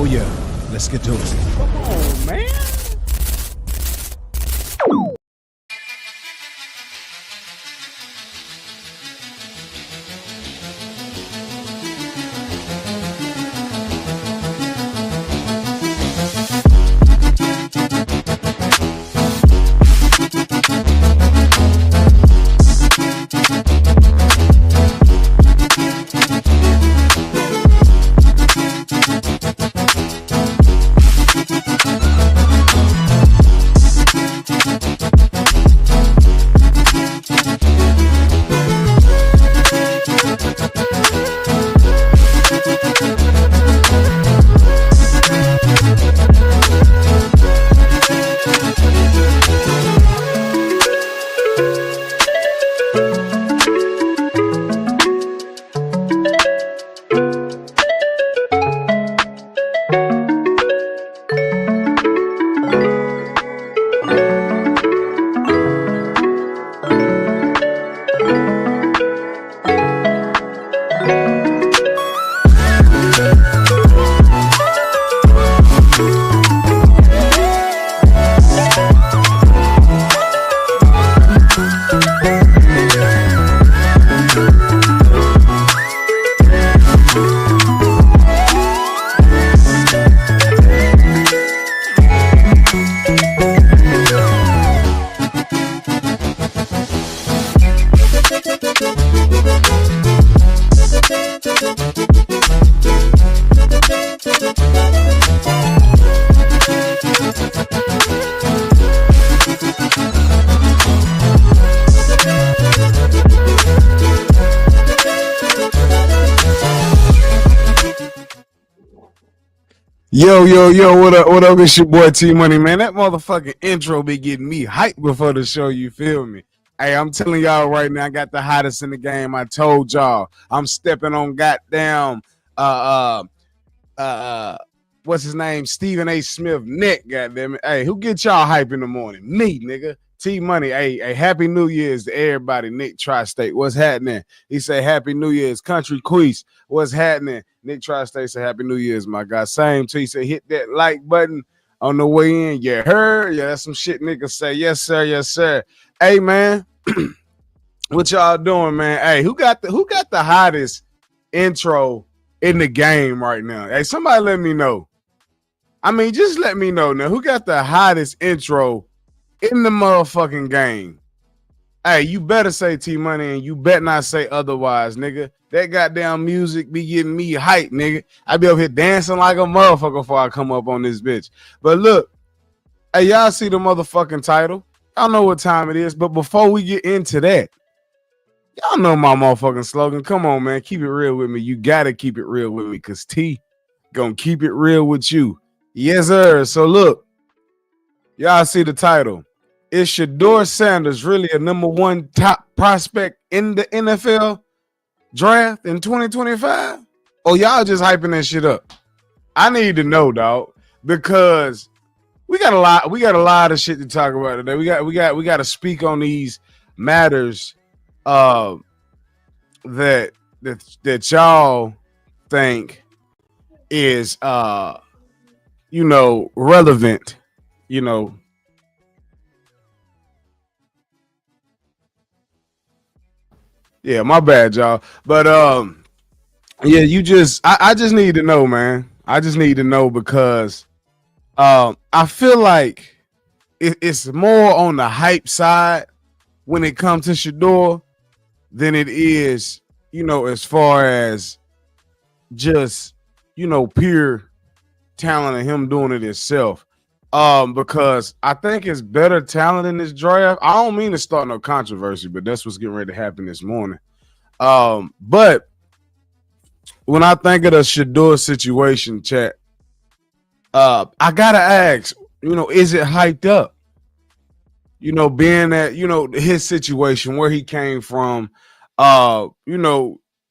Oh yeah, let's get to it. Come on, man. Yo, what up, it's your boy T-Money, man. That motherfucking intro be getting me hyped before the show, you feel me? Hey, I'm telling y'all right now, I got the hottest in the game. I told y'all, I'm stepping on goddamn, what's his name? Stephen A. Smith neck, goddamn it. Hey, who get y'all hype in the morning? Me, nigga. T-Money, hey, happy New Year's to everybody. Nick Tri-State, what's happening? He said happy New Year's. Country Queez, what's happening? Nick Tri-State said happy New Year's, my guy. Same to you. Said hit that like button on the way in. You heard? Yeah, that's some shit niggas say. Yes, sir. Yes, sir. Hey, man, what y'all doing, man? Hey, who got the hottest intro in the game right now? Hey, somebody let me know. I mean, just let me know now. Who got the hottest intro in the motherfucking game? Hey, you better say T-Money and you better not say otherwise, nigga. That goddamn music be getting me hype, nigga. I be over here dancing like a motherfucker before I come up on this bitch. But look, hey, y'all see the motherfucking title? Y'all know what time it is. But before we get into that, y'all know my motherfucking slogan. Come on, man. Keep it real with me. You gotta keep it real with me because T gonna keep it real with you. Yes, sir. So look, y'all see the title. Is Shedeur Sanders really a number one top prospect in the NFL draft in 2025? Oh, y'all just hyping that shit up. I need to know, dog, because we got a lot of shit to talk about today. We got to speak on these matters that y'all think is relevant, Yeah, my bad, y'all. But yeah, I just need to know, man. I just need to know because I feel like it's more on the hype side when it comes to Shedeur than it is, as far as just, pure talent and him doing it himself. Because I think it's better talent in this draft. I don't mean to start no controversy, but that's what's getting ready to happen this morning. But when I think of the Shedeur situation, chat, I gotta ask, is it hyped up? Being that, his situation, where he came from, not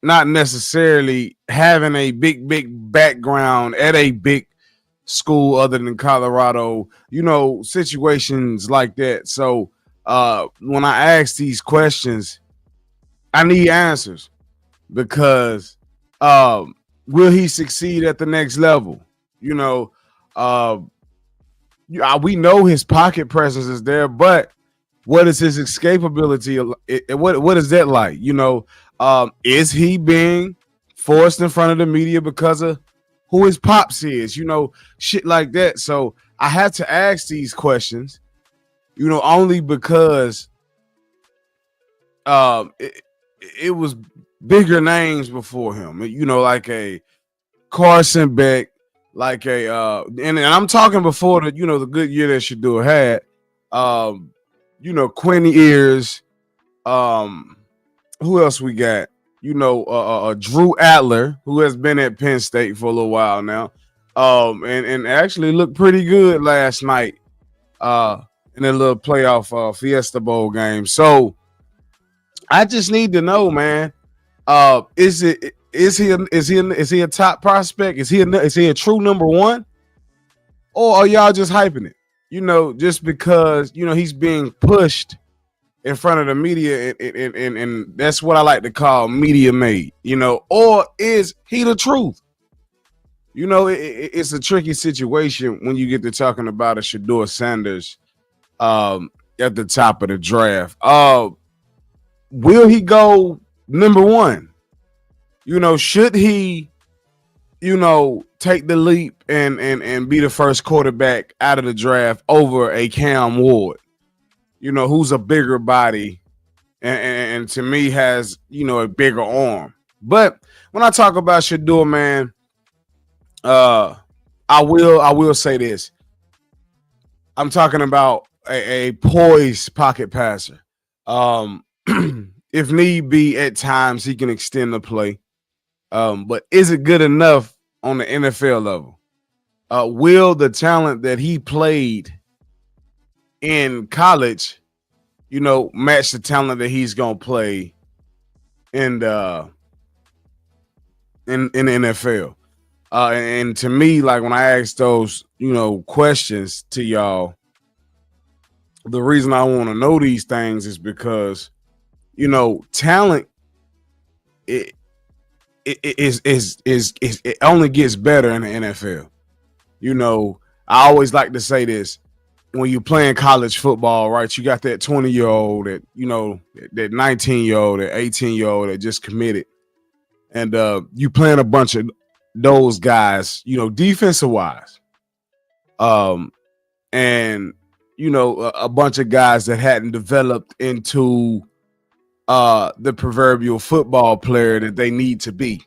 necessarily having a big background at a big school other than Colorado, situations like that. So when I ask these questions, I need answers because will he succeed at the next level? You know, we know his pocket presence is there, but what is his escapability? What is that like? You know, is he being forced in front of the media because of who his pops is? You know, shit like that. So I had to ask these questions, you know, only because it was bigger names before him. You know, like a Carson Beck, like a and I'm talking before the, you know, the good year that Shedeur had. You know, Quinn Ears. Who else we got? You know, Drew Adler, who has been at Penn State for a little while now. And actually looked pretty good last night in a little playoff Fiesta Bowl game. So I just need to know, man. Is he a top prospect? Is he a true number one? Or are y'all just hyping it? You know, just because, you know, he's being pushed in front of the media, and that's what I like to call media made, you know, or is he the truth? You know, it's a tricky situation when you get to talking about a Shedeur Sanders at the top of the draft. Will he go number one? You know, should he, you know, take the leap and be the first quarterback out of the draft over a Cam Ward, you know, who's a bigger body and to me has, you know, a bigger arm. But when I talk about Shedeur, man, I will say this. I'm talking about a poised pocket passer. If need be, at times he can extend the play. But is it good enough on the NFL level? Will the talent that he played in college, you know, match the talent that he's gonna play in the NFL? And to me, like when I ask those, you know, questions to y'all, the reason I want to know these things is because, you know, talent it only gets better in the NFL. You know, I always like to say this: when you're playing college football, right? You got that 20-year-old, that, you know, that 19-year-old, that 18-year-old that just committed, and you playing a bunch of those guys, you know, defensive wise, and you know, a bunch of guys that hadn't developed into the proverbial football player that they need to be.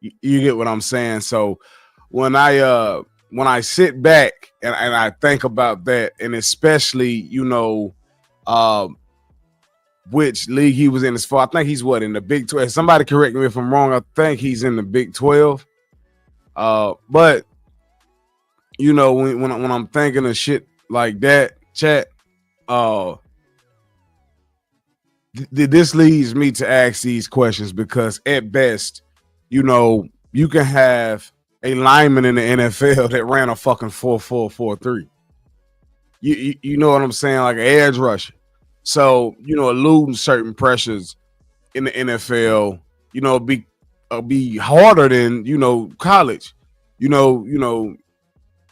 You get what I'm saying? So when I sit back and I think about that, and especially, you know, which league he was in as far, I think he's in the Big 12. Somebody correct me if I'm wrong. I think he's in the Big 12. But you know, when I'm thinking of shit like that, chat, this leads me to ask these questions because at best, you know, you can have a lineman in the NFL that ran a fucking 4.4 4.3. You know what I'm saying? Like an edge rusher. So, you know, eluding certain pressures in the NFL, you know, be harder than, you know, college. You know,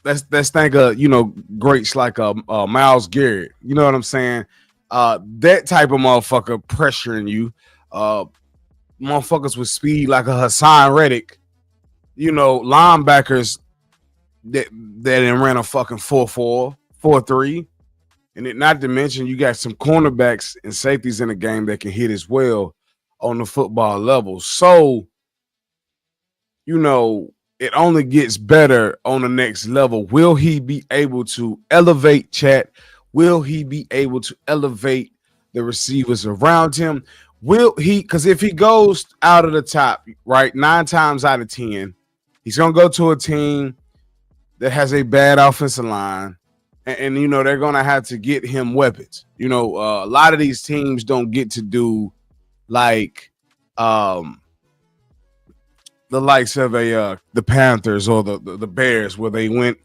let's think of, you know, greats like Myles Garrett. You know what I'm saying? That type of motherfucker pressuring you. Motherfuckers with speed like a Hassan Reddick. You know, linebackers that ran a fucking 4.4 4.3. And not to mention, you got some cornerbacks and safeties in the game that can hit as well on the football level. So, you know, it only gets better on the next level. Will he be able to elevate, chat? Will he be able to elevate the receivers around him? Will he? Because if he goes out of the top, right, 9 times out of 10, he's going to go to a team that has a bad offensive line. And you know, they're going to have to get him weapons. You know, a lot of these teams don't get to do like the likes of the Panthers or the Bears, where they went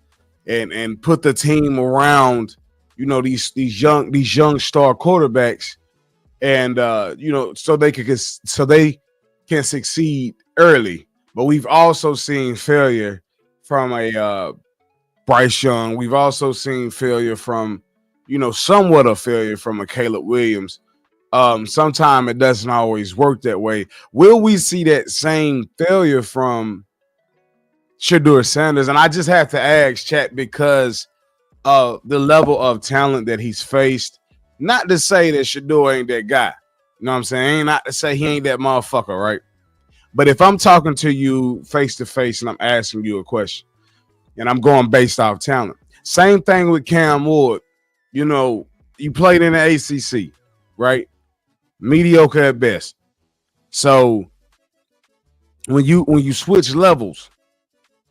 and put the team around, you know, these young star quarterbacks, and you know, so they can succeed early. But we've also seen failure from a Bryce Young. We've also seen failure from, somewhat of failure from a Caleb Williams. Sometimes it doesn't always work that way. Will we see that same failure from Shedeur Sanders? And I just have to ask, chat, because of the level of talent that he's faced. Not to say that Shedeur ain't that guy. You know what I'm saying? Not to say he ain't that motherfucker, right? But if I'm talking to you face to face and I'm asking you a question and I'm going based off talent, same thing with Cam Ward. You played in the ACC, right? Mediocre at best. So when you switch levels,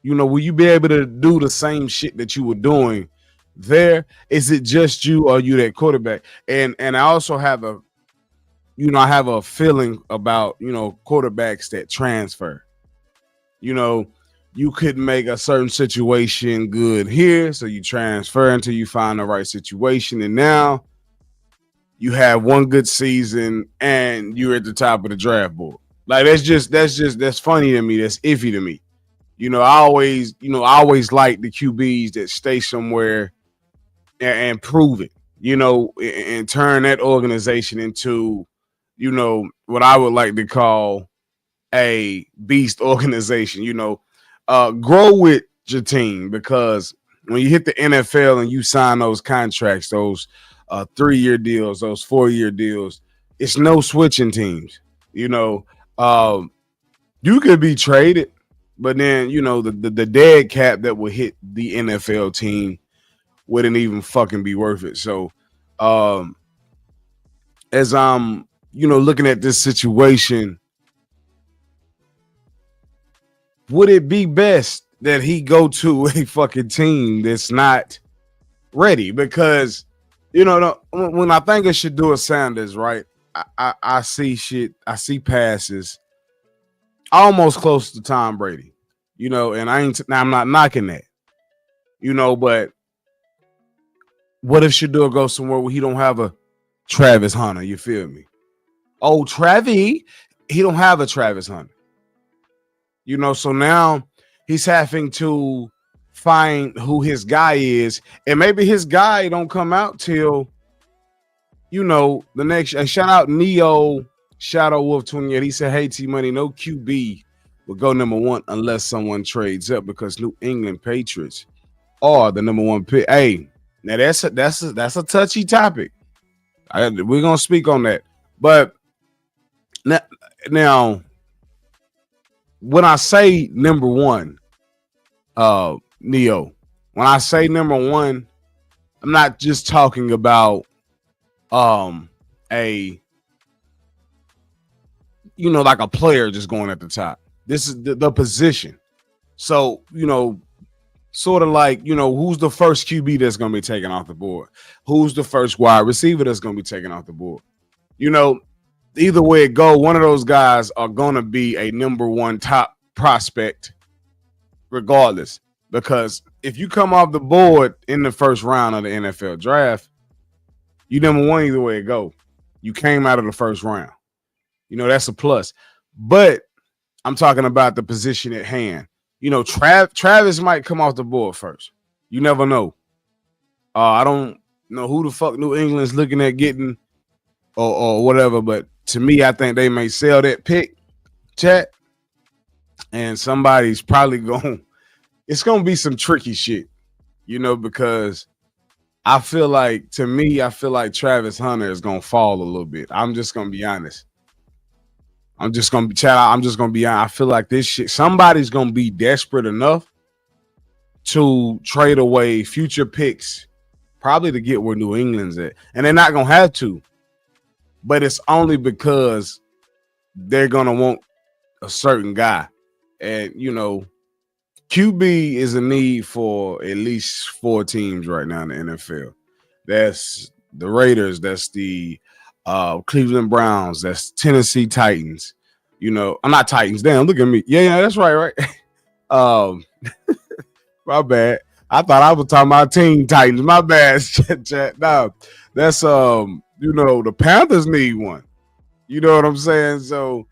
will you be able to do the same shit that you were doing there? Is it just you or are you that quarterback? And I also have a feeling about, quarterbacks that transfer. You could make a certain situation good here, so you transfer until you find the right situation. And now you have one good season and you're at the top of the draft board. Like that's funny to me. That's iffy to me. I always like the QBs that stay somewhere and prove it, and turn that organization into, what I would like to call a beast organization. Grow with your team, because when you hit the NFL and you sign those contracts, those 3-year deals, those 4-year deals, it's no switching teams. You could be traded, but then the dead cap that would hit the NFL team wouldn't even fucking be worth it. So as I'm looking at this situation, would it be best that he go to a fucking team that's not ready? Because when I think of Shedeur Sanders, right, I see shit, I see passes almost close to Tom Brady, and I'm not knocking that, but what if Shedeur goes somewhere where he don't have a Travis Hunter? You feel me? Oh, Travis, he don't have a Travis Hunter. So now he's having to find who his guy is, and maybe his guy don't come out till the next. And shout out Neo Shadow Wolf 28. He said, "Hey T Money, no QB will go number 1 unless someone trades up, because New England Patriots are the number 1 pick." Hey, now that's a touchy topic. We're gonna speak on that, but now when I say number 1, Neo, when I say number 1, I'm not just talking about like a player just going at the top. This is the position. So, sort of like, who's the first QB that's going to be taken off the board? Who's the first wide receiver that's going to be taken off the board? Either way it go, one of those guys are going to be a number 1 top prospect regardless. Because if you come off the board in the first round of the NFL draft, you number 1 either way it go. You came out of the first round. That's a plus. But I'm talking about the position at hand. Travis might come off the board first. You never know. I don't know who the fuck New England's looking at getting or whatever, but to me, I think they may sell that pick, chat, and somebody's probably it's going to be some tricky shit, because I feel like Travis Hunter is going to fall a little bit. I'm just going to be honest. I'm just going to be honest. I feel like this shit, somebody's going to be desperate enough to trade away future picks, probably to get where New England's at. And they're not going to have to, but it's only because they're going to want a certain guy. And, QB is a need for at least 4 teams right now in the NFL. That's the Raiders. That's the Cleveland Browns. That's Tennessee Titans. I'm not Titans. Damn, look at me. Yeah, that's right. My bad. I thought I was talking about Teen Titans. My bad. Chat. No, that's the Panthers need one. You know what I'm saying? So,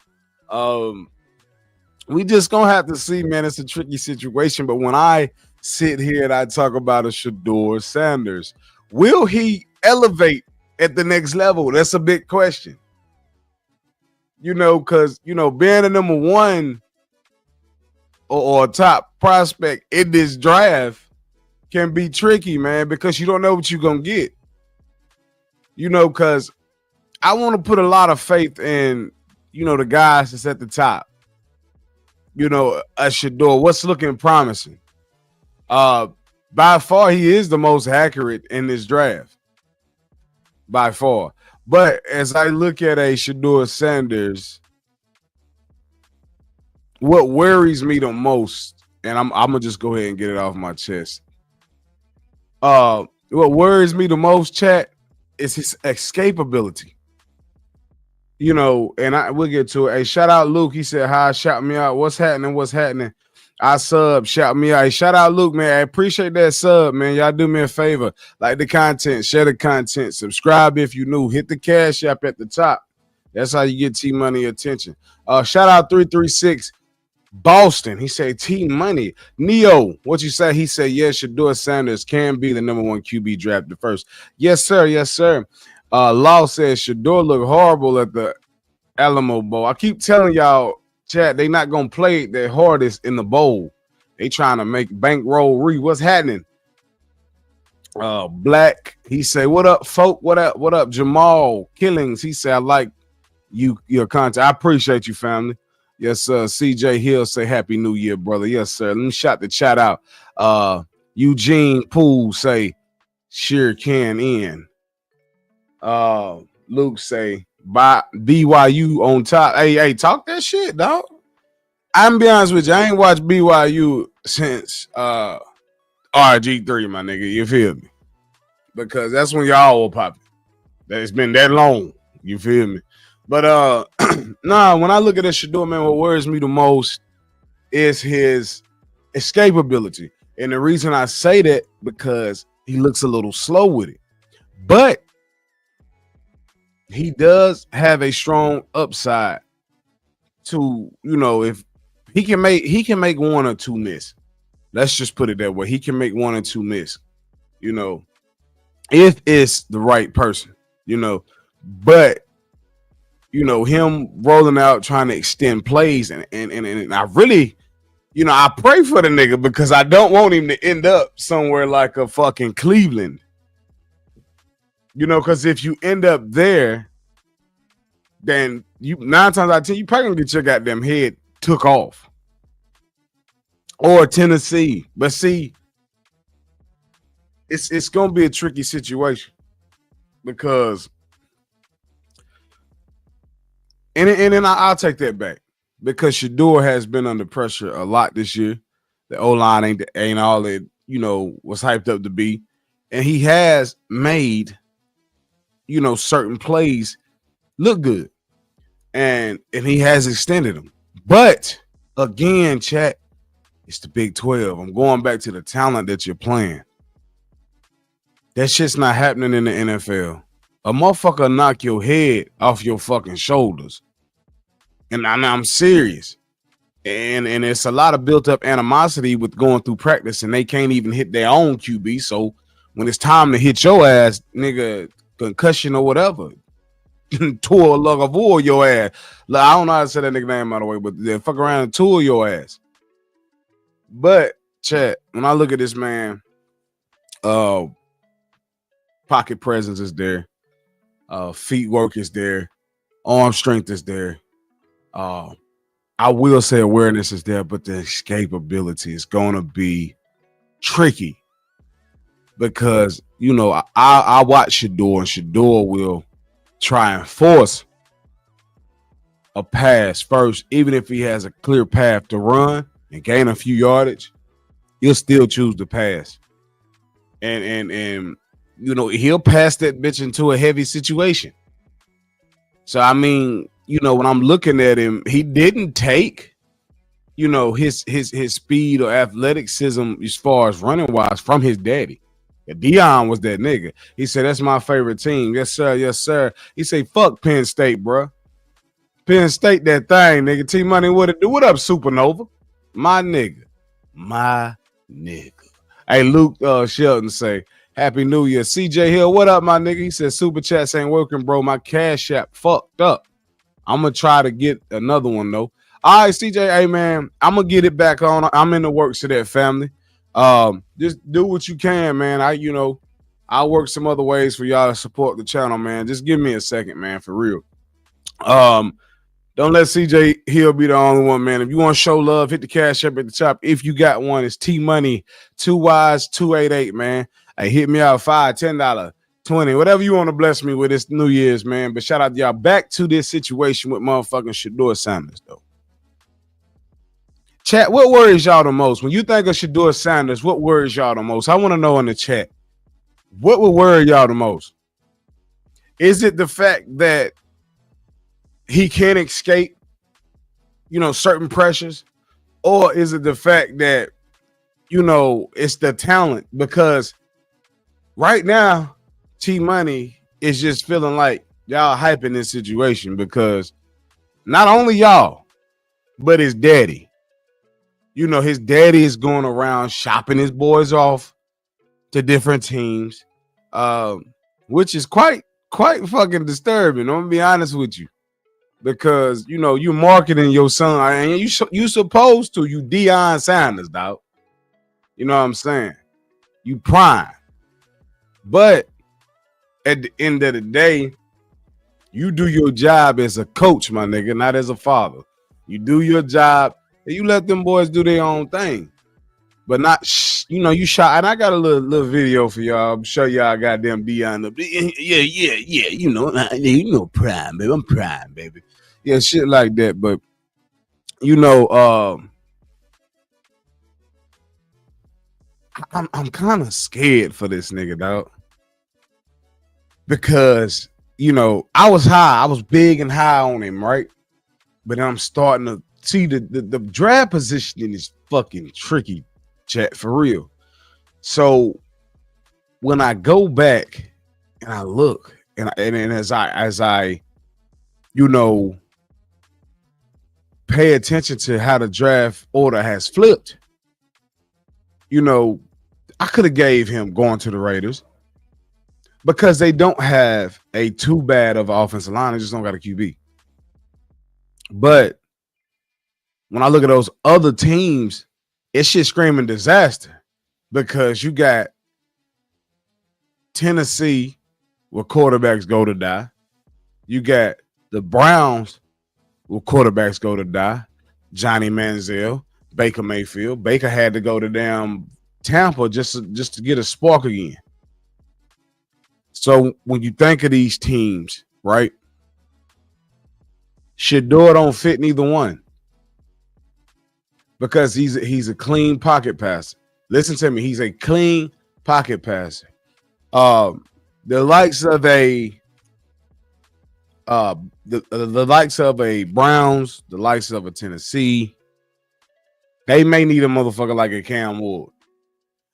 We just gonna have to see, man. It's a tricky situation. But when I sit here and I talk about a Shedeur Sanders, will he elevate at the next level? That's a big question. Because being a number one or a top prospect in this draft can be tricky, man, because you don't know what you're gonna get. Because I want to put a lot of faith in, the guys that's at the top. A Shedeur, what's looking promising? By far, he is the most accurate in this draft. By far. But as I look at a Shedeur Sanders, what worries me the most, and I'm gonna just go ahead and get it off my chest. What worries me the most, chat, is his escapability. And we'll get to it. Hey, shout out Luke. He said, hi, shout me out. What's happening? What's happening? I sub, shout me out. Hey, shout out Luke, man. I appreciate that sub, man. Y'all do me a favor. Like the content, share the content, subscribe if you new. Hit the cash app at the top. That's how you get T-Money attention. Shout out 336 Boston. He said T-Money. Neo, what you say? He said, yes, Shedeur Sanders can be the number one QB drafted first. Yes, sir. Yes, sir. Law says Shedeur look horrible at the Alamo Bowl. I keep telling y'all, chat, they not gonna play their hardest in the bowl. They trying to make bankroll read. What's happening? Black, he say, what up, folk? What up, Jamal Killings? He said, I like your content. I appreciate you, family. Yes, sir. CJ Hill say happy new year, brother. Yes, sir. Let me shout the chat out. Eugene Poole say sure can in. Luke say by BYU on top. Hey, talk that shit, dog. I'm be honest with you, I ain't watched BYU since RG3, my nigga. You feel me? Because that's when y'all were popping. It's been that long. You feel me? But nah, when I look at this Shedeur, man, what worries me the most is his escapability. And the reason I say that, because he looks a little slow with it. But he does have a strong upside to, if he can make one or two miss. Let's just put it that way. He can make one or two miss, if it's the right person, but him rolling out trying to extend plays and I really, I pray for the nigga because I don't want him to end up somewhere like a fucking Cleveland. Because if you end up there, then 9 times out of 10, you probably gonna get your goddamn head took off. Or Tennessee. But see, it's gonna be a tricky situation because and then I'll take that back because Shedeur has been under pressure a lot this year. The O-line ain't all it, was hyped up to be. And he has made certain plays look good, and he has extended them. But again, chat, it's the Big 12. I'm going back to the talent that you're playing. That shit's not happening in the NFL. A motherfucker knock your head off your fucking shoulders, and I'm serious. And it's a lot of built up animosity with going through practice, and they can't even hit their own QB. So when it's time to hit your ass, nigga, concussion or whatever, tour lug of war your ass. Like, I don't know how to say that nigga name, by the way, but they fuck around and tour your ass. But chat, when I look at this man, pocket presence is there, feet work is there, arm strength is there. I will say awareness is there, but the escapability is gonna be tricky because I watch Shedeur, and Shedeur will try and force a pass first, even if he has a clear path to run and gain a few yardage, he'll still choose to pass. And he'll pass that bitch into a heavy situation. So I mean, when I'm looking at him, he didn't take, his speed or athleticism as far as running wise from his daddy. Deion was that nigga. He said, that's my favorite team. Yes, sir. Yes, sir. He said, fuck Penn State, bro. Penn State that thing, nigga. T Money, what it do? What up, Supernova? My nigga. My nigga. Hey, Luke Shelton say, Happy New Year. CJ Hill, what up, my nigga? He said, Super Chats ain't working, bro. My Cash App fucked up. I'm going to try to get another one, though. All right, CJ, hey, man, I'm going to get it back on. I'm in the works of that, family. Just do what you can, man. I'll work some other ways for y'all to support the channel, man. Just give me a second, man, for real. Don't let CJ Hill be the only one, man. If you want to show love, hit the Cash App at the top. If you got one, it's T Money 2Ys288, man. Hey, hit me out $5, $10, $20, whatever you want to bless me with this New Year's, man. But shout out to y'all. Back to this situation with motherfucking Shedeur Sanders, though. Chat, what worries y'all the most? When you think of Shedeur Sanders, what worries y'all the most? I want to know in the chat. What would worry y'all the most? Is it the fact that he can't escape, certain pressures? Or is it the fact that, it's the talent? Because right now, T-Money is just feeling like y'all hyping this situation because not only y'all, but his daddy. His daddy is going around shopping his boys off to different teams, which is quite fucking disturbing. I'm gonna be honest with you. Because you marketing your son, and you supposed to, you Deion Sanders, dog. You know what I'm saying? You prime. But at the end of the day, you do your job as a coach, my nigga, not as a father. You do your job and you let them boys do their own thing. But not, you shot. And I got a little video for y'all. Show y'all goddamn Deion. Yeah. Prime, baby. I'm prime, baby. Yeah, shit like that. But I'm kind of scared for this nigga, dog. Because I was high. I was big and high on him, right? But I'm starting to see the draft positioning is fucking tricky, chat, for real. So when I go back and I look and as I pay attention to how the draft order has flipped, I could have gave him going to the Raiders because they don't have a too bad of an offensive line. They just don't got a QB. But when I look at those other teams, it's shit screaming disaster because you got Tennessee where quarterbacks go to die. You got the Browns where quarterbacks go to die. Johnny Manziel, Baker Mayfield. Baker had to go to damn Tampa just to get a spark again. So when you think of these teams, right, Shedeur don't fit neither one because he's a clean pocket passer. Listen to me, he's a clean pocket passer. The likes of the likes of a Browns, the likes of a Tennessee, they may need a motherfucker like a Cam Ward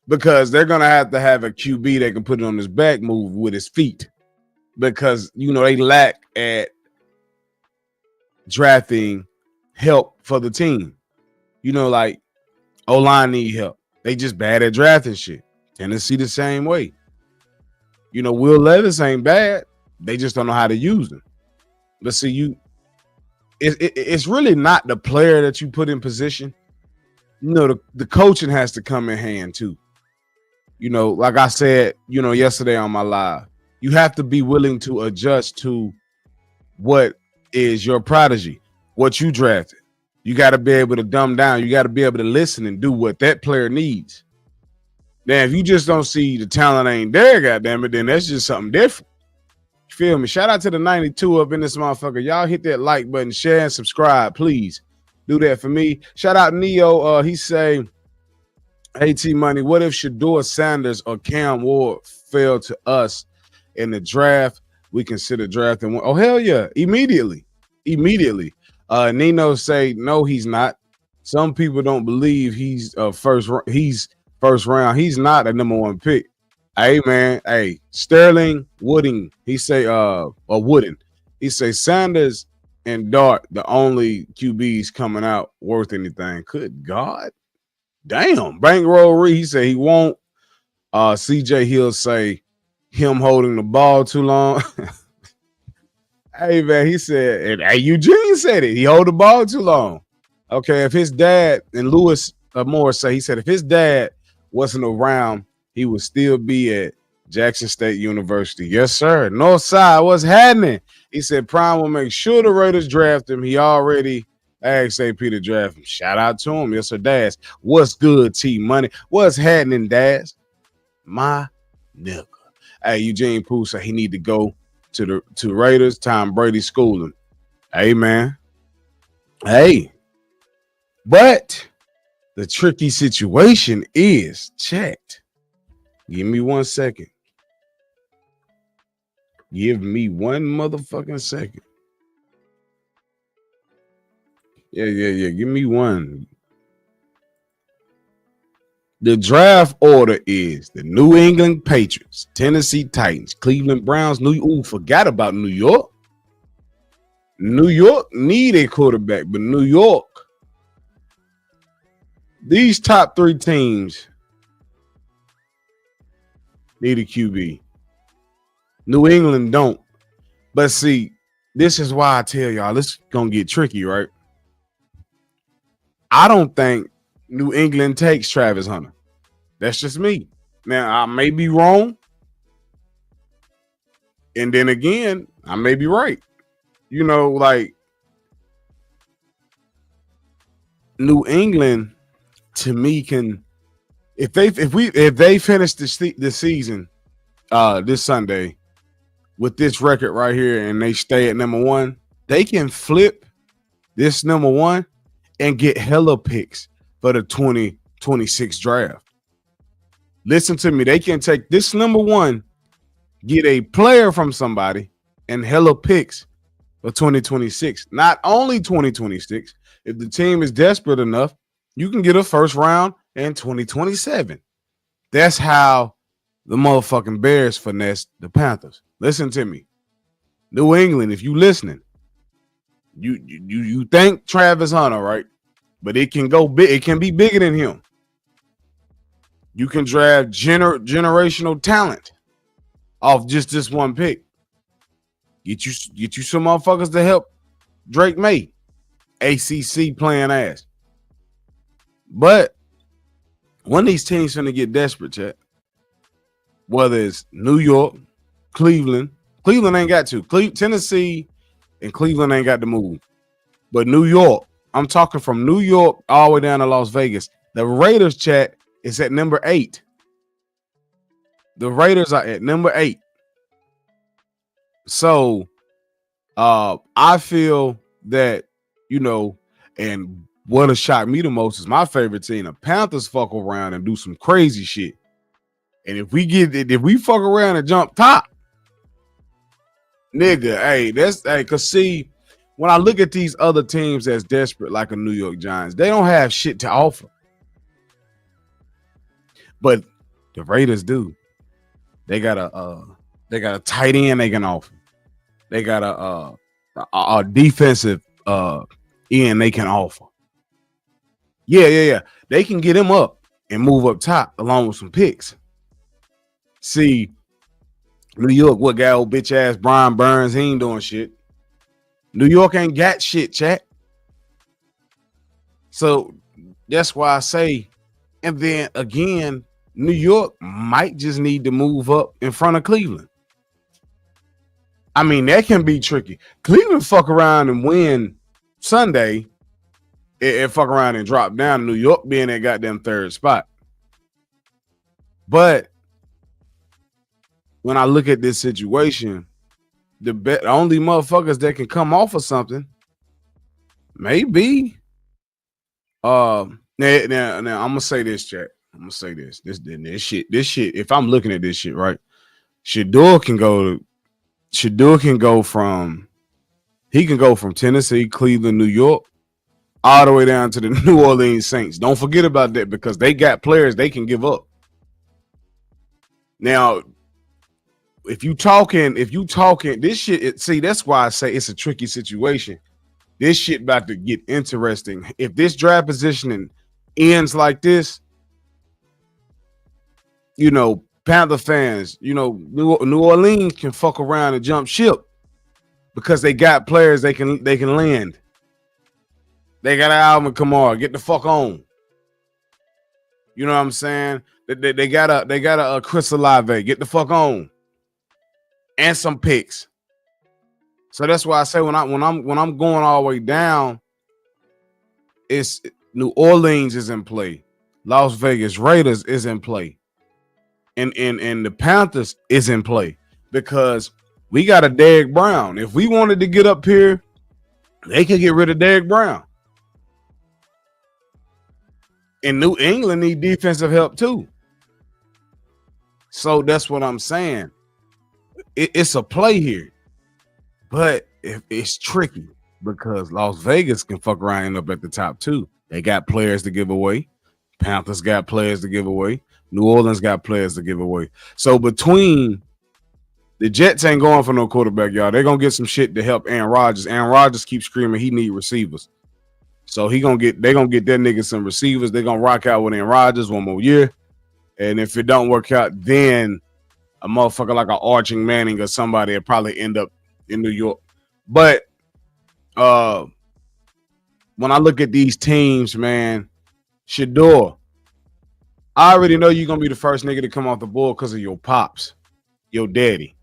because they're gonna have to have a QB that can put it on his back, move with his feet, because they lack at drafting help for the team. Like O-line need help. They just bad at drafting shit. Tennessee the same way. Will Levis ain't bad. They just don't know how to use them. But see, it's really not the player that you put in position. The coaching has to come in hand too. Like I said, yesterday on my live, you have to be willing to adjust to what is your prodigy, what you drafted. You got to be able to dumb down. You got to be able to listen and do what that player needs. Now, if you just don't see the talent ain't there, goddammit, then that's just something different. You feel me? Shout out to the 92 up in this motherfucker. Y'all hit that like button, share, and subscribe, please. Do that for me. Shout out Neo. He say, AT Money, what if Shedeur Sanders or Cam Ward fell to us in the draft? We consider drafting one. Oh, hell yeah. Immediately. Nino say, no, he's not. Some people don't believe he's first round. He's not a number one pick. Hey, man. Hey, Sterling Wooding. He say, or Wooden. He say Sanders and Dart, the only QBs coming out worth anything. Good God. Damn. Bankroll Reed, he said he won't. CJ Hill say him holding the ball too long. Hey, man, he said, and hey, Eugene said it. He hold the ball too long. Okay, if his dad, and Lewis Moore say, he said if his dad wasn't around, he would still be at Jackson State University. Yes, sir. Northside, what's happening? He said Prime will make sure the Raiders draft him. He already asked AP to draft him. Shout out to him. Yes, sir, Daz. What's good, T Money? What's happening, Daz? My nigga. Hey, Eugene Pooh said he need to go to Raiders. Tom Brady schooling. Hey, man. Hey. But the tricky situation is checked. Give me 1 second. Give me 1 motherfucking second. Yeah. Give me one. The draft order is the New England Patriots, Tennessee Titans, Cleveland Browns, forgot about New York. New York need a quarterback, but New York, these top 3 teams need a QB. New England don't. But see, this is why I tell y'all, this going to get tricky, right? I don't think New England takes Travis Hunter. That's just me. Now, I may be wrong. And then again, I may be right. You know, like New England to me can, if they finish the season this Sunday with this record right here and they stay at number 1, they can flip this number 1 and get hella picks for the 2026 draft. Listen to me. They can take this number 1, get a player from somebody, and hella picks for 2026. Not only 2026. If the team is desperate enough, you can get a first round in 2027. That's how the motherfucking Bears finesse the Panthers. Listen to me. New England, if you listening, you think Travis Hunter, right? But it can go big. It can be bigger than him. You can draft generational talent off just this one pick. Get you some motherfuckers to help Drake May, ACC playing ass. But one of these teams finna get desperate, chat. Whether it's New York, Cleveland ain't got to. Tennessee and Cleveland ain't got to move. But New York, I'm talking from New York all the way down to Las Vegas. The Raiders, chat, is at number 8. The Raiders are at number 8. So I feel that, you know, and what has shocked me the most is my favorite team. The Panthers fuck around and do some crazy shit. And if we fuck around and jump top, nigga, cause see, when I look at these other teams that's desperate, like a New York Giants, they don't have shit to offer. But the Raiders do. They got a tight end they can offer. They got a defensive end they can offer. Yeah. They can get him up and move up top along with some picks. See, New York, what guy old bitch ass Brian Burns? He ain't doing shit. New York ain't got shit, chat. So that's why I say, and then again, New York might just need to move up in front of Cleveland. I mean, that can be tricky. Cleveland fuck around and win Sunday and fuck around and drop down to New York being that goddamn 3rd spot. But when I look at this situation, the only motherfuckers that can come off of something maybe now I'm gonna say this, chat. I'm gonna say this shit. If I'm looking at this shit, right, Shedeur can go from Tennessee, Cleveland, New York, all the way down to the New Orleans Saints. Don't forget about that because they got players they can give up. Now, if you talking this shit, see, that's why I say it's a tricky situation This shit about to get interesting. If this draft positioning ends like this, you know, Panther fans, you know, New Orleans can fuck around and jump ship because they got players they can lend. They got Alvin Kamara. Get the fuck on. You know what I'm saying? They got a Chris Olave. Get the fuck on. And some picks. So that's why I say when I'm going all the way down, it's New Orleans is in play. Las Vegas Raiders is in play. And the Panthers is in play because we got a Derrick Brown. If we wanted to get up here, they could get rid of Derrick Brown. And New England need defensive help too. So that's what I'm saying. It's a play here. But it's tricky because Las Vegas can fuck around and end up at the top too. They got players to give away. Panthers got players to give away. New Orleans got players to give away. So between the Jets ain't going for no quarterback, y'all. They're going to get some shit to help Aaron Rodgers. Aaron Rodgers keeps screaming he need receivers. So they're going to get that nigga some receivers. They're going to rock out with Aaron Rodgers one more year. And if it don't work out, then a motherfucker like an Arching Manning or somebody will probably end up in New York. But when I look at these teams, man, Shedeur, I already know you're going to be the first nigga to come off the board because of your pops, your daddy.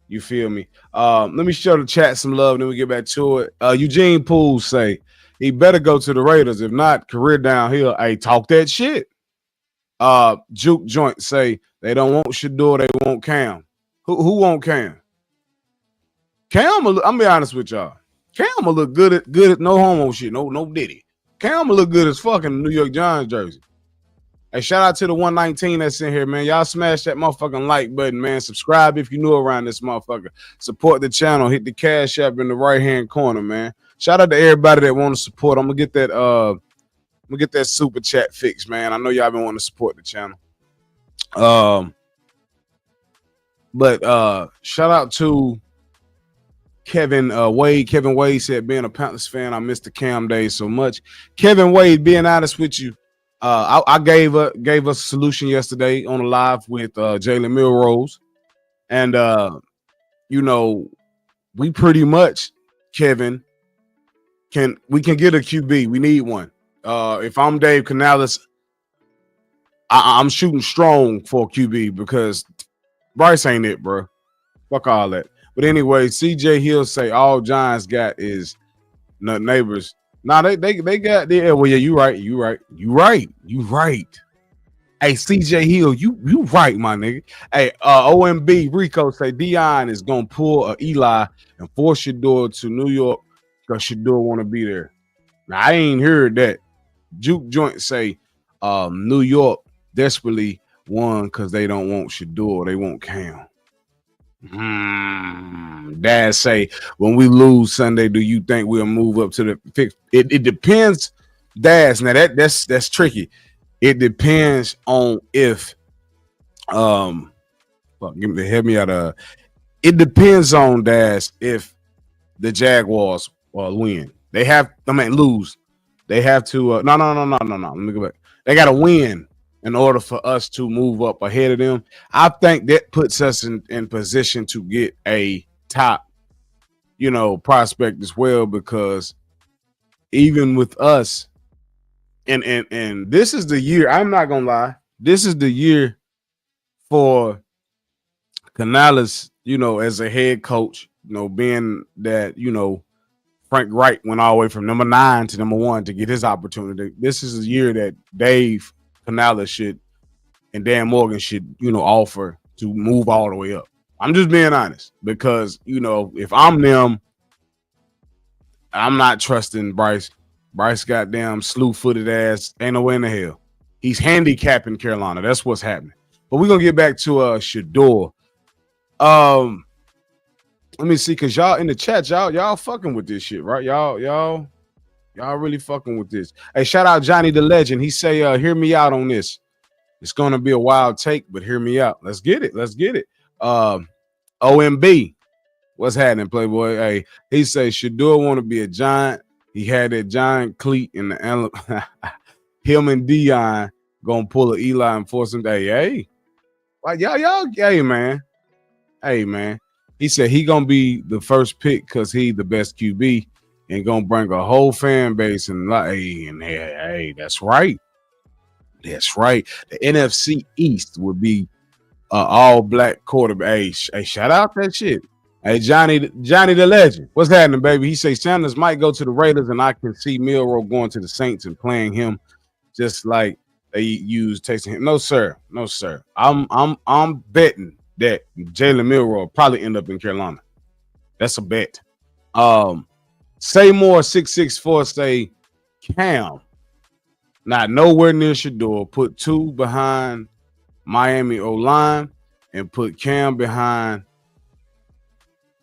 You feel me? Let me show the chat some love, and then we get back to it. Eugene Pools say he better go to the Raiders. If not, career downhill. Hey, talk that shit. Juke Joint say they don't want Shedeur, they want Cam. Who want Cam? Cam, I'm be honest with y'all. Cam will look good at no homo shit, no Diddy. Cam will look good as fucking New York Giants jersey. Hey, shout out to the 119 that's in here, man. Y'all smash that motherfucking like button, man. Subscribe if you new around this motherfucker. Support the channel. Hit the cash app in the right-hand corner, man. Shout out to everybody that want to support. I'm gonna get that super chat fixed, man. I know y'all been wanting to support the channel. But shout out to Kevin Wade. Kevin Wade said, being a Panthers fan, I miss the Cam days so much. Kevin Wade, being honest with you, I gave us a solution yesterday on a live with Jalen Milrose. And you know, we pretty much, Kevin, can get a QB. We need one. If I'm Dave Canales, I'm shooting strong for QB because Bryce ain't it, bro. Fuck all that. But anyway, CJ Hill say all Giants got is neighbors. Nah, they got there. Well, yeah, you right. Hey, CJ Hill, you right, my nigga. Hey, OMB Rico say Deion is gonna pull a Eli and force Shedeur to New York because Shedeur want to be there. Now I ain't heard that. Juke Joint say New York desperately won because they don't want Shedeur, they want Cam. Dad say, when we lose Sunday, do you think we'll move up to the fix? It depends, Dad. Now that's tricky. It depends on if help me out. It depends on, Dad, if the Jaguars win. They have, lose. They have to no. Let me go back. They got to win in order for us to move up ahead of them. I think that puts us in position to get a top, prospect as well, because even with us, and this is the year, I'm not gonna lie, this is the year for Canales, as a head coach, being that, Frank Wright went all the way from number 9 to number 1 to get his opportunity. This is a year that Dave Canales should and Dan Morgan should, offer to move all the way up. I'm just being honest because, if I'm them, I'm not trusting Bryce. Bryce goddamn slew-footed ass. Ain't no way in the hell. He's handicapping Carolina. That's what's happening. But we're going to get back to Shedeur. Let me see, because y'all in the chat, y'all fucking with this shit, right? Y'all really fucking with this. Hey, shout out Johnny the Legend. He say, hear me out on this. It's going to be a wild take, but hear me out. Let's get it. OMB. What's happening, Playboy? Hey, he say, Shedeur want to be a Giant. He had that giant cleat in the him and Deion gonna pull a Eli and force him to, hey, like y'all, hey man. Hey man. He said he gonna be the first pick because he the best QB and gonna bring a whole fan base and like, hey, that's right. That's right. The NFC East would be all black quarterback. Hey, shout out that shit. Hey, Johnny the legend. What's happening, baby? He say Sanders might go to the Raiders, and I can see Milroe going to the Saints and playing him just like they use tasting him. No, sir. No, sir. I'm betting that Jalen Milroe will probably end up in Carolina. That's a bet. Say more 664 say Cam. Not nowhere near Shedeur. Put 2 behind Miami O-line and put Cam behind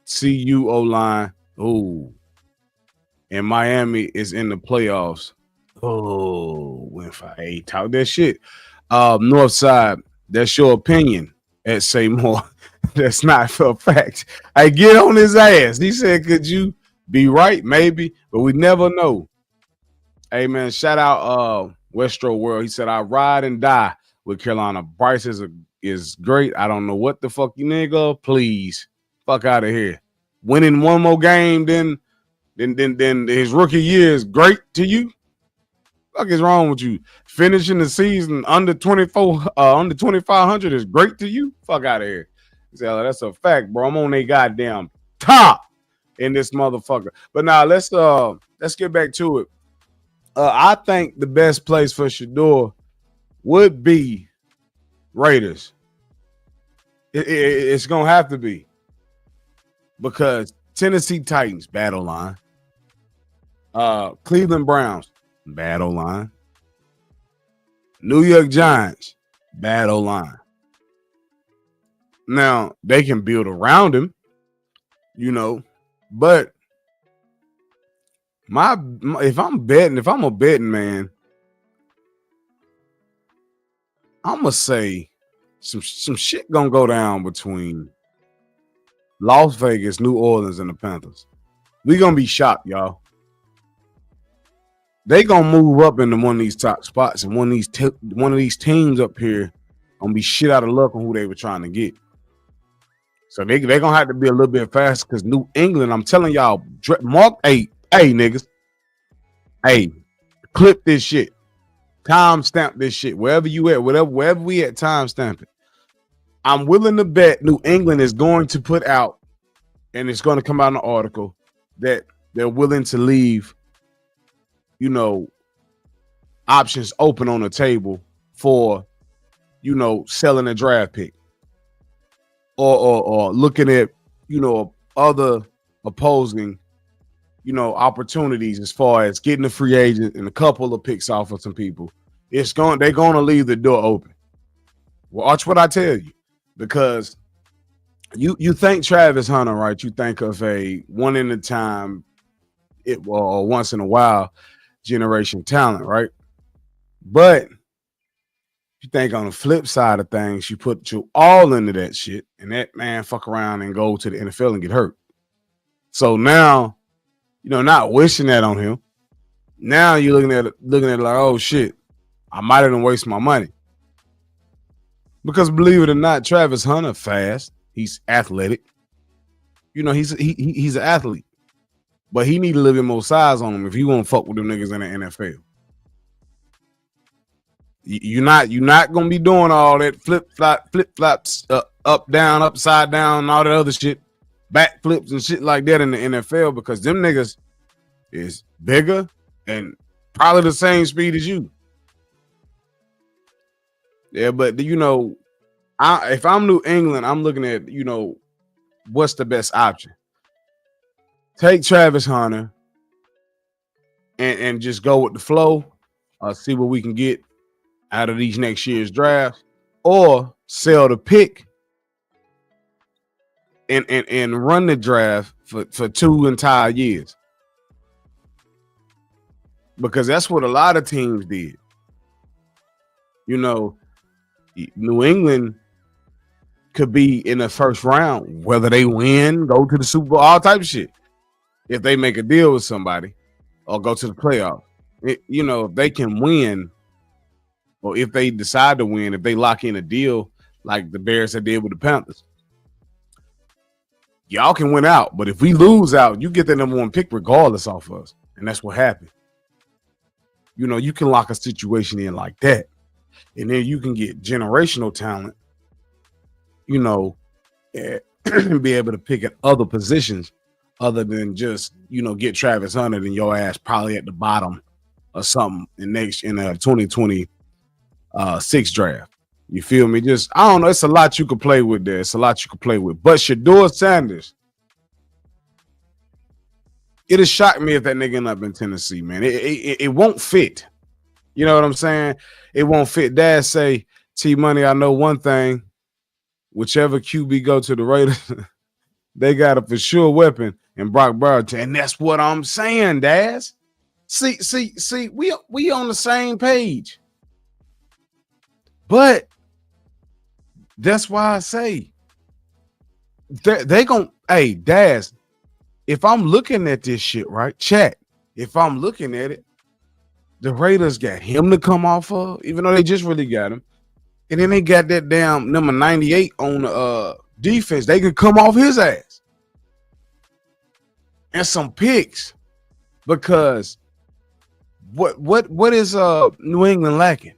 CU O-line. Ooh. And Miami is in the playoffs. Oh, hey, talk that shit. North side, that's your opinion at Say More. That's not for a fact. I get on his ass. He said, could you be right? Maybe, but we never know. Hey man, shout out Westro World. He said, I ride and die with Carolina. Bryce is great. I don't know what the fuck you nigga. Please, fuck out of here. Winning one more game then his rookie year is great to you. Fuck is wrong with you? Finishing the season under 2,500 is great to you. Fuck out of here. He said, that's a fact, bro. I'm on a goddamn top in this motherfucker. But now let's get back to it. I think the best place for Shedeur would be Raiders. It's gonna have to be because Tennessee Titans, bad O-line. Cleveland Browns, bad O-line. New York Giants, bad O-line. Now they can build around him, but if I'm a betting man, I'm gonna say some shit gonna go down between Las Vegas, New Orleans, and the Panthers. We gonna be shocked, y'all. They gonna move up into one of these top spots, and one of these teams up here gonna be shit out of luck on who they were trying to get. So they gonna have to be a little bit faster because New England, I'm telling y'all, mark hey niggas, hey, clip this shit, time stamp this shit wherever you at, wherever we at, time stamp it. I'm willing to bet New England is going to put out, and it's going to come out in the article that they're willing to leave, options open on the table for, selling a draft pick or looking at, other opposing, opportunities as far as getting a free agent and a couple of picks off of some people. They're going to leave the door open. Watch what I tell you, because you think Travis Hunter, right? You think of a one in a time, or once in a while generation talent, right? But you think on the flip side of things, you put you all into that shit, and that man fuck around and go to the NFL and get hurt. So now, not wishing that on him. Now you're looking at it like, oh shit, I might have wasted my money. Because believe it or not, Travis Hunter fast. He's athletic. He's an athlete. But he need a little bit more size on him if he won't fuck with them niggas in the NFL. You're not gonna be doing all that flip flops, up down, upside down, and all that other shit, back flips and shit like that in the NFL, because them niggas is bigger and probably the same speed as you. Yeah, but if I'm New England, I'm looking at what's the best option. Take Travis Hunter and just go with the flow. See what we can get out of these next year's drafts, or sell the pick and run the draft for 2 entire years. Because that's what a lot of teams did. New England could be in the first round, whether they win, go to the Super Bowl, all type of shit, if they make a deal with somebody. or go to the playoffs. If they can win, or if they decide to win, if they lock in a deal like the Bears had did with the Panthers, y'all can win out. But if we lose out, you get the number one pick regardless off us. And that's what happened. You can lock a situation in like that. And then you can get generational talent, and be able to pick at other positions other than just, get Travis Hunter and your ass probably at the bottom or something in a 2026 draft. You feel me? Just, I don't know. It's a lot you can play with there. It's a lot you can play with. But Shedeur Sanders, it has shocked me if that nigga end up in Tennessee, man. It won't fit. You know what I'm saying? It won't fit. Dad say, T-Money, I know one thing. Whichever QB go to the Raiders, they got a for sure weapon in Brock Purdy. And that's what I'm saying, Dad. See, we on the same page. But that's why I say they gon' hey, Daz, if I'm looking at this shit, right? Chat, if I'm looking at it, the Raiders got him to come off of, even though they just really got him. And then they got that damn number 98 on the defense. They can come off his ass. And some picks. Because what is New England lacking?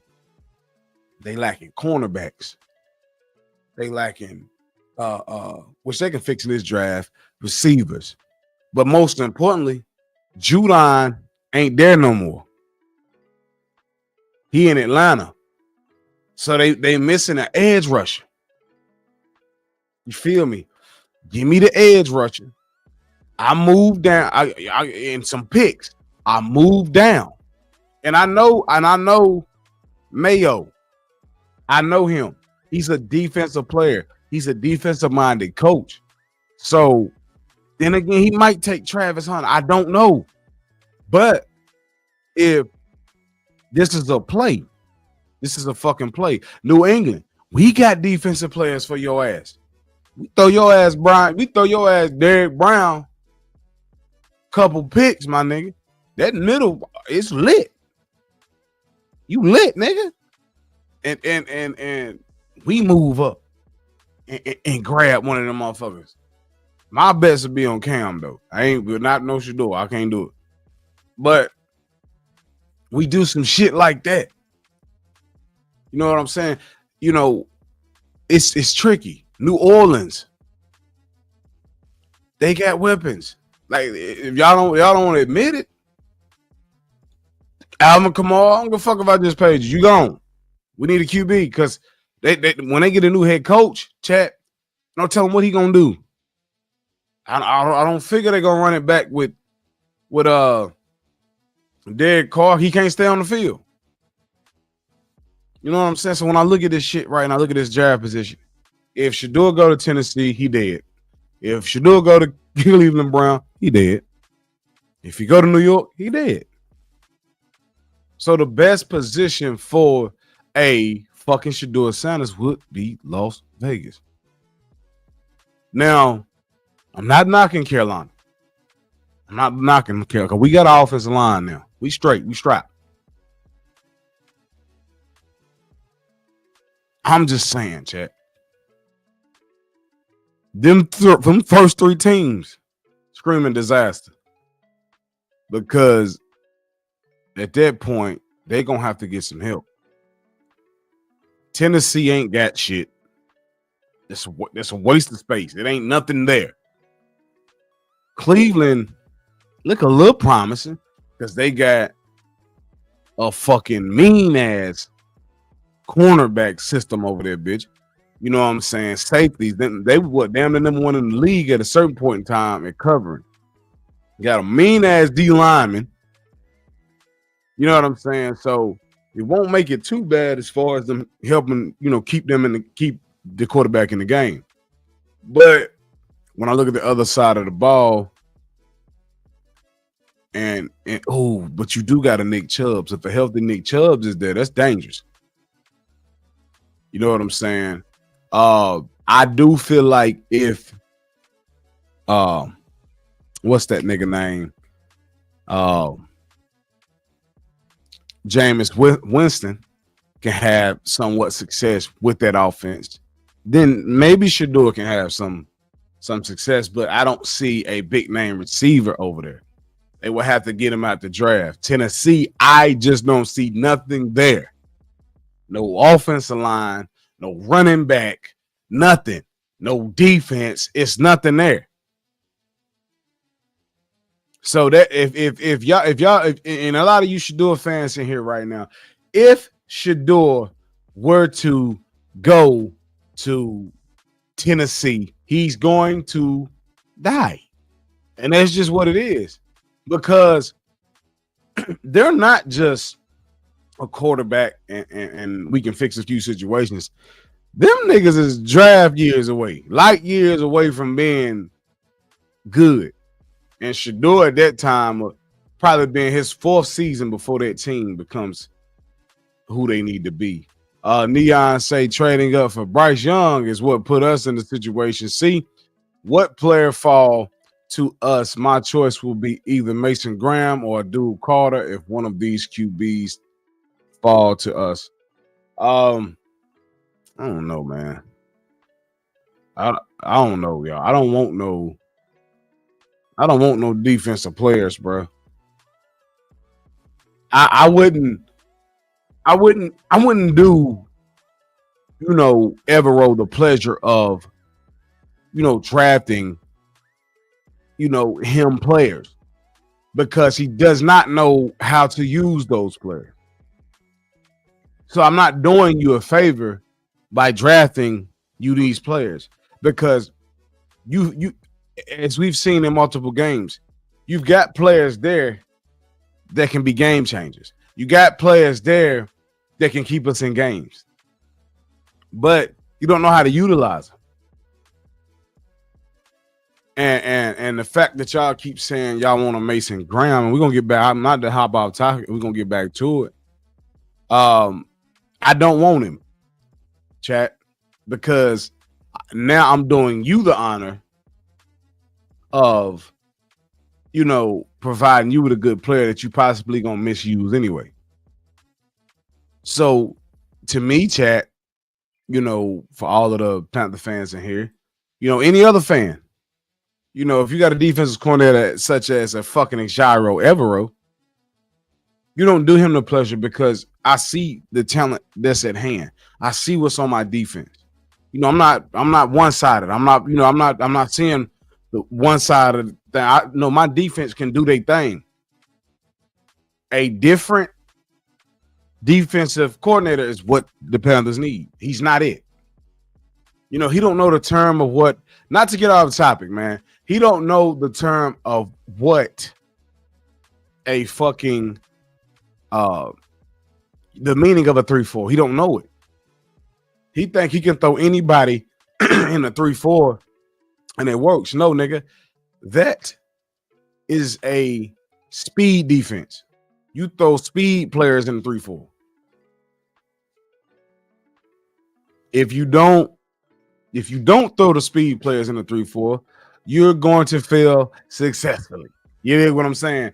They lacking cornerbacks. They lacking which they can fix in this draft, receivers. But most importantly, Judon ain't there no more. He in Atlanta. So they missing an edge rusher. You feel me? Give me the edge rusher. I move down. I in some picks. I move down. And I know Mayo. I know him. He's a defensive player. He's a defensive-minded coach. So then again, he might take Travis Hunter. I don't know. But if this is a play, this is a fucking play. New England, we got defensive players for your ass. We throw your ass Brian. We throw your ass Derek Brown. Couple picks, my nigga. That middle is lit. You lit, nigga. And we move up and grab one of them motherfuckers. My best would be on Cam though. I ain't not no Shedeur. I can't do it. But we do some shit like that. You know what I'm saying? It's tricky. New Orleans, they got weapons. Like if y'all don't want to admit it, Alvin Kamara, I don't give a fuck about this page. You gone. We need a QB because they when they get a new head coach, chat, don't tell them what he gonna do. I don't figure they're gonna run it back with Derek Carr. He can't stay on the field. You know what I'm saying? So when I look at this shit right now, look at this draft position. If Shedeur go to Tennessee, he dead. If Shedeur go to Cleveland Brown, he dead. If he go to New York, he dead. So the best position for a fucking Shedeur Sanders would be Las Vegas. Now, I'm not knocking Carolina. I'm not knocking Carolina because we got an offensive line now. We straight. We strapped. I'm just saying, chat. Them first three teams screaming disaster because at that point they're gonna have to get some help. Tennessee ain't got shit. It's a waste of space. It ain't nothing there. Cleveland look a little promising because they got a fucking mean ass cornerback system over there, bitch. You know what I'm saying? Safeties. They were damn the number one in the league at a certain point in time at covering. Got a mean ass D lineman. You know what I'm saying? So it won't make it too bad as far as them helping, keep the quarterback in the game. But when I look at the other side of the ball, but you do got a Nick Chubb. If a healthy Nick Chubb is there, that's dangerous. You know what I'm saying? I do feel like if what's that nigga name? Jameis Winston can have somewhat success with that offense, then maybe Shedeur can have some success, but I don't see a big name receiver over there. They will have to get him out the draft. Tennessee, I just don't see nothing there. No offensive line, no running back, nothing. No defense. It's nothing there. So that if y'all and a lot of you Shedeur fans in here right now, if Shedeur were to go to Tennessee, he's going to die. And that's just what it is. Because they're not just a quarterback and we can fix a few situations. Them niggas is draft years away, light years away from being good. And Shedeur at that time probably been his fourth season before that team becomes who they need to be. Neon say trading up for Bryce Young is what put us in the situation. See, what player fall to us? My choice will be either Mason Graham or Dude Carter if one of these QBs fall to us. I don't know, man. I don't know, y'all. I don't want no defensive players, bro. I wouldn't do, Evero the pleasure of, drafting, him players because he does not know how to use those players. So I'm not doing you a favor by drafting you these players because you as we've seen in multiple games, you've got players there that can be game changers. You got players there that can keep us in games, but you don't know how to utilize them. And the fact that y'all keep saying y'all want a Mason Graham, and we're gonna get back. I'm not to hop off topic. We're gonna get back to it. I don't want him, chat, because now I'm doing you the honor of, providing you with a good player that you possibly gonna misuse anyway. So to me, chat, for all of the Panther fans in here, any other fan, if you got a defensive coordinator such as a fucking Shedeur Evero, you don't do him the pleasure because I see the talent that's at hand. I see what's on my defense. I'm not one-sided. I'm not seeing the one side of the thing. I know my defense can do their thing. A different defensive coordinator is what the Panthers need. He's not it. He don't know the term of what, not to get off the topic, man. He don't know the term of what a fucking the meaning of a 3-4. He don't know it. He think he can throw anybody in a 3-4 and it works. No, nigga. That is a speed defense. You throw speed players in the 3-4. If you don't throw the speed players in the 3-4, you're going to fail successfully. You know what I'm saying?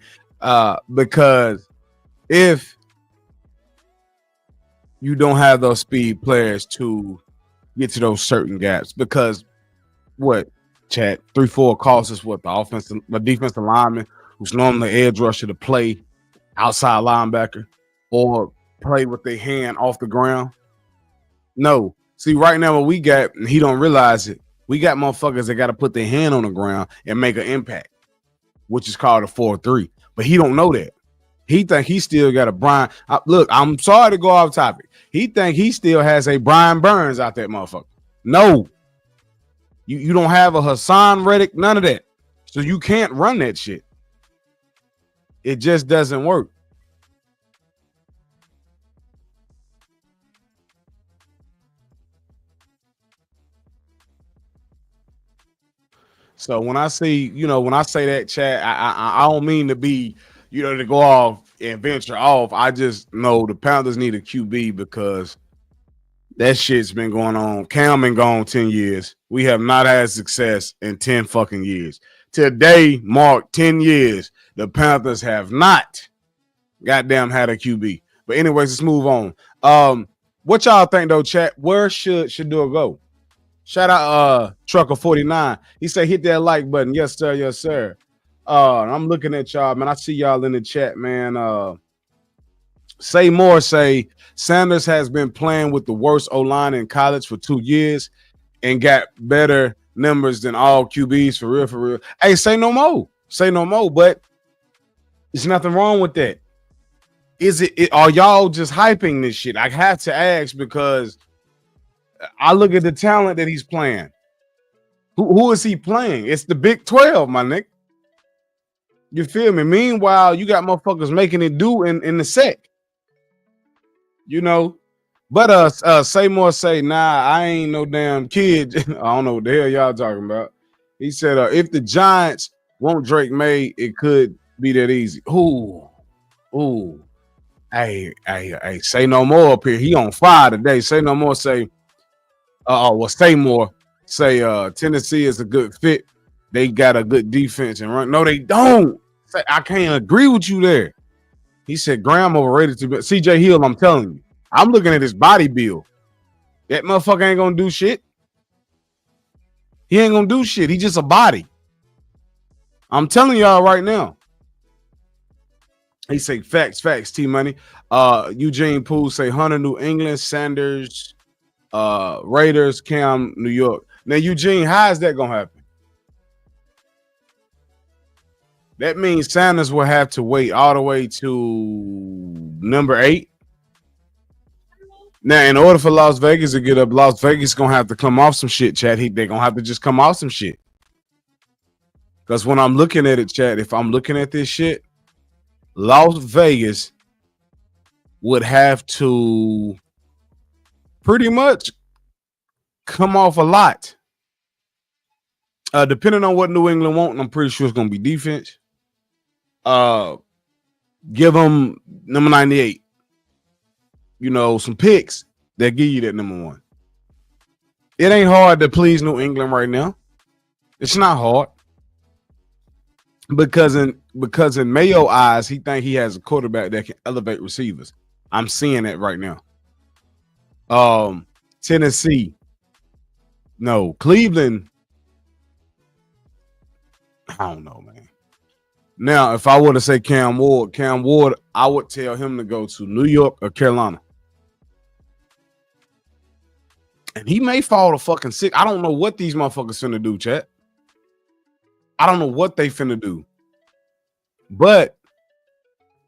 Because if you don't have those speed players to get to those certain gaps, because what, chat, 3-4 costs us what, the defensive lineman who's normally edge rusher to play outside linebacker or play with their hand off the ground. No. See, right now what we got, and he don't realize it, we got motherfuckers that got to put their hand on the ground and make an impact, which is called a 4-3. But he don't know that. He think he still got a Brian. Look, I'm sorry to go off topic. He think he still has a Brian Burns out that motherfucker. No. You don't have a Hassan Reddick, none of that. So you can't run that shit. It just doesn't work. So when I see, when I say that, chat, I don't mean to be, to go off and venture off. I just know the Panthers need a QB because that shit's been going on. Cam been gone 10 years. We have not had success in 10 fucking years. Today marked 10 years. The Panthers have not goddamn had a QB. But anyways, let's move on. What y'all think though, chat? Where should Shedeur go? Shout out Trucker 49. He said hit that like button. Yes, sir. Yes, sir. I'm looking at y'all, man. I see y'all in the chat, man. Say more. Say Sanders has been playing with the worst O-line in college for 2 years and got better numbers than all QBs for real, for real. Hey, say no more. Say no more. But there's nothing wrong with that. Are y'all just hyping this shit? I have to ask because I look at the talent that he's playing. Who is he playing? It's the Big 12, my nigga. You feel me? Meanwhile, you got motherfuckers making it do in the sec. You know, but say more. Say nah. I ain't no damn kid. I don't know what the hell y'all talking about. He said if the Giants want Drake May, it could be that easy. Ooh. Hey, say no more up here. He on fire today. Say no more. Say, well, say more. Say, Tennessee is a good fit. They got a good defense and run. No, they don't. Say, I can't agree with you there. He said Graham overrated to be CJ Hill. I'm telling you, I'm looking at his body build. That motherfucker ain't gonna do shit. He ain't gonna do shit. He just a body. I'm telling y'all right now. He say facts, T Money. Eugene Poole say Hunter, New England, Sanders, Raiders, Cam, New York. Now, Eugene, how is that gonna happen? That means Sanders will have to wait all the way to number 8. Now, in order for Las Vegas to get up, Las Vegas gonna have to come off some shit, chat. They're gonna have to just come off some shit. Because when I'm looking at it, chat, if I'm looking at this shit, Las Vegas would have to pretty much come off a lot. Depending on what New England want, I'm pretty sure it's going to be defense. Give them number 98. You know, some picks that give you that number 1. It ain't hard to please New England right now. It's not hard. Because in Mayo eyes, he think he has a quarterback that can elevate receivers. I'm seeing that right now. Tennessee. No. Cleveland. I don't know, man. Now, if I were to say Cam Ward, I would tell him to go to New York or Carolina. And he may fall to fucking 6. I don't know what these motherfuckers finna do, chat. I don't know what they finna do. But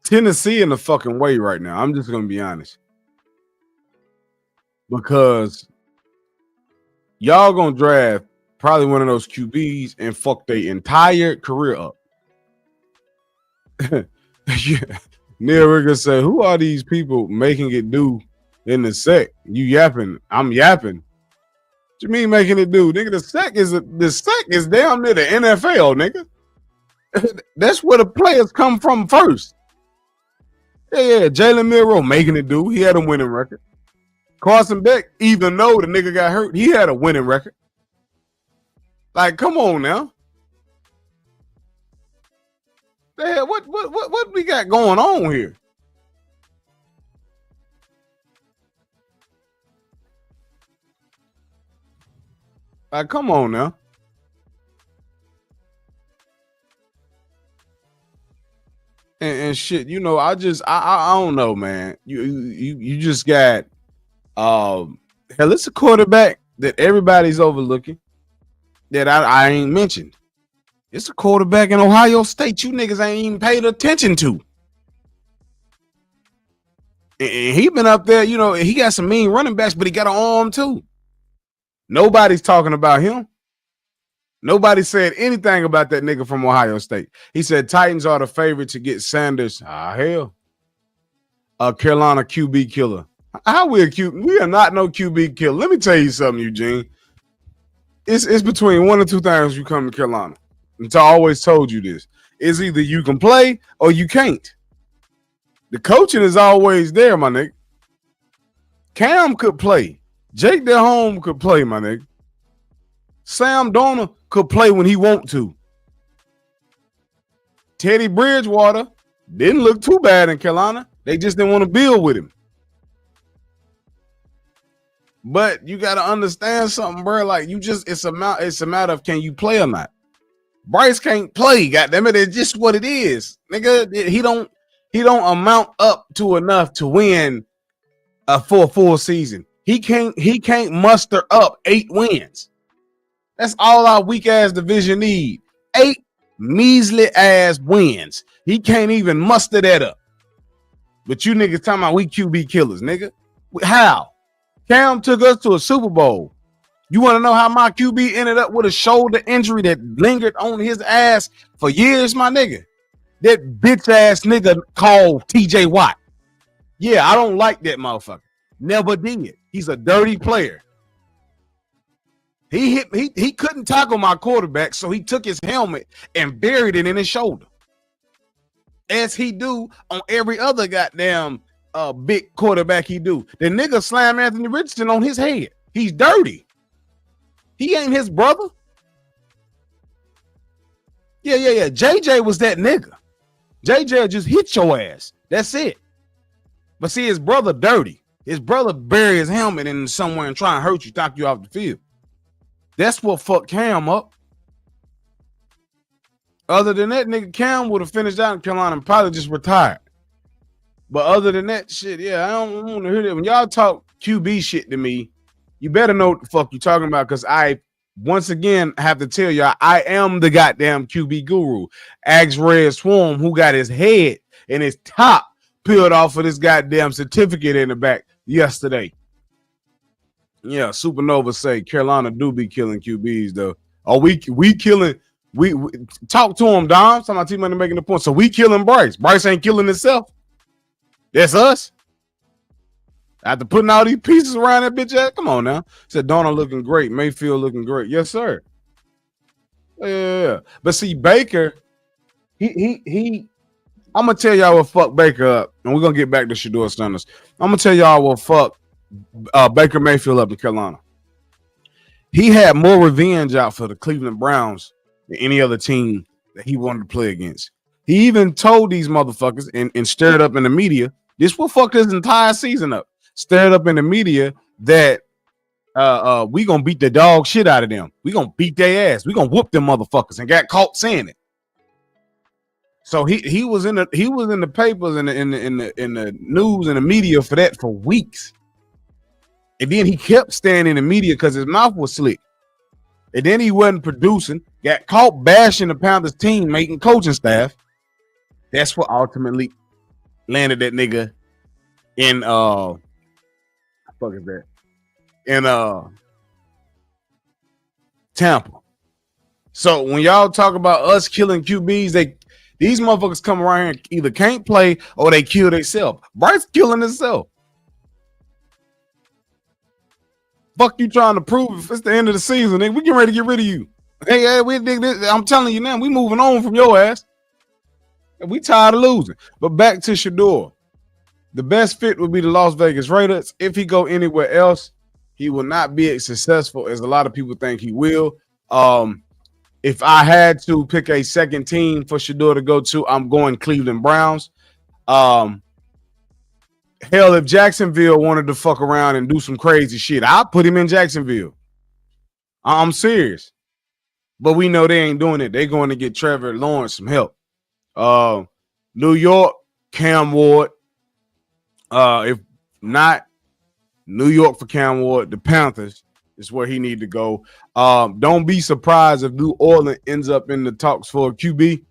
Tennessee in the fucking way right now. I'm just gonna be honest. Because y'all gonna draft probably one of those QBs and fuck their entire career up. Neil Rigger said, who are these people making it do in the sec? You yapping. I'm yapping. What you mean making it do? Nigga, the sec is damn near the NFL, nigga. That's where the players come from first. Yeah. Jalen Milroe making it do. He had a winning record. Carson Beck, even though the nigga got hurt, he had a winning record. Like, come on now. Damn, what we got going on here? Like, come on now. And shit, you know, I don't know, man. You just got hell, it's a quarterback that everybody's overlooking that I ain't mentioned. It's a quarterback in Ohio State you niggas ain't even paid attention to. And he been up there, you know, he got some mean running backs, but he got an arm too. Nobody's talking about him. Nobody said anything about that nigga from Ohio State. He said Titans are the favorite to get Sanders. Hell. A Carolina QB killer. How we are not no QB killer. Let me tell you something, Eugene. It's between one or two things you come to Carolina. And I always told you this. It's either you can play or you can't. The coaching is always there, my nigga. Cam could play. Jake Delhomme could play, my nigga. Sam Darnold could play when he want to. Teddy Bridgewater didn't look too bad in Carolina. They just didn't want to build with him. But you got to understand something, bro. Like it's a matter of can you play or not. Bryce can't play, goddammit. It's just what it is, nigga. He don't amount up to enough to win for a full season. He can't muster up 8 wins. That's all our weak ass division need. 8 measly ass wins. He can't even muster that up. But you niggas talking about we QB killers, nigga. How? Cam took us to a Super Bowl. You want to know how my QB ended up with a shoulder injury that lingered on his ass for years, my nigga? That bitch ass nigga called TJ Watt. Yeah, I don't like that motherfucker. Never did. He's a dirty player. He couldn't tackle my quarterback, so he took his helmet and buried it in his shoulder. As he do on every other goddamn big quarterback he do. The nigga slammed Anthony Richardson on his head. He's dirty. He ain't his brother. Yeah. JJ was that nigga. JJ just hit your ass. That's it. But see, his brother dirty. His brother bury his helmet in somewhere and try and hurt you, knock you off the field. That's what fucked Cam up. Other than that, nigga, Cam would have finished out in Carolina and probably just retired. But other than that shit, yeah, I don't want to hear that. When y'all talk QB shit to me, you better know what the fuck you talking about, because I, once again, have to tell y'all, I am the goddamn QB guru. Ask Red Swarm, who got his head and his top peeled off of this goddamn certificate in the back yesterday. Yeah, Supernova say Carolina do be killing QBs, though. Oh, we killing... We talk to him, Dom. Talking about T-Money making the point. So we killing Bryce. Bryce ain't killing himself. That's us. After putting all these pieces around that bitch ass, come on now. Said Donald looking great. Mayfield looking great. Yes, sir. Yeah. But see, Baker, he I'm gonna tell y'all what fucked Baker up, and we're gonna get back to Shedeur Sanders. I'm gonna tell y'all what fucked Baker Mayfield up in Carolina. He had more revenge out for the Cleveland Browns than any other team that he wanted to play against. He even told these motherfuckers and stirred up in the media. This will fuck his entire season up. Stirred up in the media that we gonna beat the dog shit out of them. We gonna beat their ass. We gonna whoop them motherfuckers, and got caught saying it. So he was in the papers and in the news and the media for that for weeks. And then he kept staying in the media because his mouth was slick. And then he wasn't producing, got caught bashing the Panthers team, making coaching staff. That's what ultimately landed that nigga in what the fuck is that? In Tampa. So when y'all talk about us killing QBs, these motherfuckers come around here and either can't play or they kill themselves. Bryce killing himself. Fuck you trying to prove if it's the end of the season, nigga. We getting ready to get rid of you. Hey, I'm telling you now, we moving on from your ass. We tired of losing. But back to Shedeur. The best fit would be the Las Vegas Raiders. If he go anywhere else, he will not be as successful as a lot of people think he will. If I had to pick a second team for Shedeur to go to, I'm going Cleveland Browns. Hell, if Jacksonville wanted to fuck around and do some crazy shit, I'll put him in Jacksonville. I'm serious. But we know they ain't doing it. They're going to get Trevor Lawrence some help. New York, Cam Ward. If not, New York for Cam Ward, the Panthers is where he need to go. Don't be surprised if New Orleans ends up in the talks for a QB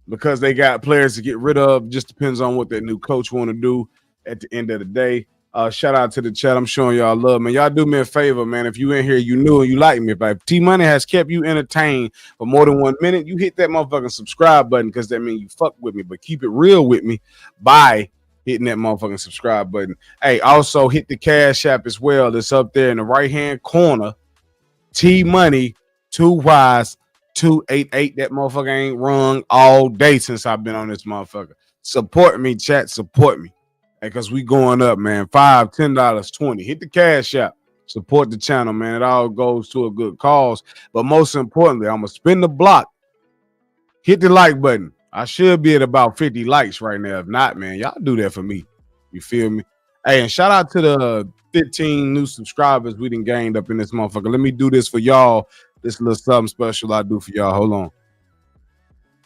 because they got players to get rid of. Just depends on what that new coach want to do at the end of the day. Shout out to the chat. I'm showing y'all love, man. Y'all do me a favor, man. If you in here, you knew and you like me. If T-Money has kept you entertained for more than 1 minute, you hit that motherfucking subscribe button because that means you fuck with me. But keep it real with me by hitting that motherfucking subscribe button. Hey, also hit the Cash App as well. It's up there in the right-hand corner. T-Money, 2Ys, 288. That motherfucker ain't rung all day since I've been on this motherfucker. Support me, chat. Support me. Because we going up, man. $5, $10, $20. Hit the Cash App. Support the channel, man. It all goes to a good cause. But most importantly, I'm going to spin the block. Hit the like button. I should be at about 50 likes right now. If not, man, y'all do that for me. You feel me? Hey, and shout out to the 15 new subscribers we done gained up in this motherfucker. Let me do this for y'all. This little something special I do for y'all. Hold on.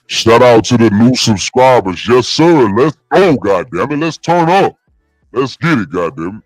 Shout out to the new subscribers. Yes, sir. Let's go, goddammit. Let's turn up. Let's get it, goddammit.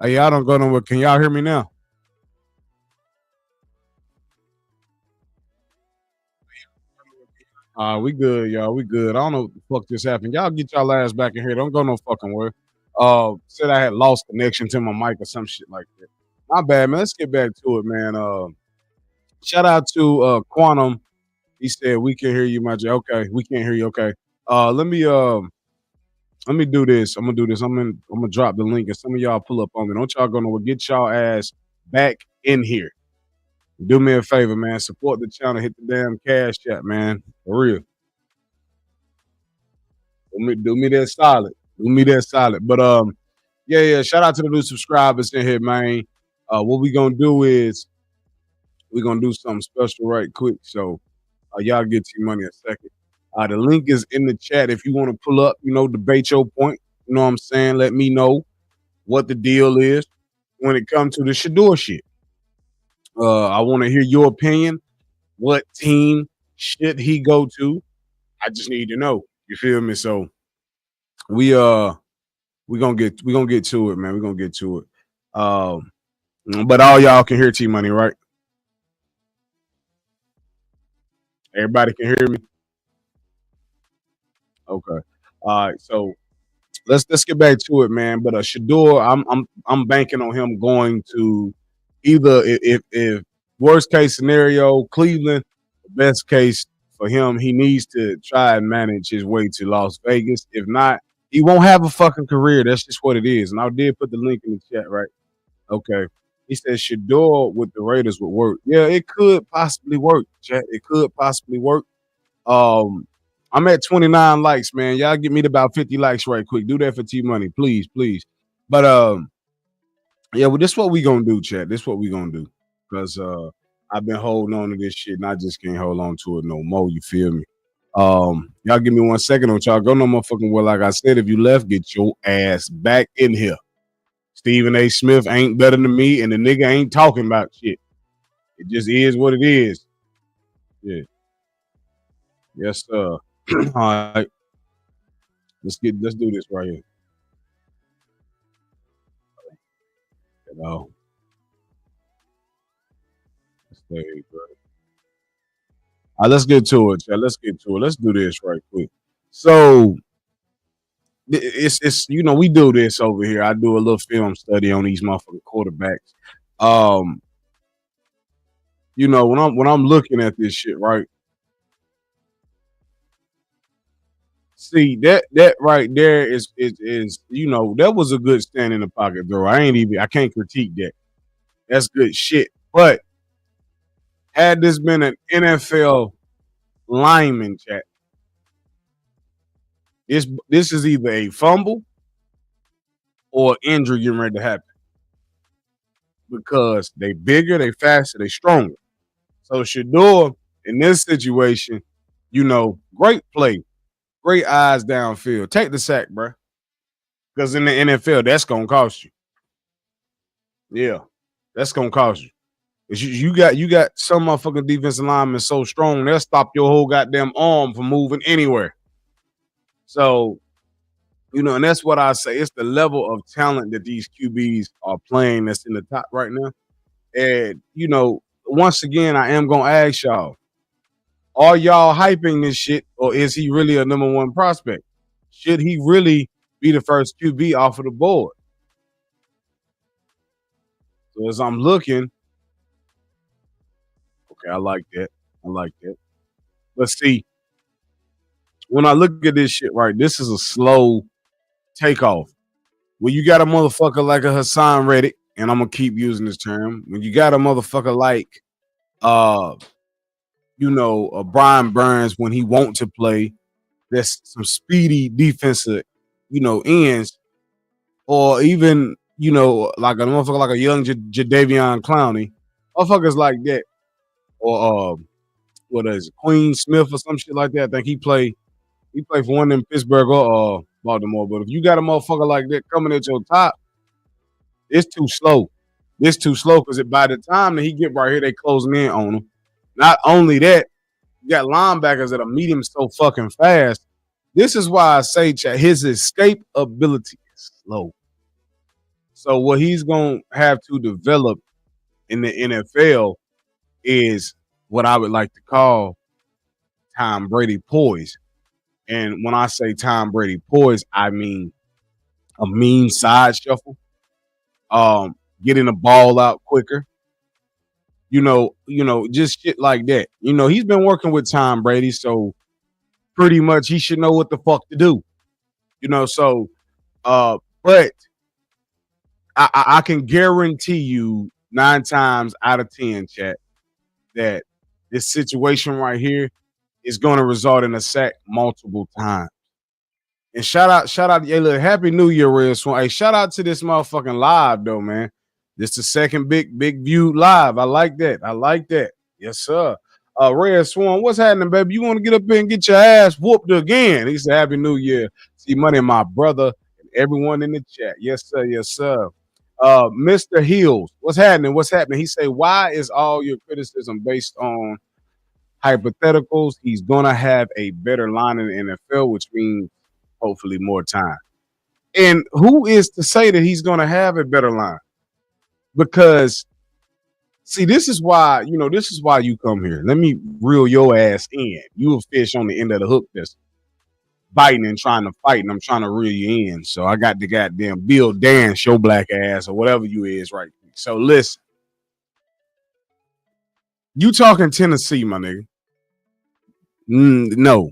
Hey, y'all don't go nowhere. Can y'all hear me now? We good, y'all. We good. I don't know what the fuck just happened. Y'all get y'all ass back in here. Don't go no fucking where. Said I had lost connection to my mic or some shit like that. My bad, man. Let's get back to it, man. Shout out to Quantum. He said we can hear you, my J. Okay, we can't hear you. Okay. Let me do this. I'm gonna do this. I'm gonna drop the link and some of y'all pull up on me. Don't y'all go nowhere. Get y'all ass back in here. Do me a favor, man. Support the channel. Hit the damn cash chat, man. For real. Do me that solid. Do me that solid. But yeah. Shout out to the new subscribers in here, man. What we gonna do is we're gonna do something special right quick. So y'all get your money a second. The link is in the chat if you want to pull up, debate your point. You know what I'm saying? Let me know what the deal is when it comes to the Shedeur shit. I want to hear your opinion. What team should he go to? I just need to know. You feel me? So we gonna get to it, man. We're gonna get to it. But all y'all can hear T Money, right? Everybody can hear me. Okay. All right. So let's get back to it, man. But Shedeur, I'm banking on him going to either if worst case scenario Cleveland, best case for him, he needs to try and manage his way to Las Vegas. If not, he won't have a fucking career. That's just what it is. And I did put the link in the chat, right? Okay. He said Shedeur with the Raiders would work. Yeah, it could possibly work, chat. It could possibly work. Um, I'm at 29 likes, man. Y'all get me to about 50 likes right quick. Do that for T Money, please, please. But yeah, well, this is what we gonna do, chat. This is what we gonna do. Because I've been holding on to this shit and I just can't hold on to it no more. You feel me? Y'all give me 1 second. Don't y'all go no motherfucking well. Like I said, if you left, get your ass back in here. Stephen A. Smith ain't better than me, and the nigga ain't talking about shit. It just is what it is. Yeah. Yes, sir. All right. Let's do this right here. You know. All right, let's get to it, y'all. Let's get to it. Let's do this right quick. So it's we do this over here. I do a little film study on these motherfucking quarterbacks. When I'm looking at this shit, right? See that right there is that was a good stand in the pocket throw. I can't critique that. That's good shit. But had this been an NFL lineman, chat, this is either a fumble or injury getting ready to happen because they bigger, they faster, they stronger. So Shedeur in this situation, great play, great eyes downfield. Take the sack, bro. Because in the NFL, that's gonna cost you. Yeah, that's gonna cost you. You got some motherfucking defensive linemen so strong they'll stop your whole goddamn arm from moving anywhere. So, and that's what I say. It's the level of talent that these QBs are playing that's in the top right now. And once again, I am gonna ask y'all: are y'all hyping this shit, or is he really a number one prospect? Should he really be the first QB off of the board? So as I'm looking, okay, I like that. Let's see. When I look at this shit, right, this is a slow takeoff. When you got a motherfucker like a Hassan Reddick, and I'm gonna keep using this term, when you got a motherfucker like Brian Burns when he wants to play, there's some speedy defensive, ends, or even, like a motherfucker like a young Jadeveon Clowney, motherfuckers like that, or what is it, Queen Smith or some shit like that. I think he played for one of them Pittsburgh or Baltimore. But if you got a motherfucker like that coming at your top, it's too slow. It's too slow because by the time that he get right here, they closing in on him. Not only that, you got linebackers that'll meet him so fucking fast. This is why I say, chat, his escape ability is slow. So what he's going to have to develop in the NFL is what I would like to call Tom Brady poise. And when I say Tom Brady poise, I mean a mean side shuffle, getting the ball out quicker, just shit like that. He's been working with Tom Brady, so pretty much he should know what the fuck to do. But I can guarantee you 9 times out of 10, chat, that this situation right here is going to result in a sack multiple times. And shout out, hey, look, Happy New Year, Red Swan. Hey, shout out to this motherfucking live, though, man. This the second big viewed live. I like that. Yes, sir. Red Swan, what's happening, baby? You want to get up here and get your ass whooped again? He said, Happy New Year. See, money, my brother, everyone in the chat. Yes, sir. Yes, sir. Mr. Hills, what's happening? What's happening? He say, why is all your criticism based on hypotheticals? He's gonna have a better line in the NFL, which means hopefully more time. And who is to say that he's gonna have a better line? Because see, this is why you come here. Let me reel your ass in. You a fish on the end of the hook that's biting and trying to fight, and I'm trying to reel you in. So I got the goddamn Bill dance your black ass or whatever you is right. So listen, you talking Tennessee, my nigga? No,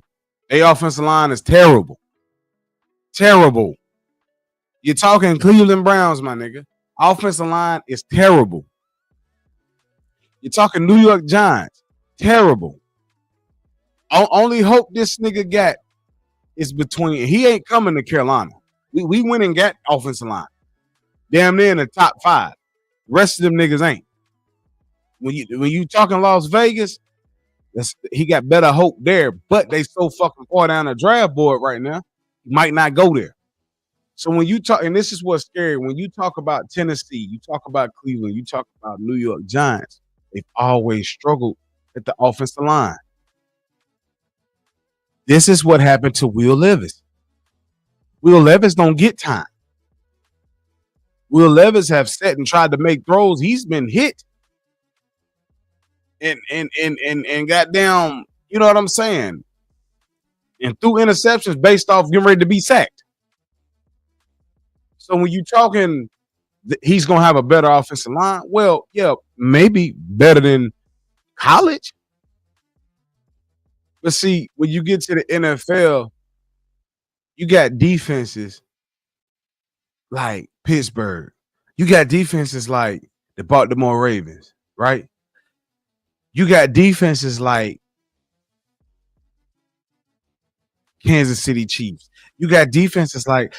their offensive line is terrible, terrible. You're talking Cleveland Browns, my nigga. Offensive line is terrible. You're talking New York Giants, terrible. Only hope this nigga got is between. He ain't coming to Carolina. We went and got offensive line. Damn near in the top 5. Rest of them niggas ain't. When you talking Las Vegas, he got better hope there, but they so fucking far down the draft board right now, he might not go there. So when you talk, and this is what's scary, when you talk about Tennessee, you talk about Cleveland, you talk about New York Giants, they've always struggled at the offensive line. This is what happened to Will Levis. Will Levis don't get time. Will Levis have sat and tried to make throws. He's been hit. And got down, you know what I'm saying? And threw interceptions based off getting ready to be sacked. So when you talking he's going to have a better offensive line, well, yeah, maybe better than college. But see, when you get to the NFL, you got defenses like Pittsburgh. You got defenses like the Baltimore Ravens, right? You got defenses like Kansas City Chiefs. You got defenses like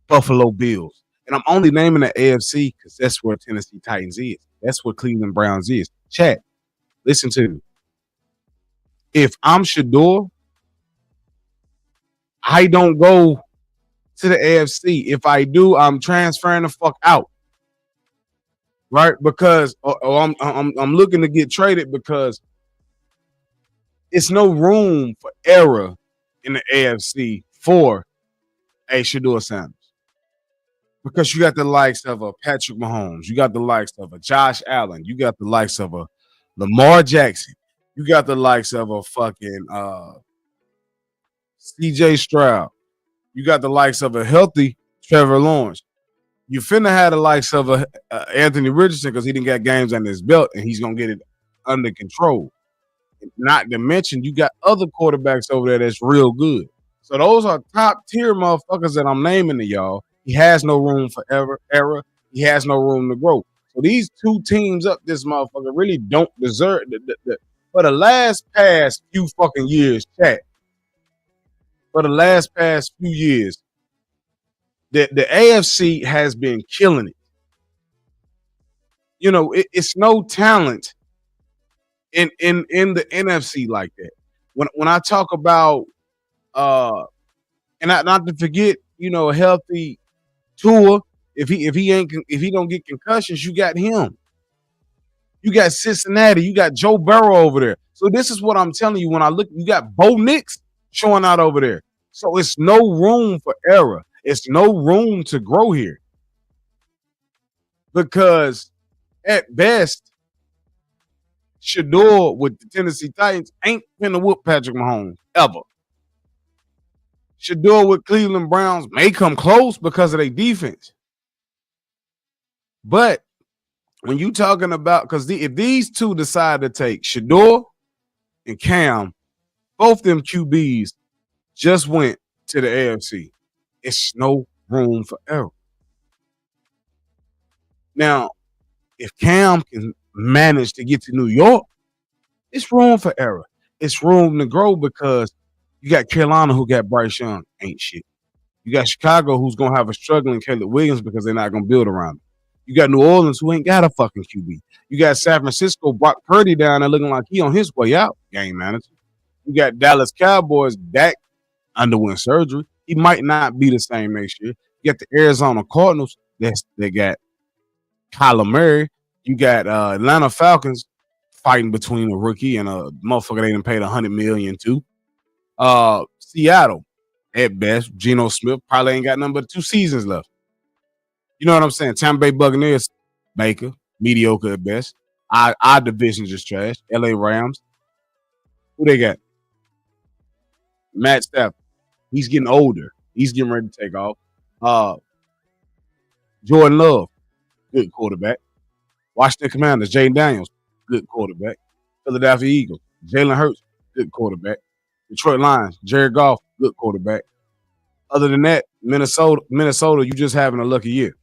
Buffalo Bills. And I'm only naming the AFC because that's where Tennessee Titans is. That's where Cleveland Browns is. Chat, listen to me. If I'm Shedeur, I don't go to the AFC. If I do, I'm transferring the fuck out. Right? Because I'm looking to get traded because it's no room for error in the AFC for a Shedeur Sanders. Because you got the likes of a Patrick Mahomes, you got the likes of a Josh Allen, you got the likes of a Lamar Jackson, you got the likes of a fucking CJ Stroud, you got the likes of a healthy Trevor Lawrence. You finna have the likes of a Anthony Richardson because he didn't got games under his belt and he's gonna get it under control. Not to mention you got other quarterbacks over there that's real good. So those are top tier motherfuckers that I'm naming to y'all. He has no room for error. He has no room to grow. So these two teams up this motherfucker really don't deserve for the last past few fucking years, chat. For the last past few years, the AFC has been killing it. You know, it's no talent in the NFC like that. When I talk about and not to forget, you know, a healthy Tua, if he don't get concussions, you got him. You got Cincinnati, you got Joe Burrow over there. So this is what I'm telling you. When I look, you got Bo Nix showing out over there. So it's no room for error. It's no room to grow here. Because at best, Shedeur with the Tennessee Titans ain't finna whoop Patrick Mahomes ever. Shedeur with Cleveland Browns may come close because of their defense. But when you talking about, because if these two decide to take Shedeur and Cam, both them QBs just went to the AFC. It's no room for error. Now, if Cam can manage to get to New York, it's room for error. It's room to grow because you got Carolina who got Bryce Young, ain't shit. You got Chicago who's going to have a struggling Caleb Williams because they're not going to build around him. You got New Orleans who ain't got a fucking QB. You got San Francisco, Brock Purdy down there looking like he on his way out, game manager. You got Dallas Cowboys, Dak underwent surgery. He might not be the same next year. You got the Arizona Cardinals. They got Kyler Murray. You got Atlanta Falcons fighting between a rookie and a motherfucker they done paid $100 million to. Seattle, at best, Geno Smith probably ain't got nothing but 2 seasons left. You know what I'm saying? Tampa Bay Buccaneers, Baker, mediocre at best. Our division just trash. LA Rams. Who they got? Matt Stafford. He's getting older. He's getting ready to take off. Jordan Love, good quarterback. Washington Commanders, Jaden Daniels, good quarterback. Philadelphia Eagles, Jalen Hurts, good quarterback. Detroit Lions, Jared Goff, good quarterback. Other than that, Minnesota, you just having a lucky year.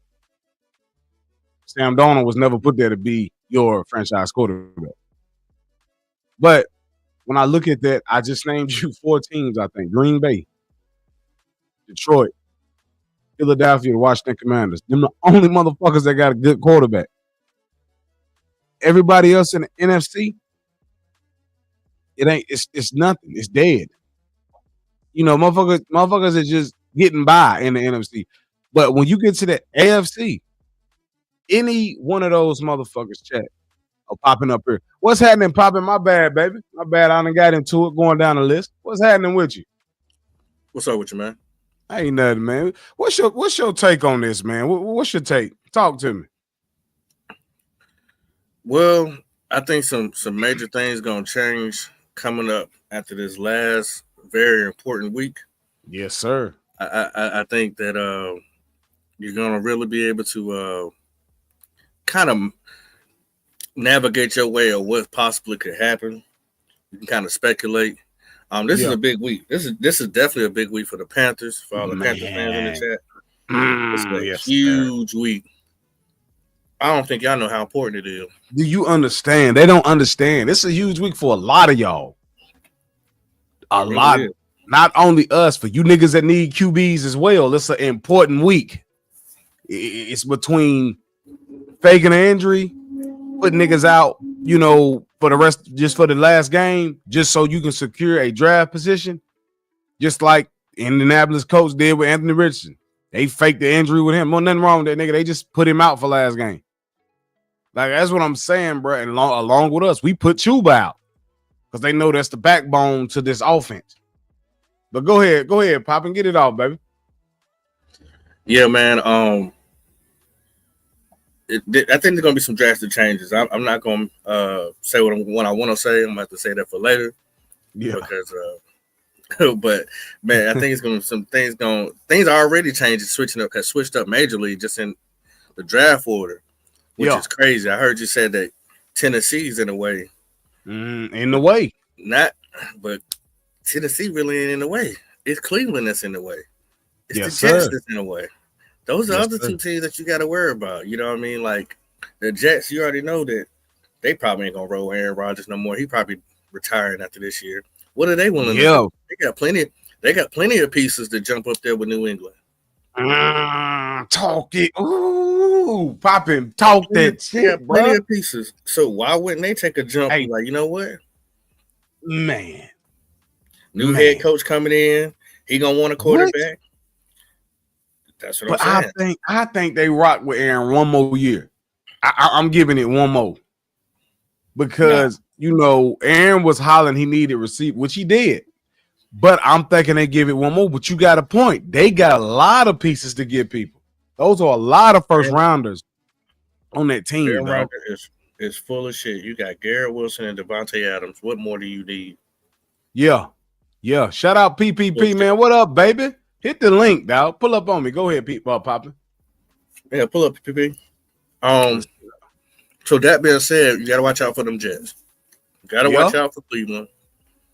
Sam Darnold was never put there to be your franchise quarterback. But when I look at that, I just named you 4 teams, I think. Green Bay, Detroit, Philadelphia, and Washington Commanders. Them the only motherfuckers that got a good quarterback. Everybody else in the NFC, it's nothing. It's dead. You know, motherfuckers are just getting by in the NFC. But when you get to the AFC, any one of those motherfuckers chat are popping up here. What's happening, popping? My bad, baby. My bad. I done got into it going down the list. What's happening with you? What's up with you, man? Ain't nothing, man. What's your take on this, man? What's your take? Talk to me. Well, I think some major things gonna change coming up after this last very important week. Yes, sir. I think that you're gonna really be able to kind of navigate your way of what possibly could happen. You can kind of speculate. This is a big week. This is definitely a big week for the Panthers, for all the Panther fans in the chat. It's a huge week. I don't think y'all know how important it is. Do you understand? They don't understand. This is a huge week for a lot of y'all. A lot. Not only us, for you niggas that need QBs as well. It's an important week. It's between faking an injury, putting niggas out, you know, for the rest, just for the last game, just so you can secure a draft position, just like Indianapolis coach did with Anthony Richardson. They faked the injury with him. No, nothing wrong with that nigga. They just put him out for last game. Like, that's what I'm saying, bro. And along with us, we put Chuba out because they know that's the backbone to this offense. But go ahead, Pop, and get it off, baby. Yeah, man. I think there's gonna be some drastic changes. I'm not gonna say what I want to say. I'm gonna have to say that for later. Yeah. Because, but man, I think it's gonna things are already changing, switched up majorly just in the draft order, which is crazy. I heard you said that Tennessee's in the way. In the way, but Tennessee really ain't in the way. It's Cleveland that's in the way. It's the Jets that's in the way. Those are other 2 teams that you got to worry about. You know what I mean? Like the Jets, you already know that they probably ain't gonna roll Aaron Rodgers no more. He probably retiring after this year. What are they willing to do? They got plenty of pieces to jump up there with New England. Talk it. Ooh, popping. Talk that shit, bro. Plenty of pieces. So why wouldn't they take a jump? Hey, like, you know what? Man. New head coach coming in. He gonna want a quarterback. That's what I'm saying. I think they rock with Aaron one more year. I'm giving it one more. Because, you know, Aaron was hollering he needed receiver, which he did. But I'm thinking they give it one more. But you got a point. They got a lot of pieces to give people. Those are a lot of first rounders on that team. Aaron Rodgers is full of shit. You got Garrett Wilson and Devontae Adams. What more do you need? Yeah. Shout out PPP, man. What up, baby? Hit the link, dog. Pull up on me. Go ahead, Poppin'. Yeah, pull up, PPP. So that being said, you got to watch out for them Jets. You got to watch out for Cleveland.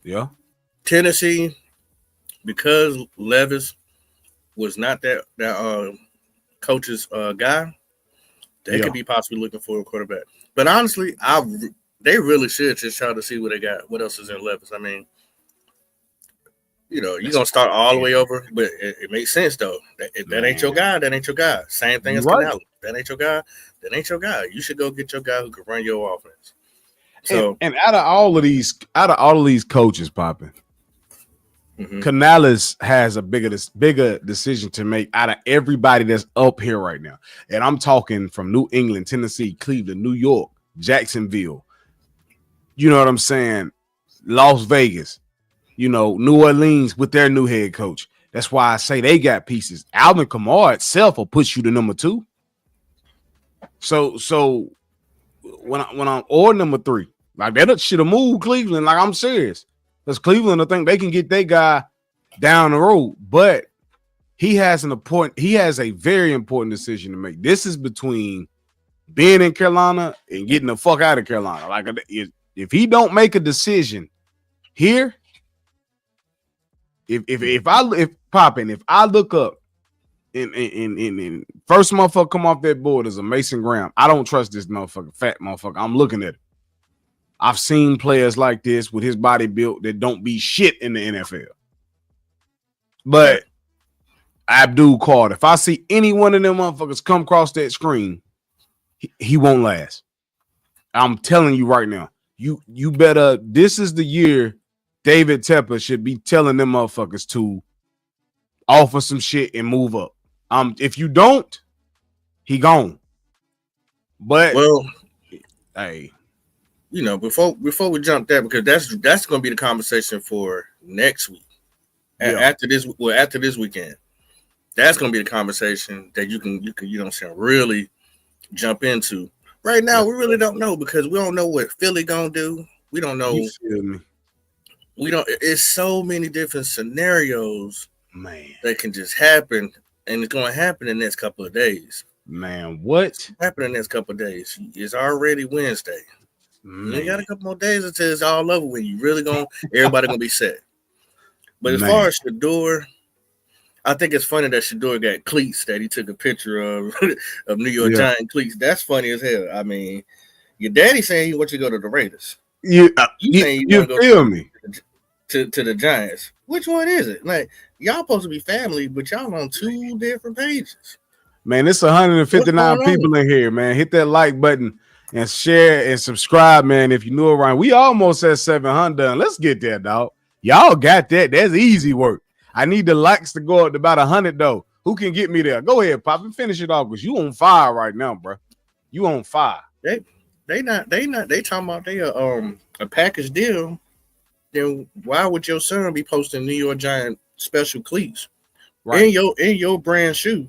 Yeah. Tennessee, because Levis was not that coach's guy, they could be possibly looking for a quarterback. But honestly, they really should just try to see what they got. What else is in Levis? I mean, you know, you're going to start all the way over, but it makes sense, though. If that ain't your guy, that ain't your guy. Same thing as Canales. That ain't your guy, that ain't your guy. You should go get your guy who can run your offense. So, and out of all of these coaches, Poppin', Canales has a bigger decision to make out of everybody that's up here right now. And I'm talking from New England, Tennessee, Cleveland, New York, Jacksonville. You know what I'm saying? Las Vegas, New Orleans with their new head coach. That's why I say they got pieces. Alvin Kamara itself will put you to number 2. So when I'm or number 3, like that should have moved Cleveland. Like I'm serious. Because Cleveland, I think they can get their guy down the road, but he has a very important decision to make. This is between being in Carolina and getting the fuck out of Carolina. Like if he don't make a decision here, if I look up and first motherfucker come off that board is a Mason Graham. I don't trust this motherfucker, fat motherfucker. I'm looking at it. I've seen players like this with his body built that don't be shit in the NFL. But Abdul Carter, if I see any one of them motherfuckers come across that screen, he won't last. I'm telling you right now. You better. This is the year David Tepper should be telling them motherfuckers to offer some shit and move up. If you don't, he gone. But hey. Before we jump there, because that's going to be the conversation for next week. After this weekend, that's going to be the conversation that you can really jump into. Right now, we really don't know because we don't know what Philly gonna do. We don't know. You feel me? We don't. It's so many different scenarios, man, that can just happen, and it's going to happen in the next couple of days. Man, what happened in the next couple of days? It's already Wednesday. Man. You got a couple more days until it's all over when you really everybody gonna be set. But as far as Shedeur, I think it's funny that Shedeur got cleats that he took a picture of New York Giant cleats. That's funny as hell. I mean, your daddy saying he wants you to go to the Raiders. You feel me? To the Giants. Which one is it? Like, y'all supposed to be family, but y'all on 2 different pages. Man, it's 159 people in here, man. Hit that like button and share and subscribe, man. If you knew it right, we almost at 700. Let's get there, dog. Y'all got that. That's easy work. I need the likes to go up to about 100 though. Who can get me there? Go ahead, Pop, and finish it off because you on fire right now, bro. You on fire. They talking about they a package deal. Then why would your son be posting New York Giant special cleats in your brand shoe?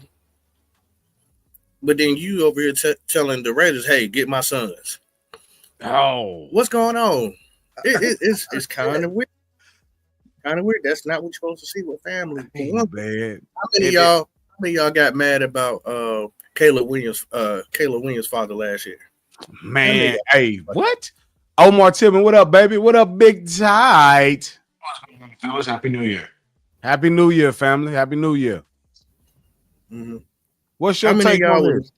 But then you over here telling the Raiders, "Hey, get my sons." Oh, what's going on? It's kind of weird. Kind of weird. That's not what you're supposed to see with family. Man. How many of y'all got mad about Caleb Williams' father last year? Man, hey, what? Omar Tillman, what up, baby? What up, Big Tight? Fellas, Happy New Year. Happy New Year, family. Happy New Year. Mm-hmm. What's your take on this?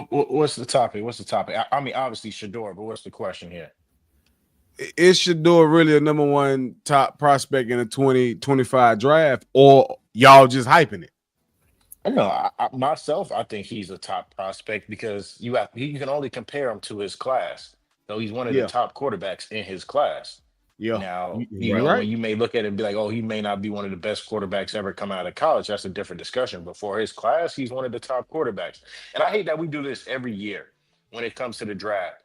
What's the topic? I mean, obviously Shedeur, but what's the question here? Is Shedeur really a number 1 top prospect in the 2025 draft, or y'all just hyping it? No, myself, I think he's a top prospect because you can only compare him to his class. So he's one of the top quarterbacks in his class. Yeah. Now, right. You may look at it and be like, oh, he may not be one of the best quarterbacks ever come out of college. That's a different discussion. But for his class, he's one of the top quarterbacks. And I hate that we do this every year when it comes to the draft.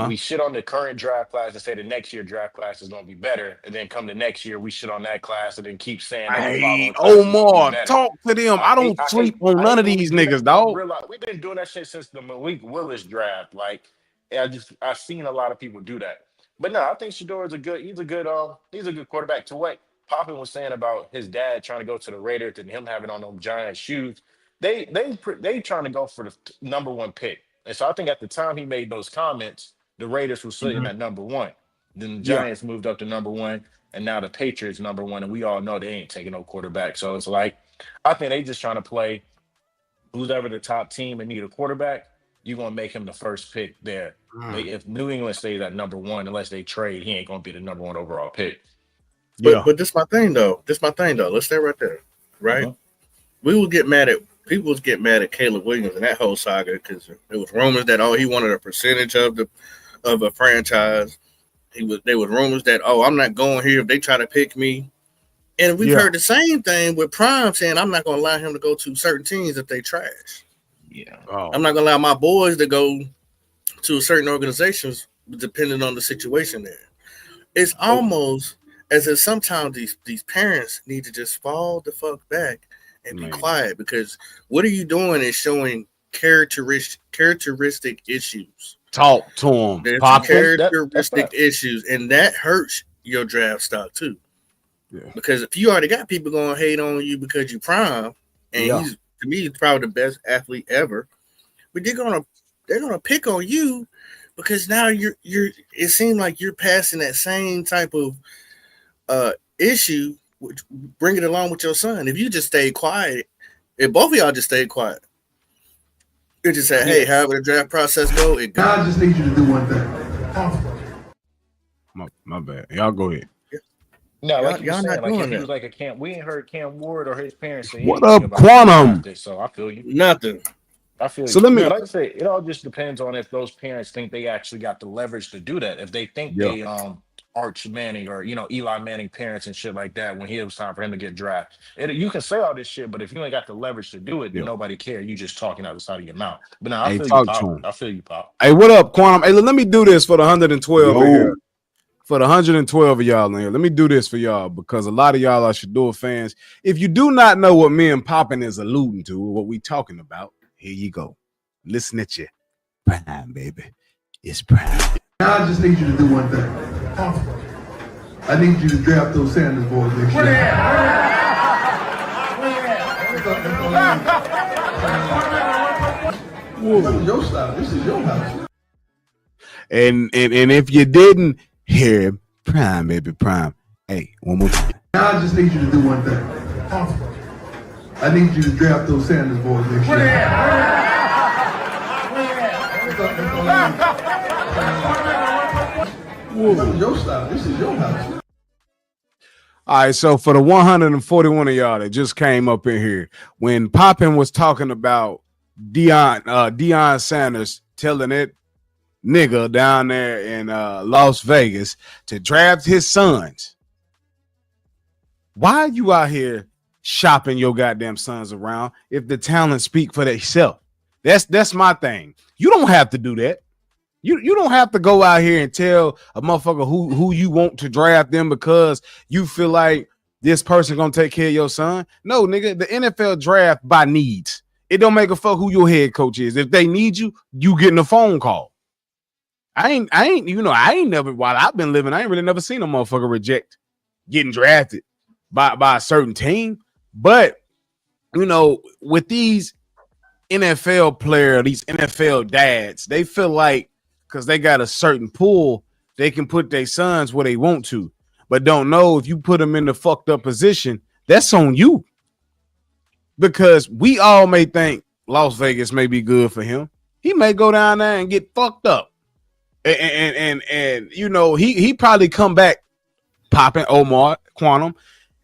We shit on the current draft class and say the next year draft class is going to be better. And then come the next year, we shit on that class and then keep saying that the following class Omar, talk to them. I don't sleep on none of these niggas, dog. We've been doing that shit since the Malik Willis draft. Like, I've seen a lot of people do that. But no, I think Shedeur is he's a good quarterback. To what Poppin was saying about his dad trying to go to the Raiders and him having on them giant shoes, they trying to go for the number 1 pick. And so I think at the time he made those comments, the Raiders were sitting at number 1. Then the Giants moved up to number 1, and now the Patriots number 1, and we all know they ain't taking no quarterback. So it's like, I think they just trying to play who's ever the top team and need a quarterback, you're going to make him the first pick there. If New England stays at number 1, unless they trade, he ain't going to be the number 1 overall pick. But this my thing though. Let's stay right there. Right? People was getting mad at Caleb Williams and that whole saga because there was rumors that he wanted a percentage of a franchise. There was rumors that I'm not going here if they try to pick me. And we've heard the same thing with Prime saying, I'm not going to allow him to go to certain teams if they trash. Yeah. I'm not going to allow my boys to go to certain organizations depending on the situation there. It's almost as if sometimes these parents need to just fall the fuck back and be quiet, because what are you doing is showing characteristic issues. Talk to them. There's characteristic issues, and that hurts your draft stock too. Yeah. Because if you already got people going to hate on you because you Prime, and he's, to me, he's probably the best athlete ever, but they're gonna pick on you because now you're it seems like you're passing that same type of issue, which bring it along with your son. If you just stay quiet, if both of y'all just stay quiet, you just say, hey, however the draft process go, it goes. I just need you to do one thing. My bad. Y'all go ahead. No, like y'all not doing that. He was like a Cam. We ain't heard Cam Ward or his parents say what up, Quantum. So I feel you. Nothing. I feel so you. let me like I say, it all just depends on if those parents think they actually got the leverage to do that. If they think they Arch Manning or Eli Manning parents and shit like that when it was time for him to get drafted. You can say all this shit, but if you ain't got the leverage to do it, then nobody care. You just talking out the side of your mouth. But now I feel you, Pop. I feel you, Pop. Hey, what up, Quantum? Hey, let me do this for the 112 in here. For the 112 of y'all in here, let me do this for y'all because a lot of y'all are Shedeur fans. If you do not know what me and Poppin is alluding to, what we talking about, here you go. Listen at you. Prime, baby. It's prime. Now I just need you to do one thing. I need you to draft those Sanders boys next year. This is your style. This is your house. And if you didn't hear him, prime, baby, prime. Hey, one more time. Now I just need you to do one thing. I need you to draft those Sanders boys next year. This is your style. This is your house. All right, so for the 141 of y'all that just came up in here, when Poppin was talking about Deion Sanders telling it nigga down there in Las Vegas to draft his sons, why are you out here shopping your goddamn sons around if the talent speak for themselves? That's my thing. You don't have to do that. You don't have to go out here and tell a motherfucker who you want to draft them because you feel like this person gonna take care of your son. No, nigga, the NFL draft by needs. It don't make a fuck who your head coach is. If they need you, you getting a phone call. I ain't never, while I've been living, I ain't really never seen a motherfucker reject getting drafted by a certain team. But with these NFL player, these NFL dads, they feel like because they got a certain pool, they can put their sons where they want to, but don't know if you put them in the fucked up position, that's on you. Because we all may think Las Vegas may be good for him. He may go down there and get fucked up. And he probably come back popping Omar Quantum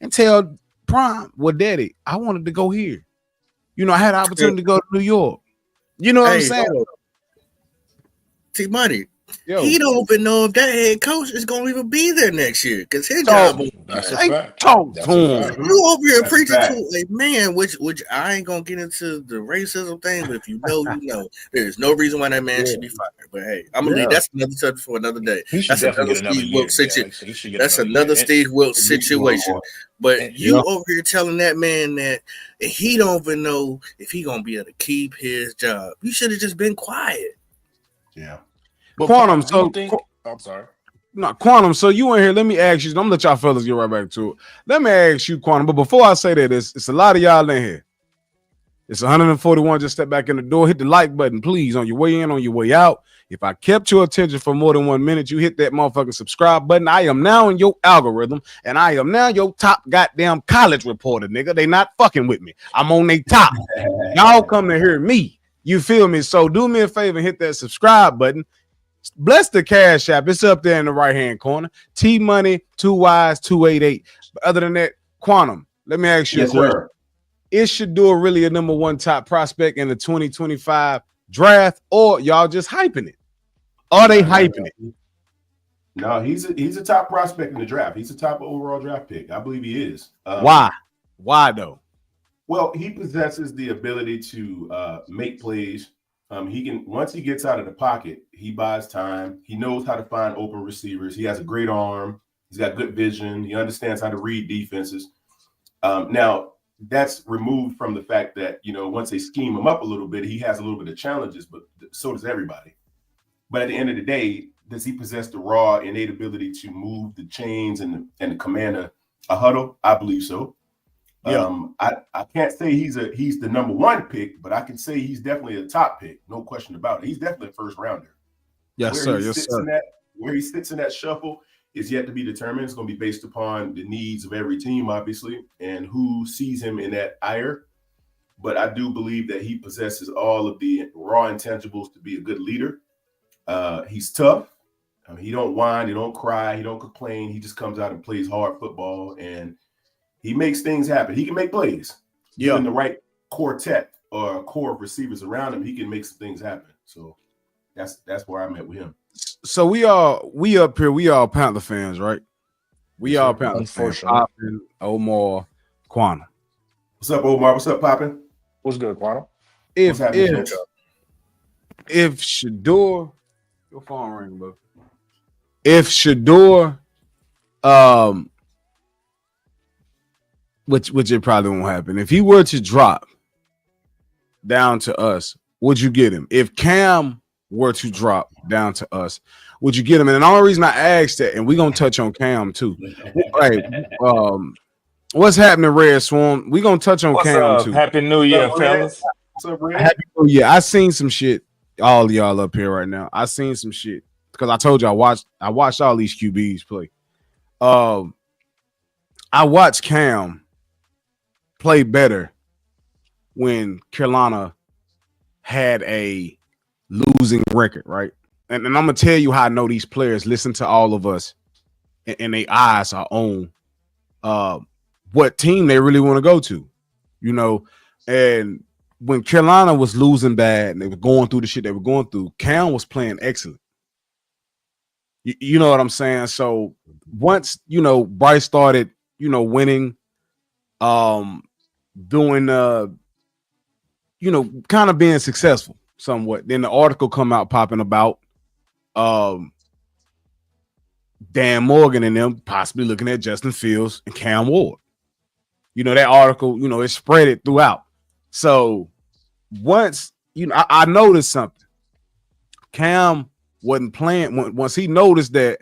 and tell Prime, well, Daddy, I wanted to go here. I had an opportunity to go to New York. You know what I'm saying? T-Money. He don't even know if that head coach is going to even be there next year because his job. That's a fact. Talk to him. You over here preaching to a man, which I ain't going to get into the racism thing, but if you know, you know. There's no reason why that man should be fired. But hey, I'm going to leave. That's another subject for another day. That's another Steve Wilkes situation. That's another Steve Wilkes situation. But you over here telling that man that he don't even know if he going to be able to keep his job. You should have just been quiet. Yeah. But Quantum, I'm sorry. No, Quantum, so you in here, let me ask you, I'm gonna let y'all fellas get right back to it. Let me ask you, Quantum, but before I say that, it's a lot of y'all in here. It's 141, just step back in the door, hit the like button, please, on your way in, on your way out. If I kept your attention for more than 1 minute, you hit that motherfucking subscribe button. I am now in your algorithm, and I am now your top goddamn college reporter, nigga. They not fucking with me. I'm on they top. Y'all come to hear me. You feel me? So do me a favor and hit that subscribe button. Bless the Cash App. It's up there in the right-hand corner. T-Money, 2Ys288. But other than that, Quantum, let me ask you a question. Sir. Is Shedeur really a number one top prospect in the 2025 draft, or y'all just hyping it? Are they hyping it? No, he's a top prospect in the draft. He's a top overall draft pick. I believe he is. Why? Why though? Well, he possesses the ability to make plays. He can, once he gets out of the pocket, he buys time. He knows how to find open receivers. He has a great arm. He's got good vision. He understands how to read defenses. Now, that's removed from the fact that, once they scheme him up a little bit, he has a little bit of challenges, but so does everybody. But at the end of the day, does he possess the raw innate ability to move the chains and command a huddle? I believe so. Yeah. I can't say he's the number one pick, but I can say he's definitely a top pick, no question about it. He's definitely a first rounder. Yes, sir. Yes, sir. Where he sits in that shuffle is yet to be determined. It's going to be based upon the needs of every team, obviously, and who sees him in that ire. But I do believe that he possesses all of the raw intangibles to be a good leader. He's tough. He don't whine, he don't cry, he don't complain. He just comes out and plays hard football, and he makes things happen. He can make plays. Yeah. Given the right quartet or core of receivers around him, he can make some things happen. So that's where I'm at with him. So we up here, we all Panther fans, right? We all Panther fans. Poppin, Omar, Quanah. What's up, Omar? What's up, Poppin? What's good, Quanah? If Shedeur, your phone ring, bro. If Shedeur, which it probably won't happen. If he were to drop down to us, would you get him? If Cam were to drop down to us, would you get him? And the only reason I asked that, and we're gonna touch on Cam too. Hey, what's happening, Red Swarm? We're gonna touch on Cam too. Happy New Year, fellas. What's up, Red? Happy New Year. I seen some shit. All y'all up here right now. I seen some shit because I told you I watched all these QBs play. I watched Cam play better when Carolina had a losing record, right? And I'm gonna tell you how I know these players listen to all of us, and their eyes are on what team they really want to go to, And when Carolina was losing bad and they were going through the shit they were going through, Cam was playing excellent. You know what I'm saying? So once, Bryce started, winning, doing, kind of being successful somewhat. Then the article come out popping about Dan Morgan and them possibly looking at Justin Fields and Cam Ward. That article, it spread it throughout. So once, I noticed something. Cam wasn't playing. Once he noticed that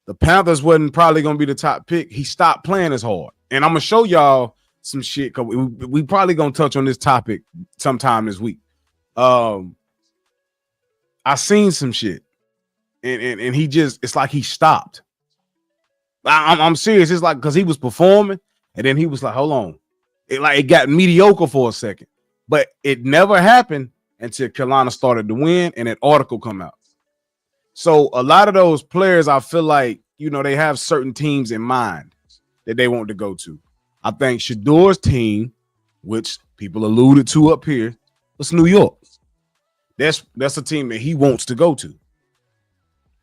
the Panthers wasn't probably going to be the top pick, he stopped playing as hard. And I'm going to show y'all some shit, because we probably going to touch on this topic sometime this week. I seen some shit. And he just, it's like he stopped. I'm serious. It's like, because he was performing, and then he was like, hold on. It got mediocre for a second. But it never happened until Carolina started to win and an article come out. So a lot of those players, I feel like, they have certain teams in mind that they want to go to. I think Shedeur's team, which people alluded to up here, was New York. That's a team that he wants to go to.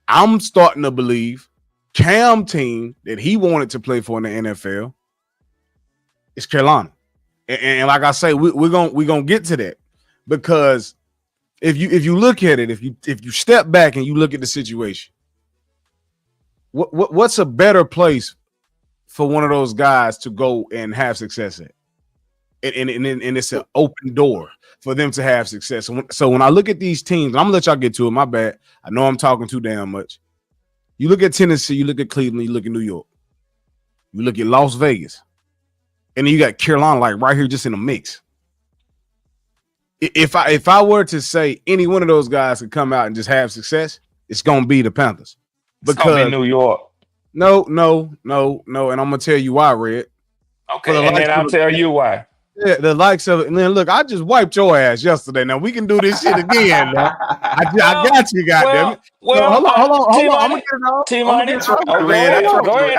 I'm starting to believe Cam team that he wanted to play for in the NFL is Carolina. And like I say, we're gonna get to that, because if you look at it, if you step back and you look at the situation, what's a better place for one of those guys to go and have success at? And it's an open door for them to have success. So when I look at these teams, I'm gonna let y'all get to it. My bad. I know I'm talking too damn much. You look at Tennessee, you look at Cleveland, you look at New York, you look at Las Vegas. And then you got Carolina, like right here, just in the mix. If I were to say any one of those guys could come out and just have success, it's gonna be the Panthers. Because New York. No. And I'm gonna tell you why, Red. Okay, and then I'll tell you why. Yeah, the likes of it. And then look, I just wiped your ass yesterday. Now we can do this shit again. Man. I got you, goddamn it. Well, hold on. I'm gonna get it on. T-Money. Go ahead,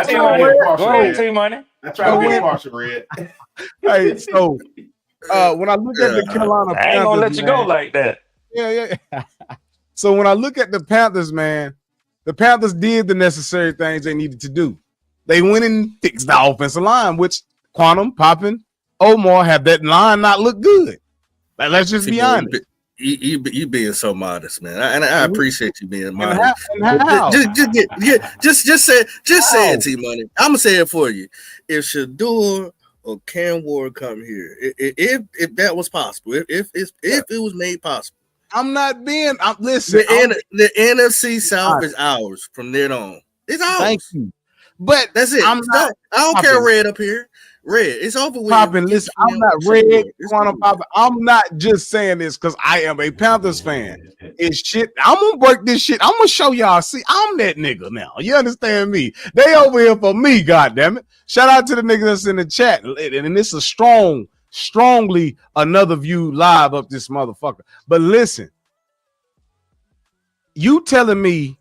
T-Money. Go ahead, T-Money. I try to be partial, Red. Hey, so when I look at the Carolina Panthers, I ain't gonna let you go like that. Yeah. So when I look at the Panthers, man, The Panthers did the necessary things they needed to do. They went and fixed the offensive line, which Quantum, Poppin, Omar have that line not look good. Like, let's just be honest. You being so modest, man, and I appreciate you being modest. Just say it, T Money. I'm gonna say it for you. If Shedeur or Cam Ward come here, if that was possible, if it was made possible, listen. The NFC South is ours from then on. It's ours. Thank you. But that's it. I don't care red up here. Red. It's over with. Poppin', listen, I'm not red. I'm not just saying this because I am a Panthers fan. It's shit. I'm gonna break this shit. I'm gonna show y'all. See, I'm that nigga now. You understand me? They over here for me, goddammit. Shout out to the niggas that's in the chat. And this is strongly another view live up this motherfucker. But listen, you telling me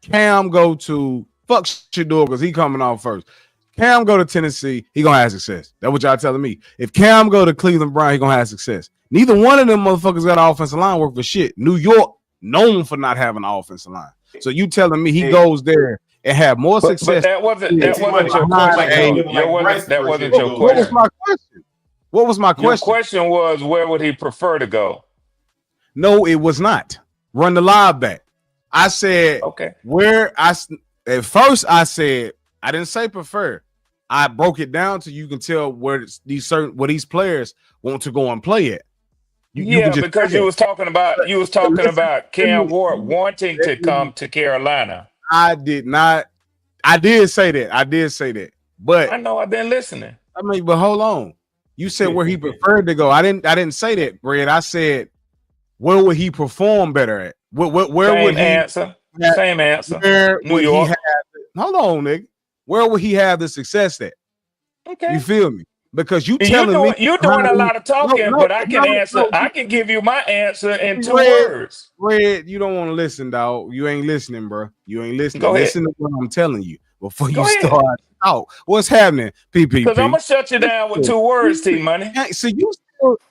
Cam go to fuck Shedeur because he coming off first. Cam go to Tennessee, he gonna have success. That's what y'all telling me. If Cam go to Cleveland Brown, he gonna have success. Neither one of them motherfuckers got an offensive line work for shit. New York known for not having an offensive line. So you telling me he goes there and have more success? But that wasn't your question. That wasn't your question. What was my question? What was my question? Your question was, where would he prefer to go? No, it was not. Run the live back. I said, okay. At first I said, I didn't say prefer. I broke it down so you can tell where these players want to go and play at. Because you was talking about Cam Ward wanting to come to Carolina. I did not. I did say that. But I know I've been listening. I mean, but hold on. You said where he preferred to go. I didn't say that, Brad. I said where would he perform better at? Where would he answer? Same answer. Where New would York. Hold on, nigga. Where would he have the success at? Okay. You feel me? Because you're doing a lot of talking, but I can answer. I can give you my answer in 2 words. Red, you don't want to listen, dog. You ain't listening, bro. You ain't listening. Go ahead. Listen to what I'm telling you before you start out. What's happening, PPP? Because I'm gonna shut you down with 2 words, T Money. So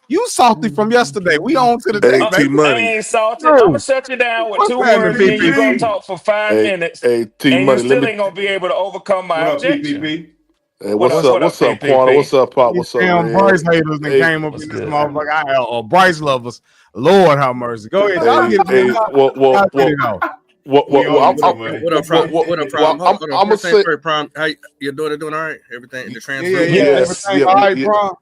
you salty from yesterday. We on to the day, T Money. I ain't salty. I'm gonna shut you down with 2 words, and you're gonna talk for 5 minutes. Hey, T and Money, you still ain't gonna be able to overcome my objection. Hey, what's up, Quanah? What's up, Pop? What's up, damn Bryce haters that came up in this motherfucker. Or Bryce lovers. Lord have mercy. Go ahead. What up, Prom? I'm gonna say, Prom. How your daughter doing? All right. Everything. The transfer. Yes. Everything all right, Prom.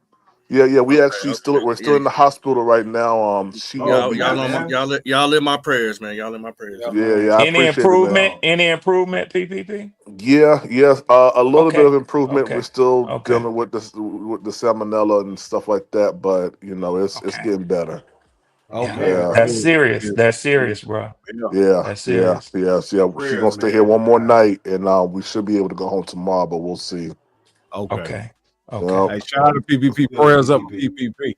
Yeah. We actually we're still in the hospital right now. Y'all in my prayers, man. Y'all in my prayers. Yeah. Any improvement? Any improvement, PPP? Yes. A little bit of improvement. Okay. We're still dealing with the salmonella and stuff like that, but it's getting better. Okay. Yeah. That's serious, bro. Yeah. That's serious. Yeah. She's gonna stay here one more night, and we should be able to go home tomorrow, but we'll see. Okay. Hey, shout out to PPP. Prayers up to PPP.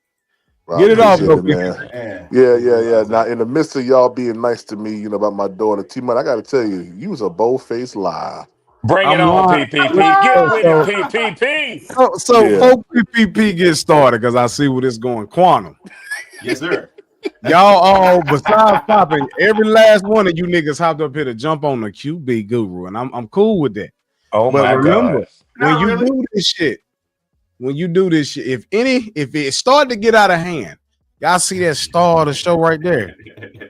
Well, Get it off, though, man. Yeah. Now, in the midst of y'all being nice to me, about my daughter, T-Man, I got to tell you, you was a bold-faced lie. Bring it on, PPP. Get with it, PPP. So before PPP gets started, because I see where this going, Quantum. Yes, sir. Y'all all, besides popping, every last one of you niggas hopped up here to jump on the QB guru, and I'm cool with that. Oh, but my remember, God. when you do this shit, if it started to get out of hand, y'all see that star of the show right there.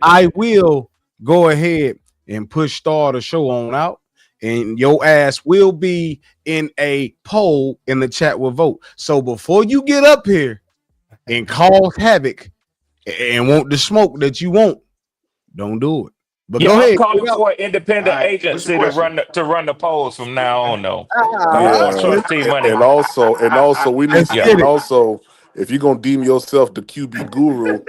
I will go ahead and push star of the show on out, and your ass will be in a poll in the chat with vote. So before you get up here and cause havoc and want the smoke that you want, don't do it. But go ahead. I'm calling for an independent agency to run the polls from now on, though. And also, we need. And also, if you're gonna deem yourself the QB guru,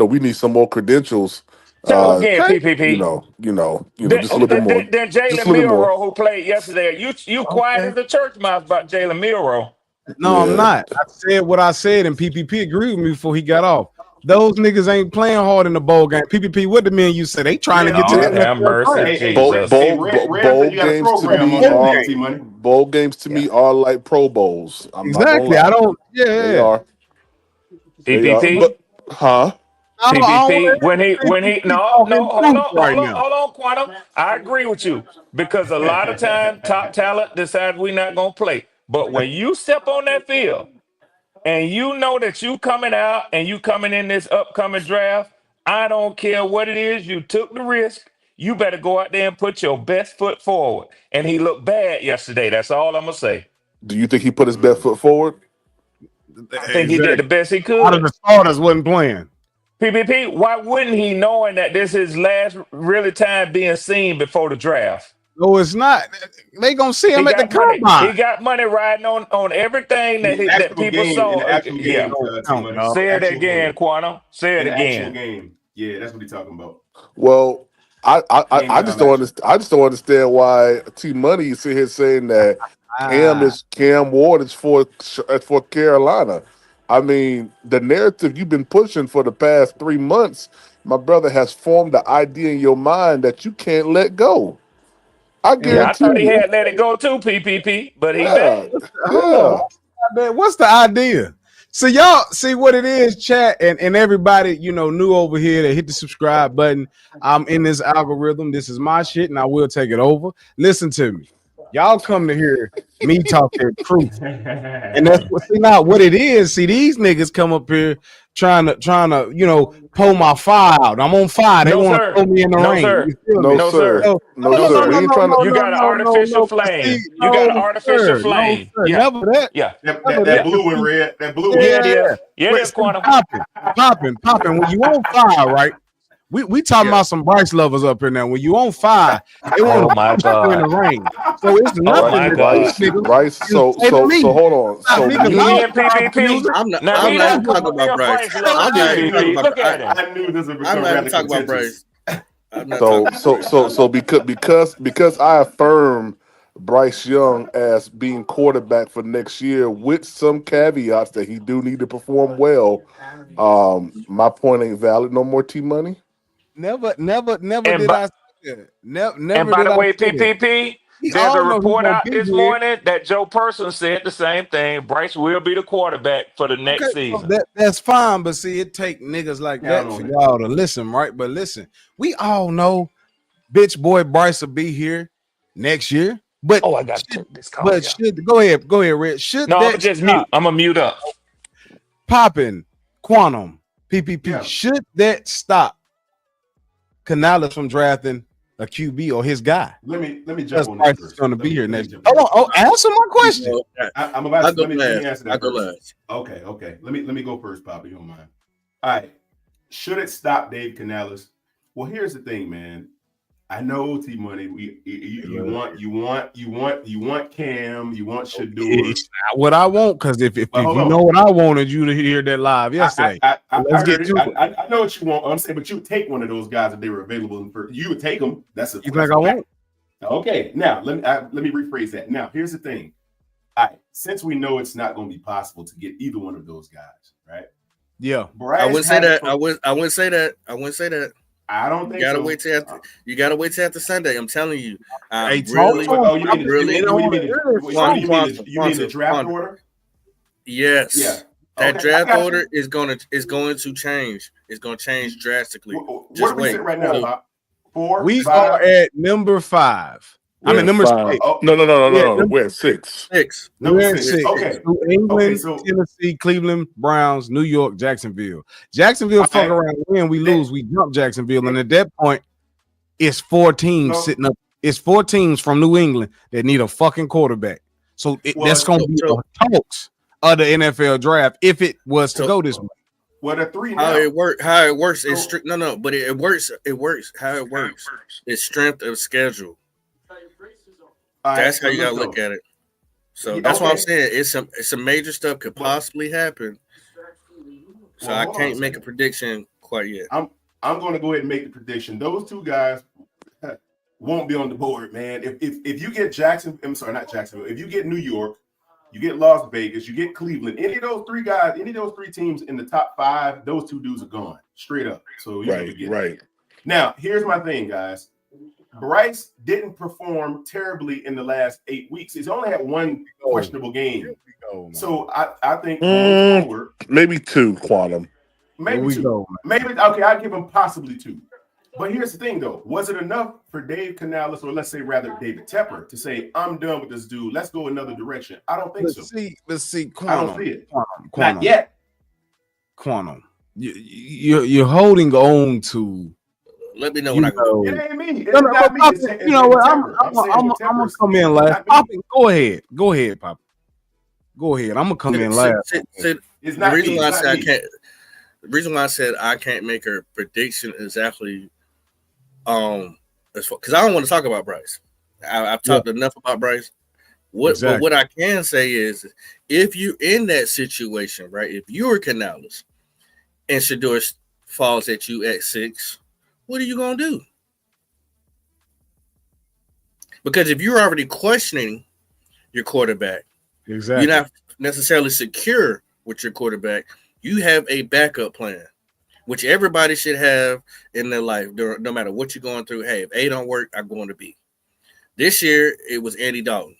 we need some more credentials. Tell again, PPP. Just a little bit more. Then Jalen Milroe, who played yesterday, you quiet as a church mouse about Jalen Milroe. No, I'm not. I said what I said, and PPP agreed with me before he got off. Those niggas ain't playing hard in the bowl game. PPP, what the men you say? They trying to get to the bowl games to me are like Pro Bowls. Exactly. I don't. They are. PPP. Huh? PPP, when he no, hold right now. on, Quantum. I agree with you because a lot of time top talent decides we're not gonna play. But when you step on that field and you know that you coming out and you coming in this upcoming draft, I don't care what it is, you took the risk. You better go out there and put your best foot forward. And he looked bad yesterday. That's all I'm gonna say. Do you think he put his best foot forward? I think he did the best he could. Out of the starters wasn't playing. PPP, why wouldn't he, knowing that this is his last really time being seen before the draft? No, it's not. They gonna see him at the money. combine. He got money riding on everything that people saw. Say it again, Quantum. Say it again. Game. Yeah, that's what he's talking about. Well, I just don't understand. I just don't understand why T Money is sitting here saying that Cam Ward is for Carolina. I mean, the narrative you've been pushing for the past 3 months, my brother, has formed the idea in your mind that you can't let go. I guarantee. Yeah, I thought he had let it go too, PPP, but he back. What's the idea? So y'all see what it is, chat, and everybody, new over here that hit the subscribe button. I'm in this algorithm. This is my shit, and I will take it over. Listen to me. Y'all come to hear me talk their truth. And that's what it is. See, these niggas come up here trying to, pull my fire out. I'm on fire. They want to throw me in the ring. No, sir. You got an artificial flame. You got an artificial flame. Never that. Yeah. That blue and red. That blue. Yeah, it's Quantum. Popping. When you on fire, right? We talking about some Bryce lovers up here now. When you on fire, they want to put you in the ring. So it's nothing. Bryce. So hold on. So I'm not talking about Bryce. I knew this would become rather contentious. So because I affirm Bryce Young as being quarterback for next year with some caveats that he do need to perform well, my point ain't valid no more. T Money. Never did I say that. Never. And by the way, PPP, there's a report out this morning that Joe Person said the same thing. Bryce will be the quarterback for the next season. That's fine, but see, it take niggas like that for y'all to listen, right? But listen, we all know bitch boy Bryce will be here next year. But I got to take this call. But go ahead, Red. I'm just mute. I'm gonna mute up. Popping Quantum PPP. Should that stop Canales from drafting a QB or his guy? Let me jump on that. Is going to be here next year. Answer my question. I'm about to let me answer that. First. Okay. Let me go first, Papa. You don't mind? All right. Should it stop Dave Canales? Well, here's the thing, man. I know T Money. You want Cam. You want Shedeur. It's not what I want, because if you know what I wanted you to hear that live yesterday. I know what you want. I'm saying, but you would take one of those guys if they were available. You would take them. That's a. You think I won't? Okay. Now let me rephrase that. Now here's the thing. All right. Since we know it's not going to be possible to get either one of those guys, right? Yeah. I wouldn't say that. I wouldn't say that. I don't think you gotta wait till after Sunday. I'm telling you. You mean the draft order? Yes. Yeah. That draft order is going to change. It's going to change drastically. Just wait. Right now, 4. We are at number 5. I mean, number 6. No. We're at 6. 6. Number 6. Okay. New England, Tennessee, Cleveland, Browns, New York, Jacksonville. Fuck around, win, we lose, we jump Jacksonville, and at that point, it's 4 teams sitting up. It's 4 teams from New England that need a fucking quarterback. So that's going to be the talks of the NFL draft if it was to go this way. Well, the 3 now. How it works is strict. No, but it works. It works. How it works is strength of schedule. That's how you gotta look at it. So that's why I'm saying it's some major stuff could possibly happen. So I can't make a prediction quite yet. I'm going to go ahead and make the prediction. Those 2 guys won't be on the board, man. If you get not Jacksonville. If you get New York, you get Las Vegas, you get Cleveland. Any of those 3 guys, any of those 3 teams in the top 5, those 2 dudes are gone straight up. So right. Now here's my thing, guys. Bryce didn't perform terribly in the last 8 weeks. He's only had 1 questionable game. So I think going forward, maybe 2, Quantum. Maybe we 2. go, Maybe okay. I'd give him possibly 2. But here's the thing, though. Was it enough for Dave Canales, or let's say rather David Tepper, to say, I'm done with this dude. Let's go another direction? I don't think so. Let's see. I don't see it. Quantum. Not yet. Quantum. You're holding on to. Let me know when I go. It ain't me. It's No, not me. you know what? I'm gonna come in last. Poppy, go ahead, Poppy. Go ahead. I'm gonna come in last. It's not the reason me. why I It's said not I me. can't. The reason why I said I can't make a prediction exactly, because I don't want to talk about Bryce. I've talked enough about Bryce. But what I can say is, if you're in that situation, right? If you're Canales and Shedeur falls at you at 6, what are you gonna do? Because if you're already questioning your quarterback, you're not necessarily secure with your quarterback. You have a backup plan, which everybody should have in their life, no matter what you're going through. Hey, if A don't work, I'm going to B. This year, it was Andy Dalton.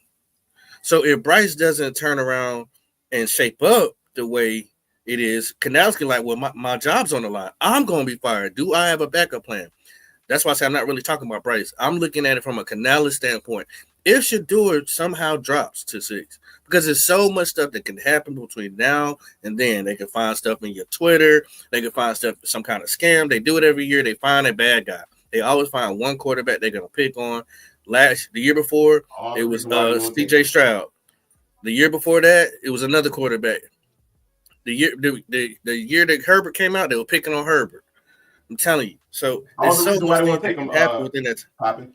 So if Bryce doesn't turn around and shape up the way it is, Canales can like, well, my job's on the line. I'm going to be fired. Do I have a backup plan? That's why I say I'm not really talking about Bryce. I'm looking at it from a Canales standpoint. If Shedeur somehow drops to 6, because there's so much stuff that can happen between now and then. They can find stuff in your Twitter. They can find stuff, some kind of scam. They do it every year. They find a bad guy. They always find one quarterback they're going to pick on. The year before, it was C.J. Stroud. The year before that, it was another quarterback. The year that Herbert came out, they were picking on Herbert. I'm telling you. So there's so much they things won't that take can him. happen within that. Popping.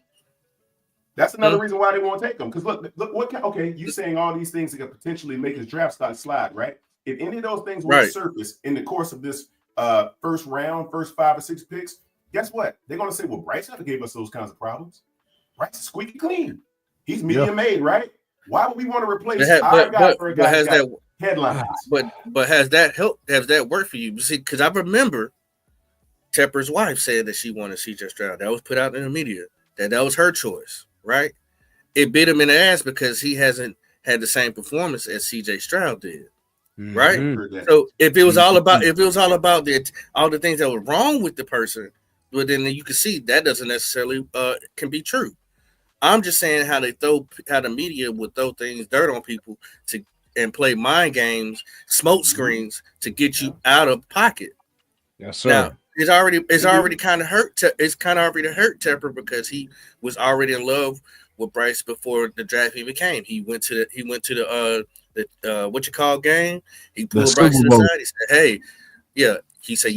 That's another reason why they won't take him. Because look, okay, you saying all these things that could potentially make his draft stock slide, right? If any of those things were to surface in the course of this first round, first 5 or 6 picks, guess what? They're going to say, well, Bryce never gave us those kinds of problems. Bryce is squeaky clean. He's media made, right? Why would we want to replace our guy for a guy who's got headlines? But has that helped? Has that worked for you? See, because I remember Tepper's wife said that she wanted C.J. Stroud. That was put out in the media. That was her choice, right? It bit him in the ass because he hasn't had the same performance as C.J. Stroud did, right? Mm-hmm. So if it was all about all the things that were wrong with the person, well, then you can see that doesn't necessarily can be true. I'm just saying how the media would throw dirt on people and play mind games, smoke screens to get you out of pocket. Yes, sir. Now, it's already kind of hurt. It's kind of already hurt Tepper because he was already in love with Bryce before the draft even came. He went to the what you call game. He pulled Bryce to the side. He said, "Hey, yeah." He said,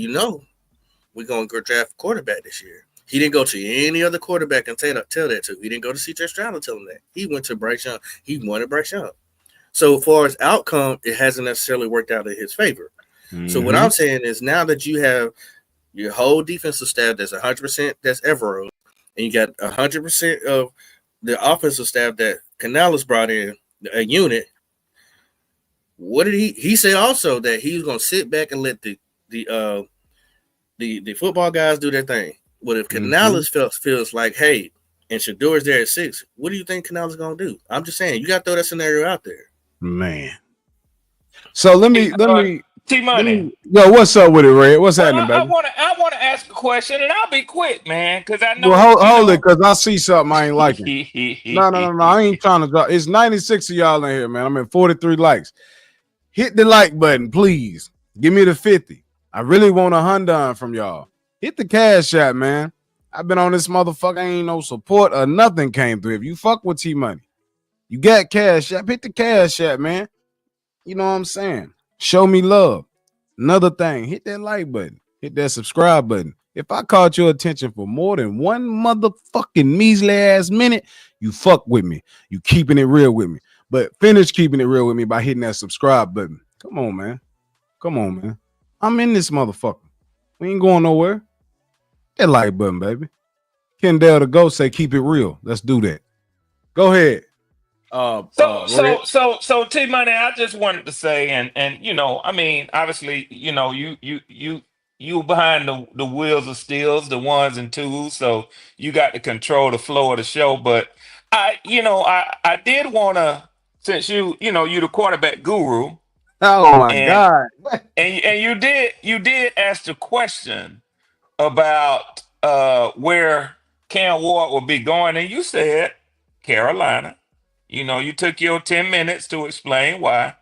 we're gonna go draft a quarterback this year." He didn't go to any other quarterback and tell that to. He didn't go to C.J. Stroud and tell him that. He went to Bryce Young. He wanted Bryce Young. So as far as outcome, it hasn't necessarily worked out in his favor. Mm-hmm. So what I'm saying is now that you have your whole defensive staff that's 100% that's Evero, and you got 100% of the offensive staff that Canales brought in, a unit. What did he said also that he was going to sit back and let the football guys do their thing. But if Canales feels like, hey, and Shedeur's there at 6, what do you think Canales is going to do? I'm just saying, you got to throw that scenario out there. Man. So let me T-Money. Yo, what's up with it, Red? What's happening, baby? I want to ask a question, and I'll be quick, man, because I know. Well, hold it, because I see something I ain't liking. No. I ain't trying to drop. It's 96 of y'all in here, man. I'm at 43 likes. Hit the like button, please. Give me the 50. I really want a Hyundai from y'all. Hit the cash app, man. I've been on this motherfucker. Ain't no support or nothing came through. If you fuck with T-Money, you got cash app. Hit the cash app, man. You know what I'm saying? Show me love. Another thing, hit that like button. Hit that subscribe button. If I caught your attention for more than one motherfucking measly ass minute, you fuck with me. You keeping it real with me. But finish keeping it real with me by hitting that subscribe button. Come on, man. I'm in this motherfucker. We ain't going nowhere. That like button, baby. Kendall the Ghost say keep it real. Let's do that. Go ahead. So T-Money, I just wanted to say, and I mean, obviously, you behind the wheels of steels, the ones and twos, so you got to control the flow of the show. But I did want to, since you the quarterback guru, Oh my And God. and you did ask the question about where Cam Ward will be going, and you said Carolina. You know, you took your 10 minutes to explain why.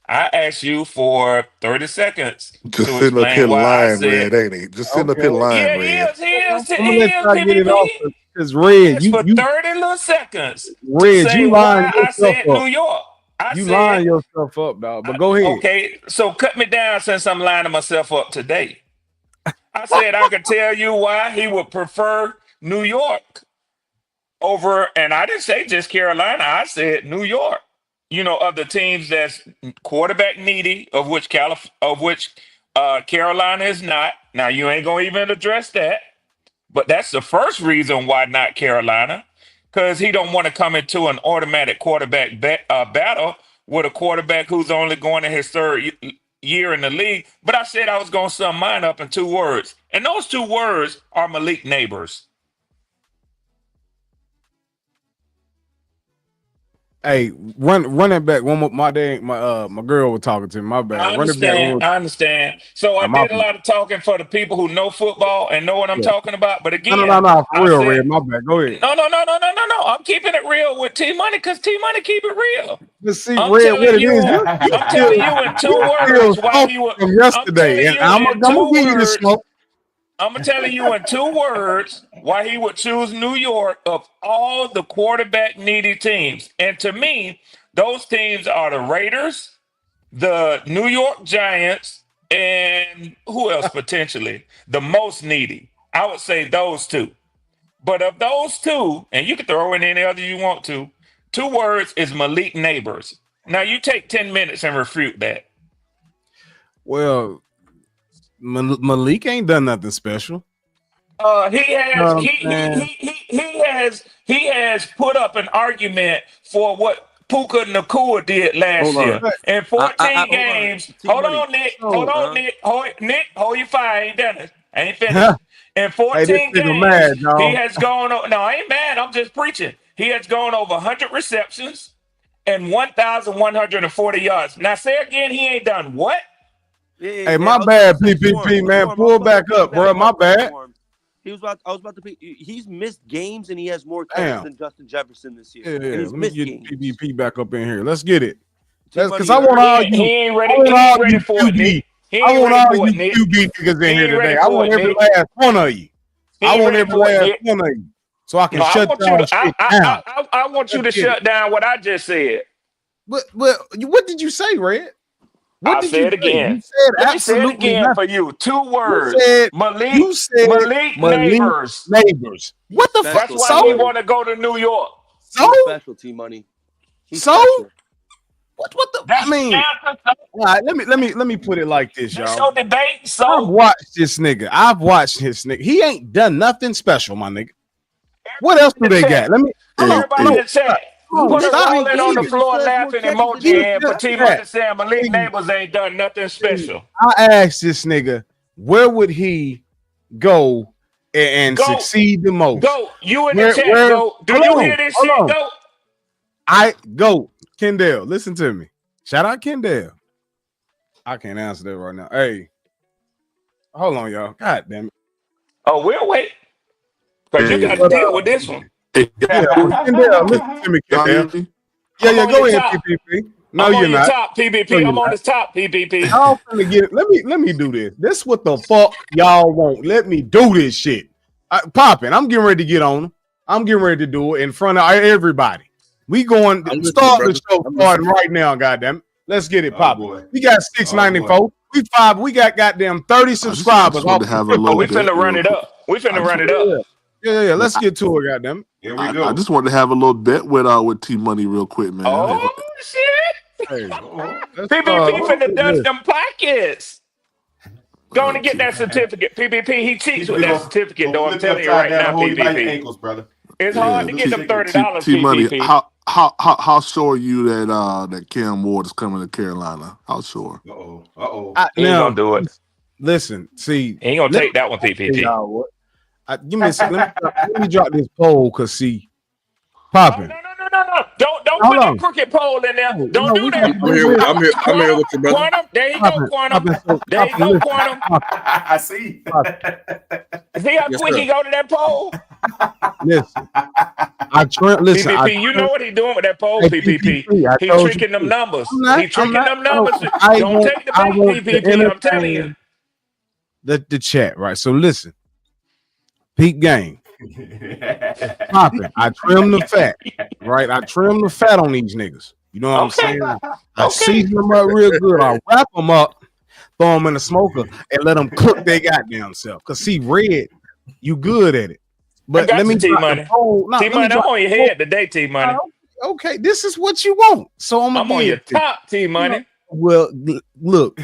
I asked you for 30 seconds Just to sitting up explain here why I lying, said, Red, ain't he? Just sitting up Okay. here lying, yeah, Red. I'm gonna let he is, y'all get it off PPP. because I Red, asked for 30 little seconds to Red, say you lying why I yourself said up. New York. I You said, lying yourself up, dog. But go ahead. okay, so cut me down since I'm lining myself up today. I said I could tell you why he would prefer New York over, and I didn't say just Carolina. I said New York. You know, of the teams that's quarterback needy, of which Carolina is not. Now you ain't gonna even address that, but that's the first reason why not Carolina, because he don't want to come into an automatic quarterback battle with a quarterback who's only going in his third year in the league. But I said I was gonna sum mine up in 2 words, and those 2 words are Malik Neighbors. Hey, run it back one more. My girl was talking to me. My bad. I Run it back one understand. more. I understand. So I My did a lot of talking for the people who know football and know what I'm yeah. talking about. But No. again, For I real, said, Red. My bad. Go ahead. no. I'm keeping it real with T Money because T Money keep it real. Let's see, I'm Red, what telling it is. you, I'm telling you in 2 words why Still he would. from I'm yesterday, telling and you I'm in gonna two give you the words. smoke. I'm telling you in 2 words why he would choose New York of all the quarterback needy teams. And to me, those teams are the Raiders, the New York Giants, and who else potentially? The most needy. I would say those two. But of those two, and you can throw in any other you want to, 2 words is Malik Neighbors. Now you take 10 minutes and refute that. Well, Malik ain't done nothing special. He has put up an argument for what Puka Nakua did last Hold on. year. In 14 Hold on. games. Hold T-Money. on, Nick. So, Hold on, Nick. Hold your fire. I ain't done it. I ain't finished. In hey, this 14 nigga games, mad, he y'all. has gone. No, I ain't mad. I'm just preaching. He has gone over 100 receptions and 1,140 yards. Now, say again, he ain't done what? Hey, my bad, PPP, man. Pull back up, bro. My bad. I was about to pick. He's missed games and he has more catches Damn. than Justin Jefferson this year. Yeah. And he's Let me missed get games. PPP back up in here. Let's get it. Because T-Money, I want all He you. ain't I ready. want He all ain't ready you for it, Nick. QB. He I ain't want ready all for you it, Nick. QB niggas in He here ain't ready today. I for want it, every Nick. last one of you. He I ain't want ready every for it, last Nick. one of you. So I can No, I shut want you y'all to. shit down. I want you Let's to get it. shut down what I just said. But what did you say, Red? What I'll did say you it say? again. You said Let me say it absolutely again for nothing. you. 2 You words. said Malik Malik Neighbors. Neighbors. What the fuck? That's Special, why he So T-Money. want to go to New York. so He's special, T-Money. He's so special. what the? I That's mean, your answer. all right. Let me put it like this, That's y'all. your debate. I've So watched this nigga. I've watched his nigga. He ain't done nothing special, my nigga. What else do the they chat. got? Let me Everybody in the chat. He hold on, Put a missed stop. 3 rolling on the games and he floor still has more laughing catches than emoji Justin in for T Jefferson. Money saying Malik Neighbors ain't done nothing special. I asked this nigga, where would he go and Go, succeed the most? go. You in the chat. Where? Go. Do you hear this Hold shit? on. Go. I go. Kendall, listen to me. Shout out Kendall. I can't answer that right now. Hey, hold on, y'all. God damn it. Oh, we'll wait. Because you got to Hey, But deal with this one. hey, yeah, but Kendall, listen to me, y'all Kendall. hear me? I'm Yeah, on go your ahead, top. PPP. No, I'm you're on your not. top, No, PPP. you're I'm on not. this top, PPP. Y'all finna get it. Let me do this. This what the fuck y'all want. Let me do this shit. Popping. I'm getting ready to get on them. I'm getting ready to do it in front of everybody. We going I'm listening, start the brother. show I'm starting listening. right now, goddamn. Let's get it Oh popping. boy. We got Oh 694. boy. We got goddamn 30 I subscribers just wanted off to the have a Oh, little we crypto. finna bet run real it quick. up. We I finna just run it up. Yeah. Let's get to it, goddamn. Here we I go. just wanted to have a little bet with T Money real quick, man. Oh, shit. Hey, Uh-oh. PPP let's finna do dust this. them pockets. Go on and get T- that certificate. PPP, he cheats with We're that gonna, certificate, gonna though. I'm flip you telling you upside right down now, and hold you by your PPP. ankles, brother. It's Here we hard go. to Little get them chicken. $30, T Money, PPP. how sure are you that Cam Ward is coming to Carolina? How sure? Uh-oh. Uh-oh. He ain't Now, gonna do it. listen, see, He ain't gonna let take that one, me tell PPP. y'all what. Give me a second. Let me drop this poll because see, Oh, popping. no. Don't put that crooked pole in there. Don't do that. I'm here with you, brother. Quantum, there you go, Quantum. There you go, Quantum. I see. See how quick he go to that pole? Listen, listen. PPP, you know what he doing with that pole, PPP. He tricking them numbers. He tricking them numbers. Don't take the bait, PPP. I'm telling you. The chat, right? So listen, peak game. Popping. I trim the fat, right? I trim the fat on these niggas. You know what I'm saying? I season them up real good. I wrap them up, throw them in the smoker, and let them cook their goddamn self. Cause see, Red, you good at it. But let me T-Money. T-Money, I'm on your head today, T-Money. Okay, this is what you want. So I'm on your top, T-Money. Well, look,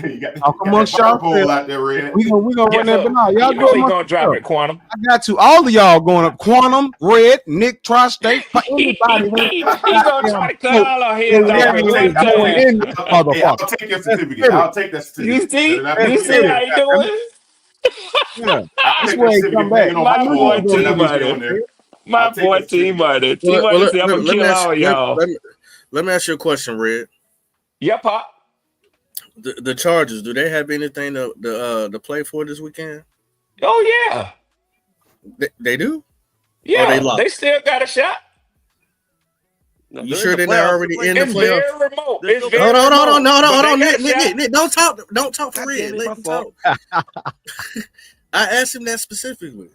amongst y'all, out there, Red. we gonna run that banana. Y'all gonna drop it, Quantum. I got to. All of y'all going up. Quantum, Red, Nick, Tri-State, anybody. He gonna try to cut all our heads off. I'll take your certificate. I'll take that certificate. You see how you doing? Yeah, that's where he come back. My boy T-Money. My boy T-Money. T-Money said, I'm gonna kill all y'all. Let me ask you a question, Red. Yeah, Pop. The Chargers, do they have anything to play for this weekend? Oh yeah, they do. Yeah, they still got a shot. No, you sure they're not already in the playoffs? Very remote. It's very hold on, Nick, don't talk for Red. Let him talk. I asked him that specifically.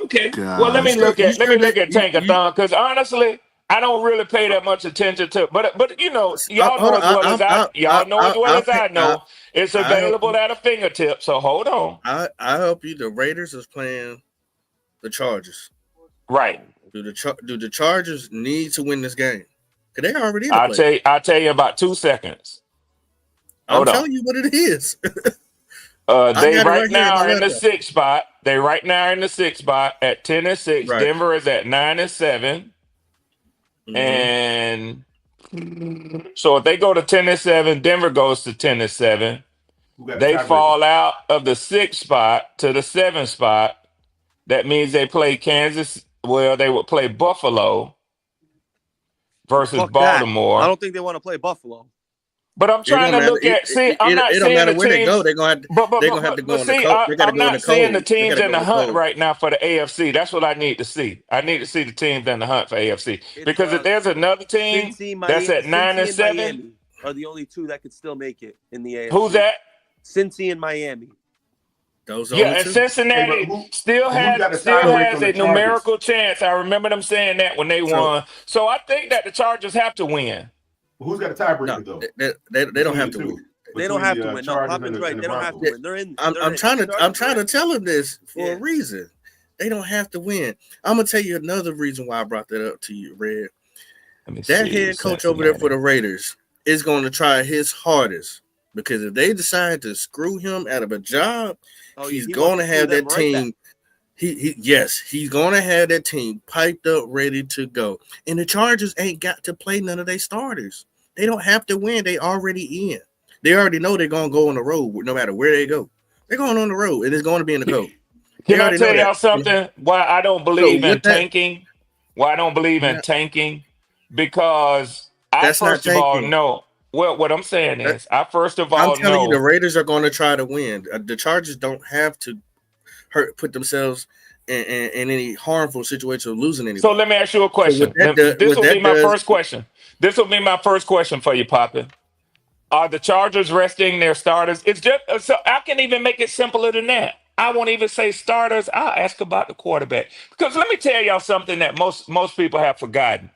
Okay. God. Well, let me look at Tankathon, because honestly, I don't really pay that much attention to, but you know, y'all know as well as I know, it's available at a fingertip. So hold on. I help you. The Raiders is playing the Chargers. Right. Do the Chargers need to win this game? Because they already in the play. I'll tell you about 2 seconds. I'm telling you what it is. They right now are in the 6th spot. They right now in the 6th spot at 10-6. Right. Denver is at 9-7. Mm-hmm. And so if they go to 10-7, Denver goes to 10-7. They fall out of the 6th spot to the 7th spot. That means they play Kansas. Well, they would play Buffalo versus Baltimore. I don't think they want to play Buffalo. But I'm trying to look at. I'm not seeing the teams. They go. They're gonna have to go in the cold. I'm not seeing the teams in the hunt right now for the AFC. That's what I need to see. I need to see the teams in the hunt for AFC. Because if there's another team that's at 9-7, are the only two that could still make it in the AFC. Who's that? Cincy and Miami. Those are and Cincinnati still has a numerical chance. I remember them saying that when they won. So I think that the Chargers have to win. Who's got a tiebreaker though? They don't have to win. They don't have to win. No, Poppin's right. They don't have to win. They're in. I'm trying to tell him this for a reason. They don't have to win. I'm gonna tell you another reason why I brought that up to you, Red. That head coach over there for the Raiders is going to try his hardest, because if they decide to screw him out of a job, he's going to have that team. He's going to have that team piped up, ready to go. And the Chargers ain't got to play none of their starters. They don't have to win. They already in. They already know they're going to go on the road no matter where they go. They're going on the road, and it's going to be in the cold. Can I tell y'all something? Why I don't believe in tanking? Why I don't believe in tanking? Because I first of all know. Well, what I'm saying is, I first of all I'm telling you, the Raiders are going to try to win. The Chargers don't have to put themselves in any harmful situation of losing anything. So let me ask you a question. This will be my first question. This will be my first question for you, Poppin. Are the Chargers resting their starters? It's just so I can even make it simpler than that. I won't even say starters. I'll ask about the quarterback, because let me tell y'all something that most people have forgotten.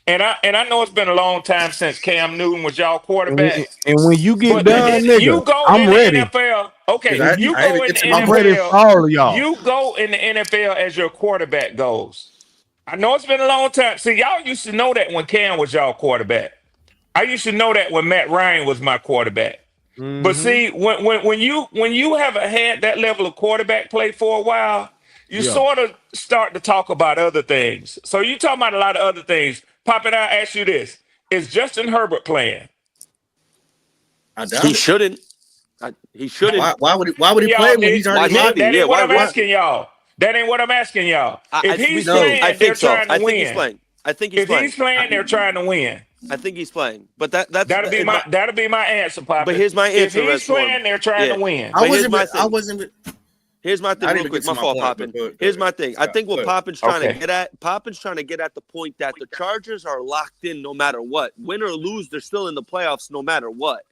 And I know it's been a long time since Cam Newton was y'all quarterback. And when you get done, nigga, you go I'm in ready. The NFL. Okay, you go in the NFL. I'm ready for all of y'all. You go in the NFL as your quarterback goes. I know it's been a long time. See, y'all used to know that when Cam was y'all quarterback. I used to know that when Matt Ryan was my quarterback. Mm-hmm. But see, when you haven't had that level of quarterback play for a while, you sort of start to talk about other things. So you talking about a lot of other things. Poppin', I ask you this: is Justin Herbert playing? He shouldn't. He shouldn't. Why would he play when he's already locked? That ain't what I'm asking y'all. That ain't what I'm asking y'all. If he's playing, they're trying to win. I think he's playing. If he's playing, they're trying to win. I think he's playing. But that's That'll be my answer, Papa. But here's my answer. If he's playing, they're trying to win. Here's my thing real quick. My fault, Poppin. Here's my thing. I think what Poppin's trying to get at, the point that the Chargers are locked in no matter what. Win or lose, they're still in the playoffs no matter what.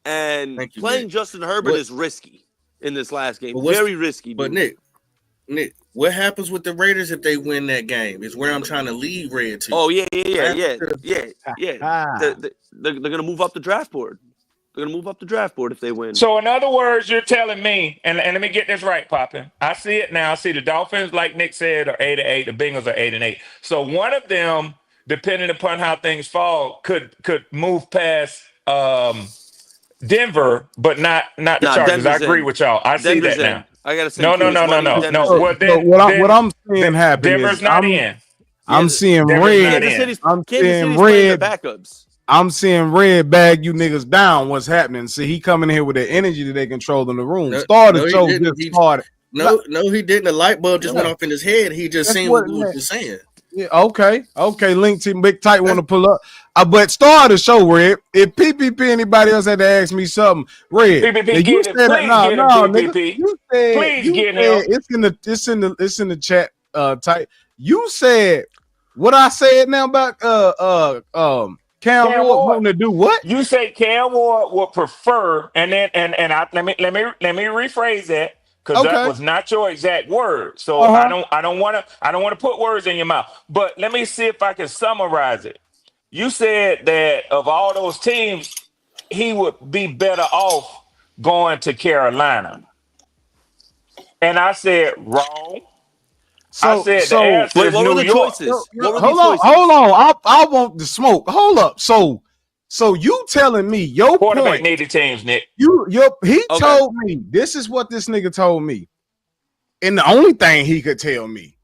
And playing Justin Herbert is risky in this last game. Very risky. But Nick, what happens with the Raiders if they win that game? Is where I'm trying to lead Red to. Oh, yeah. They're going to move up the draft board. They're going to move up the draft board if they win. So, in other words, you're telling me, and let me get this right, Poppin. I see it now. I see the Dolphins, like Nick said, are 8-8. The Bengals are 8-8. So, one of them, depending upon how things fall, could move past Denver, but not the Chargers. Denver's I agree with y'all. I see that now. I gotta say, no. Well, then, what I'm seeing happen Denver's is not in. I'm seeing Denver's red. not in. I'm Kansas seeing City's red. backups. I'm seeing red bag you niggas down. What's happening? See, he coming here with the energy that they control in the room. Started show just started. No, he didn't. The light bulb just went off in his head. He just seen what we were saying. Yeah, okay. Link Team Big Tight want to pull up. But start the show, Red. If PPP anybody else had to ask me something, Red. PPP, get it. Please get him. It's in the chat. Tight. You said what I said now about Cam Ward wanting to do what? You say Cam Ward would prefer, and then let me rephrase that. Because that was not your exact word, so I don't want to put words in your mouth. But let me see if I can summarize it. You said that of all those teams, he would be better off going to Carolina, and I said wrong. I said the answer is New York. Hold on. I want the smoke. Hold up. So you telling me your quarterback point needed teams, Nick? He told me this is what this nigga told me, and the only thing he could tell me,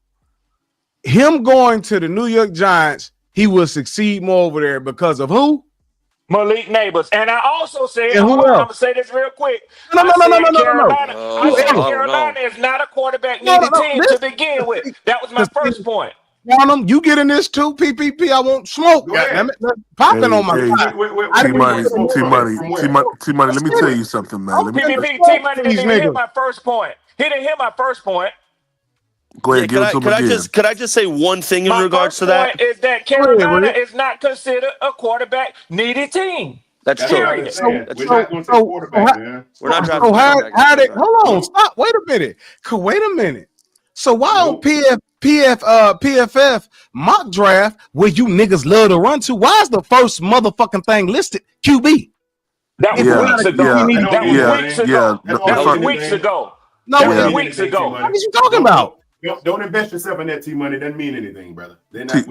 him going to the New York Giants, he will succeed more over there because of who? Malik Neighbors. And I also said, I'm gonna say this real quick. No. Carolina is not a quarterback needed team to begin with. That was my first point. You get in this too, PPP. I won't smoke. Popping on my side. T-Money. Let me tell you something, man. T-Money didn't even hear my first point. He didn't hear my first point. Go ahead, give it to him again. Could I just say one thing in regards to that? My point is that Carolina is not considered a quarterback needed team. That's true. We're not going to say quarterback, man. We're not drafting quarterback. Hold on, stop. Wait a minute. So why on PFF mock draft where you niggas love to run to? Why is the first motherfucking thing listed QB? That was weeks ago. That was weeks ago. Weeks ago. What are you talking about? Don't invest yourself in that T-Money. Doesn't mean anything, brother. They're not.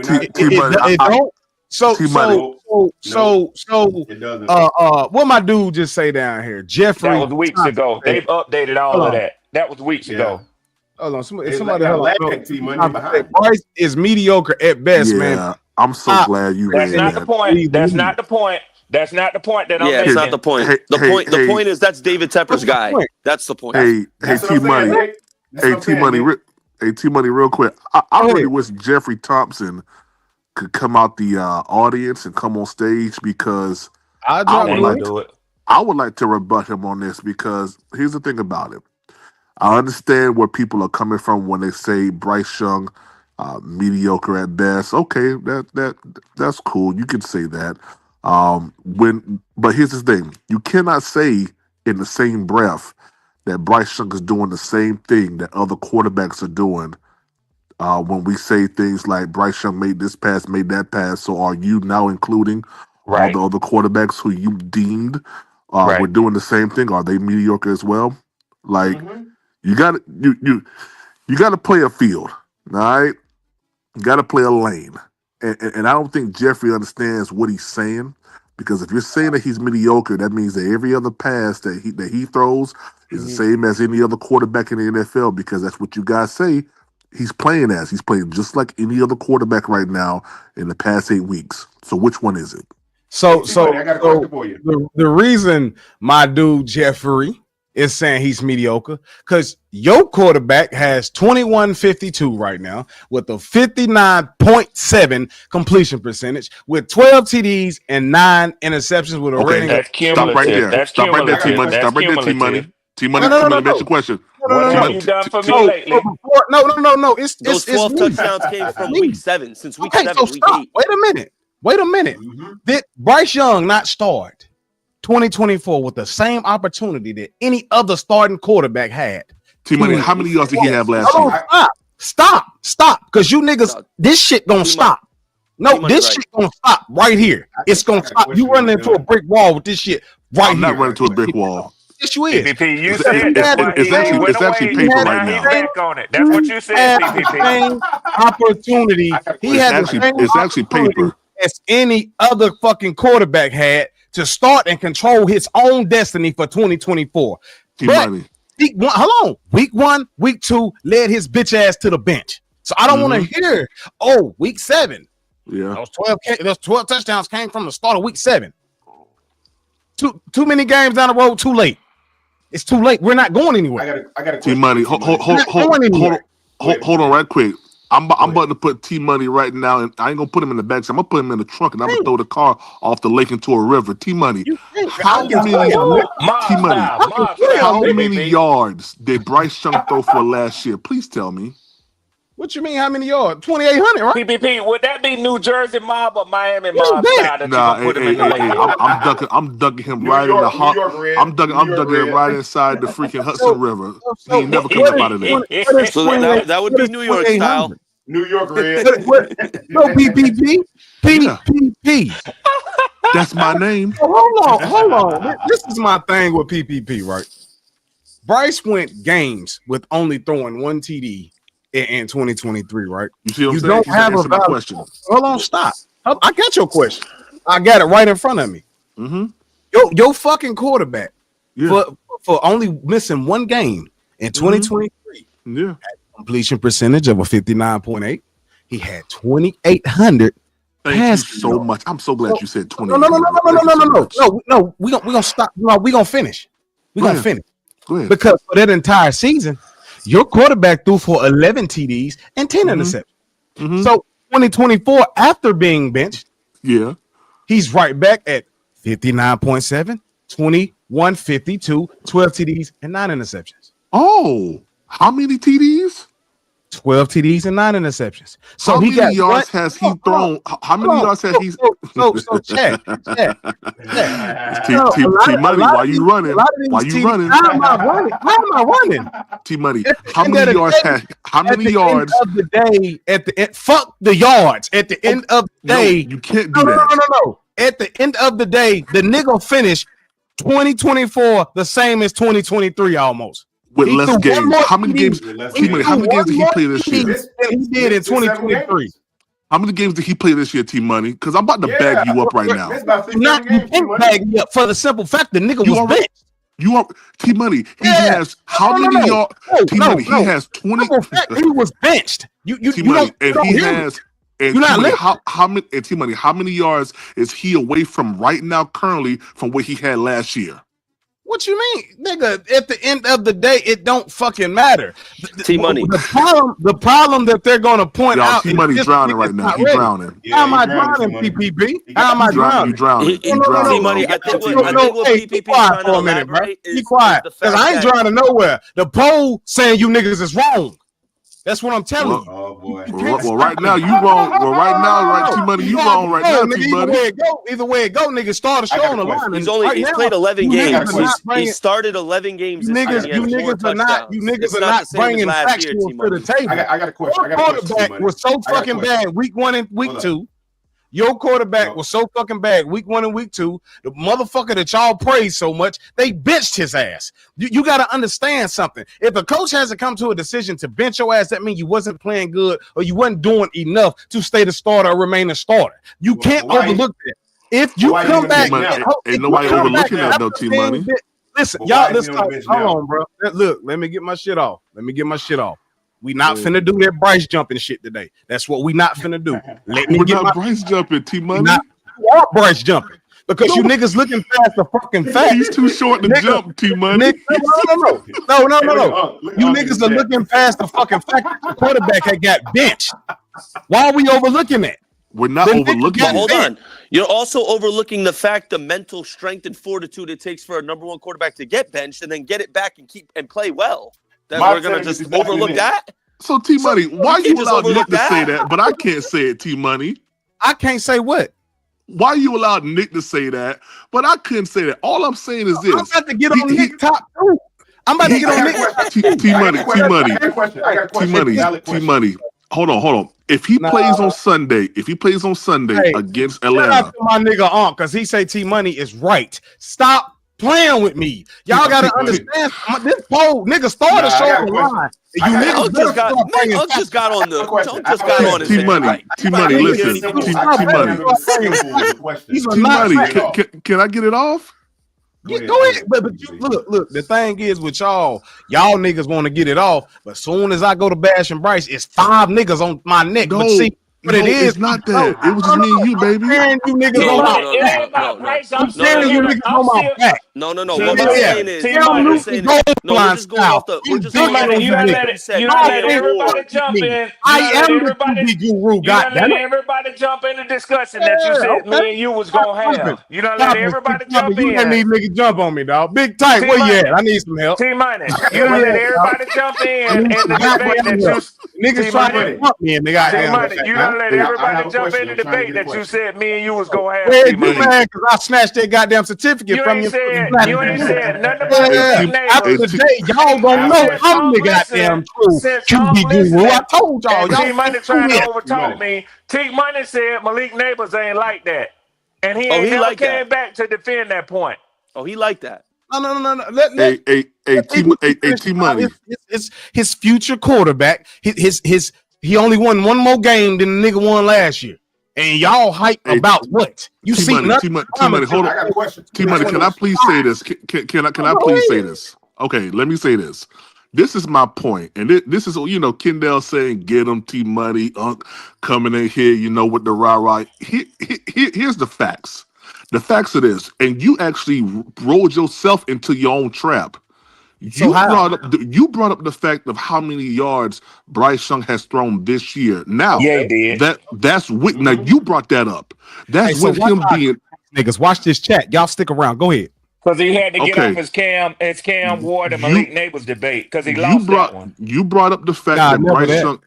What my dude just say down here? Jeffrey. That was weeks ago. They've updated all of that. That was weeks ago. Hold on, somebody Bryce is mediocre at best, man. I'm so glad you read that. That's not the point. That's not the point that I'm making. It's not the point. The point is that's David Tepper's guy. That's the point. Hey, T-Money, real quick. I really wish Jeffrey Thompson could come out the audience and come on stage because I would like to rebut him on this because here's the thing about it. I understand where people are coming from when they say Bryce Young mediocre at best. Okay, that's cool. You can say that. But here's the thing: you cannot say in the same breath that Bryce Young is doing the same thing that other quarterbacks are doing. When we say things like Bryce Young made this pass, made that pass, so are you now including all the other quarterbacks who you deemed were doing the same thing? Are they mediocre as well? Like you got to play a field, all right? You got to play a lane, and I don't think Jeffrey understands what he's saying because if you're saying that he's mediocre, that means that every other pass that he throws is the same as any other quarterback in the NFL because that's what you guys say he's playing as. He's playing just like any other quarterback right now in the past 8 weeks. So which one is it? So I got a question for you. The reason my dude Jeffrey is saying he's mediocre because your quarterback has 21.52 right now with a 59.7 completion percentage with 12 TDs and 9 interceptions with a rating. That's Stop right there. That's Stop right there, T Money. cumulative. Stop right there, T Money. T Money. No. Make your question. What have you done for me lately? No. It's Those 12 touchdowns came from week 7. Since week 7, week 8. Wait a minute. Did Bryce Young not start 2024 with the same opportunity that any other starting quarterback had? T Money, how many yards did he have last year? Stop. Because you niggas, this shit gonna stop. No, this shit gonna stop right here. It's gonna stop. You running into a brick wall with this shit right here. I'm not running into a brick wall. Yes, you is. PPP, you said it's actually paper right now. Back on it. That's what you said, PPP. Opportunity. He had it's actually paper as any other fucking quarterback had to start and control his own destiny for 2024. T-Money. Week 1, hold on. Week 1, week 2 led his bitch ass to the bench. So I don't want to hear, week 7. Yeah. Those 12 touchdowns came from the start of week 7. Too many games down the road, too late. It's too late. We're not going anywhere. I got a T-Money. Hold on right quick. I'm about to put T-Money right now, and I ain't gonna put him in the back. So I'm gonna put him in the trunk, and I'm gonna throw the car off the lake into a river. T-Money, how many yards did Bryce Young throw for last year? Please tell me. What you mean? How many yards? 2,800, right? PPP, would that be New Jersey mob or Miami mob style that you put him in the lake? I'm ducking him right in the hot. I'm ducking him right inside the freaking Hudson River. He ain't never come up out of there. So that would be New York style. New York Red. No, PPP. PPP. That's my name. Hold on. This is my thing with PPP, right? Bryce went games with only throwing 1 TD in 2023, right? You see what I'm saying? Don't have a valid question. Hold on, stop. I got your question. I got it right in front of me. Your fucking quarterback for only missing 1 game in 2023. Yeah. Completion percentage of a 59.8. He had 2,800. Thank you so much. I'm so glad you said 20. No. We gonna stop. No, we gonna finish. Go ahead. Because for that entire season, your quarterback threw for 11 TDs and 10 interceptions. So 2024, after being benched, he's right back at 59.7, 21.52, 12 TDs and 9 interceptions. Oh, how many TDs? 12 TDs and 9 interceptions. So how many yards has he thrown? How many yards has he? So check. T-Money, why you running? Why you running? How am I running? T-Money, how many yards has? How many yards? Of the day, at the end, fuck the yards. At the end of the day, you can't do that. No. At the end of the day, the nigga finished 2024 the same as 2023 almost. With less games. How many games? T-Money, how many games did he play this year? He did in 2023. How many games did he play this year, T-Money? Because I'm about to bag you up right now. You can't bag me up for the simple fact the nigga was benched. You are T-Money. He has how many yards? T-Money, he has 20. He was benched. T-Money, and he has. And T-Money, how many yards is he away from right now currently from what he had last year? What you mean, nigga? At the end of the day, it don't fucking matter. T-Money. The problem that they're gonna point out. T-Money's drowning right now. He's drowning. How am I drowning, PPP? How am I drowning? You drowning. T-Money, I think what PPP is trying to elaborate is be quiet, because I ain't drowning nowhere. The poll saying you niggas is wrong. That's what I'm telling you. Oh boy. Well, right now you wrong. Well, right, T-Money, you wrong right now, T-Money. Either way it go, nigga. Start a show on the line. He's played 11 games. He started 11 games. You niggas are not bringing factual to the table. I got a question. Your quarterback was so fucking bad week 1 and week 2. Your quarterback was so fucking bad week 1 and week 2. The motherfucker that y'all praise so much, they benched his ass. You got to understand something. If a coach hasn't come to a decision to bench your ass, that means you wasn't playing good or you wasn't doing enough to stay the starter or remain a starter. You can't overlook that. If you come back, ain't nobody overlooking that though, T-Money. Listen, y'all, let's talk. Hold on, bro. Look, let me get my shit off. We not finna do that Bryce jumping shit today. That's what we not finna do. We're not Bryce jumping, T-Money. We are Bryce jumping Because you niggas looking past the fucking fact. He's too short to jump, T-Money. No. You niggas are looking past the fucking fact that the quarterback had got benched. Why are we overlooking that? We're not overlooking it. Hold on. You're also overlooking the fact the mental strength and fortitude it takes for a number one quarterback to get benched and then get it back and play well. That we're gonna just overlook that. So T-Money, why you allowed Nick to say that, but I can't say it, T-Money? I can't say what? Why you allowed Nick to say that, but I couldn't say that? All I'm saying is this. I'm about to get on Nick top 2. I'm about to get on Nick. T-Money. Hold on. If he plays on Sunday, against Atlanta. Shout out to my nigga Unc, because he say T-Money is right. Stop playing with me. Y'all gotta understand this poll nigga started showing the line. You niggas just got on the T-Money, listen. T-Money, can I get it off? Yeah, go ahead. But you, look, the thing is with y'all niggas want to get it off, but soon as I go to Bash and Bryce, it's 5 niggas on my neck. No, but see, but it is not that. It was just me and you, baby. You niggas on my back. I'm saying you niggas on my back. No. What we're saying is, we're just going off the. We're just going off the. You not let everybody jump in. I am the TV guru. You not let everybody jump in the discussion that you said me and you was gonna have. You don't let everybody jump in. You don't need niggas jump on me, dog. Big tight, where you at? I need some help. T-Money, you don't let everybody jump in the debate that you. Niggas trying to fuck me and T-Money, you don't let everybody jump in the debate that you said me and you was gonna have. Hey, man, because I snatched that goddamn certificate from you. You ain't said nothing about after the day, y'all gonna know I'm the goddamn true QB guru. I told y'all. T-Money trying to overtalk me. T-Money said Malik Neighbors ain't like that. And he ain't never came back to defend that point. Oh, he like that. No. Hey, T-Money. It's his future quarterback. He only won one more game than the nigga won last year. And y'all hype about what? You see nothing. T-Money, hold on. T-Money, can I please say this? Can I please say this? Okay, let me say this. This is my point. And this is, Kendall saying, get him, T-Money, coming in here, with the rah-rah. Here's the facts. The facts of this. And you actually rolled yourself into your own trap. You brought up the fact of how many yards Bryce Young has thrown this year. Now, that's with now you brought that up. That's with him being niggas. Watch this chat. Y'all stick around. Go ahead. Because he had to get off his Cam Ward and Malik Neighbors debate because he lost that one. You brought up the fact that Bryce Young.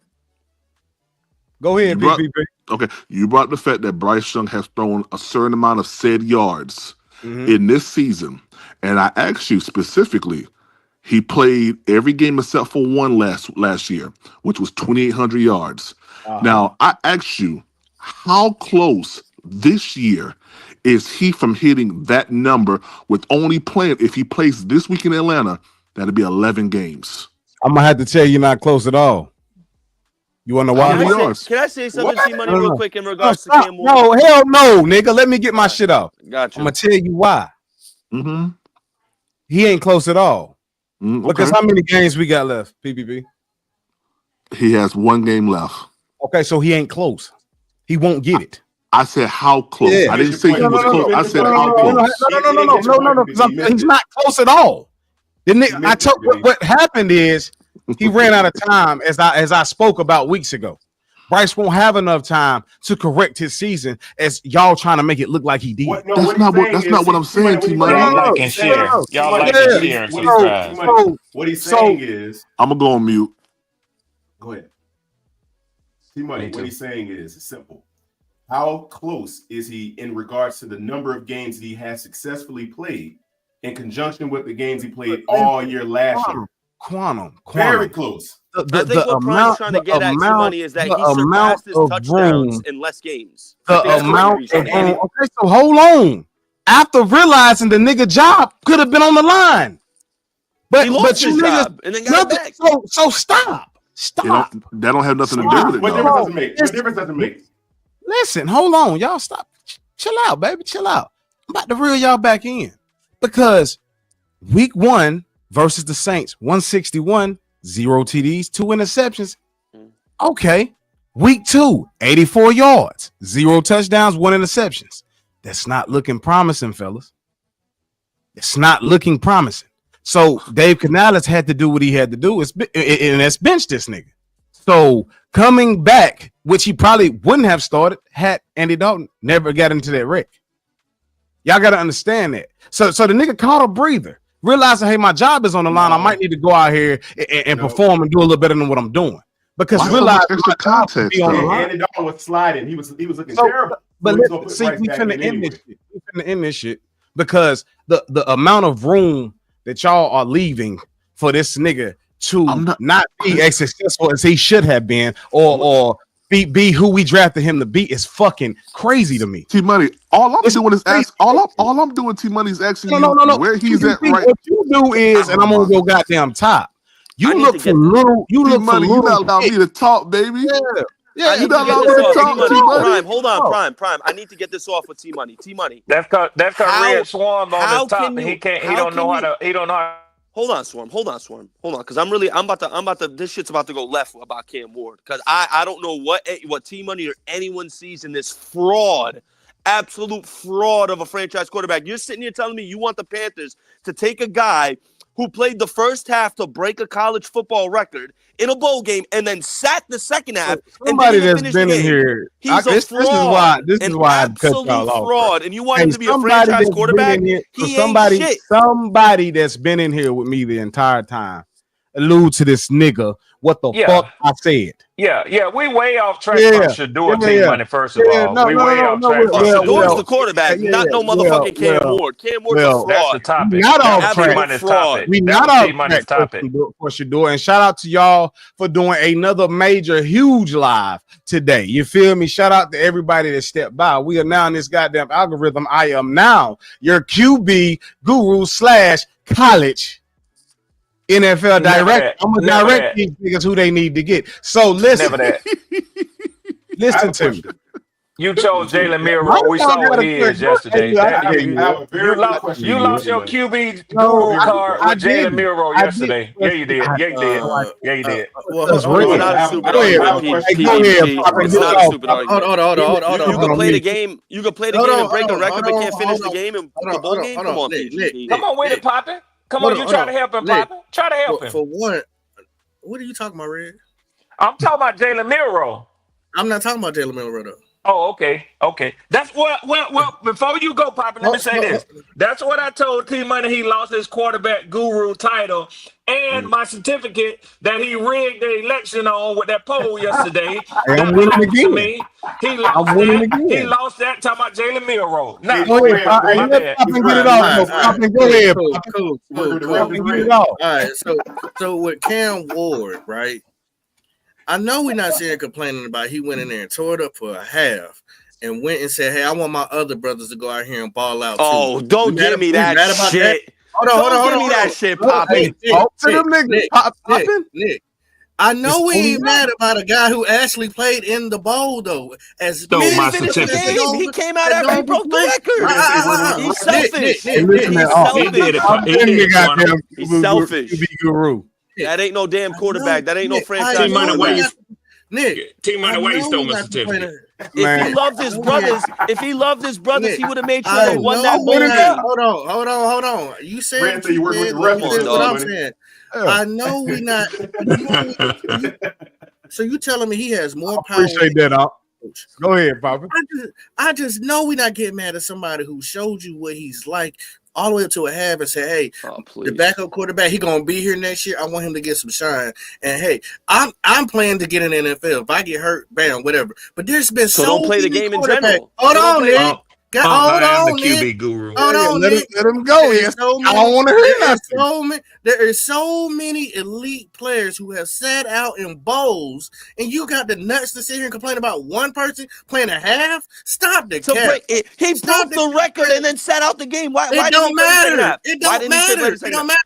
Go ahead, BBB. Okay, you brought up the fact that Bryce Young has thrown a certain amount of said yards in this season, and I asked you specifically. He played every game except for one last year, which was 2,800 yards. Now, I asked you, how close this year is he from hitting that number with only playing, if he plays this week in Atlanta, that'll be 11 games. I'm going to have to tell you not close at all. You want to know why? Can I say something, T-Money, real quick in regards to Cam Ward? No, hell no, nigga. Let me get my shit off. Gotcha. I'm going to tell you why. He ain't close at all. Because how many games we got left, PPP? He has one game left. Okay, so he ain't close. He won't get it. I said how close. I didn't say he was close. I said how close. No. He's not close at all. I told what happened is he ran out of time, as I spoke about weeks ago. Bryce won't have enough time to correct his season as y'all trying to make it look like he did. That's not what I'm saying, T-Money. Y'all like and share. Y'all like and share and subscribe. What he's saying is, I'm gonna go on mute. Go ahead. T-Money, what he's saying is simple. How close is he in regards to the number of games he has successfully played in conjunction with the games he played all year last year? Quantum. Very close. I think what Brian's trying to get at, T-Money, is that he surpassed his touchdowns in less games. Okay, so hold on. After realizing the nigga job could have been on the line, but you niggas and then got back. So stop. That don't have nothing to do with it. What difference does it make? What difference does it make? Listen, hold on, y'all. Stop. Chill out, baby. Chill out. I'm about to reel y'all back in because week 1 versus the Saints, 161. 0 TDs, 2 interceptions. Okay. Week 2, 84 yards, 0 touchdowns, 1 interceptions. That's not looking promising, fellas. It's not looking promising. So Dave Canales had to do what he had to do, and that's bench this nigga. So coming back, which he probably wouldn't have started had Andy Dalton never got into that wreck. Y'all got to understand that. So the nigga caught a breather, realizing, hey, my job is on the line. I might need to go out here and perform and do a little better than what I'm doing. Because realize extra context. Andy Dalton was sliding. He was looking terrible. But see, we finna end this shit. We finna end this shit because the amount of room that y'all are leaving for this nigga to not be as successful as he should have been, or be who we drafted him to be is fucking crazy to me. T Money, all I'm doing is ask. All I'm doing, T Money, is asking no. where he's at right. What you do is, and I'm gonna go goddamn top. You look for little. You look for Money. little. You not allow me to talk, baby. Yeah. You not allow me to talk, T Money. Prime, hold on, Prime. I need to get this off with T Money. T Money. That's cause Red Swarm on the top. He don't know how to. Hold on, Swarm. Hold on. Because I'm about to. This shit's about to go left about Cam Ward. Because I don't know what T Money or anyone sees in this fraud, absolute fraud of a franchise quarterback. You're sitting here telling me you want the Panthers to take a guy who played the first half to break a college football record in a bowl game and then sat the second half. Somebody that's been in here. He's this is why I cut y'all off. Fraud. And you want him to be a franchise quarterback? Somebody that's been in here with me the entire time allude to this nigga. What the fuck I said? Yeah, we way off track from Shedeur T Money. First of all, we way off track. Shedeur's the quarterback, not no motherfucking Cam Ward. Cam Ward's a fraud. That's the topic. Not off track. We not off track for Shedeur. And shout out to y'all for doing another major, huge live today. You feel me? Shout out to everybody that stepped by. We are now in this goddamn algorithm. I am now your QB guru / college NFL direct. I'm gonna direct these niggas who they need to get. So listen, listen to me. You chose Jalen Milroe. We saw what he is yesterday. You lost your QB guru card with Jalen Milroe yesterday. Yeah, you did. It's not a stupid argument. It's not a stupid argument. Hold on. You can play the game. You can play the game and break a record, but can't finish the game and the bowl game. Come on, PG. Come on with it, Poppin'. Come on, you try to help him, Papa. Try to help him. For what? What are you talking about, Red? I'm talking about Jalen Milroe. I'm not talking about Jalen Milroe, though. Oh, okay. That's well. Before you go, Papa, let me say this. That's what I told T Money. He lost his quarterback guru title and my certificate that he rigged the election on with that poll yesterday. I'm winning again. He lost that. Talking about Jalen Milroe. Now, go ahead. Get it off. Go ahead. Cool. Get it off. All right. So with Cam Ward, right? I know we're not sitting here complaining about he went in there and tore it up for a half and went and said, hey, I want my other brothers to go out here and ball out. Oh, too. Don't give me that shit. Hold on. Give me that shit, Poppy. Nick. I know we ain't mad about a guy who actually played in the bowl, though. As he came out after he broke the record. He's selfish. He's selfish. That ain't no damn quarterback. That ain't no franchise. T-Money, why you stole my certificate? If he loved his brothers, he would have made sure they won that bowl game. Hold on. You said what I'm saying. I know we not. So you telling me he has more power? Appreciate that. Go ahead, Papa. I just know we not getting mad at somebody who showed you what he's like all the way up to a half and say, hey, the backup quarterback, he gonna be here next year. I want him to get some shine. And hey, I'm planning to get in the NFL. If I get hurt, bam, whatever. But there's been so don't play the game in general. Hold on, Nick. Hold on, the QB guru. Hold on, let him go. I don't want to hear nothing. There are so many elite players who have sat out in bowls, and you got the nuts to sit here and complain about one person playing a half. Stop the cap. He broke the record and then sat out the game. Why don't matter. It don't matter.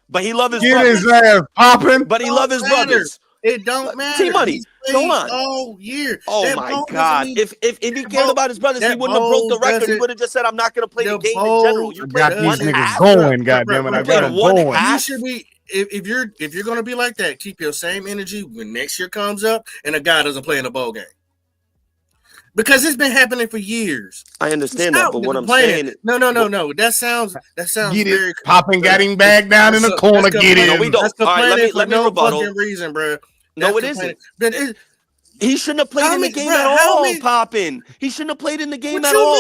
But he loved his brothers. Get his ass popping. But he loved his brothers. It don't matter. T-Money, hold on. All year. Oh my God! If he cared about his brothers, he wouldn't have broke the record. He would have just said, "I'm not going to play the game in general." You got these niggas going, goddamn it! I got them going. You should be. If you're going to be like that, keep your same energy when next year comes up and a guy doesn't play in a bowl game. Because it's been happening for years. I understand that, but what I'm saying, no. That sounds get very it. Popping got him back down in the corner. Get it. No, we don't. That's All right, let me no rebuttal. fucking reason, bro. No, it isn't. He shouldn't have played in the game at all, Poppin. He shouldn't have played in the game at all.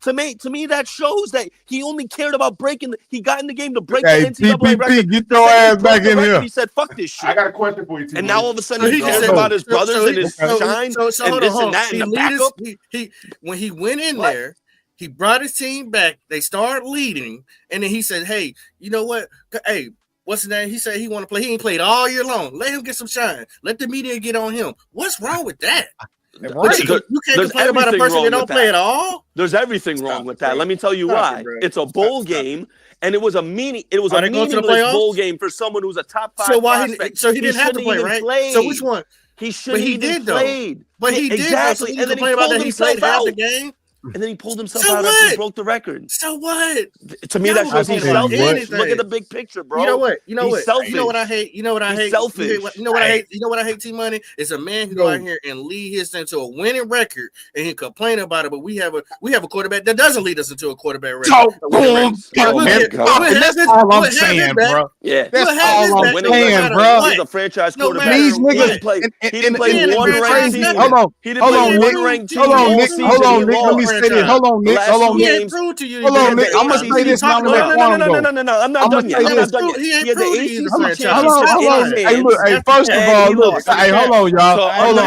To me, that shows that he only cared about breaking. He got in the game to break the NCAA record. Get your ass back in here. He said, "Fuck this shit." I got a question for you, too. And now all of a sudden he's talking about his brothers and his shine and this and that and the backup. When he went in there, he brought his team back. They started leading, and then he said, "Hey, you know what? Hey, what's his name?" He said he want to play. He ain't played all year long. Let him get some shine. Let the media get on him. What's wrong with that? Right. You can't complain about a person that don't play at all. There's everything wrong with that. Let me tell you why. It's a bowl game, and it was a meaningless bowl game for someone who's a top 5 prospect. So he didn't have to play, right? So which one? He shouldn't even played. But he did. Exactly. And then he pulled himself out the game. And then he pulled himself out after he broke the record. So what? To me, that shows he's selfish. Look at the big picture, bro. You know what? He's selfish. You know what I hate? He's selfish. You know what I hate? You know what I hate? T-Money is a man who go out here and lead his team to a winning record, and he complain about it. But we have a quarterback that doesn't lead us into a quarterback record. That's all I'm saying, bro. Yeah, that's all I'm saying, bro. He's a franchise quarterback. These niggas, he didn't play one ranked season. Hold on, he didn't play one ranked season. Hold on, Nick. Let me say this. Hold on, Nick. Hold on, Nick. Hold on, Nick. I'm gonna say this. No. I'm not done yet. He ain't proved to you. Hold on. Hey, look. Hey, first of all, look. Hey, hold on, y'all. Hold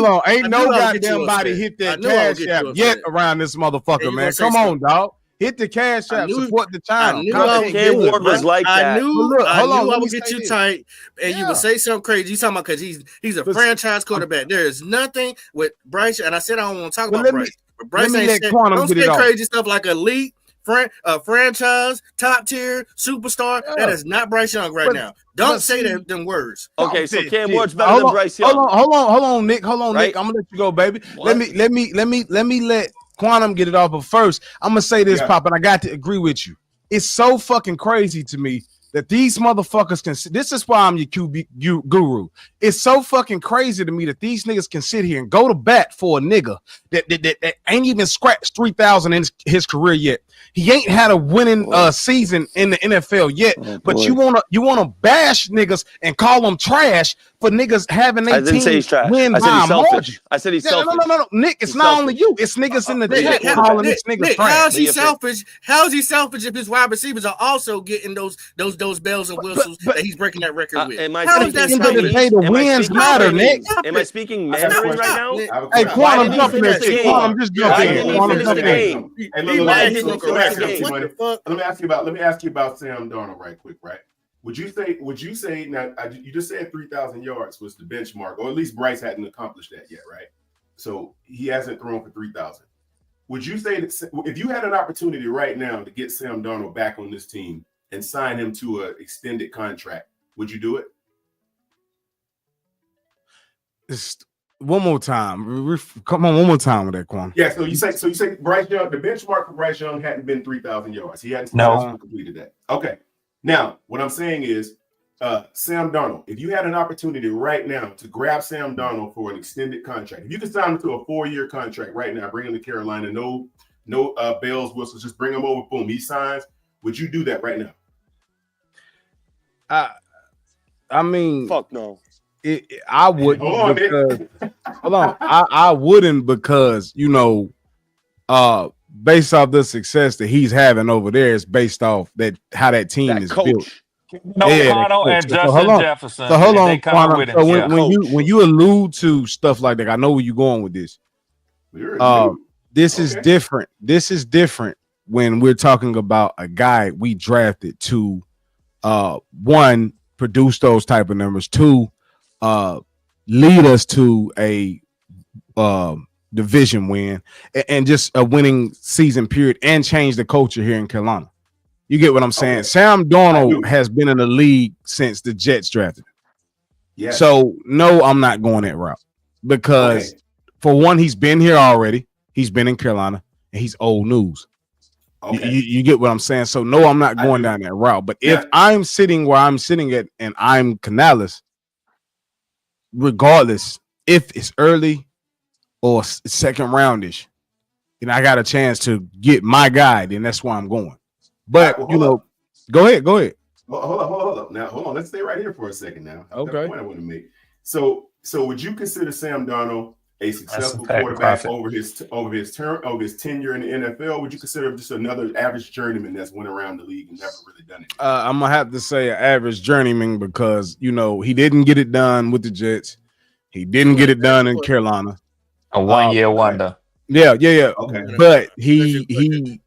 on. Ain't no goddamn body hit that cash app yet around this motherfucker, man. Come on, dog. Hit the cash app. Support the channel. Cam Ward was like that. I knew I would get you tight, and you would say something crazy. You talking about because he's a franchise quarterback. There is nothing with Bryce, and I said I don't want to talk about Bryce. But Bryce ain't said, don't say crazy stuff like elite, franchise, top tier, superstar. Yeah. That is not Bryce Young now. Don't say them words. Okay, so Cam Ward's better than Bryce Young. Hold on, Nick. Hold on, Nick. I'm gonna let you go, baby. What? Let me let Quantum get it off. But first, I'm gonna say this, Pop, and I got to agree with you. It's so fucking crazy to me that these motherfuckers can. This is why I'm your QB guru. It's so fucking crazy to me that these niggas can sit here and go to bat for a nigga that ain't even scratched 3,000 in his career yet. He ain't had a winning season in the NFL yet. But you wanna bash niggas and call them trash for niggas having their team win by a margin. I said he's selfish. No, Nick. It's not only you. It's niggas in the chat calling this nigga trash. How's he selfish? How's he selfish if his wide receivers are also getting those bells and whistles that he's breaking that record with? How is that selfish? The wins matter, Nick. Am I speaking Mandarin right now? Hey, Quantum, jump in there. Quantum, just jump in. Why didn't he finish the game? Let me ask you about Sam Darnold right quick, right? Would you say now you just said 3,000 yards was the benchmark, or at least Bryce hadn't accomplished that yet, right? So he hasn't thrown for 3,000. Would you say that if you had an opportunity right now to get Sam Darnold back on this team and sign him to an extended contract, would you do it? One more time. Come on, one more time with that, Quan. Yeah, so you say Bryce Young, the benchmark for Bryce Young hadn't been 3,000 yards. He hadn't completed that. Okay. Now, what I'm saying is Sam Darnold, if you had an opportunity right now to grab Sam Darnold for an extended contract, if you could sign him to a 4-year contract right now, bring him to Carolina, no bells, whistles, just bring him over, boom, he signs. Would you do that right now? I mean, fuck no. I wouldn't. I wouldn't because based off the success that he's having over there, is based off how that team is built. Quano and Justin Jefferson. So hold on, Quano. So when you allude to stuff like that, I know where you're going with this. This is different. This is different when we're talking about a guy we drafted to one, produce those type of numbers, two, lead us to a division win and just a winning season period and change the culture here in Carolina. You get what I'm saying? Sam Darnold has been in the league since the Jets drafted him. Yeah. So no, I'm not going that route because for one, he's been here already. He's been in Carolina and he's old news. Okay. You get what I'm saying? So no, I'm not going down that route. But if I'm sitting where I'm sitting at and I'm Canales, regardless if it's early or second roundish, and I got a chance to get my guy, then that's why I'm going. But right, well, go ahead. Hold up. Now, hold on. Let's stay right here for a second now. Okay. That's the point I want to make. So would you consider Sam Darnold a successful quarterback over his tenure in the NFL? Would you consider him just another average journeyman that's went around the league and never really done it? I'm gonna have to say an average journeyman because he didn't get it done with the Jets. He didn't get it done in Carolina. A 1 year wonder. Yeah. Okay. But he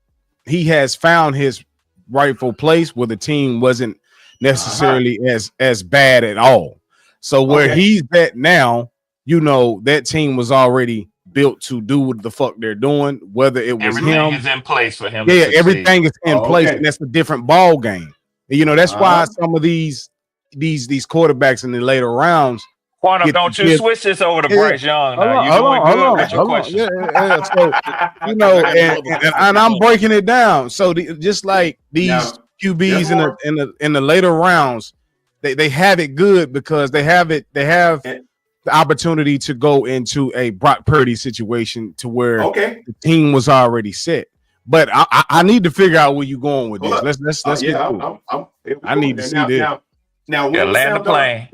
has found his rightful place where the team wasn't necessarily as bad at all. So where he's at now, that team was already built to do what the fuck they're doing, whether it was everything him. is in place for him. Yeah, everything is in place, and that's a different ball game. That's why some of these quarterbacks in the later rounds. Quantum, don't you switch this over to Bryce Young now. You're doing good with your questions. Yeah. So, and I'm breaking it down. So just like these QBs in the later rounds, they have it good because they have the opportunity to go into a Brock Purdy situation to where the team was already set. But I need to figure out where you're going with this. Let's get through. I need to see this. Now, land the plane.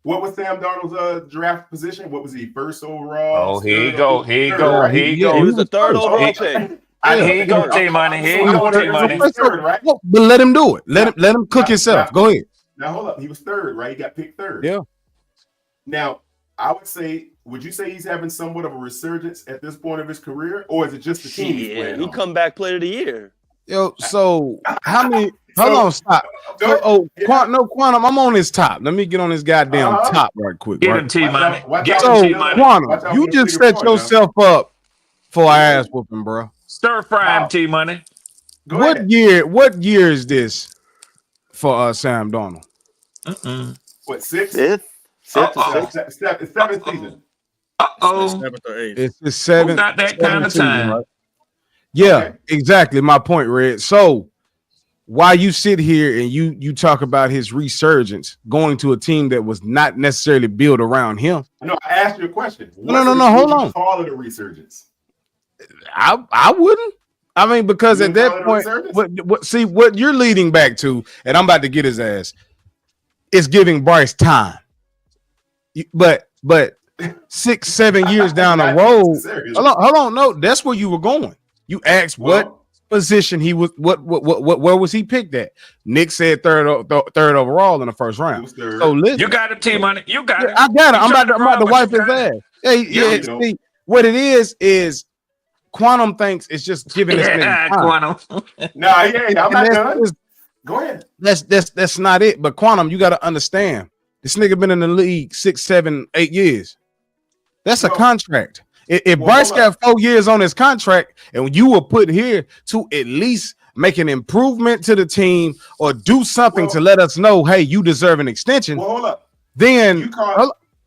What was Sam Darnold's draft position? What was he, first overall? Oh, here you go. He was the third overall pick. Here you go, T-Money. But let him do it. Let him cook himself. Go ahead. Now, hold up. He was third, right? He got picked third. Yeah. Now, would you say he's having somewhat of a resurgence at this point of his career? Or is it just the team he's playing he on? comeback player of the year. Yo, so how many... Hold on, stop. Quantum, I'm on his top. Let me get on his goddamn top right quick. Get him, T-Money. Quantum, you just set yourself up for an ass whooping, bro. Stir fry him, T-Money. What year is this for Sam Darnold? What, sixth? Fifth? It's seventh season. Seventh or eighth. It's the seventh. Not that kind of time. Right? Yeah, exactly. My point, Red. So while you sit here and you talk about his resurgence going to a team that was not necessarily built around him. No, I asked you a question. No, hold on. Call it a resurgence. I wouldn't. I mean, because at that point, what you're leading back to, and I'm about to get his ass, is giving Bryce time. But 6-7 years down the road, hold on, no, that's where you were going. You asked what position he was, where was he picked at? Nick said third overall in the first round. So listen, you got it, T-Money. You got it. I got it. I'm about to wipe his ass. Yeah. See, what it is Quantum thinks it's just giving this nigga time. Quantum. I'm not done. Go ahead. That's not it. But Quantum, you got to understand, this nigga been in the league 6, 7, 8 years. That's a contract. If Bryce got 4 years on his contract, and you were put here to at least make an improvement to the team or do something to let us know, hey, you deserve an extension. Hold up. Then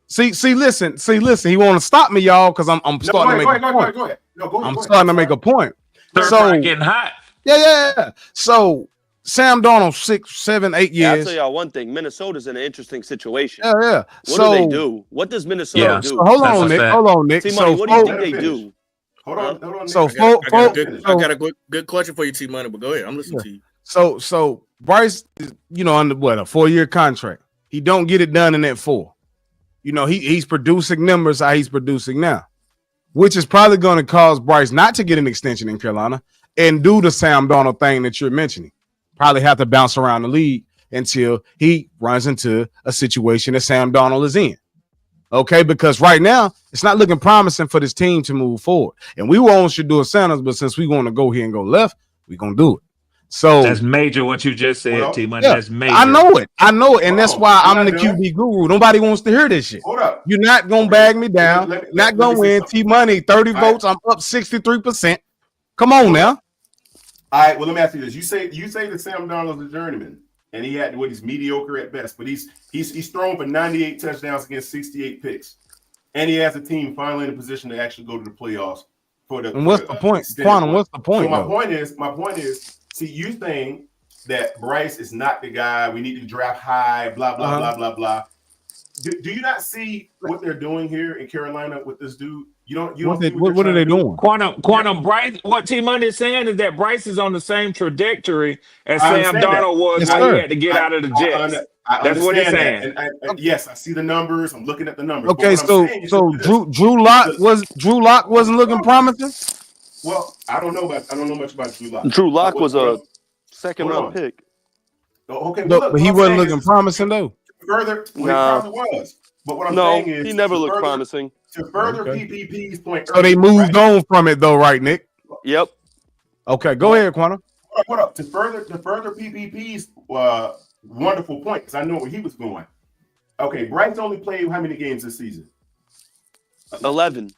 see, listen. He want to stop me, y'all, because I'm starting to make a point. Go ahead. I'm starting to make a point. So getting hot. Yeah. So Sam Darnold 6, 7, 8 years. I'll tell y'all one thing. Minnesota's in an interesting situation. Yeah. What do they do? What does Minnesota do? So hold on, Nick. T-Money, what do you think they do? Hold on. So I got a good question for you, T-Money, but go ahead. I'm listening to you. So Bryce is, under what, a 4-year contract. He don't get it done in that 4. He's producing numbers how he's producing now, which is probably going to cause Bryce not to get an extension in Carolina and do the Sam Darnold thing that you're mentioning. Probably have to bounce around the league until he runs into a situation that Sam Darnold is in. Okay, because right now it's not looking promising for this team to move forward. And we were on Shedeur Sanders, but since we want to go here and go left, we're gonna do it. So that's major what you just said, T-Money. That's major. I know it, and that's why I'm the QB guru. Nobody wants to hear this shit. Hold up. You're not gonna bag me down. Not gonna win. T-Money 30 votes. I'm up 63%. Come on now. All right, well, let me ask you this. You say that Sam Darnold's a journeyman, and he's mediocre at best, but he's thrown for 98 touchdowns against 68 picks, and he has a team finally in a position to actually go to the playoffs. And what's the point, Quantum? What's the point? So my point is, see, you saying that Bryce is not the guy. We need to draft high. Blah blah blah blah blah. Do you not see what they're doing here in Carolina with this dude? You don't What see what are they doing? Quantum Bryce. What T Money is saying is that Bryce is on the same trajectory as I Sam understand that. Darnold was Yes, when sir. he had to get out of the Jets. I That's what he's understand saying. that. And yes, I see the numbers. I'm looking at the numbers. Okay, but what I'm saying is Drew Lock wasn't looking promising. Well, I don't know much about Drew Lock. Drew Lock was a second-round pick. Okay, No, but he wasn't looking promising though. He probably was. But what I'm saying is he never looked promising. To further PPP's point, So they moved on from it though, right, Nick? Yep. Okay, go ahead, Quantum. What up? To further PPP's wonderful point, because I know where he was going. Okay, Bryce only played how many games this season? 11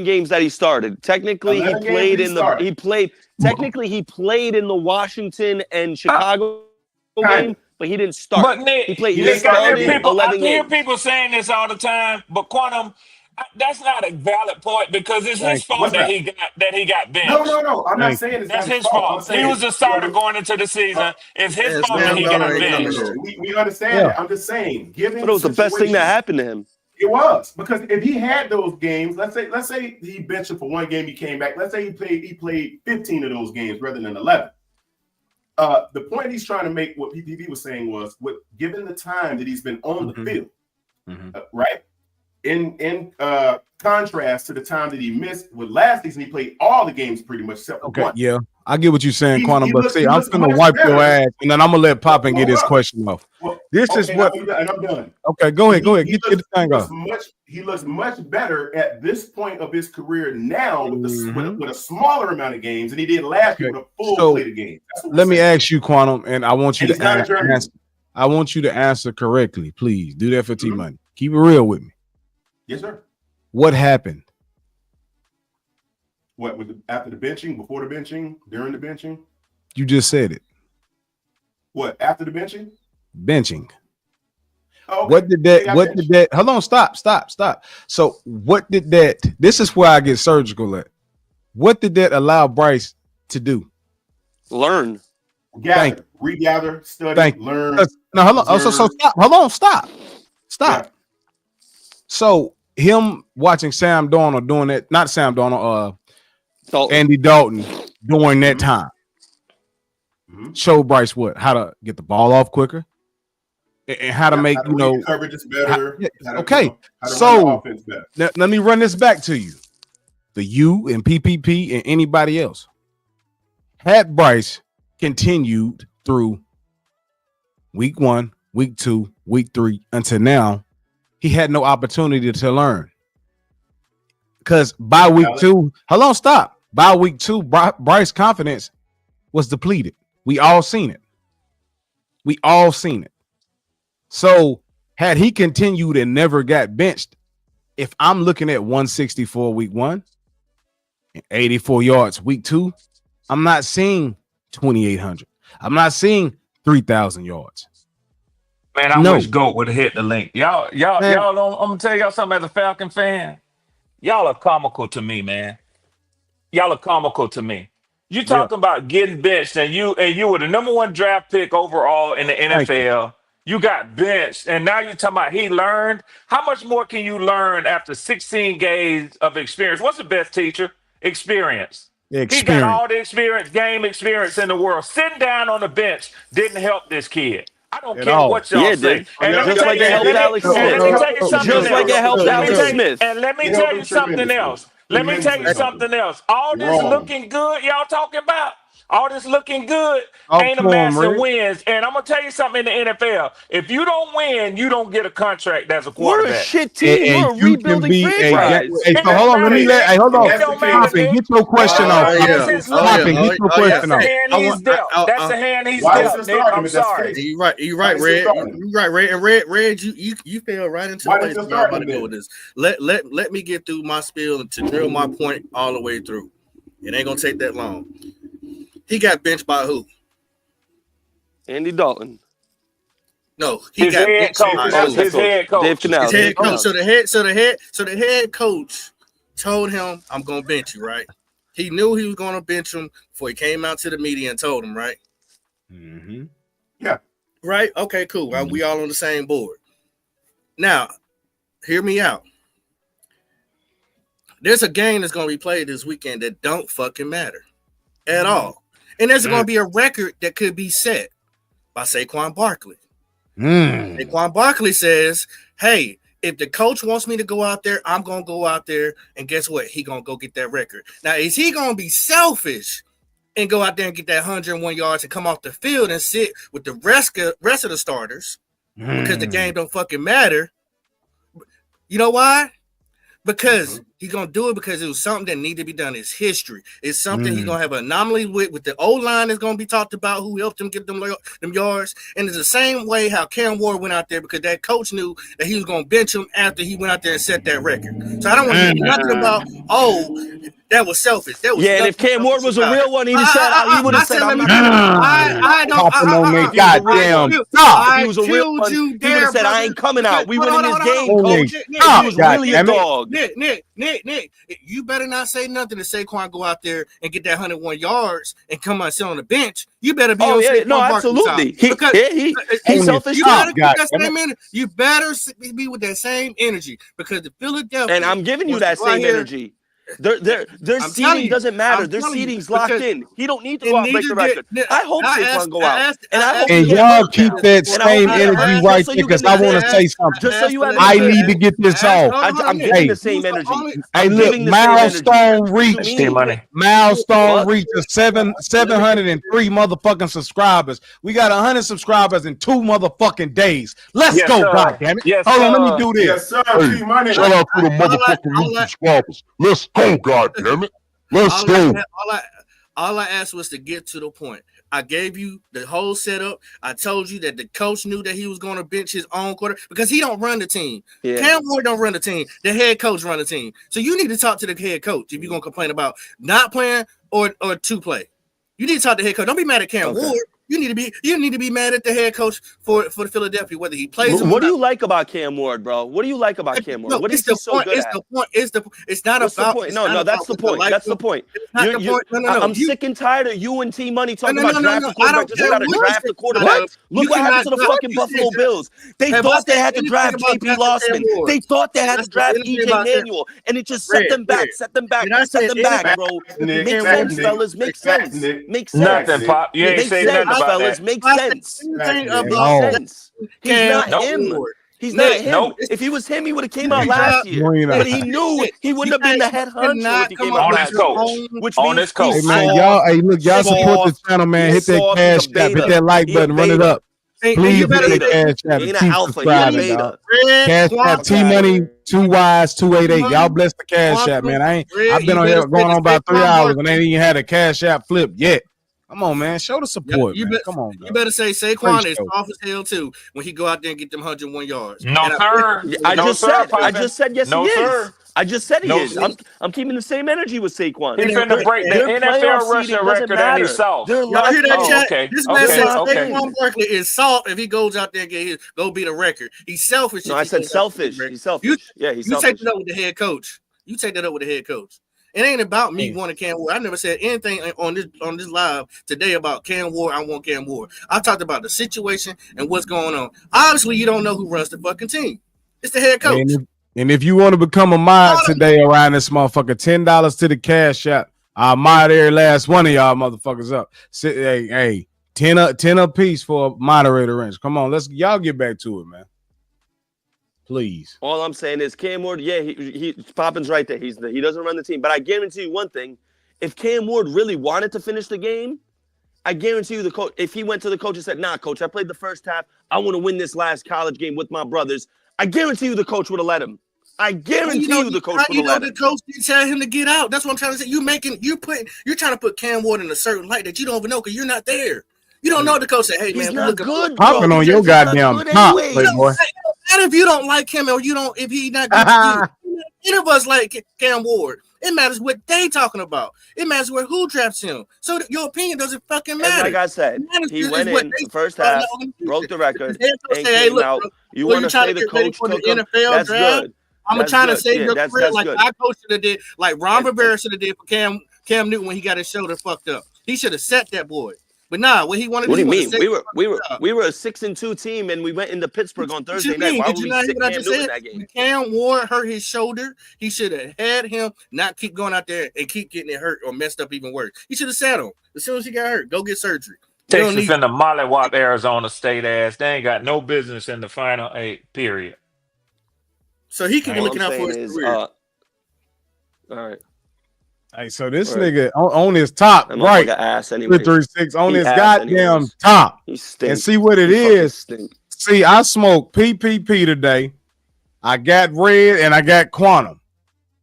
games that he started. Technically, he played in the Washington and Chicago game, but he didn't start. But Nick, he started 11 games. I hear people saying this all the time, but Quantum, that's not a valid point because it's his fault that he got benched. No. I'm not saying it's that's his fault. He was the starter going into the season. It's his fault that he got benched. We understand that. I'm just saying, but it was the best thing that happened to him. It was, because if he had those games, let's say he benched him for one game, he came back. Let's say he played 15 of those games rather than 11. The point he's trying to make, what PPP was saying was, given the time that he's been on the field, right? In contrast to the time that he missed with last season, he played all the games pretty much except for one. Yeah, I get what you're saying, Quantum. But see, I'm gonna wipe your ass, and then I'm gonna let Poppin get his question off. And I'm done. Okay, go ahead. Get the thing off. He looks much better at this point of his career now with a smaller amount of games than he did last year with a full plate of games. Let me ask you, Quantum, and I want you to answer. I want you to answer correctly, please. Do that for T Money. Keep it real with me. Yes, sir. What happened? What after the benching, before the benching, during the benching? You just said it. What after the benching? Benching. Oh, okay. What did that? Hold on, stop. So what did that? This is where I get surgical at. What did that allow Bryce to do? Learn. Gather, regather, study, learn. No, hold on. So stop. Hold on, stop. Yeah. So him watching Sam Darnold doing that, not Sam Darnold, Andy Dalton during that time, showed Bryce how to get the ball off quicker and how to make coverage is better. So let me run this back to you. The U and PPP and anybody else. Had Bryce continued through week 1, week 2, week 3 until now, he had no opportunity to learn. Because by week 2, hold on, stop. By week 2, Bryce's confidence was depleted. We all seen it. So had he continued and never got benched, if I'm looking at 164 week 1 and 84 yards week 2, I'm not seeing 2,800. I'm not seeing 3,000 yards. Man, I wish GOAT would have hit the link. Y'all, I'm gonna tell y'all something as a Falcon fan. Y'all are comical to me, man. Y'all are comical to me. You talking about getting benched, and you were the number 1 draft pick overall in the NFL. You got benched, and now you're talking about he learned. How much more can you learn after 16 games of experience? What's the best teacher? Experience. He got all the game experience in the world. Sitting down on the bench didn't help this kid. I don't care what y'all say. And just like it helped Alex Smith. Just like it helped Alex Smith. And let me tell you something else. All this looking good y'all talking about, all this looking good ain't a massive wins. And I'm going to tell you something in the NFL. If you don't win, you don't get a contract as a quarterback. We're a shit team. We're a rebuilding franchise. So hold on. Get your question off. Get your question off. That's the hand he's dealt. I'm sorry. You're right, Red. You're right, Red. And Red, you fell right into the place where I'm about to go with this. Let me get through my spiel to drill my point all the way through. It ain't gonna take that long. He got benched by who? Andy Dalton. No, his head coach. Dave Canales. His head coach. So the head coach told him, "I'm gonna bench you." Right? He knew he was gonna bench him before he came out to the media and told him. Right? Mm-hmm. Yeah. Right. Okay. Cool. Mm-hmm. We all on the same board. Now, hear me out. there's a game that's going to be played this weekend that don't fucking matter at all. And there's going to be a record that could be set by Saquon Barkley. Saquon Barkley says, hey, if the coach wants me to go out there, I'm going to go out there. And guess what? He going to go get that record. Now, is he going to be selfish and go out there and get that 101 yards and come off the field and sit with the rest of the starters because the game don't fucking matter? You know why? Because he's going to do it because it was something that needed to be done. It's history. It's something he's going to have an anomaly with the O-line is going to be talked about, who helped him get them yards. And it's the same way how Cam Ward went out there because that coach knew that he was going to bench him after he went out there and set that record. So I don't want to hear nothing about, that was selfish. That was and if Cam Ward was a real one, he would have said, I'm not I don't. Goddamn. If he was a real one, he would have said, I ain't coming out. We winning this game, coach. He was really a dog. Nick, you better not say nothing to Saquon go out there and get that 101 yards and come and sit on the bench. You better be on Saquon absolutely. He's selfish. You better be with that same energy because the Philadelphia and I'm giving you that same energy. Their seeding doesn't matter. Their seeding's locked in. He don't need to go out and break the record. I hope Saquon go out. And y'all keep that same energy right there because I want to say something. Just so you I need to get this off. I'm giving the same energy. Hey, look, milestone reach. Milestone reach of 703 motherfucking subscribers. We got 100 subscribers in 2 motherfucking days. Let's go, goddammit. Yes, hold on, let me do this. Yes, sir. Hey, shout out to the motherfucking new subscribers. Let's go, goddammit. Let's go. All I asked was to get to the point. I gave you the whole setup. I told you that the coach knew that he was going to bench his own quarterback because he don't run the team. Yeah. Cam Ward don't run the team. The head coach run the team. So you need to talk to the head coach if you're going to complain about not playing or to play. You need to talk to the head coach. Don't be mad at Cam Ward. You need to be mad at the head coach for the Philadelphia, whether he plays. What do you like about Cam Ward, bro? What do you like about Cam Ward? What is he so good at? It's not about. No, that's the point. That's the point. I'm sick and tired of you and T Money talking about drafting quarterbacks. Just got to draft the quarterback. Look what happened to the fucking Buffalo Bills. They thought they had to draft J.P. Losman. They thought they had to draft E.J. Manuel, and it just set them back, bro. Makes sense, fellas. Makes sense. Makes sense. Nothing, Pop. You ain't saying nothing about fellas, that. Makes sense. He's not him. He's not him. Nope. If he was him, he would have came out last year. But he knew he wouldn't have been the head hunter if he came out last year. Which on this coach. Hey man, y'all support the channel, man. Hit that cash app, hit that like button, run it up. Please hit that cash app. Keep subscribing, dog. Cash app T Money 2Ys288. Y'all bless the cash app, man. I've been on here going on about 3 hours and ain't even had a cash app flip yet. Come on, man. Show the support. Come on, you better say Saquon is off as hell too when he go out there and get them 101 yards. No, sir. I just said yes, he is. I just said he is. I'm keeping the same energy with Saquon. He's going to break the NFL rushing record and he's soft. Y'all hear that chat? Okay. This man says Saquon Barkley is soft if he goes out there and go beat a record. He's selfish. No, I said selfish. He's selfish. He's selfish. You take that up with the head coach. It ain't about me wanting Cam Ward. I never said anything on this live today about Cam Ward. I want Cam Ward. I talked about the situation and what's going on. Obviously, you don't know who runs the fucking team. It's the head coach. And if you want to become a mod today around this motherfucker, $10 to the cash app. I'll mod every last one of y'all motherfuckers up. Hey, 10 a piece for a moderator range. Come on, y'all get back to it, man. Please. All I'm saying is Cam Ward, he Poppin's right there. He doesn't run the team. But I guarantee you one thing. If Cam Ward really wanted to finish the game, I guarantee you the coach, if he went to the coach and said, nah, coach, I played the first half. I want to win this last college game with my brothers. I guarantee you the coach would have let him. I guarantee you the coach would have let him. The coach didn't tell him to get out. That's what I'm trying to say. You're trying to put Cam Ward in a certain light that you don't even know because you're not there. You don't know the coach said, hey, he's man, not good. Popping on your goddamn top, playboy. And if you don't like him or if he's not good to you, none of us like Cam Ward. It matters what they talking about. It matters who drafts him. So your opinion doesn't fucking matter. And like I said, he went in the first half, broke the record, and came out. You want to say the coach took him? That's good. I'm trying to say your career like my coach should have did, like Ron Rivera should have did for Cam Newton when he got his shoulder fucked up. He should have set that boy. But nah, what he wanted. What do you mean? We were a 6-2 team, and we went into Pittsburgh on Thursday night. Why would we sit Cam Newton in that game? Cam Ward hurt his shoulder. He should have had him not keep going out there and keep getting it hurt or messed up even worse. He should have sat him as soon as he got hurt. Go get surgery. Texas and the mollywop Arizona State ass. They ain't got no business in the final 8. Period. So he could be looking out for his career. All right. Hey, so this nigga on his top, right? Ass anyway. 336 on his goddamn top. And see what it is. See, I smoked PPP today. I got red and I got quantum.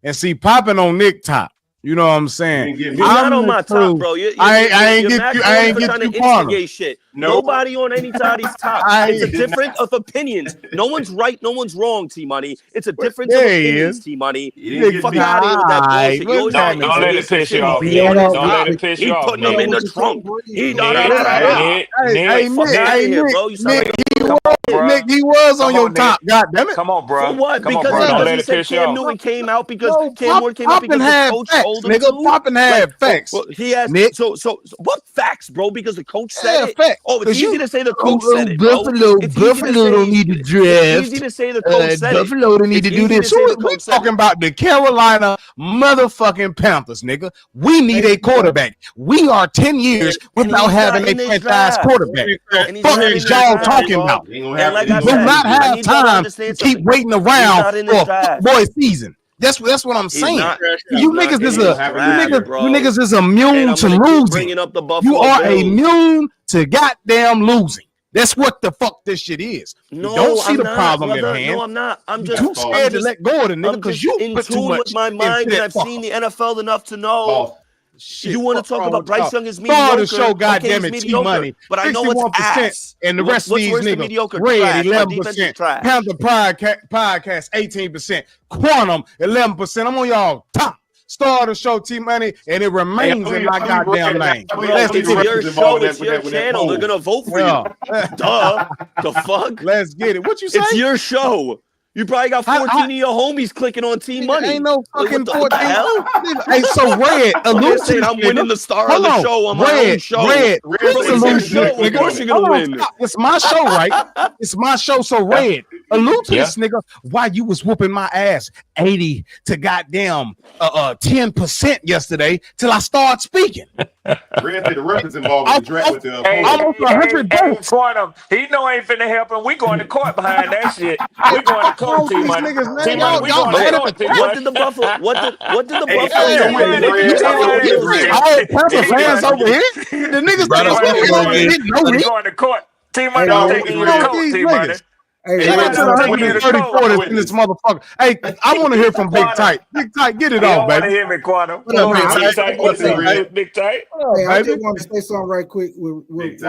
And see, popping on Nick top. You know what I'm saying? You're not on my top, bro. I ain't get you quantum. Shit. Nobody on anybody's top. It's a difference of opinions. No one's right, no one's wrong, T-Money. It's a difference of opinions, T-Money. Fuck out of here with that bullshit. Don't let it piss you off. Don't let it piss you off. He putting them in the trunk. Nick, he was on your top. God damn it. Come on, bro. For what? Because he said Cam Newton came out because Cam Ward came out because the coach told him to. Poppin' had facts. He has so what facts, bro? Because the coach said it. Facts. Oh, it's easy to say the coach said it. Buffalo don't need to draft. It's easy to say the coach said it. Buffalo don't need to do this. We're talking about the Carolina motherfucking Panthers, nigga. We need a quarterback. We are 10 years without having a franchise quarterback. Fuck is y'all talking about? And like I do said, not have time to keep waiting around for a football season. That's what I'm saying. You niggas is immune to losing. You are immune to goddamn losing. That's what the fuck this shit is. No, you don't see I'm the not, problem brother. at hand. No, I'm not. I'm just too scared to let go of the nigga because you in put too tune much with my mind, and I've seen the NFL enough to know. Shit, you want to talk about Bryce Young is mediocre? mediocre? The show, goddamn it, T-Money. But I know it's ass. And the rest of these niggas, red 11%, Panther podcast 18%, Quantum 11%. I'm on y'all top. Star of the show, T-Money, and it remains in my goddamn name. It's your show. It's your channel. They're gonna vote for you. Duh. The fuck? Let's get it. What you say? It's your show. You probably got 14 of your homies clicking on T-Money. Ain't no fucking what the hell? Hey, so Red, allude to I'm winning the star of the show on my own show. Red, it's your show. Of course you're gonna win. It's my show, right? It's my show. So Red, allude to this nigga. Why you was whooping my ass 80 to goddamn 10% yesterday till I start speaking. Red said the reference involved in the draft with the almost 100 votes. He know ain't finna help him. We going to court behind that shit. We going to court. T-Money. What did the Buffalo? What did the Buffalo? Fans over here. The niggas going to court. T-Money taking you to court. T-Money. Hey, shout out to the 134 that's in this motherfucker. Hey, I want to hear from Big Tight. Big Tight, get it off, baby. I want to hear me, Quantum. Big Tight. Hey, I just want to say something right quick with Red.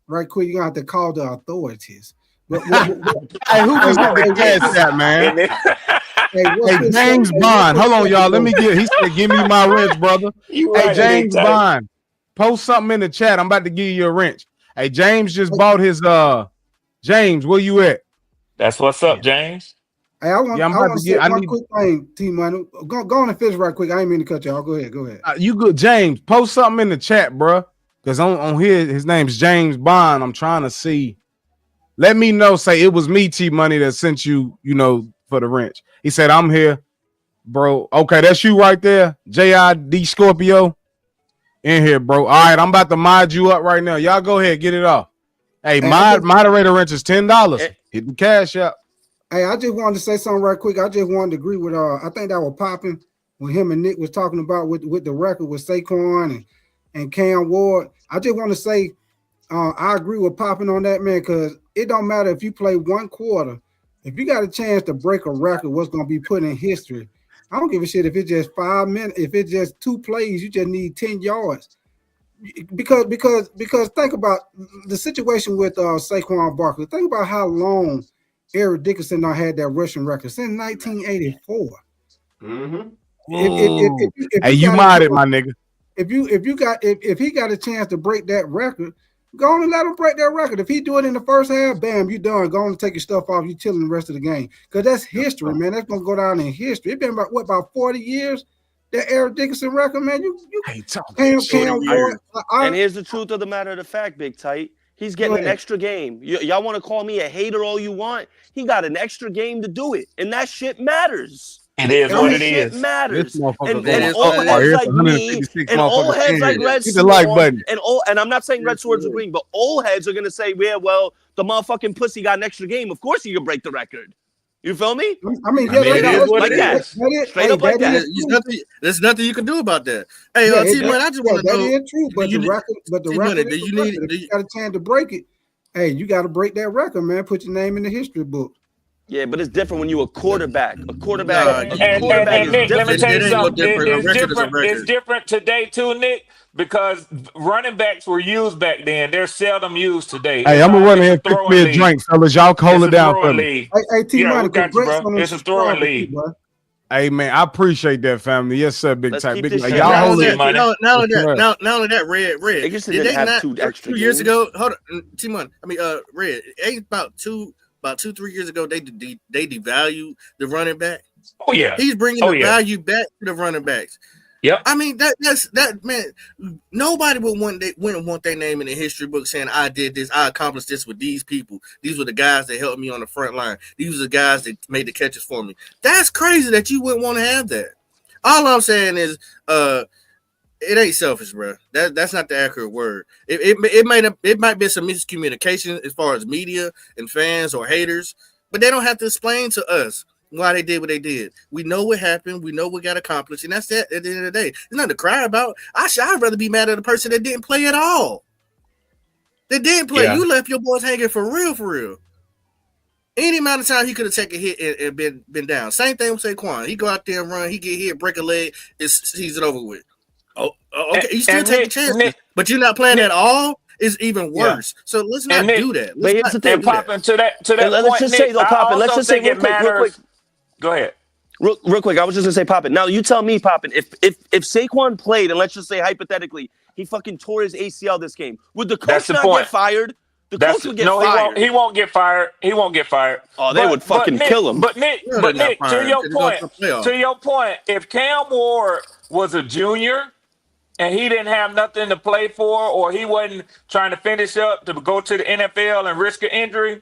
Right quick, you're going to have to call the authorities. Hey, who just got the cash out, man? Hey, James Bond. Hold on, y'all. Let me get. He said, "Give me my wrench, brother." Hey, James Bond. Post something in the chat. I'm about to give you a wrench. Hey, James just bought his. James, where you at? That's what's up, James. Hey, I want to say one quick thing, T-Money. Go on and finish right quick. I ain't mean to cut y'all. Go ahead. You good, James? Post something in the chat, bro. Because on here, his name's James Bond. I'm trying to see. Let me know. Say it was me, T-Money, that sent you, for the wrench. He said, I'm here, bro. Okay, that's you right there. JID Scorpio. In here, bro. All right, I'm about to mod you up right now. Y'all go ahead, get it off. Hey, moderator wrench is $10. Hit the cash up. Hey, I just wanted to say something right quick. I just wanted to agree with I think that was popping when him and Nick was talking about with the record with Saquon and Cam Ward. I just want to say I agree with popping on that, man, because it don't matter if you play one quarter. If you got a chance to break a record, what's going to be put in history? I don't give a shit if it's just 5 minutes. If it's just 2 plays, you just need 10 yards. Because think about the situation with Saquon Barkley. Think about how long Eric Dickerson had that rushing record since 1984. Mm-hmm. Hey, you modded, my nigga. If he got a chance to break that record, go on and let him break that record. If he do it in the first half, bam, you done. Go on and take your stuff off. You chilling the rest of the game because that's history, man. That's gonna go down in history. It's been about 40 years. that Eric Dickerson record, man. You Hey, talk Cam that shit. Ward. And here's the truth of the matter of the fact, Big Tight. He's getting an extra game. Y'all want to call me a hater all you want? He got an extra game to do it, and that shit matters. It is what it is. is. Matters. And going all up. heads Here's like me, 156 and all heads like motherfuckers. Red Hit the like Swords, button. and I'm not saying Red Swords are green, but all heads are gonna say, yeah, well, the motherfucking pussy got an extra game. Of course he can break the record. You feel me? I mean, it is what like it that. is. Straight up like that. There's nothing you can do about that. Hey, T-Man, I just want to know. That is true, but the record, do you need? If you got a chance to break it, hey, you got to break that record, man. Put your name in the history book. Yeah, but it's different when you're a quarterback. A quarterback And Nick, let me tell you something. It's different today too, Nick, because running backs were used back then. They're seldom used today. Hey, I'm gonna run ahead and fix me a drink, fellas. Y'all hold it down for me. Hey, T-Man, it's a throwing league. Hey man, I appreciate that, family. Yes, sir, big time. Big like, y'all hold it. Not only that, Red. They just didn't have two extra 2 years ago. Hold on, T-Man. I mean, Red. About 2-3 years ago, they devalued the running back. Oh yeah, he's bringing the value back to the running backs. Yep. I mean that's man. Nobody wouldn't want their name in the history book saying I did this, I accomplished this with these people. These were the guys that helped me on the front line. These were the guys that made the catches for me. That's crazy that you wouldn't want to have that. All I'm saying is, it ain't selfish, bro. That's not the accurate word. It might be some miscommunication as far as media and fans or haters, but they don't have to explain to us why they did what they did. We know what happened. We know what got accomplished, and that's that. At the end of the day, there's nothing to cry about. I'd rather be mad at the person that didn't play at all. They didn't play. Yeah. You left your boys hanging for real. Any amount of time he could have taken a hit and been down. Same thing with Saquon. He go out there and run. He get hit, break a leg. It's over with. Oh, okay. You still take a chance, but you're not playing at all. Is even worse. Yeah. So let's not do that. But here's the thing, Popping to that let's point, just say though, Poppin. Let's just say real quick. Go ahead. Real quick. I was just gonna say, Poppin. Now you tell me, Poppin, if Saquon played, and let's just say hypothetically, he fucking tore his ACL this game, would the coach not get fired? The coach would get fired. He won't get fired. He won't get fired. Oh, they would fucking kill him. But Nick, to your point, if Cam Ward was a junior and he didn't have nothing to play for, or he wasn't trying to finish up to go to the NFL and risk an injury,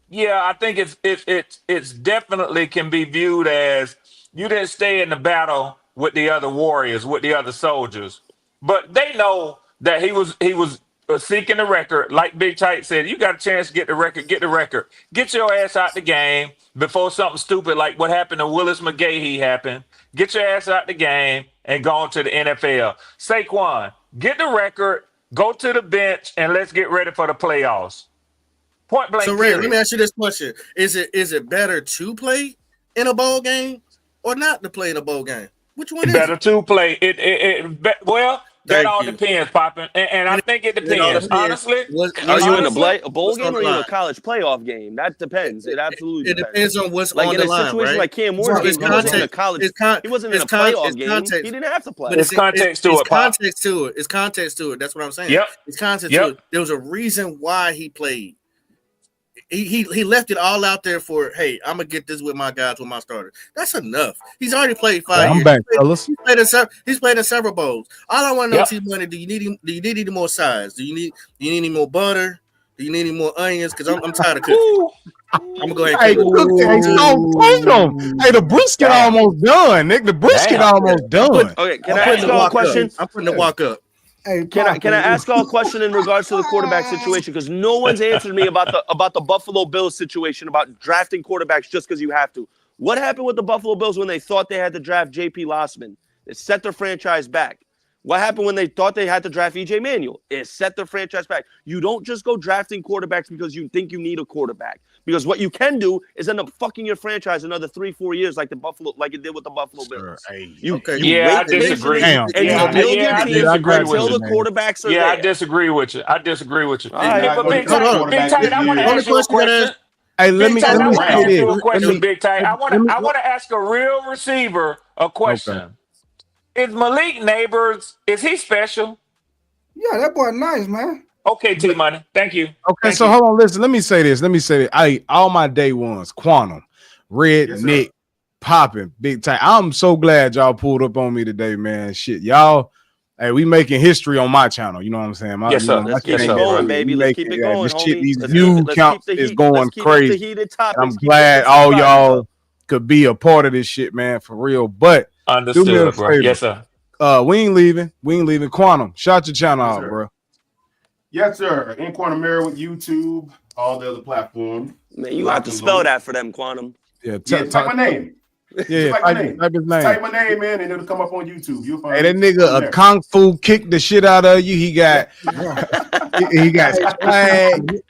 yeah, I think it's definitely can be viewed as you didn't stay in the battle with the other warriors, with the other soldiers. But they know that he was seeking the record. Like Big Tight said, you got a chance to get the record. Get your ass out the game before something stupid like what happened to Willis McGahee happened. Get your ass out the game and go on to the NFL. Saquon, get the record, go to the bench, and let's get ready for the playoffs. Point blank. So, Ray, let me ask you this question: Is it better to play in a bowl game or not to play in a bowl game? Which one is better to play? That all depends, Poppin', and I think it depends. Honestly, are you in a bowl game or are you in a college playoff game? That depends. It absolutely depends on what's on the line. Like in a situation like Cam Ward, he wasn't in a college. He wasn't in a playoff game. He didn't have to play. But it's context to it. It's context to it. That's what I'm saying. Yep. It's context to it. There was a reason why he played. He left it all out there for, hey, I'm gonna get this with my guys, with my starters. That's enough. He's already played 5 years. I'm back, fellas. He's played in several bowls. All I want to know is money. Do you need any more size? Do you need any more butter? Do you need any more onions? Because I'm tired of cooking. I'm gonna go ahead and Hey, the brisket almost done, Nick. The brisket almost done. Okay, can I ask y'all a question? I'm putting the walk up. Hey, can I ask y'all a question in regards to the quarterback situation? Because no one's answered me about the Buffalo Bills situation about drafting quarterbacks just because you have to. What happened with the Buffalo Bills when they thought they had to draft J.P. Lossman? It set their franchise back. What happened when they thought they had to draft E.J. Manuel? It set their franchise back. You don't just go drafting quarterbacks because you think you need a quarterback. Because what you can do is end up fucking your franchise another 3-4 years, like it did with the Buffalo Bills. I disagree. And you build your team until the quarterbacks are there. I disagree with you. All right. Big Tight, I want to ask you a question. Hey, let me ask you a question, Big Tight. I want to ask a real receiver a question. Okay. Is Malik Neighbors, is he special? Yeah, that boy nice, man. Okay, T-Money. Thank you. Okay, so hold on, listen. Let me say this. All my day ones, Quantum, Red, Nick, popping, big time. I'm so glad y'all pulled up on me today, man. Shit, y'all. Hey, we making history on my channel. You know what I'm saying? Yes, sir. Let's keep it going, baby. Let's keep it going, this shit, homie. these Let's view keep counts the is heat. going Let's keep crazy. up the heated topics. I'm glad all y'all could be a part of this shit, man, for real. But understood, do me a bro. favor. Yes, sir. We ain't leaving. Quantum, shout your channel out, bro. Yes, sir. In Quantum Mirror with YouTube, all the other platforms. Man, you have to spell that for them, Quantum. Yeah, type my name. Yeah, type his name. Type my name in, and it'll come up on YouTube. You'll find hey, that nigga a kung fu kicked the shit out of you. He got he got swag.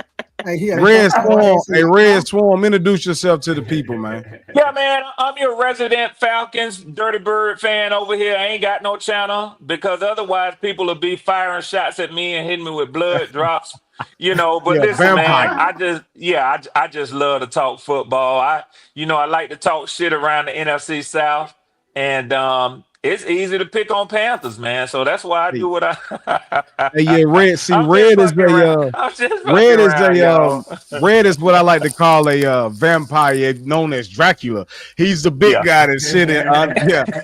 Red Swarm. Hey, Red Swarm, introduce yourself to the people, man. Yeah, man, I'm your resident Falcons Dirty Bird fan over here. I ain't got no channel because otherwise people will be firing shots at me and hitting me with blood drops. You know, but listen, man, I just love to talk football. I like to talk shit around the NFC South, and it's easy to pick on Panthers, man. So that's why I do what I. Hey, yeah, Red. See, Red is Red is what I like to call a vampire known as Dracula. He's the big guy that's sitting.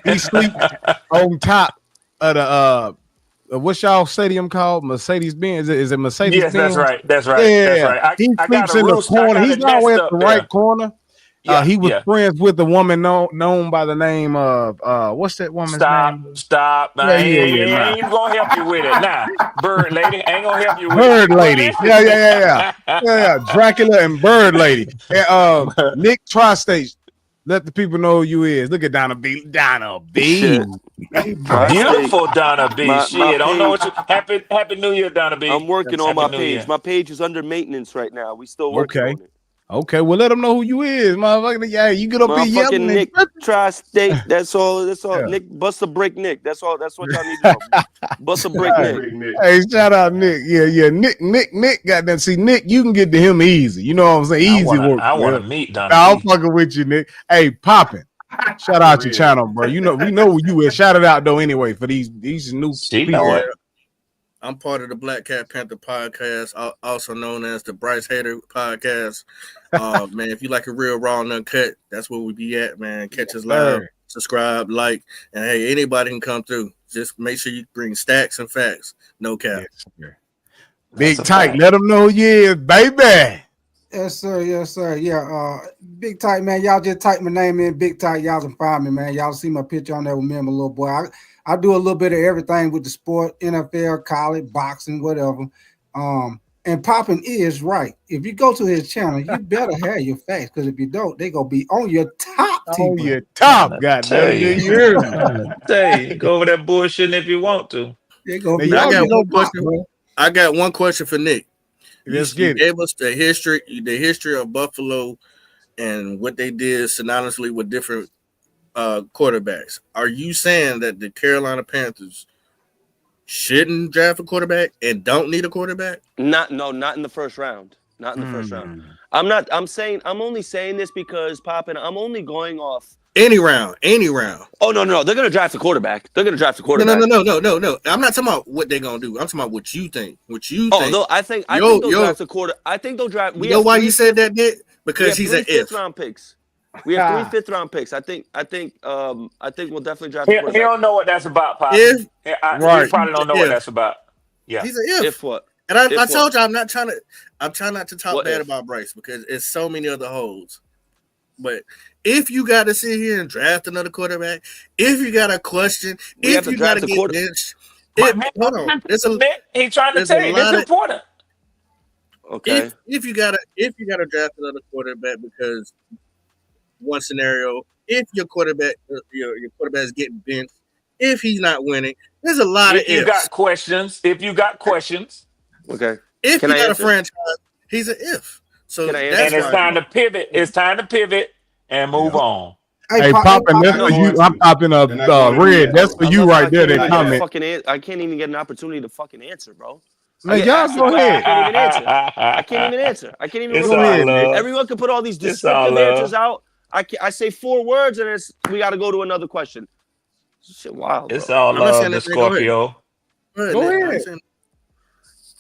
He sleeps on top of the what's y'all stadium called? Mercedes-Benz. Is it Mercedes-Benz? Yes, that's right. Yeah, that's right. He sleeps in the corner. He's always at the right corner. He was friends with a woman known by the name of what's that woman's name? Stop. I ain't gonna help you with it. Nah, Bird Lady. Ain't gonna help you with Bird Lady. Yeah. Dracula and Bird Lady. And, Nick Tri-State. Let the people know who you is. Look at Donna B. Beautiful Donna B. I don't know what you. Happy New Year, Donna B. I'm working on my page. My page is under maintenance right now. We still working on it. Okay, well, let them know who you is, motherfucker. Yeah, you get up here yelling. Nick Tri-State. That's all. Yeah. Nick, bust a break, Nick. That's all. That's what y'all need to know. Bust a break, Nick. Hey, shout out Nick. Yeah. Nick got that. See, Nick, you can get to him easy. You know what I'm saying? Easy work. I want to meet Donna. I'm fucking with you, Nick. Hey, popping. Shout out your channel, bro. You know, we know who you is. Shout it out though, anyway, for these new people. I'm part of the Black Cat Panther podcast, also known as the Bryce Hater podcast. Man, if you like a real raw and uncut, that's where we be at, man. Catch us live, subscribe, like, and hey, anybody can come through. Just make sure you bring stacks and facts. No cap. Yes, Big Tight, let them know who you is, baby. Yes, sir. Yeah, Big Tight, man. Y'all just type my name in, Big Tight. Y'all can find me, man. Y'all see my picture on there with me and my little boy. I do a little bit of everything with the sport, NFL, college, boxing, whatever. And Poppin' is right. If you go to his channel, you better have your facts, because if you don't, they gonna be on your top. On your top, goddamn. You go over that bullshit if you want to. I got one question for Nick. You gave us the history of Buffalo and what they did synonymously with different quarterbacks. Are you saying that the Carolina Panthers shouldn't draft a quarterback and don't need a quarterback? Not in the first round. Not in the first round. I'm only saying this because Poppin', I'm only going off any round. Oh no, they're gonna draft a quarterback. No. I'm not talking about what they're gonna do. I'm talking about what you think. No, I think they'll draft a quarter. I think they'll draft. You know why you said that, Nick? Because he's an if. 5th round picks. We have 3 5th round picks. I think we'll definitely draft. He don't know what that's about, Pop. Right. He probably don't know what that's about. Yeah. He's an if. If what? And I told you I'm trying not to talk bad about Bryce because it's so many other holes. But if you got to sit here and draft another quarterback, if you got a question, if you got to get benched, hold on. He's trying to tell you this is important. Okay. If you gotta draft another quarterback because one scenario, if your quarterback is getting benched, if he's not winning, there's a lot of ifs. If you got questions. Okay. If you got a franchise, he's an if. So it's time to pivot. It's time to pivot and move on. Hey, Poppin', that's for you. I'm popping up Red. That's for you right there. They comment. I can't even get an opportunity to fucking answer, bro. Man, y'all go ahead. I can't even answer. Go ahead. Everyone can put all these descriptive answers out. I say 4 words and we got to go to another question. Shit, wild. It's all love, the Scorpio. Go ahead.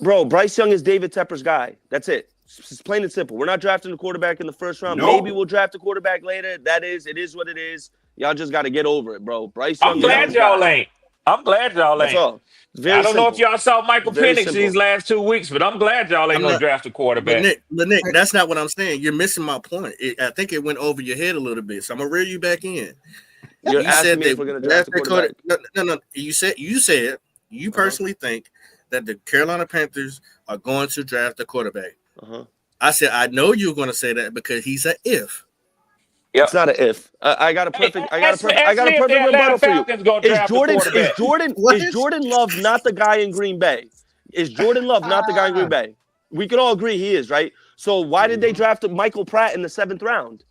Bro, Bryce Young is David Tepper's guy. That's it. It's plain and simple. We're not drafting a quarterback in the first round. Nope. Maybe we'll draft a quarterback later. It is what it is. Y'all just got to get over it, bro. Bryce Young. I'm glad y'all ain't. That's all. I don't know if y'all saw Michael Penix these last 2 weeks, but I'm glad y'all ain't gonna draft a quarterback. But Nick, that's not what I'm saying. You're missing my point. I think it went over your head a little bit, so I'm gonna reel you back in. You said me if we're gonna draft a quarterback. No. You said you personally think that the Carolina Panthers are going to draft a quarterback. I said I know you're going to say that because he's an if. Yep. It's not an if. I got a perfect rebuttal for you. Is Jordan Love not the guy in Green Bay? Is Jordan Love not the guy in Green Bay? We can all agree he is, right? So why did they draft Michael Pratt in the 7th round?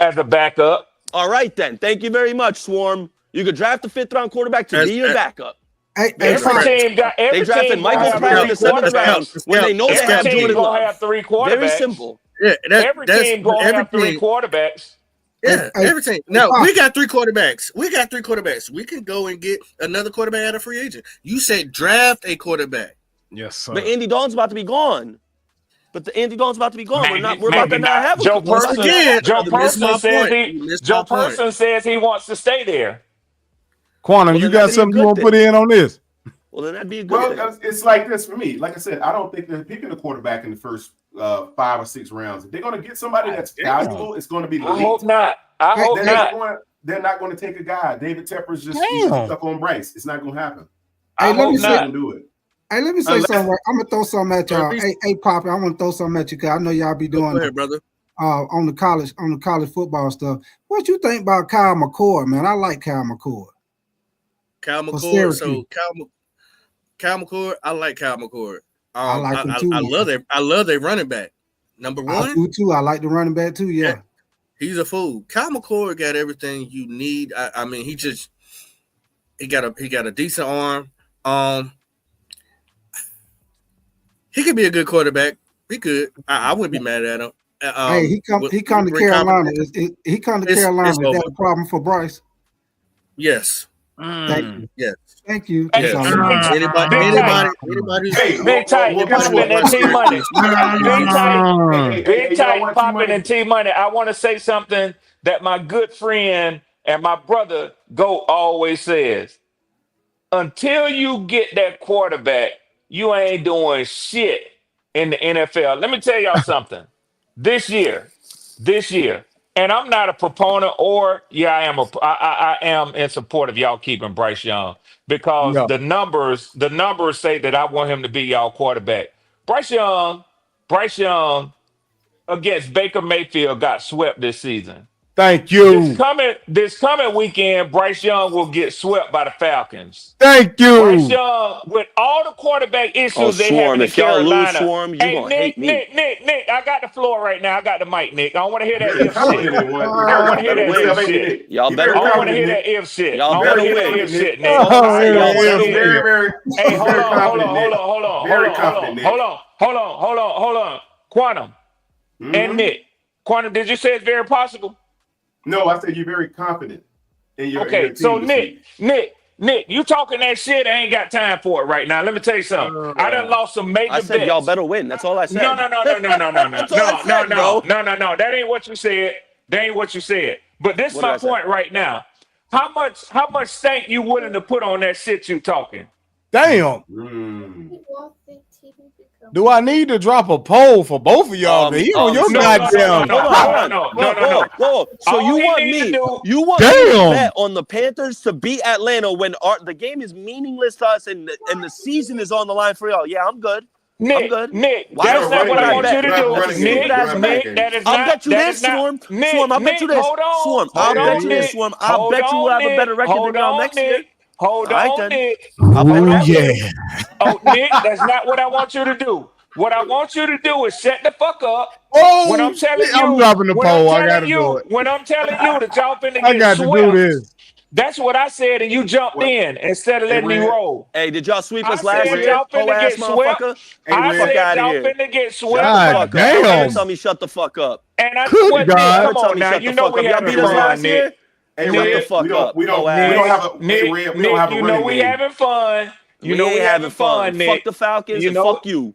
As a backup. All right, then. Thank you very much, Swarm. You could draft a 5th round quarterback to be your backup. Every team drafted Michael Pratt in the 7th round when they know they have Jordan Love. Have 3 quarterbacks. Very simple. Yeah, every team gonna have 3 quarterbacks. Yeah, everything. Now we got 3 quarterbacks. We can go and get another quarterback out of free agent. You said draft a quarterback. Yes, sir. But Andy Dalton's about to be gone. We're about to not have Joe Person says he wants to stay there. Quantum, you got something you want to put in on this? Well, then that'd be a good thing. It's like this for me. Like I said, I don't think they're picking a quarterback in the first 5 or 6 rounds. If they're going to get somebody that's valuable, it's going to be late. I hope not. They're not going to take a guy. David Tepper's just stuck on Bryce. It's not going to happen. Hey, let me say something. I'm gonna throw something at y'all. Hey, Poppy, I want to throw something at you because I know y'all be doing it, brother. On the college football stuff. What you think about Kyle McCord, man? I like Kyle McCord. Kyle McCord. I like Kyle McCord. I like him too. I love their running back. Number 1. I do too. I like the running back too. Yeah. He's a fool. Kyle McCord got everything you need. I mean, he got a decent arm. He could be a good quarterback. He could. I wouldn't be mad at him. Hey, he come to Carolina. He come to Carolina. Is that a problem for Bryce? Yes. Thank you. Yes. Thank you. Hey, anybody. Big tight popping and T money. Big tight popping and T money. I want to say something that my good friend and my brother Go always says. Until you get that quarterback, you ain't doing shit in the NFL. Let me tell y'all something. This year, and I'm not a proponent, or I am in support of y'all keeping Bryce Young because the numbers say that I want him to be y'all quarterback. Bryce Young against Baker Mayfield got swept this season. Thank you. This coming weekend, Bryce Young will get swept by the Falcons. Thank you. Bryce Young, with all the quarterback issues they have in Carolina. Swarm, you gonna hate me. Nick, I got the floor right now. I got the mic, Nick. I don't want to hear that if shit. I don't want to hear that if shit. Y'all better I don't want to hear that if shit. Y'all better win. Nick. Hey, hold on. Quantum and Nick. Quantum, did you say it's very possible? No, I said you're very confident in your Okay, in your team so Nick, you talking that shit, I ain't got time for it right now. Let me tell you something. I done lost some major bets. I said y'all better win. That's all I said. No. That's all I said, bro. No. That ain't what you said. But this is my point right now. How much stank you willing to put on that shit you talking? Damn. Do I need to drop a poll for both of y'all? No. So you want me to bet on the Panthers to beat Atlanta when the game is meaningless to us and the season is on the line for y'all? Yeah, I'm good. Nick, that's not what I want you to do. Nick, that is not. I'll bet you this, Swarm. Swarm, I'll bet you this. Swarm, I'll bet you this, Swarm. I'll bet you will have a better record than y'all next year. Hold on, Nick. Oh, yeah. Oh, Nick, that's not what I want you to do. What I want you to do is shut the fuck up. Oh, when I'm telling you, I'm dropping the poll. I gotta do it. When I'm telling you that y'all finna I got to do this. That's what I said, and you jumped in instead of letting me roll. Hey, did y'all sweep us last year? Y'all finna get swept. I said y'all finna get swept. God damn. Tell me shut the fuck up. And I Good God. Come on now, you know we having fun, Nick. Hey, shut the fuck up. We don't have a Nick, you know we having fun. You know we having fun, Nick. Fuck the Falcons and fuck you.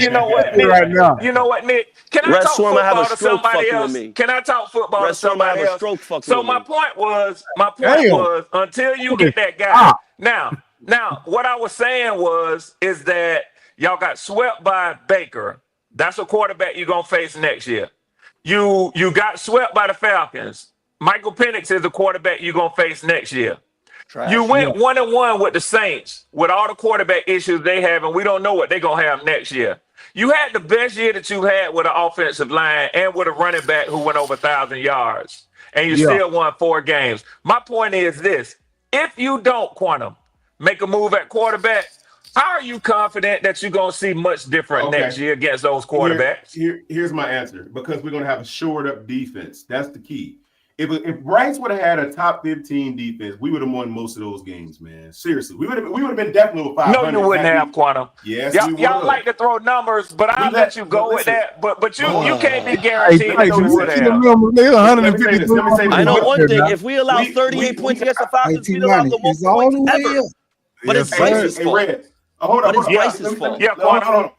You know what, Nick? Right now. You know what, Nick? Can I Red talk Swarm, I have a football to stroke somebody fucking else? with me. Can I talk football Red to Swarm, I have somebody a else? stroke fucking So with my me. point was Damn. until you Holy get that guy. fuck. Now, what I was saying is that y'all got swept by Baker. That's a quarterback you're gonna face next year. You got swept by the Falcons. Michael Penix is the quarterback you're gonna face next year. Trash. You went 1-1 with the Saints with all the quarterback issues they have, and we don't know what they're gonna have next year. You had the best year that you had with an offensive line and with a running back who went over 1,000 yards, and you still won 4 games. My point is this: if you don't, Quantum, make a move at quarterback, how are you confident that you're going to see much different next year against those quarterbacks? Here's my answer. Because we're going to have a shored up defense. That's the key. If Bryce would have had a top 15 defense, we would have won most of those games, man. Seriously, we would have been definitely 500. No, you wouldn't have, Quantum. Yes, y'all like to throw numbers, but I'll let you go with that. But you can't be guaranteed that you would have. I know one thing: if we allow 38 points against the Falcons, we allow the most points ever. But it's Bryce's fault. Hold on. It's Bryce's fault. Yeah, hold on.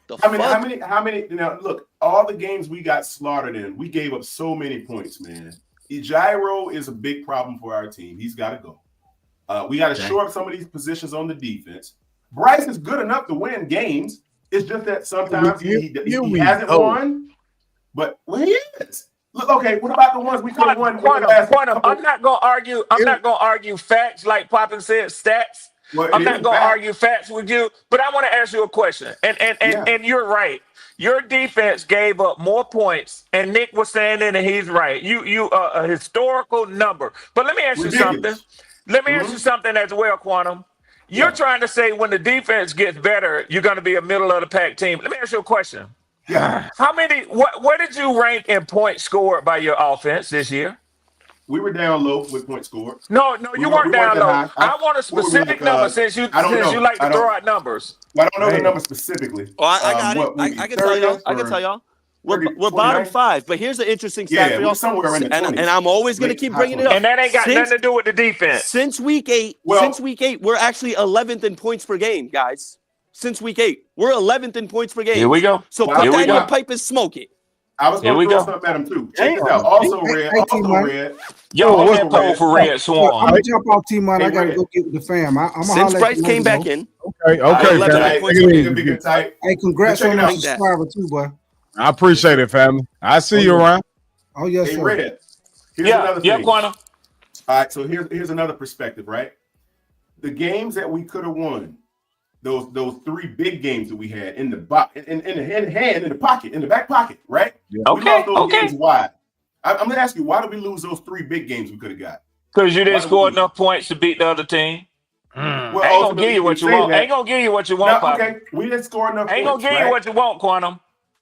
How many? Now look, all the games we got slaughtered in, we gave up so many points, man. Gyro is a big problem for our team. He's got to go. We got to shore up some of these positions on the defense. Bryce is good enough to win games. It's just that sometimes he hasn't won, but he is. Look, okay, what about the ones we could have won? I'm not gonna argue. I'm not gonna argue facts like Poppin said, stats. I'm not gonna argue facts with you, but I want to ask you a question. And you're right. Your defense gave up more points, and Nick was saying that, and he's right. You a historical number. But let me ask you something. Let me ask you something as well, Quantum. You're trying to say when the defense gets better, you're going to be a middle of the pack team. Let me ask you a question. Yeah. Where did you rank in points scored by your offense this year? We were down low with points scored. No, you weren't down low. I want a specific number since you like to throw out numbers. Well, I don't know the number specifically. Oh, I got it. I can tell y'all. I can tell y'all. We're bottom 5, but here's the interesting stat for y'all. Somewhere in the 20s. And I'm always going to keep bringing it up. And that ain't got nothing to do with the defense. Since week 8, we're actually 11th in points per game, guys. Since week 8, we're 11th in points per game. Here we go. So put that in your pipe and smoke it. I was going to throw something at him too. Check this out. Also red. Yo, hold that poll for Red Swan. I'm gonna jump off T-Mon. I gotta go get with the fam. Since Bryce came back in. Okay. Hey, congrats on that subscriber too, boy. I appreciate it, family. I see you around. Oh yes, hey, sir. Red. Here's another thing. Quantum. All right, so here's another perspective, right? The games that we could have won, those 3 big games that we had in the pocket, in the back pocket, right? Yeah. We lost those games. Why? I'm gonna ask you, why did we lose those 3 big games we could have got? Because you didn't score enough points to beat the other team. Well, ain't gonna give you what you want. Ain't gonna give you what you want, Pop. Okay, we didn't score enough points. Ain't gonna give you what you want, Quantum.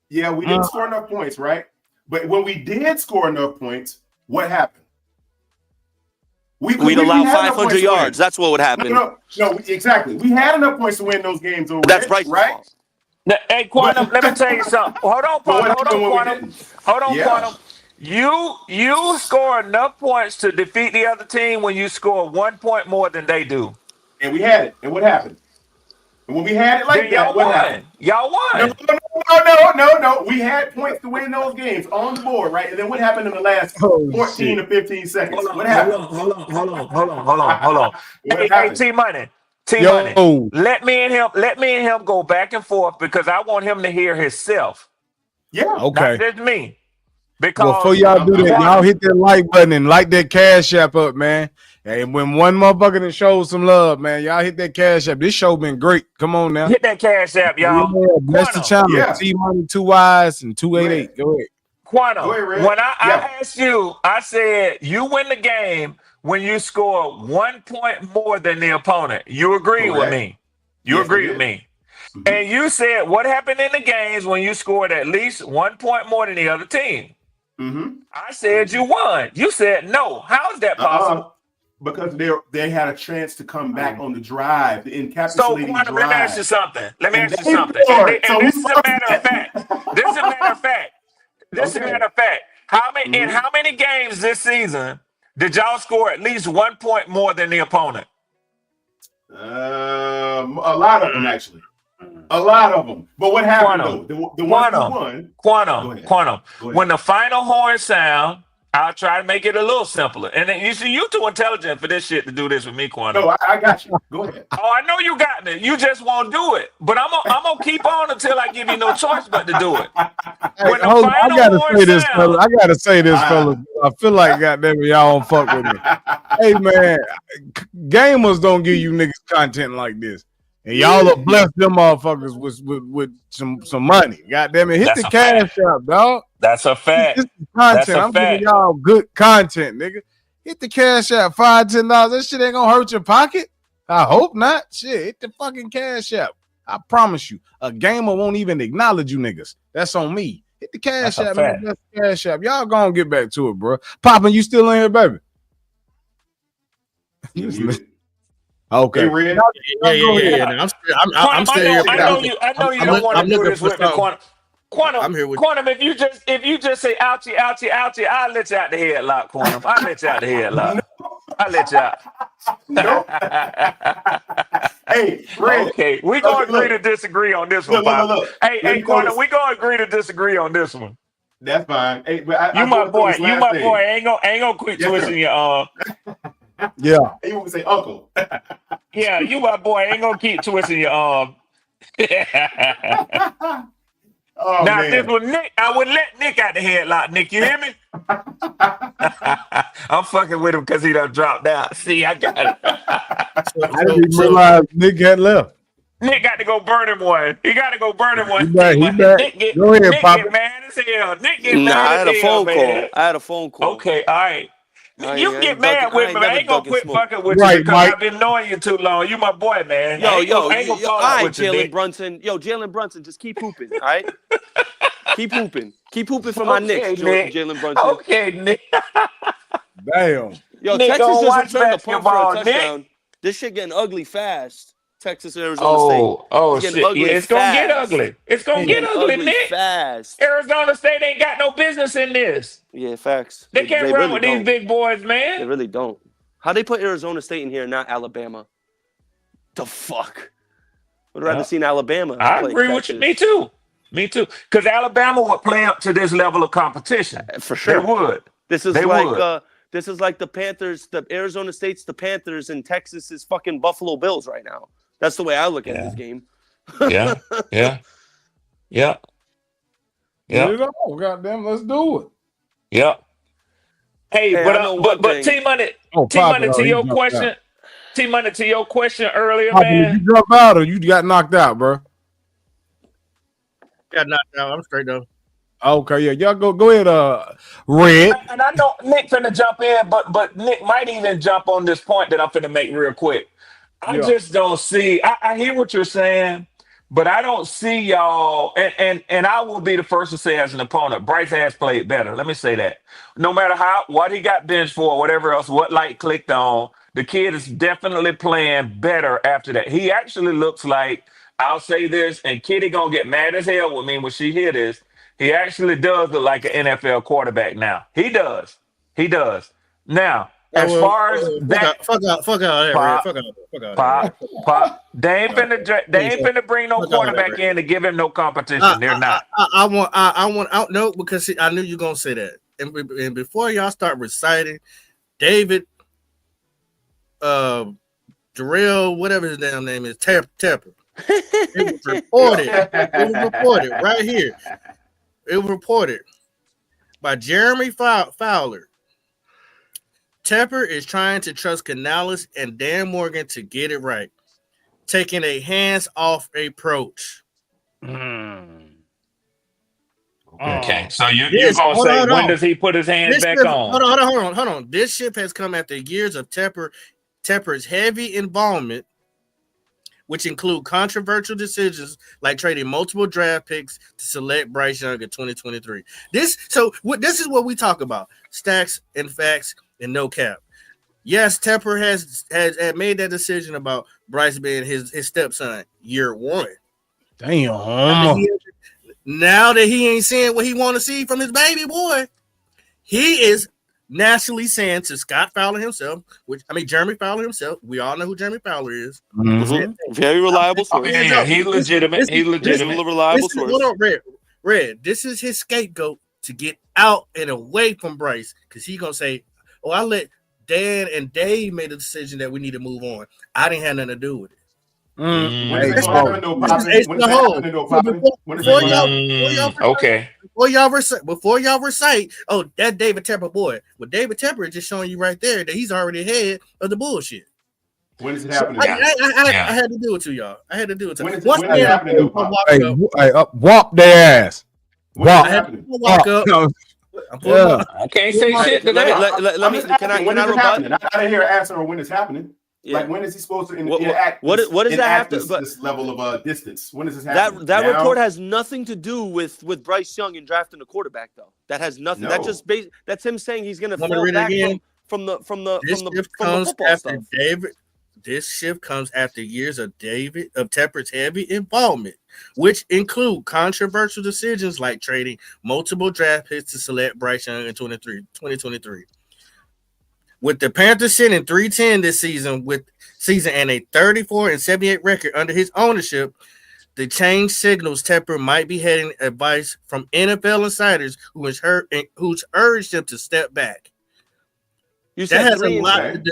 Yeah, we didn't score enough points, right? But when we did score enough points, what happened? We'd allow 500 yards. That's what would happen. No, exactly. We had enough points to win those games over. That's right. Now, hey, Quantum, let me tell you something. Hold on, Quantum. Quantum. You score enough points to defeat the other team when you score 1 point more than they do. And we had it. And what happened? And when we had it like that, what happened? Y'all won. No. We had points to win those games on the board, right? And then what happened in the last 14 to 15 seconds? What happened? Hold on. Hey, T-Money. Let me and him go back and forth because I want him to hear himself. Yeah. Okay. Not just me. Because before y'all do that, y'all hit that like button and light that Cash App up, man. And when one motherfucker done showed some love, man, y'all hit that Cash App. This show been great. Come on now. Hit that Cash App, y'all. Yeah, bless the channel. T-Money 2 Y's and 288. Go ahead. Quantum, when I asked you, I said you win the game when you score 1 point more than the opponent. You agreed with me. You agreed with me. Mm-hmm. And you said what happened in the games when you scored at least 1 point more than the other team. Mm-hmm. I said you won. You said no. How is that possible? Because they had a chance to come back on the drive, the encapsulating drive. Let me ask you something. And this is a matter of fact. This is a matter of fact. In how many games this season did y'all score at least 1 point more than the opponent? A lot of them, actually. A lot of them. But what happened, though? The one who won. Quantum. When the final horn sound, I'll try to make it a little simpler. And then, you too intelligent for this shit to do this with me, Quantum. No, I got you. Go ahead. Oh, I know you got me. You just won't do it. But I'm gonna keep on until I give you no choice but to do it. Hey, I gotta say this, fellas. I feel like goddamn y'all don't fuck with me. Hey man, gamers don't give you niggas content like this. And y'all have blessed them motherfuckers with some money. Goddamn it. Hit the Cash App, dog. That's a fact. This is content. I'm giving y'all good content, nigga. Hit the cash app, $5, $10. That shit ain't gonna hurt your pocket. I hope not. Shit, hit the fucking cash app. I promise you, a gamer won't even acknowledge you niggas. That's on me. Hit the cash app, man. That's the cash app. Y'all gonna get back to it, bro. Poppin', you still in here, baby? Okay. Hey, Red. Yeah. I'm still here. I know you don't want to do this with me, Quantum. I'm here with Quantum, if you just say ouchie, ouchie, ouchie, I'll let you out the headlock, Quantum. I'll let you out the headlock. I'll let you out. Hey, Red. Okay, we gonna agree to disagree on this one, look. Hey, Quantum, we gonna agree to disagree on this one. That's fine. Hey, but you my boy. Ain't gonna quit twisting your arm. Yeah. You want to say uncle? Yeah, you my boy. Ain't gonna keep twisting your arm. Oh, now, man. if this was Nick, I wouldn't let Nick out the headlock. Nick, you hear me? I'm fucking with him because he done dropped out. See, I got it. I didn't realize Nick had left. Nick got to go burn him one. He got to go burn him one. He back. Nick Go ahead, Nick Papa. get mad as hell. Nick get Nah, mad I had as a hell, phone man. call. I had a phone call. Okay, all right. You I get mad with me, but I ain't gonna quit fucking with Right, you because Mike. I've been knowing you too long. You my boy, man. I ain't gonna fall all out right, with you, Jalen Nick. Brunson. Yo, Jalen Brunson, just keep hooping, all right? Keep hooping. Keep hooping for my Knicks, Nick. Jalen Brunson. Okay, Nick. Damn. Yo, Nick, Texas don't just watch returned the punt for a basketball, touchdown. Nick. This shit getting ugly fast. Texas and Arizona State. Oh, It's shit. getting Yeah, ugly it's gonna get fast. ugly. It's gonna get ugly, Nick. Fast. Arizona State ain't got no business in this. Yeah, facts. They can't run really with don't. these big boys, They man. really don't. How they put Arizona State in here and not Alabama? The fuck? Would rather seen Alabama. I play agree Texas. with you. Me too. Because Alabama would play up to this level of competition. For sure. They would. This is They would. This is like the Panthers, the Arizona State's the Panthers, and Texas is fucking Buffalo Bills right now. That's the way I look at this game. Yeah. Get it on, goddamn, let's do it. Yeah. Hey, but T Money, to your question. T Money, to your question earlier, man. Did you drop out or you got knocked out, bro? Got knocked out. I'm straight though. Okay, yeah, y'all go ahead, Red. And I know Nick finna jump in, but Nick might even jump on this point that I'm finna make real quick. I just don't see. I hear what you're saying, but I don't see y'all. And I will be the first to say, as an opponent, Bryce has played better. Let me say that. No matter what he got benched for, whatever else, what light clicked on, the kid is definitely playing better after that. He actually looks like, I'll say this, and Kitty gonna get mad as hell with me when she hear this. He actually does look like an NFL quarterback now. He does. Now, as far as that, fuck out there, Pop, they ain't finna bring no quarterback in to give him no competition. They're not. I want no, because I knew you were gonna say that. And before y'all start reciting, David, Darrell, whatever his damn name is, Tepper. It was reported right here. It was reported by Jeremy Fowler. Tepper is trying to trust Canales and Dan Morgan to get it right, taking a hands-off approach. Okay, so you're gonna say, when does he put his hands back on? Hold on. This ship has come after years of Tepper's heavy involvement, which include controversial decisions like trading multiple draft picks to select Bryce Young in 2023. This is what we talk about: stacks and facts and no cap. Yes, Tepper has made that decision about Bryce being his stepson year one. Damn. Now that he ain't seeing what he want to see from his baby boy, he is naturally saying to Scott Fowler himself, Jeremy Fowler himself. We all know who Jeremy Fowler is. Mm-hmm. Very reliable source. Yeah, he's legitimate. He's legitimate. Reliable source. Hold on, Red. This is his scapegoat to get out and away from Bryce, because he's gonna say, "Oh, I let Dan and Dave made a decision that we need to move on. I didn't have nothing to do with it." Before y'all recite, oh, that David Tepper boy. Well, David Tepper is just showing you right there that he's already ahead of the bullshit. When is it happening? I had to do it to y'all. Whop their ass. I had to walk up. I can't say shit to that. Let me. Can I rebut? I didn't hear an answer on when it's happening. Yeah. Like when is he supposed to enact? What does that have to? This level of distance. When does this happen? That report has nothing to do with Bryce Young and drafting a quarterback, though. That has nothing. No. That's him saying he's going to fall back from the football stuff. This shift comes after years of Tepper's heavy involvement, which include controversial decisions like trading multiple draft picks to select Bryce Young in 2023. With the Panthers sitting 3-10 this season and a 34-78 record under his ownership, the change signals Tepper might be heading advice from NFL insiders who's urged him to step back. You said that has a lot to do.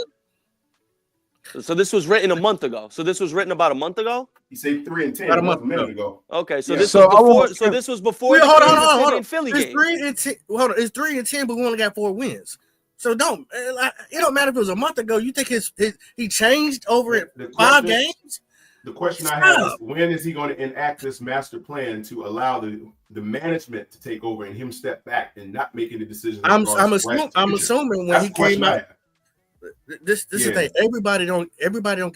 So this was written a month ago. So this was written about a month ago. He said 3-10 about a minute ago. Okay, so this was before. So this was before. Hold on. Philly game. 3-10. Hold on, it's 3-10, but we only got 4 wins. So it don't matter if it was a month ago. You think he changed over it 5 games? The question I have is when is he going to enact this master plan to allow the management to take over and him step back and not making the decisions? I'm assuming when he came out. This is the thing. Everybody don't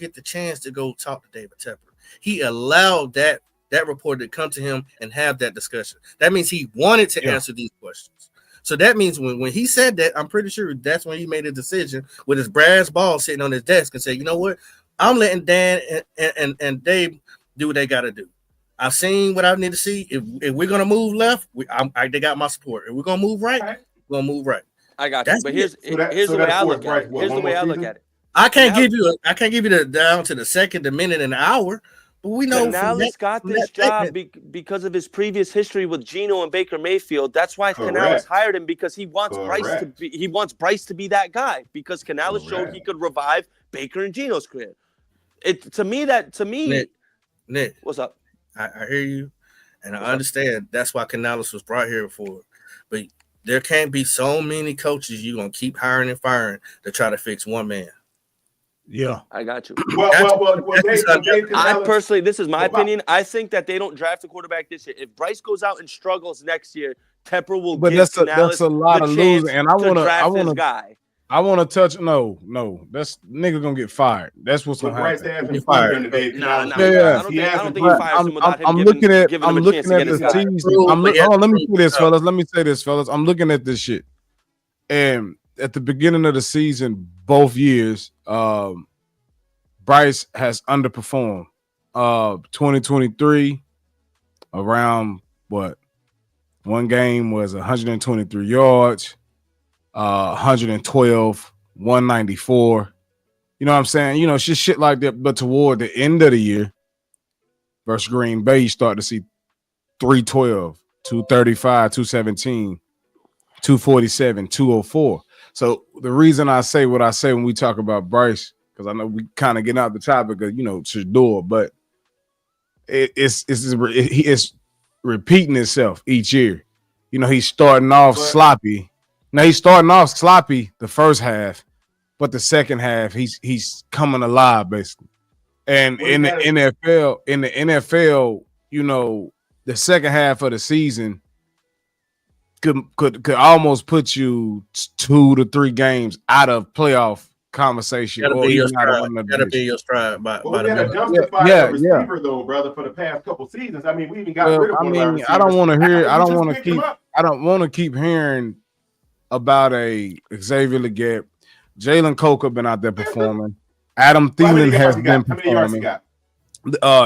get the chance to go talk to David Tepper. He allowed that reporter to come to him and have that discussion. That means he wanted to answer these questions. So that means when he said that, I'm pretty sure that's when he made a decision with his brass ball sitting on his desk and say, you know what, I'm letting Dan and Dave do what they got to do. I've seen what I need to see. If we're gonna move left, they got my support. If we're gonna move right, we're gonna move right. I got you. But here's the way I look at it. Here's the way I look at it. I can't give you the down to the second, the minute, and the hour. But we know Canales got this job because of his previous history with Geno and Baker Mayfield. That's why Canales hired him, because he wants Bryce to be that guy, because Canales showed he could revive Baker and Geno's career. Nick, what's up? I hear you, and I understand that's why Canales was brought here for. But there can't be so many coaches you're gonna keep hiring and firing to try to fix one man. Yeah, I got you. I personally, this is my opinion. I think that they don't draft a quarterback this year. If Bryce goes out and struggles next year, Tepper will. But that's a lot of losing, and I want to touch. No, that's nigga gonna get fired. That's what's gonna happen. Fired. I don't think he fires him without him giving him a chance to get his guy. Let me say this, fellas. I'm looking at this shit, and at the beginning of the season, both years, Bryce has underperformed. 2023, around what? One game was 123 yards, 112, 194. You know what I'm saying? You know, it's just shit like that. But toward the end of the year, versus Green Bay, you start to see 312, 235, 217, 247, 204. So the reason I say what I say when we talk about Bryce, because I know we kind of get out the topic of, Shedeur, but it's repeating itself each year. He's starting off sloppy. Now he's starting off sloppy the first half, but the second half he's coming alive basically. And in the NFL, the second half of the season could almost put you 2 to 3 games out of playoff conversation. That'll be your stride. Receiver though, brother, for the past couple seasons. I mean, we even got rid of one of our receivers. I don't want to keep hearing about a Xavier Legette. Jalen Coker been out there performing. Adam Thielen has been performing.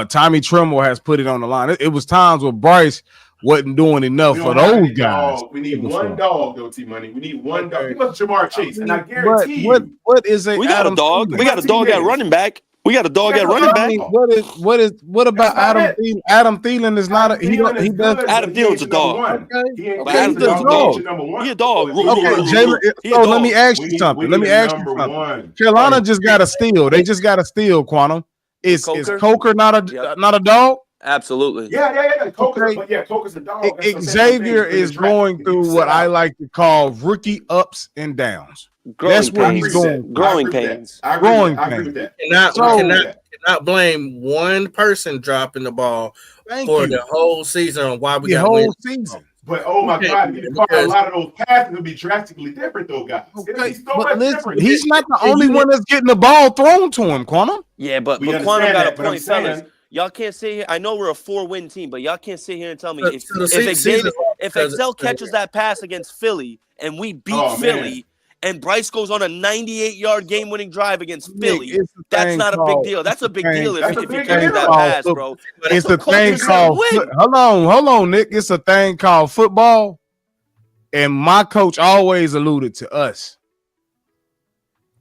Tommy Tremble has put it on the line. It was times where Bryce wasn't doing enough for those guys. We need one dog, though, T-Money. We need one dog. Give us Jamar Chase, and I guarantee you. What is a we got Adam a dog. Thielen? We got a dog at running back. We got a dog at running back. What about Adam Thielen? Adam Thielen is not he does. Adam Thielen's a dog. Okay, Adam Thielen's a dog. He a dog. Okay, Jalen. So let me ask you something. Carolina just got a steal. They just got a steal. Quantum. Is Coker not a dog? Absolutely. Yeah. Coker, but Coker's a dog. Xavier is going through what I like to call rookie ups and downs. That's what he's going. Growing pains. Growing pains. Cannot blame one person dropping the ball for the whole season on why we got whole season. But oh my God, a lot of those passes will be drastically different, though, guys. Okay, so but listen, he's not the only one that's getting the ball thrown to him, Quantum. Yeah, but Quantum got a point, fellas. Y'all can't sit here. I know we're a 4-win team, but y'all can't sit here and tell me if Excel catches that pass against Philly and we beat Philly and Bryce goes on a 98-yard game-winning drive against Philly, that's not a big deal. That's a big deal if he catches that pass, bro. It's a thing called hold on, Nick. It's a thing called football, and my coach always alluded to us.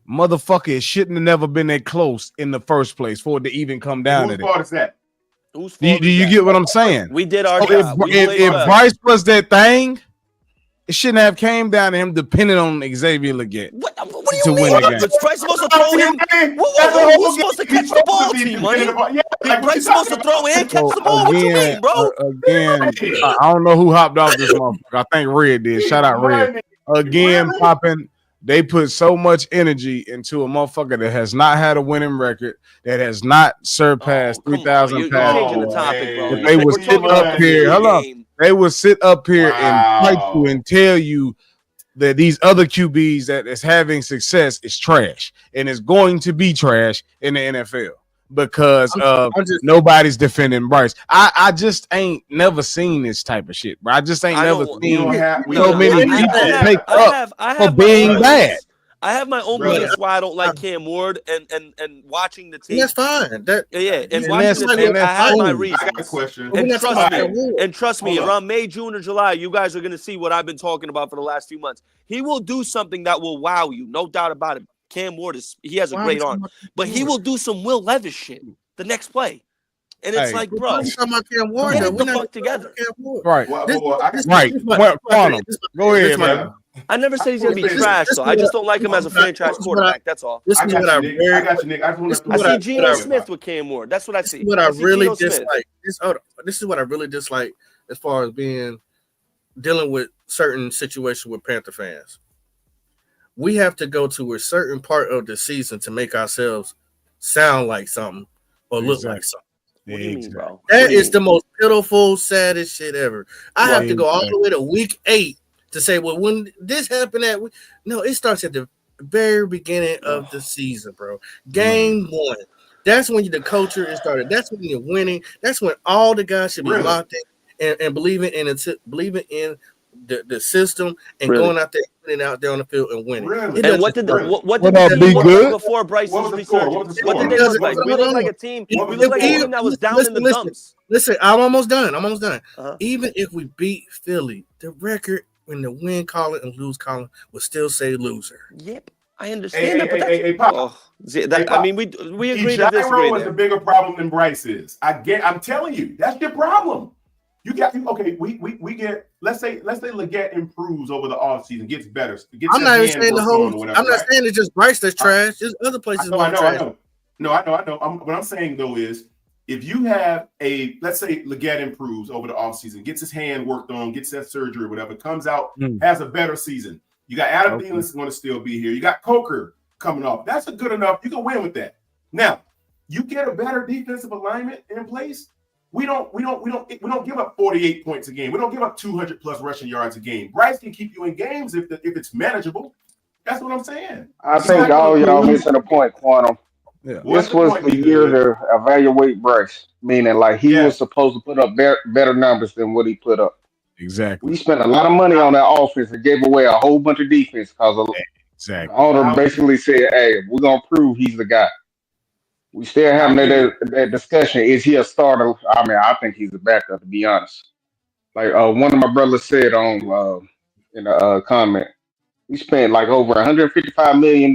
Motherfucker, it shouldn't have never been that close in the first place for it to even come down to that. Whose fault is that? Do you get what I'm saying? We did our job. If Bryce was that thing, it shouldn't have came down to him depending on Xavier Legette. What do you mean? Was Bryce supposed to throw him? Who's supposed to catch the ball, T-Money? Bryce supposed to throw and catch the ball? What you mean, bro? Again, I don't know who hopped off this motherfucker. I think Red did. Shout out Red. Again, popping. They put so much energy into a motherfucker that has not had a winning record, that has not surpassed 3,000 passes. They would sit up here. Hold on. They would sit up here and fight you and tell you that these other QBs that is having success is trash and is going to be trash in the NFL because nobody's defending Bryce. I just ain't never seen this type of shit, bro. I just ain't never seen so many people take up for being bad. I have my own reasons why I don't like Cam Ward and watching the team. That's fine. And watching the team, I have my reasons. And trust me, around May, June, or July, you guys are going to see what I've been talking about for the last few months. He will do something that will wow you, no doubt about it. Cam Ward he has a great arm, but he will do some Will Levis shit the next play. And it's like, bro, get the fuck together. Right. Go ahead, man. I never said he's going to be trash, though. I just don't like him as a franchise quarterback. That's all. I got you, Nick. I see Geno Smith with Cam Ward. That's what I see. What I really dislike. This is what I really dislike as far as dealing with certain situations with Panther fans. We have to go to a certain part of the season to make ourselves sound like something or look like something. What do you mean, bro? That is the most pitiful, saddest shit ever. I have to go all the way to week 8 to say, well, when this happened no, it starts at the very beginning of the season, bro. Game 1. That's when the culture is started. That's when you're winning. That's when all the guys should be locked in and believing in the system and going out there and out there on the field and winning. And what did they do before Bryce's resurgence? What did they look like? We look like a team. We look like a team that was down in the dumps. Listen, I'm almost done. Even if we beat Philly, the record when the win column and lose column would still say loser. Yep, I understand that. But I mean, we agree to disagree. Was a bigger problem than Bryce is. I'm telling you, that's your problem. We get let's say Legette improves over the offseason, gets better. I'm not even saying I'm not saying it's just Bryce that's trash. There's other places I know. What I'm saying though is if you have let's say Legette improves over the offseason, gets his hand worked on, gets that surgery or whatever, comes out, has a better season. You got Adam Thielen going to still be here. You got Coker coming off. That's a good enough. You can win with that. Now, you get a better defensive alignment in place. We don't give up 48 points a game. We don't give up 200 plus rushing yards a game. Bryce can keep you in games if it's manageable. That's what I'm saying. I think all y'all missing a point, Quantum. Yeah. This was the year to evaluate Bryce, meaning like he was supposed to put up better numbers than what he put up. Exactly. We spent a lot of money on that offense and gave away a whole bunch of defense because the owner basically said, "Hey, we're gonna prove he's the guy." We still having that discussion. Is he a starter? I mean, I think he's a backup, to be honest. Like one of my brothers said on in a comment, we spent like over $155 million.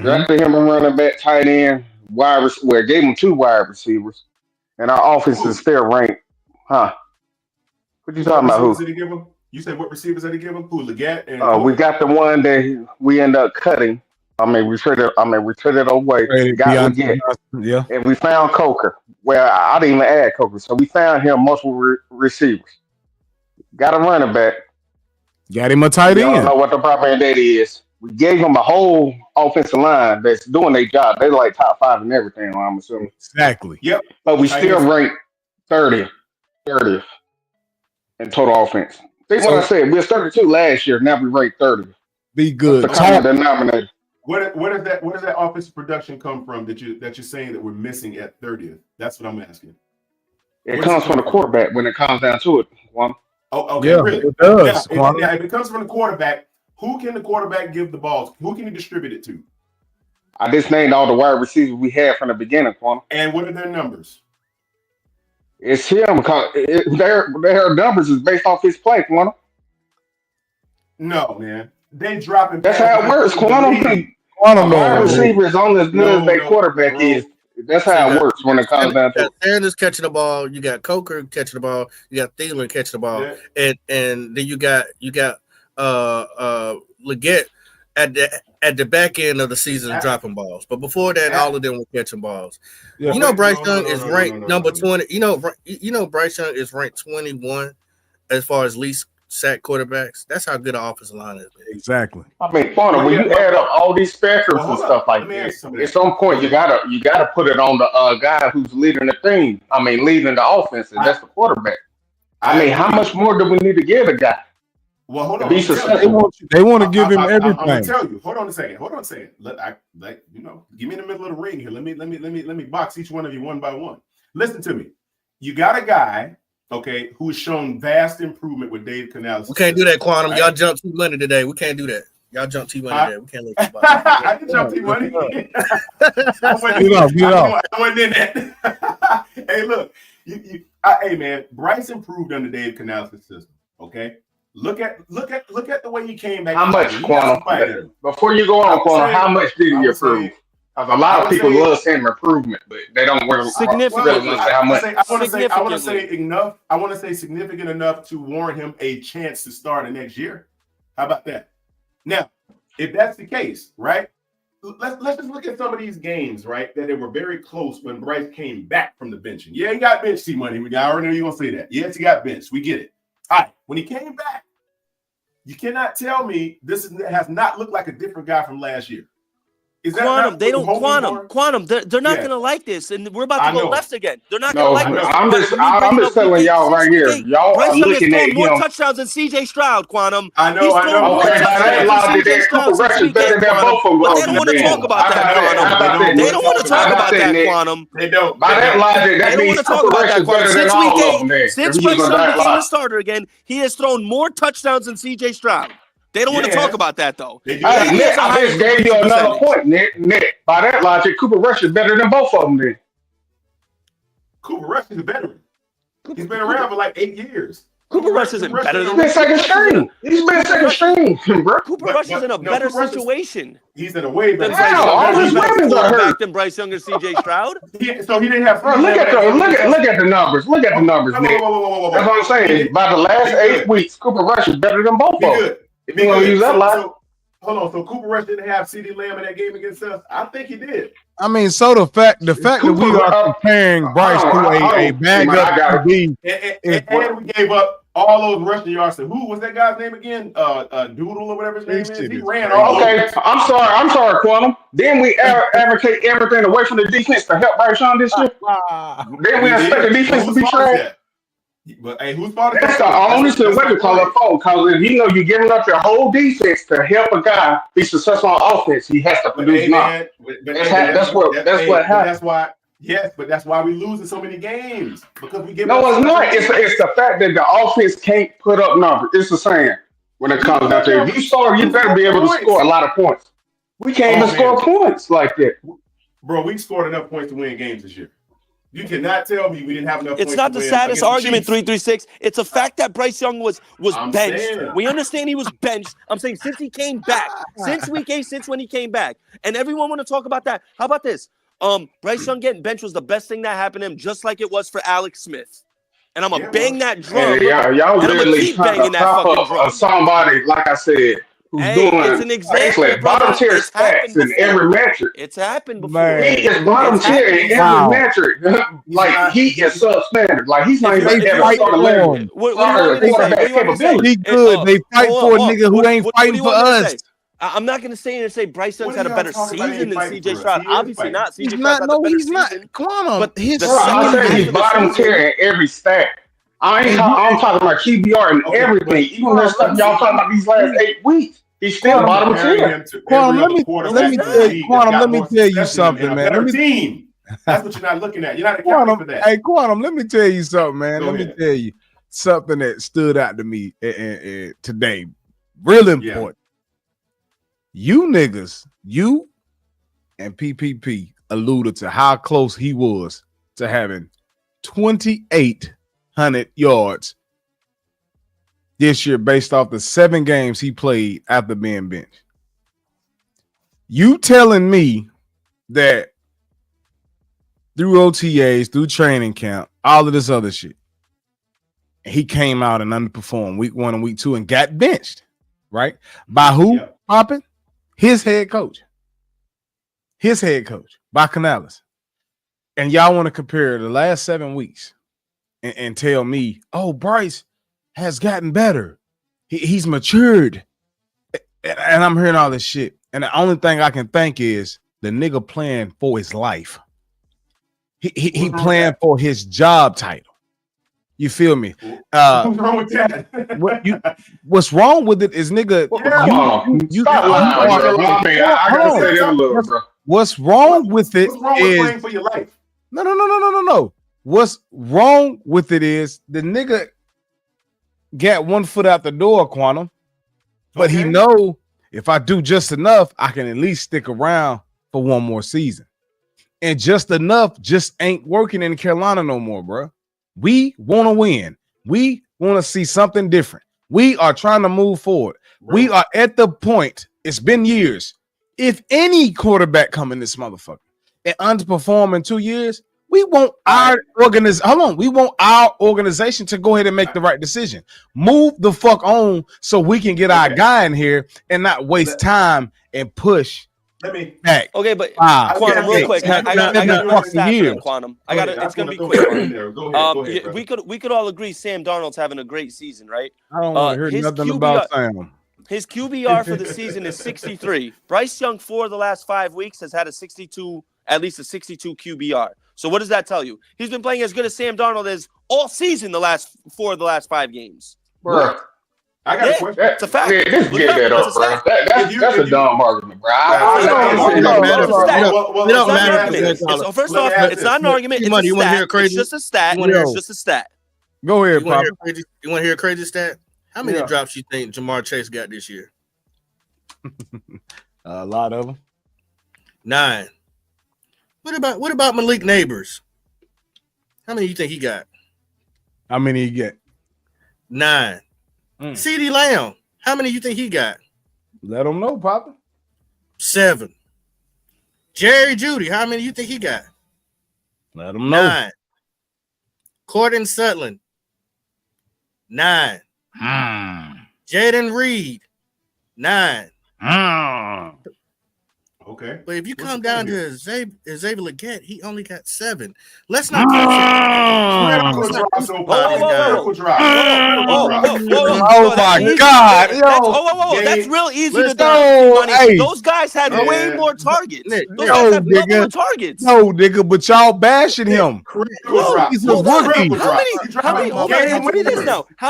Drafted him a running back, tight end, gave him 2 wide receivers, and our offense is still ranked. Huh? What you talking about? Who? You said what receivers did he give him? Who? Legette and we got the one that we end up cutting. We traded away. Got Legette. Yeah. And we found Coker. Well, I didn't even add Coker. So we found him multiple receivers. Got a running back. Got him a tight end. I don't know what the problem that is. We gave him a whole offensive line that's doing their job. They're like top 5 and everything, I'm assuming. Exactly. Yep. But we still ranked 30th. in total offense. Think what I said. We were 32 last year. Now we ranked 30. Be good. That's the common denominator. Where does that offensive production come from that you're saying that we're missing at 30th? That's what I'm asking. It comes from the quarterback when it comes down to it. One. Oh, okay, yeah, really? it does. Now, if it comes from the quarterback, who can the quarterback give the balls? Who can he distribute it to? I just named all the wide receivers we had from the beginning, Quantum. And what are their numbers? It's him because their numbers is based off his play, Quantum. No, man. They dropping. That's how it works, Quantum. Wide receiver is only as good as their quarterback is. That's how it works when it comes down to it. Sanders catching the ball, you got Coker catching the ball, you got Thielen catching the ball, and then you got Leggett at the back end of the season dropping balls. But before that, all of them were catching balls. Yeah. You know, Bryce Young is ranked number 20. You know, Bryce Young is ranked 21 as far as least sack quarterbacks. That's how good our offensive line is. Exactly. I mean, Quantum, when you add up all these factors and stuff like that, at some point you gotta put it on the guy who's leading the team. I mean, leading the offense, and that's the quarterback. I mean, how much more do we need to give a guy? Well, hold on. Be successful. They want to give him everything. I'm gonna tell you. Hold on a second. Give me in the middle of the ring here. Let me box each one of you one by one. Listen to me. You got a guy, okay, who's shown vast improvement with Dave Canales. We can't do that, Quantum. Y'all jumped T-Money today. We can't do that. Y'all jumped T-Money today. We can't let you I didn't jump T-Money. I wasn't in that. Hey, look. Hey, man. Bryce improved under Dave Canales' system, okay? Look at the way he came back. How much, Quantum? Before you go on, Quantum, how much did he improve? Because a lot of people love saying improvement, but they don't really say how much. I want to say enough. I want to say significant enough to warrant him a chance to start the next year. How about that? Now, if that's the case, right? Let's just look at some of these games, right? That they were very close when Bryce came back from the benching. Yeah, he got benched, T-Money. I already know you're gonna say that. Yes, he got benched. We get it. All right, when he came back, you cannot tell me this has not looked like a different guy from last year. Is that Quantum, they don't Quantum. They're not gonna like this, and we're about to go left again. They're not gonna like this. I'm just telling y'all right here. Y'all Bryce are Young looking has at thrown more him. touchdowns than C.J. Stroud. Quantum. I know. Okay, that logic there, Cooper Rush is better than both of them. But they don't want to talk about that, Quantum. They don't want to talk about that, Quantum. They don't. By that logic, that means Cooper Rush is better than all of them. Since Bryce Young became a starter again, he has thrown more touchdowns than C.J. Stroud. They don't want to talk about that, though. Nick, I just gave you another point, Nick. By that logic, Cooper Rush is better than both of them, then. Cooper Rush is a veteran. He's been around for like 8 years. Cooper Rush isn't better than He's been second string. He's been second string, bro. Cooper Rush is in a better situation. He's in a way better situation. All his weapons are hurt. Than Bryce Young and C.J. Stroud. So he didn't have. Look at the numbers. Look at the numbers, Nick. That's what I'm saying. By the last 8 weeks, Cooper Rush is better than both of them. If you want to use that logic. Hold on. So Cooper Rush didn't have CeeDee Lamb in that game against us? I think he did. I mean, so the fact that we are comparing Bryce to a bag up QB, and we gave up all those rushing yards to who was that guy's name again? Doodle or whatever his name is. He ran all. Okay, I'm sorry, Quantum. Then we advocate everything away from the defense to help Bryce Young this year. Then we expect the defense to be trash. But hey, who's part of that's the only thing we can call it for. Because if you know you're giving up your whole defense to help a guy be successful on offense, he has to produce now. That's what happened. That's why. Yes, but that's why we lose in so many games because we give. No, it's not. It's the fact that the offense can't put up numbers. It's the same when it comes down to it. If you start, you better be able to score a lot of points. We can't even score points like that, bro. We scored enough points to win games this year. You cannot tell me we didn't have enough. It's not the saddest argument, 336. It's a fact that Bryce Young was benched. We understand he was benched. I'm saying since he came back, since when he came back, and everyone want to talk about that. How about this? Bryce Young getting benched was the best thing that happened to him, just like it was for Alex Smith. And I'm gonna bang that drum. Y'all really banging that fucking drum. Somebody, like I said, who's doing it's an example, bottom tier stats in every metric. It's happened before. He is bottom tier in every metric. Like he is substandard. Like he's not even ever started learning. He good. They fight for a nigga who ain't fighting for us. I'm not going to say and say Bryce Young's had a better season than C.J. Stroud. Obviously not. He's not. No, he's not. Come on. But he's bottom tier in every stat. I'm talking about QBR and everything. Even that stuff y'all talking about these last 8 weeks. He's still bottom of 10. Quantum, let me tell you something, man. That's what you're not looking at. You're not accounting for that. Hey, Quantum, let me tell you something, man. Let me tell you something that stood out to me today. Real important. You niggas, you and PPP alluded to how close he was to having 2,800 yards this year based off the 7 games he played after being benched. You telling me that through OTAs, through training camp, all of this other shit, he came out and underperformed week 1 and week 2 and got benched, right? By who? Poppin'? His head coach. His head coach, by Canales. And y'all want to compare the last 7 weeks and tell me, oh, Bryce has gotten better. He's matured. And I'm hearing all this shit. And the only thing I can think is the nigga playing for his life. He playing for his job title. You feel me? What's wrong with that? What's wrong with it is, nigga. What's wrong with it What's wrong with playing for your life? No. What's wrong with it is the nigga got 1 foot out the door, Quantum, but he know if I do just enough, I can at least stick around for 1 more season. And just enough just ain't working in Carolina no more, bro. We want to win. We want to see something different. We are trying to move forward. Right. We are at the point, it's been years. If any quarterback come in this motherfucker and underperform in 2 years, we want our organization to go ahead and make the right decision. Move the fuck on so we can get our guy in here and not waste time and push. Back. Okay, but Quantum, real quick. I got Quantum. It's gonna be quick. Go ahead, we could all agree Sam Darnold's having a great season, right? I don't want to hear nothing about Sam. His QBR for the season is 63. Bryce Young for the last 5 weeks has had at least a 62 QBR. So what does that tell you? He's been playing as good as Sam Darnold is all season the last 5 games. Bro. I got a question. It's a fact. Yeah, just get that up, bro. That's a dumb argument, bro. It don't matter. First off, it's not an argument. It's just a stat. It's just a stat. Go ahead, Papa. You want to hear a crazy stat? How many drops you think Jamar Chase got this year? A lot of them. 9. What about Malik Neighbors? How many you think he got? How many you get? 9. CeeDee Lamb, how many you think he got? Let them know, Papa. 7. Jerry Jeudy, how many you think he got? Let them know. 9. Cortland Sutton, 9. Jaden Reed, 9. Okay. But if you come down to Xavier Legette, he only got 7. Let's not Oh my God. That's real easy to do. Hey. Those guys had way more targets. Those guys had more targets. No, nigga, but y'all bashing him. He's a rookie. How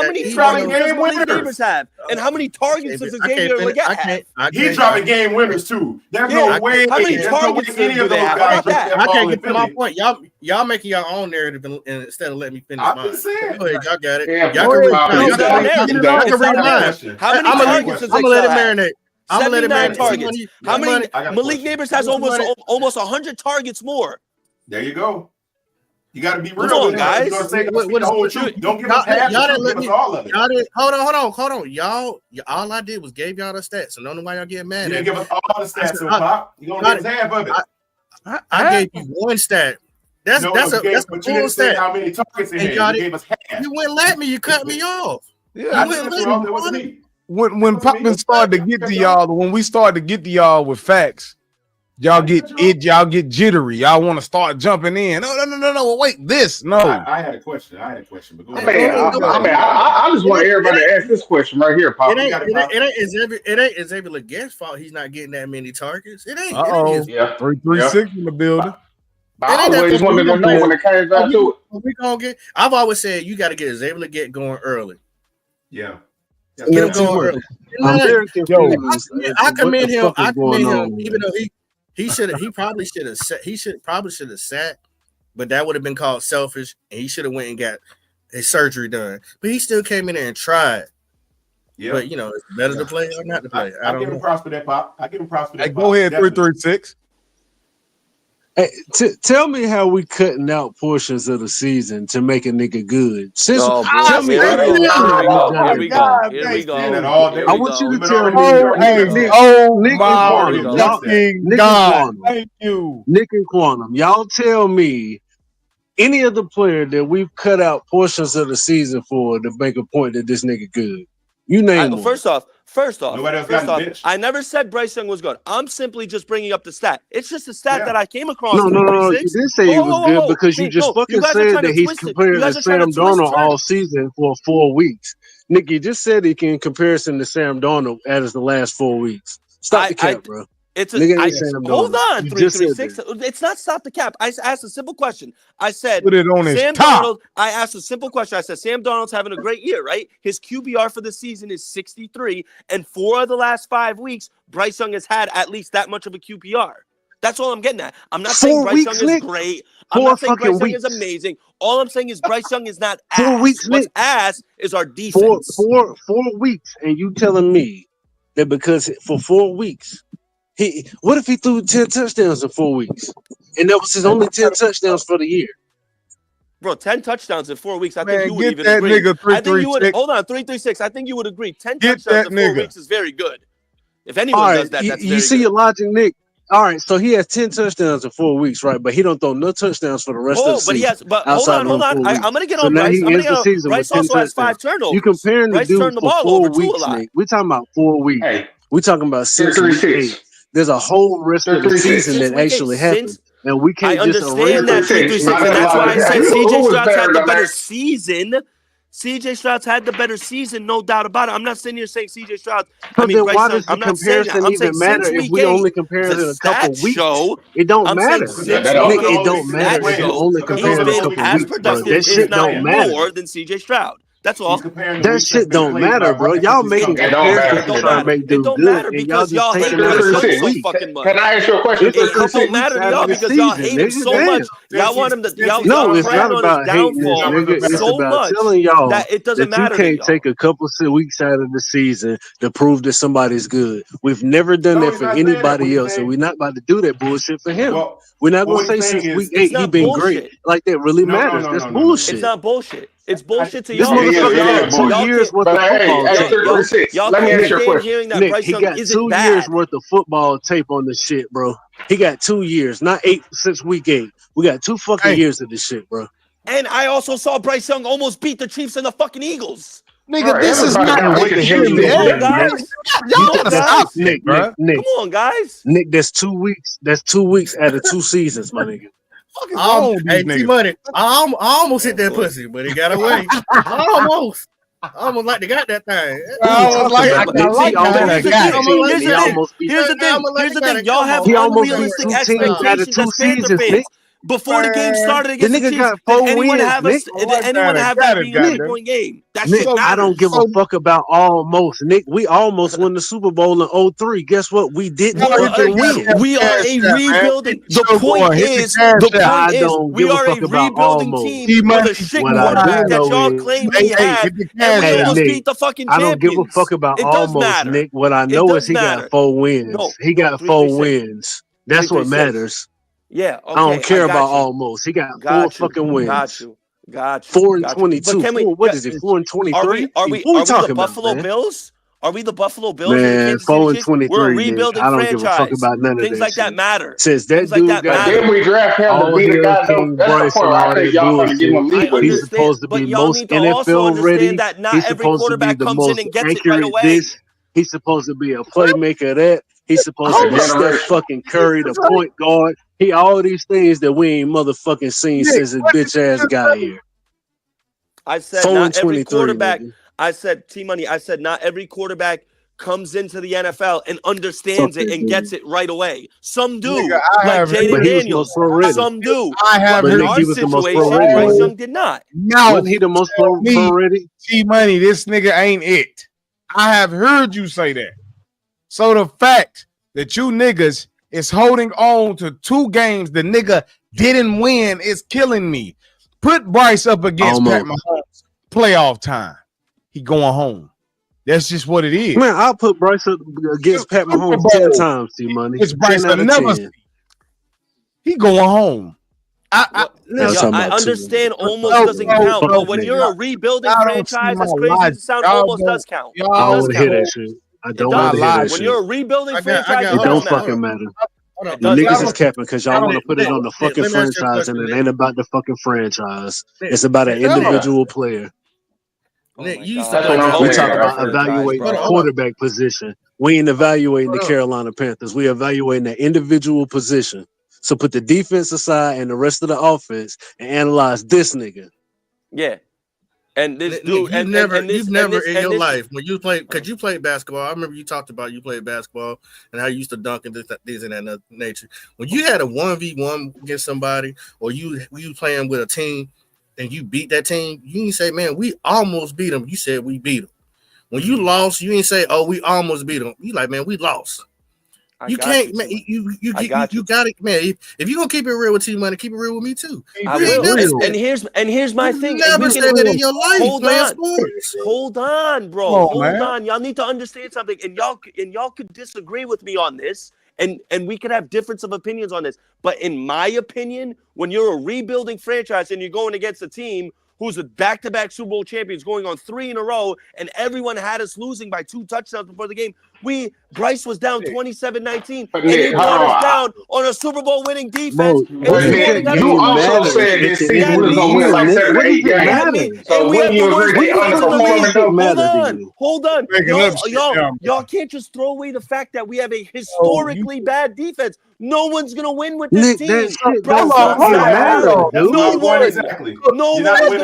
many targets does Malik Neighbors have? And how many targets does Xavier Legette have? He's dropping game winners too. There's no way. How many targets any of those guys? I can't get to my point. Y'all making your own narrative instead of letting me finish mine. Go ahead, y'all got it. Y'all can read mine. How many targets does I'm gonna let it marinate. I'm gonna let it marinate. Targets. How many? Malik Neighbors has almost 100 targets more. There you go. You got to be real, on, guys. Don't give us half. Y'all didn't let me. All of it. Hold on. Y'all, all I did was gave y'all the stats. So don't know why y'all getting mad. You didn't give us all the stats, Pop. You gonna give us half of it. I gave you 1 stat. That's a full stat. How many targets in there? You gave us half. You wouldn't let me. You cut me off. Yeah, that wasn't me. When Popman started to get to y'all, when we started to get to y'all with facts, y'all get jittery. Y'all want to start jumping in. No. Wait, this. No. I had a question. But go ahead. I just want everybody to ask this question right here, Pop. It ain't Xavier Legette's fault he's not getting that many targets. It ain't. Yeah. 336 in the building. But I always wanted to know when it came down to it. I've always said you got to get Xavier to get going early. Yeah. Get him going early. I commend him. Even though he probably should have sat, but that would have been called selfish, and he should have went and got his surgery done. But he still came in there and tried. Yeah. But it's better to play or not to play. I don't give him props for that, Pop. I give him props for that. Hey, go ahead, 336. Hey, tell me how we cutting out portions of the season to make a nigga good. Since tell me, here we go. I want you to tell me. Nick and thank you, Nick and Quantum. Y'all tell me any other player that we've cut out portions of the season for to make a point that this nigga good. You name one. First off, I never said Bryce Young was good. I'm simply just bringing up the stat. It's just a stat that I came across. No. You didn't say he was good because you just fucking said that he's compared to Sam Darnold all season for 4 weeks. Nick, you just said he can comparison to Sam Darnold as the last 4 weeks. Stop the cap, bro. Hold on, 336. It's not stop the cap. I asked a simple question. I said, put it on Sam his top. Darnold. I asked a simple question. I said, Sam Darnold's having a great year, right? His QBR for the season is 63, and 4 of the last 5 weeks, Bryce Young has had at least that much of a QBR. That's all I'm getting at. I'm not saying Bryce Young is great. I'm not saying Bryce Young is amazing. All I'm saying is Bryce Young is not ass. 4 weeks, What's ass is our defense. 4 weeks, and you telling me that because for 4 weeks. What if he threw 10 touchdowns in 4 weeks? And that was his only 10 touchdowns for the year. Bro, 10 touchdowns in 4 weeks. I think you would even agree. I think you would. Hold on, 336. I think you would agree. 10 touchdowns in 4 weeks is very good. If anyone does that, that's you see your logic, Nick. All right, so he has 10 touchdowns in 4 weeks, right? But he don't throw no touchdowns for the rest of the season. But hold on. I'm gonna get on Bryce. Bryce also has 5 turnovers. You comparing the dude for 4 weeks, Nick. We're talking about 4 weeks. We're talking about 6 weeks, 8. There's a whole rest of the season that actually happened, and we can't just understand that 336, and that's why I said CJ Stroud's had the better season. CJ Stroud's had the better season, no doubt about it. I'm not sitting here saying CJ Stroud. Why does the comparison even matter if we only compare it in a couple weeks? It don't matter. It don't matter if you only compare it in a couple weeks, bro. That shit don't matter. More than CJ Stroud. That's all. That shit don't matter, bro. Y'all making comparisons to try to make dudes good. It don't matter because y'all hate him so fucking much. Can I ask you a question? It don't matter to y'all because y'all hate him so much. Y'all want him to. No, it's not about hating this nigga. It's about telling y'all that it doesn't matter. You can't take a couple of weeks out of the season to prove that somebody's good. We've never done that for anybody else, and we're not about to do that bullshit for him. We're not gonna say since week 8 he been great. Like that really matters. That's bullshit. It's not bullshit. It's bullshit to y'all. This motherfucker got 2 years worth of football tape. Let me ask you a question. Nick, he got 2 years worth of football tape on this shit, bro. He got 2 years, not 8 since week 8. We got 2 fucking years of this shit, bro. And I also saw Bryce Young almost beat the Chiefs and the fucking Eagles. Nigga, this is not what the hell you guys. Y'all gotta stop, Nick. Come on, guys. Nick, that's 2 weeks. That's 2 weeks out of 2 seasons, my nigga. Hey, T-Money, I almost hit that pussy, but it got away. I almost like they got that thing. Here's the thing. Y'all have unrealistic expectations as Panther fans. Before the game started against the Chiefs, did anyone have that being a 3-point game? That Nick, shit matters. I don't give a fuck about almost. Nick, we almost won the Super Bowl in 03. Guess what? We didn't fucking win. We are a rebuilding. The point is, we are a rebuilding team with a shit quarterback that y'all claim we had, and we almost beat the fucking champions. I don't give a fuck about almost, Nick. What I know is he got 4 wins. He got 4 wins. That's what matters. Yeah, okay, I don't care about almost. He got 4 fucking wins. Got you. 4 and 22. What is it? 4 and 23? Are we the Buffalo Bills? Are we the Buffalo Bills? Man, 4 and 23. We're a rebuilding I don't franchise. give a fuck about none of Things that like that matter. Since that dude got then we draft him to be the guy. That's the point I think y'all going to give him leeway. He's supposed to be most NFL ready. He's supposed to be the most accurate this. He's supposed to be a playmaker that. He's supposed to be Steph fucking Curry, the point guard. He all these things that we ain't motherfucking seen since his bitch ass got here. I said not every quarterback. I said T-Money. I said not every quarterback comes into the NFL and understands it and gets it right away. Some do, Nigga, like Jaden Daniels. Some do. But in our situation, Bryce Young did not. No, wasn't he the most pro ready? T-Money, this nigga ain't it. I have heard you say that. So the fact that you niggas is holding on to 2 games the nigga didn't win is killing me. Put Bryce up against Pat Mahomes playoff time. He going home. That's just what it is. Man, I'll put Bryce up against Pat Mahomes 10 times, T-Money. Which Bryce will never see. He going home. I understand almost doesn't count, but when you're a rebuilding franchise, as crazy as it sounds, almost does count. I don't want to hear that shit. I don't want to hear that shit. When you're a rebuilding franchise, it don't fucking matter. The niggas is capping because y'all want to put it on the fucking franchise, and it ain't about the fucking franchise. It's about an individual player. Nick, we talk about evaluating the quarterback position. We ain't evaluating the Carolina Panthers. We evaluating the individual position. So put the defense aside and the rest of the offense and analyze this nigga. Yeah. And this dude, you've never in your life when you played, because you played basketball. I remember you talked about you played basketball and how you used to dunk and this and that nature. When you had a 1v1 against somebody, or you playing with a team and you beat that team, you didn't say, "Man, we almost beat them." You said, "We beat them." When you lost, you didn't say, "Oh, we almost beat them." You like, "Man, we lost." You can't, man. You got it, man. If you gonna keep it real with T-Money, keep it real with me too. I will. And here's my thing. Never said that in your life. Hold on, bro. Hold on. Y'all need to understand something, and y'all could disagree with me on this, and we could have difference of opinions on this. But in my opinion, when you're a rebuilding franchise and you're going against a team who's a back-to-back Super Bowl champions, going on 3 in a row, and everyone had us losing by 2 touchdowns before the game. Bryce was down 27-19, and he brought us down on a Super Bowl winning defense. You also said this season we was gonna win like 7 or 8 games. So when you agree they underperforming, hold on. Y'all can't just throw away the fact that we have a historically bad defense. No one's gonna win with this team. No one's gonna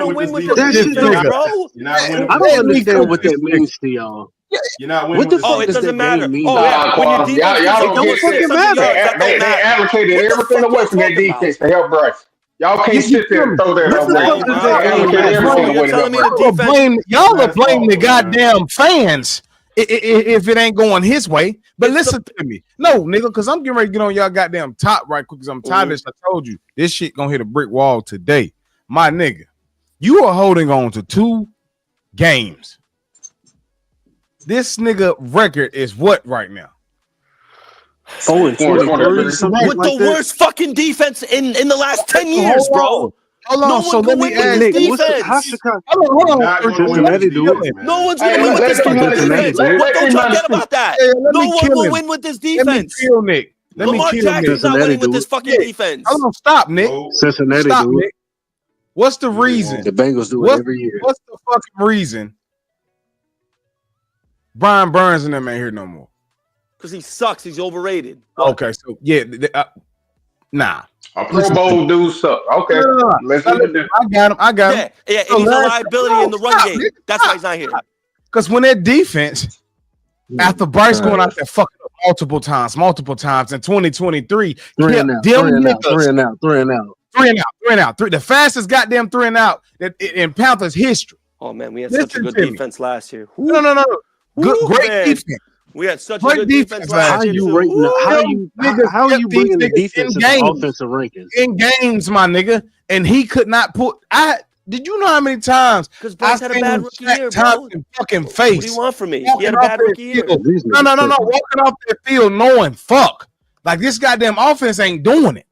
win with this defense, bro. I don't understand what that means to y'all. You're not winning. What the fuck it does doesn't that matter. mean? Y'all don't fucking matter. They allocated everything away from that defense to help Bryce. Y'all can't sit there and throw that away. Y'all are blaming the goddamn fans if it ain't going his way. But listen to me. No, nigga, because I'm getting ready to get on y'all goddamn top right quick because I'm tired of this. I told you, this shit gonna hit a brick wall today. My nigga, you are holding on to 2 games. This nigga record is what right now? 4-23. With the worst fucking defense in the last 10 years, bro. Hold on, so let me ask Nick, hold on. Cincinnati do it. No one's gonna win with this fucking defense. Don't y'all get about that. No one will win with this defense. Let me kill Nick. Lamar Jackson's not winning with this fucking defense. Hold on, stop, Nick. Cincinnati stop, do it. Nick. What's the reason? The Bengals do it every year. What's the fucking reason Brian Burns and them ain't here no more? Because he sucks. He's overrated. Okay, so yeah, nah. A Pro Bowl dude suck. Okay, let's leave it there. I got him. Yeah, and he's a liability in the run game. That's why he's not here. Because when that defense, after Bryce going out there fucking up multiple times in 2023, three and out. The fastest goddamn 3 and out in Panthers history. Oh man, we had such a good defense last year. No. Great defense. We had such a good defense last year. How are you bringing the defense into offensive rankings? In games, my nigga. And he could not put did you know how many times because Bryce had a bad rookie year, bro? Fucking face. What do you want from me? He had a bad rookie year. No. Walking off that field knowing fuck. Like this goddamn offense ain't doing it.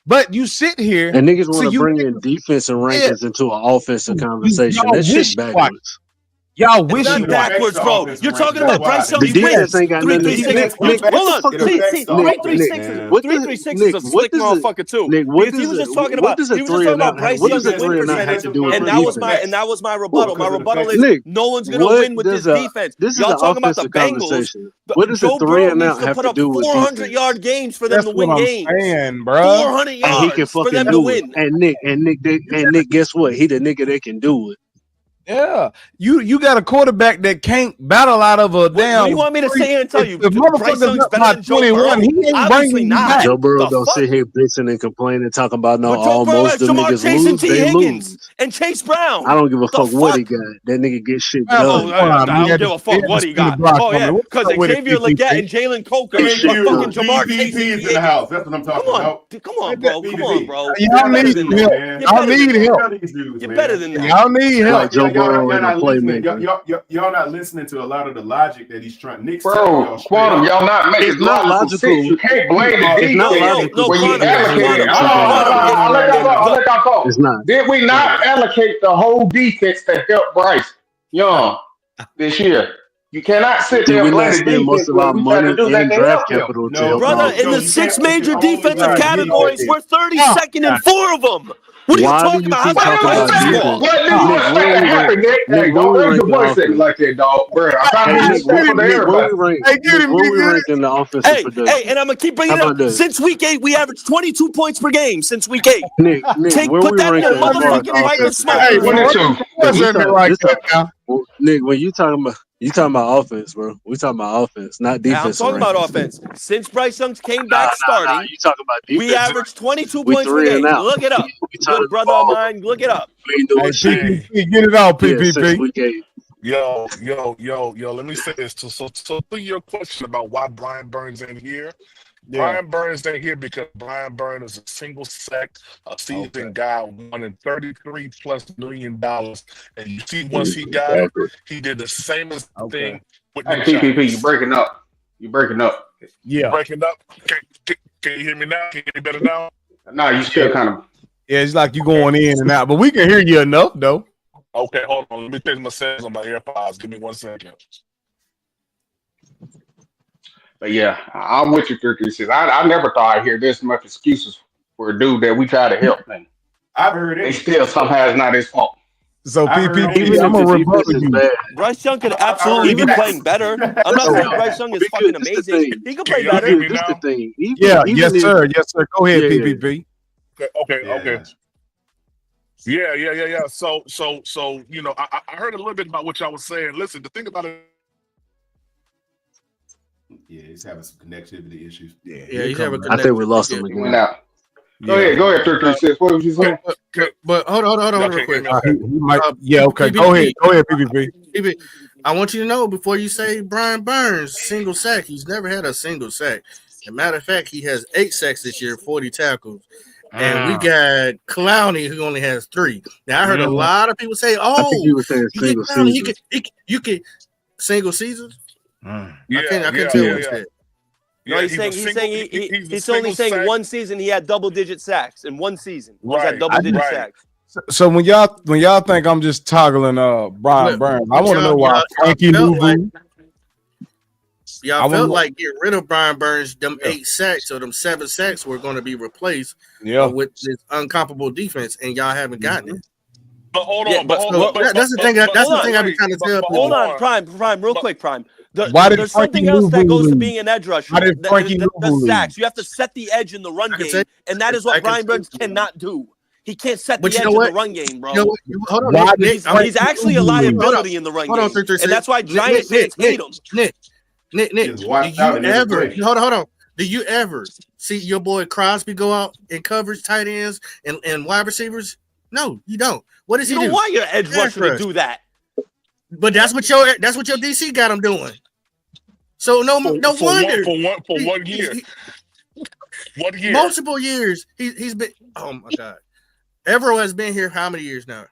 But you sit here and niggas want to bring in defensive rankings into an offensive conversation. That shit's backwards. Y'all wish you backwards, bro. You're talking about Bryce Young. The defense ain't got nothing to do with it. Hold on. 336 is a slick motherfucker too. Because he was just talking about Bryce Young's win percentage, and that was my rebuttal. My rebuttal is no one's gonna win with this defense. Y'all talking about the Bengals. What does a 3 and out have to do with 400-yard games for them to win games? 400 yards for them to win. And Nick, guess what? He the nigga that can do it. Yeah, you got a quarterback that can't battle out of a damn. What do you want me to sit here and tell you? If Bryce Young's motherfucker's better up than Joe 21, Burrow? he ain't Obviously bringing you not. back. Joe Burrow The don't fuck? sit here bitching and complaining, talking about no. But Joe Burrow Most has of them Jamar niggas Chase and lose, T. they Higgins lose. and Chase Brown. I don't give a The fuck what he fuck? got. That nigga get shit Oh, done. I He don't had give to- a fuck what he spin the got. block Oh, on yeah, me. What's because up with it, Xavier PPP? Legette and Jalen Coker Get and shit fucking done. Jamar Chase PPP and is T. in the Higgins. house. That's what I'm talking about. Come on, bro. Come on, bro. Y'all You're better need than help. that. man. You're Y'all better than need that. help. Tell these dudes, You're man. better than that. Y'all need help. Like Joe Burrow ain't a not listening. playmaker. Y'all not listening to a lot of the logic that he's trying. Nick's telling Bro, y'all straight Quantum, up. y'all not making It's not logical sense. You logical. can't blame the It's not defense logical when to you sit here and say allocated. that Hold you on, got. I'll let y'all talk. It's not. Did we Go not ahead. allocate the whole defense to help Bryce Young this year? You cannot sit Did there we and blame not the spend most defense of when our we tried to money do that and to draft help him. capital to No, help Brother, him? in the you six can't major only defensive blame categories, defense. we're 32nd in 4 of them. What are you Why do talking you about? How's keep that talking about basketball? defense? What do you Nick, expect where to we rank? happen, Nick? Nick, Hey, where don't we raise rank your the voice at me offense? like that, dog. Bro, I'm trying to Hey, be Nick, respectful to Nick, where we everybody. rank? Hey, get Nick, him, where get we rank it. in the offensive Hey, production? and I'm gonna keep bringing How it up. about that, Since week 8, we averaged 22 points per game. Since week 8, Nick? Where put we that in rank your as far as motherfucking pipe and offensive smoke Hey, it. production? bro, 22. Because what's in there like that now? Nick, when you talking about offense, bro. We talking about offense, not Yeah, I'm defensive talking about rankings. offense. Since Bryce Young came Nah. back starting, You talking about we defense? averaged 22 We points per 3 and game. out. Look it up. We turning Good the brother of ball over. mine, look it up. We ain't doing Hey, shit. PPP, get it out, Yeah, since PPP. week 8. Yo, let me say this. So to your question about why Brian Burns ain't here. Yeah. Brian Burns ain't here because Brian Burns is a single sack, a seasoned guy, winning $33+ million. And you see, once he got him, he did the same thing with the Hey, PPP, you Giants. breaking up. You breaking up. Yeah. Breaking up. Can you hear me now? Can you hear me better now? No, you still kind of. Yeah, it's like you going in and out, but we can hear you enough though. Okay, hold on. Let me change my settings on my AirPods. Give me 1 second. But yeah, I'm with you, 336. I never thought I'd hear this much excuses for a dude that we try to help. And I've heard they it. still somehow it's not his fault. So PPP, Even I'm if gonna the rebuttal defense is you. bad, Bryce Young could I've absolutely heard be that. playing better. I'm not saying Bryce Young is fucking this the amazing. thing. He could Can play y'all hear better. me This the now? thing. Yeah, Even yes, if, sir. Yes, sir. Go ahead, Yeah. PPP. Okay. Yeah. Yeah. So, I heard a little bit about what y'all was saying. Listen, the thing about it. Yeah, he's having some connectivity issues. Yeah, he's having. I think we lost him He again. went out. Go ahead, 336. What was you saying? But hold on, real quick. He might, yeah, okay. PPP. Go ahead, PPP. I want you to know before you say Brian Burns single sack, he's never had a single sack. As a matter of fact, he has 8 sacks this year, 40 tackles. And we got Clowney who only has 3. Now I heard a lot of people say, I think he was saying single season. You could single seasons. I couldn't tell what he said. No, he's only saying one season he had double-digit sacks in one season. He's had double-digit sacks. So when y'all think I'm just toggling Brian Burns, I want to know why Frankie Louvu. Y'all felt like get rid of Brian Burns, them 8 sacks or them 7 sacks were going to be replaced with this uncomparable defense, and y'all haven't gotten it. But hold on, that's the thing. That's the thing I've been trying to tell people. Hold on, Prime, real quick, Prime. There's something else that goes to being an edge rusher. The sacks. You have to set the edge in the run game, and that is what Brian Burns cannot do. He can't set the edge in the run game, bro. Hold on, he's actually a liability in the run game, and that's why Giants fans hate him. Nick, do you ever hold on? Do you ever see your boy Crosby go out and coverage tight ends and wide receivers? No, you don't. What does he do? You don't want your edge rusher to do that. But that's what your DC got him doing. So no wonder for 1 year. 1 year. Multiple years. He's been. Oh my God. Evero has been here how many years now?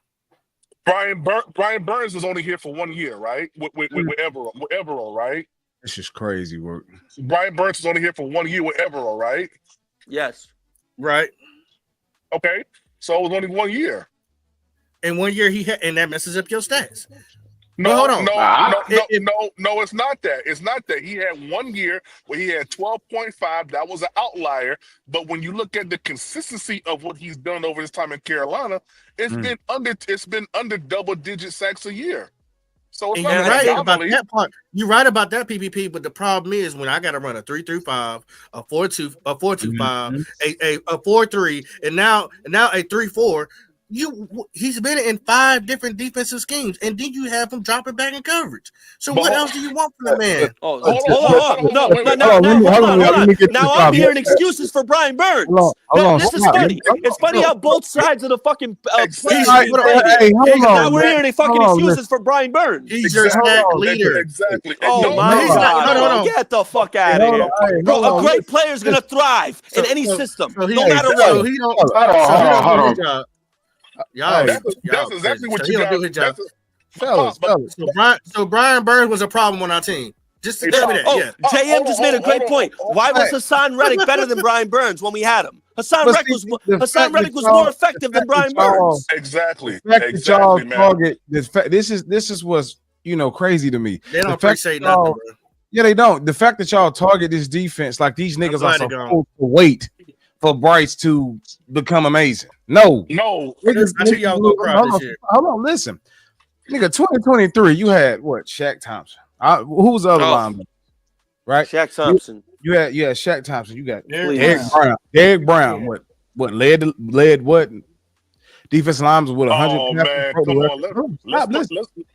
Brian Burns is only here for 1 year, right? With Evero, right? This is crazy work. Brian Burns is only here for 1 year with Evero, right? Yes. Right. Okay. So it was only 1 year. And 1 year and that messes up your stats. No, hold on. No, it's not that. It's not that. He had 1 year where he had 12.5. That was an outlier. But when you look at the consistency of what he's done over his time in Carolina, it's been under double-digit sacks a year. So it's you're right about that part. You're right about that, PPP. But the problem is when I got to run a 3-3-5, a 4-2, a 4-2-5, a 4-3, and now a 3-4. he's been in 5 different defensive schemes, and then you have him dropping back in coverage. So what else do you want from the man? Oh, hold on. Now I'm hearing excuses for Brian Burns. This is funny. It's funny how both sides of the fucking players. Now we're hearing fucking excuses for Brian Burns. He's your sack leader. Exactly. Oh my God! Get the fuck out of here, bro. A great player is gonna thrive in any system, no matter what. Hold on. That's exactly what you got. So Brian Burns was a problem on our team. Just tell me that. JM just made a great point. Why was Hassan Reddick better than Brian Burns when we had him? Hassan Reddick was more effective than Brian Burns. Exactly. Target this is what's crazy to me. They don't appreciate nothing, bro. Yeah, they don't. The fact that y'all target this defense like these niggas are supposed to wait for Bryce to become amazing. No. I tell y'all go crowd this year. Hold on, listen. Nigga, 2023, you had what? Shaq Thompson. Who was the other lineman? Right? Shaq Thompson. You had Shaq Thompson. You got Derek Brown. What led what? Defensive linemen with 100. Oh man, come on.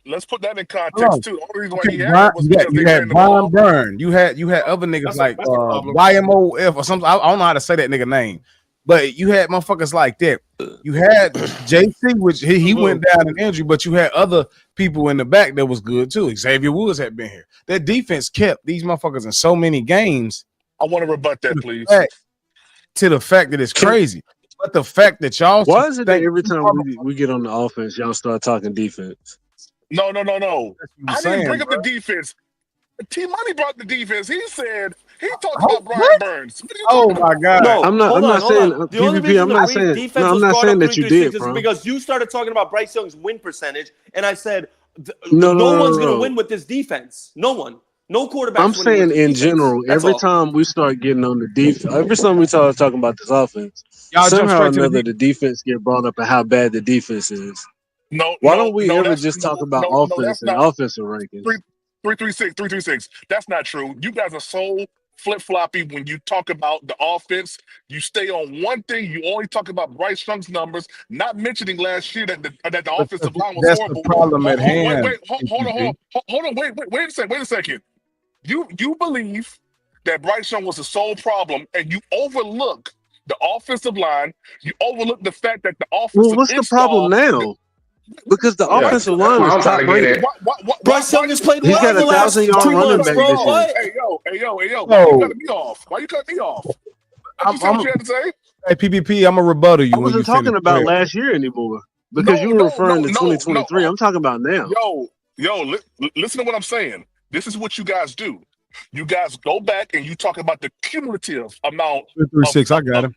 Let's put that in context too. The only reason why he had was because you had Brian Burn. You had other niggas like YMOF or something. I don't know how to say that nigga name, but you had motherfuckers like that. You had JC, which he went down in injury, but you had other people in the back that was good too. Xavier Woods had been here. That defense kept these motherfuckers in so many games. I want to rebut that, please. To the fact that it's crazy. But the fact that y'all why is it that every time we get on the offense, y'all start talking defense? No. I didn't bring up the defense. T Money brought the defense. He said he talked about Brian Burns. Oh my God! No, I'm not saying PvP. I'm not saying that you did, bro. Because you started talking about Bryce Young's win percentage, and I said no one's going to win with this defense. No one. No quarterback. I'm saying in general, every time we start getting on the defense, every time we start talking about this offense, somehow or another the defense get brought up and how bad the defense is. Why don't we ever just talk about offense and offensive rankings? 336. That's not true. You guys are so flip-floppy when you talk about the offense. You stay on one thing. You only talk about Bryce Young's numbers, not mentioning last year that the offensive line was horrible. The problem at hand. Hold on. Wait a second. You believe that Bryce Young was the sole problem, and you overlook the offensive line. You overlook the fact that the offensive. Well, what's the problem now? Because the offensive line is top rated. Bryce Young has played well in the last 2 months, bro. Hey, yo. Why you cutting me off? What you had to say? Hey, PPP, I'm a rebuttal. I wasn't talking about last year anymore because you were referring to 2023. I'm talking about now. Yo, listen to what I'm saying. This is what you guys do. You guys go back and you talk about the cumulative amount. 336, I got him.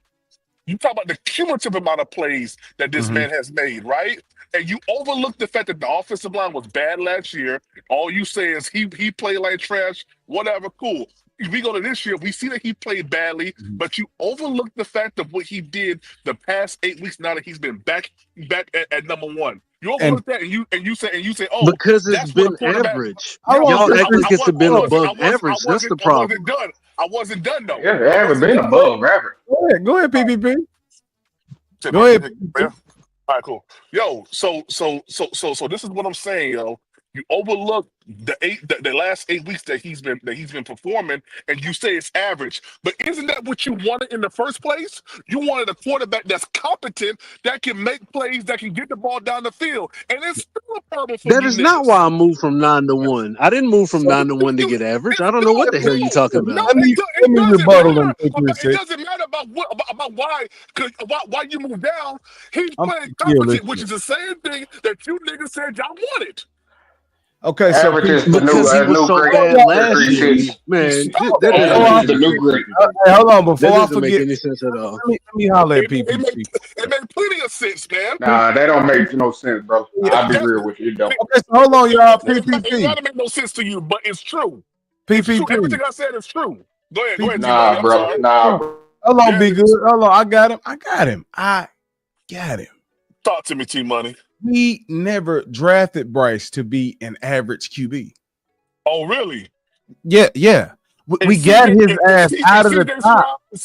You talk about the cumulative amount of plays that this man has made, right? And you overlook the fact that the offensive line was bad last year. All you say is he played like trash, whatever, cool. If we go to this year, we see that he played badly, but you overlook the fact of what he did the past 8 weeks now that he's been back at number one. You overlook that and you say, oh, because it's been average. Y'all act like it's been above average. That's the problem. I wasn't done though. Yeah, it haven't been above average. Go ahead, PPP. Go ahead. All right, cool. Yo, so this is what I'm saying, yo. You overlook the last 8 weeks that he's been performing, and you say it's average. But isn't that what you wanted in the first place? You wanted a quarterback that's competent, that can make plays, that can get the ball down the field, and it's still a problem for that is not why I moved from 9 to 1. I didn't move from 9 to 1 to get average. I don't know what the hell you're talking about. It doesn't matter about why you moved down. He's playing competent, which is the same thing that you niggas said y'all wanted. Okay, so because he was so bad last year, man. That is the new grade. Hold on, before I forget, make any sense at all. Let me holler at people. It made plenty of sense, man. Nah, that don't make no sense, bro. I'll be real with you, though. Okay, so hold on, y'all. PPP. It gotta make no sense to you, but it's true. PPP. Everything I said is true. Go ahead. Nah, bro. Hold on, be good. Hold on, I got him. Talk to me, T Money. We never drafted Bryce to be an average QB. Oh, really? Yeah. we got his ass out of the top. Is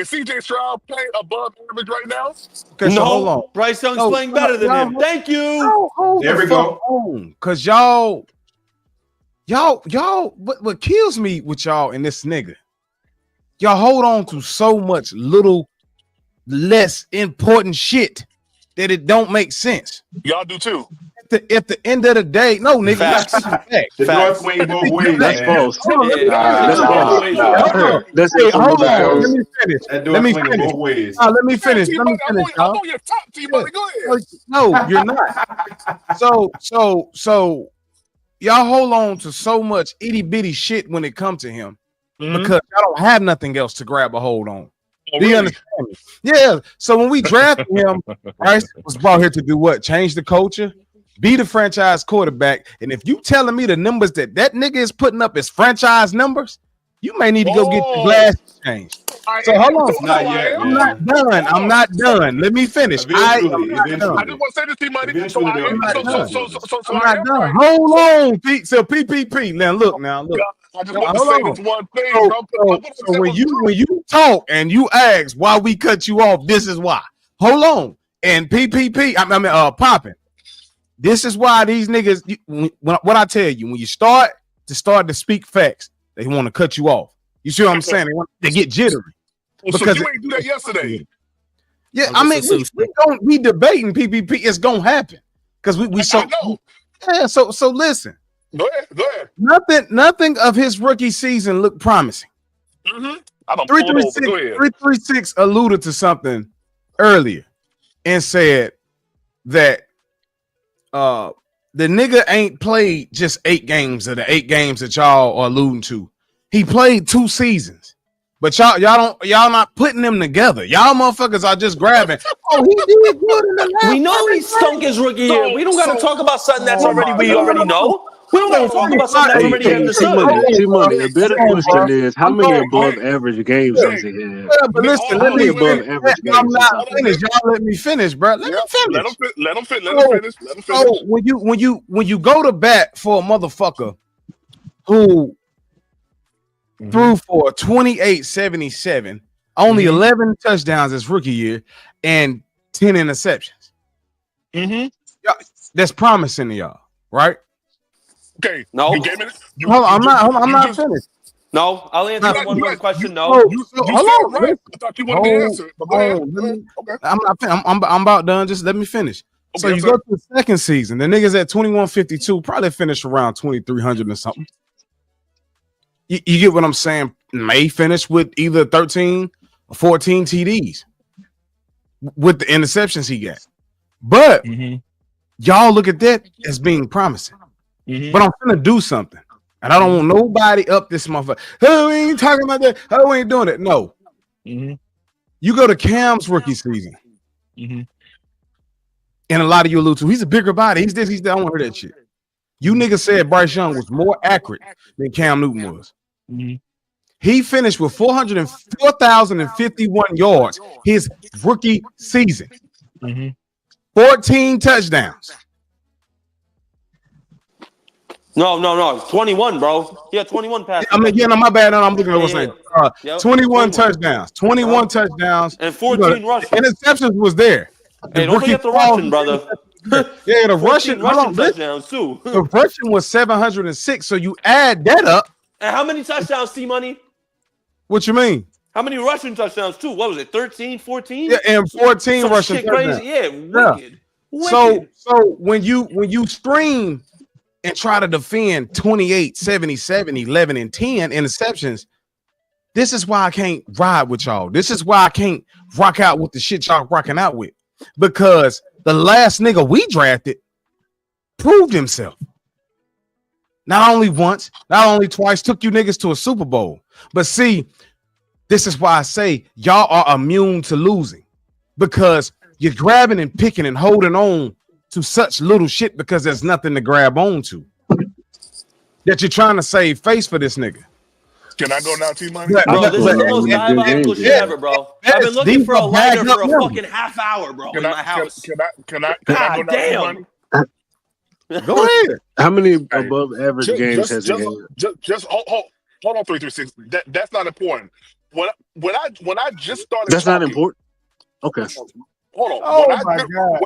CJ Stroud playing above average right now? Okay, so hold on. Bryce Young's playing better than him. Thank you. There we go. Because y'all, what kills me with y'all and this nigga, y'all hold on to so much little less important shit that it don't make sense. Y'all do too. At the end of the day, no, nigga. Facts. The North swing both ways. That's false. Hold on. Let me finish. Both ways. Let me finish. I'm on your top, T-Money. Go ahead. No, you're not. So y'all hold on to so much itty bitty shit when it comes to him because y'all don't have nothing else to grab a hold on. Oh, Do you really? understand me? Yeah. So when we drafted him, Bryce was brought here to do what? Change the culture, be the franchise quarterback. And if you telling me the numbers that nigga is putting up is franchise numbers, you may need to go get your glasses changed. So hold on. Not yet, I'm not done. I'm not done. Let me finish. I just want to say this, T-Money. I'm not done. Hold on, Pete. So PPP. Now look. I just want to say this one thing. So when you talk and you ask why we cut you off, this is why. Hold on. And PPP, I mean popping. This is why these niggas. What I tell you, when you start to speak facts, they want to cut you off. You see what I'm saying? They get jittery. Because you ain't do that yesterday. Yeah, I mean we debating PPP. It's gonna happen because we so yeah. So listen. Go ahead. Nothing of his rookie season looked promising. Mm-hmm. I don't 336 alluded to something earlier and said that the nigga ain't played just 8 games of the 8 games that y'all are alluding to. He played 2 seasons. But y'all not putting them together. Y'all motherfuckers are just grabbing. Oh, he did good in the last. We know he stunk his rookie year. We don't got to talk about something that's we already know. We don't got to talk about something that's already in the T-Money, the better question is, how many above average games has he had? But listen, let me above average games. I'm not finished. Y'all let me finish, bro. Let me finish. Let him finish. So when you go to bat for a motherfucker who threw for 28-77, only 11 touchdowns his rookie year, and 10 interceptions. That's promising to y'all, right? Okay. No. Hold on, I'm not finished. No, I'll answer one more question. No. Hold on. Right. I thought you wanted to answer, but go ahead. Okay. I'm about done. Just let me finish. Okay, so you go to the second season. The niggas at 2152 probably finished around 2300 or something. You get what I'm saying? May finish with either 13 or 14 TDs with the interceptions he got. But y'all look at that as being promising. But I'm gonna do something. And I don't want nobody up this motherfucker. Oh, we ain't talking about that. Oh, we ain't doing it. No. You go to Cam's rookie season. And a lot of you allude to, he's a bigger body. He's this, he's that. I don't want to hear that shit. You niggas said Bryce Young was more accurate than Cam Newton was. He finished with 4,051 yards his rookie season. 14 touchdowns. No. 21, bro. Yeah, 21 passes. I mean, my bad. No, I'm looking at what's name. 21 touchdowns. 21 touchdowns. And 14 rushes. Interceptions was there. Hey, don't forget the rushing, brother. Yeah, the rushing touchdowns too. The rushing was 706. So you add that up. And how many touchdowns, T-Money? What you mean? How many rushing touchdowns too? What was it? 13, 14? Yeah, and 14 rushing touchdowns. Crazy. Yeah, wicked. So when you stream and try to defend 28, 77, 11, and 10 interceptions, this is why I can't ride with y'all. This is why I can't rock out with the shit y'all rocking out with. Because the last nigga we drafted proved himself. Not only once, not only twice, took you niggas to a Super Bowl. But see, this is why I say y'all are immune to losing. Because you're grabbing and picking and holding on to such little shit because there's nothing to grab on to. That you're trying to save face for this nigga. Can I go now, T-Money? Bro, this is the most diabolical shit ever, bro. I've been looking for a lighter for a fucking half hour, bro, in my house. Can I go now, T-Money? Go ahead. How many above average games has he had? Just hold. Hold on, 336. That's not important. When I just started That's not talking, important. Okay. hold on. Oh my God.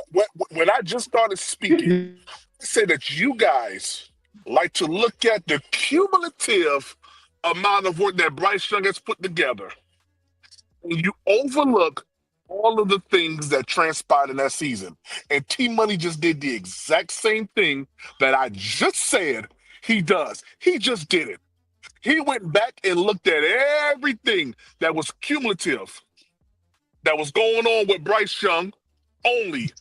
When I just started speaking, I said that you guys like to look at the cumulative amount of work that Bryce Young has put together, and you overlook all of the things that transpired in that season. And T Money just did the exact same thing that I just said he does. He just did it. He went back and looked at everything that was cumulative that was going on with Bryce Young only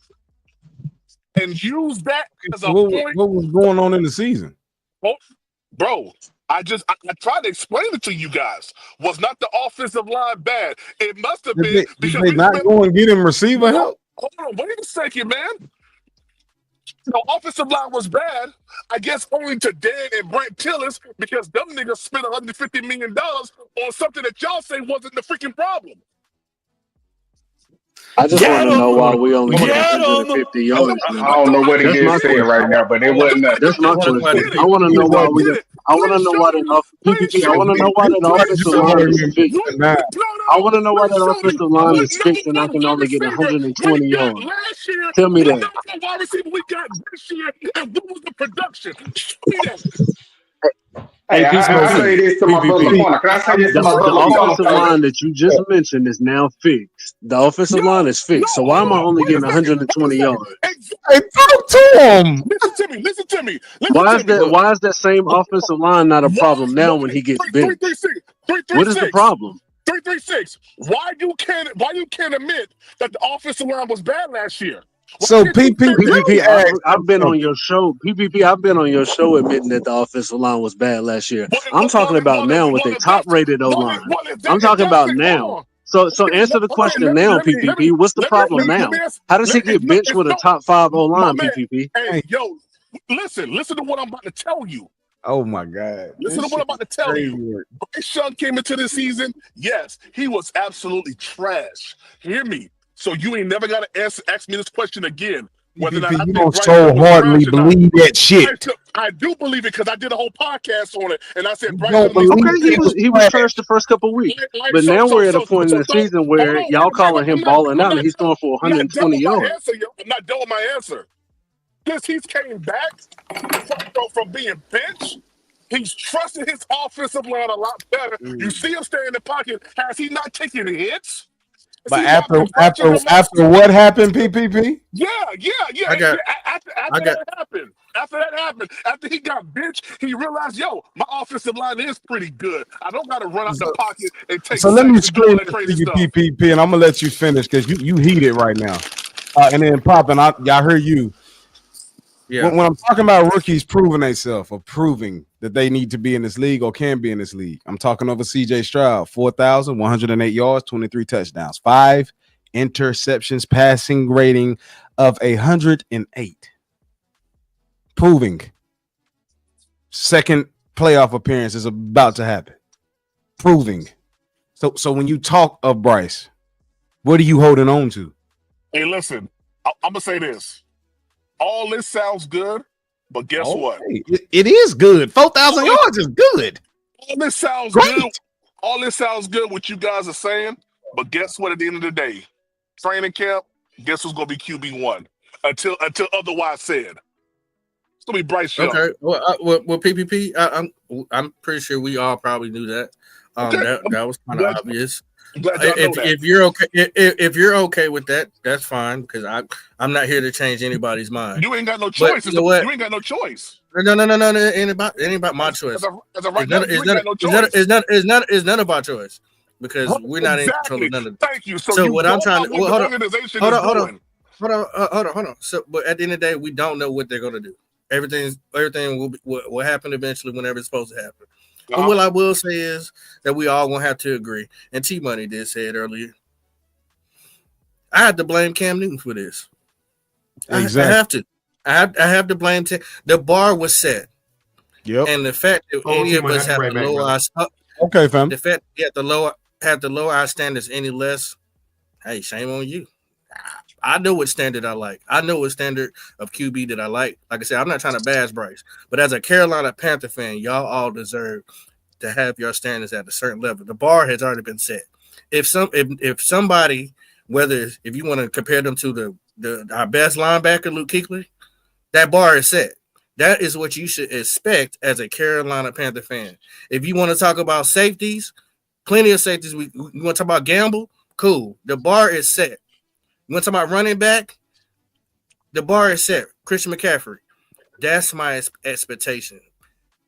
and used that as a point. What was going on in the season? Oh, bro, I tried to explain it to you guys. Was not the offensive line bad? It must have been because did they not go and get him receiver help? Hold on, wait a second, man. The offensive line was bad, I guess only to Dan and Brent Tillis because them niggas spent $150 million on something that y'all say wasn't the freaking problem. I just want to know why we only get 150 yards. I don't know what it is saying right now, but it wasn't nothing. That's my question. I want to know why we get. I want to know why that PPP. I want to know why that offensive line is fixed. I want to know why that offensive line is fixed and I can only get 120 yards. Tell me that. Wide receiver we got this year, and what was the production? Show me that. Hey, I say this to my brother Corner. Can I say this to my brother The offensive line that you just mentioned is now fixed. The offensive line is fixed. So why am I only getting 120 yards? Hey, talk to him. Listen to me. Why is that same offensive line not a problem now when he gets benched? What is the problem? 336. Why you can't admit that the offensive line was bad last year? So PPP, I've been on your show. PPP, I've been on your show admitting that the offensive line was bad last year. I'm talking about now with a top-rated O-line. I'm talking about now. So answer the question now, PPP. What's the problem now? How does he get benched with a top 5 O-line, PPP? Hey, yo, listen to what I'm about to tell you. Oh my God! Listen to what I'm about to tell you. Bryce Young came into the season. Yes, he was absolutely trash. Hear me. So you ain't never got to ask me this question again. Whether or not you don't so hardly believe that shit. I do believe it because I did a whole podcast on it, and I said, Bryce he was trash the first couple of weeks, but now we're at a point in the season where y'all calling him balling out, and he's going for 120 yards. I'm not done with my answer. Since he's came back from being benched, he's trusted his offensive line a lot better. You see him stay in the pocket. Has he not taken hits? But after what happened, PPP? Yeah. After that happened, after he got benched, he realized, yo, my offensive line is pretty good. I don't got to run out the pocket and take. So let me scream it to you, PPP, and I'm gonna let you finish because you heated right now. And then Poppin', y'all heard you. Yeah. When I'm talking about rookies proving themselves or proving that they need to be in this league or can be in this league, I'm talking over CJ Stroud, 4,108 yards, 23 touchdowns, 5 interceptions, passing rating of 108. Proving. Second playoff appearance is about to happen. Proving. So when you talk of Bryce, what are you holding on to? Hey, listen, I'm gonna say this. All this sounds good, but guess what? It is good. 4,000 yards is good. All this sounds good. All this sounds good what you guys are saying, but guess what? At the end of the day, training camp, guess who's gonna be QB1 until otherwise said. It's gonna be Bryce Young. Okay. Well, PPP, I'm pretty sure we all probably knew that. That was kind of obvious. If you're okay with that, that's fine because I'm not here to change anybody's mind. You ain't got no choice. You ain't got no choice. No. It ain't about my choice. It's none of our choice because we're not in control of none of it. Thank you. So what I'm trying to hold on. So, but at the end of the day, we don't know what they're gonna do. Everything will happen eventually whenever it's supposed to happen. But what I will say is that we all gonna have to agree. And T Money did say it earlier. I have to blame Cam Newton for this. Exactly. I have to. I have to blame the bar was set. Yep. And the fact that any of us have to lower our fam. The fact you have to lower our standards any less. Hey, shame on you. I know what standard I like. I know what standard of QB that I like. Like I said, I'm not trying to bash Bryce, but as a Carolina Panther fan, y'all all deserve to have your standards at a certain level. The bar has already been set. If somebody, if you want to compare them to our best linebacker, Luke Kuechly, that bar is set. That is what you should expect as a Carolina Panther fan. If you want to talk about safeties, plenty of safeties. We want to talk about Gamble, cool. The bar is set. You want to talk about running back? The bar is set. Christian McCaffrey. That's my expectation.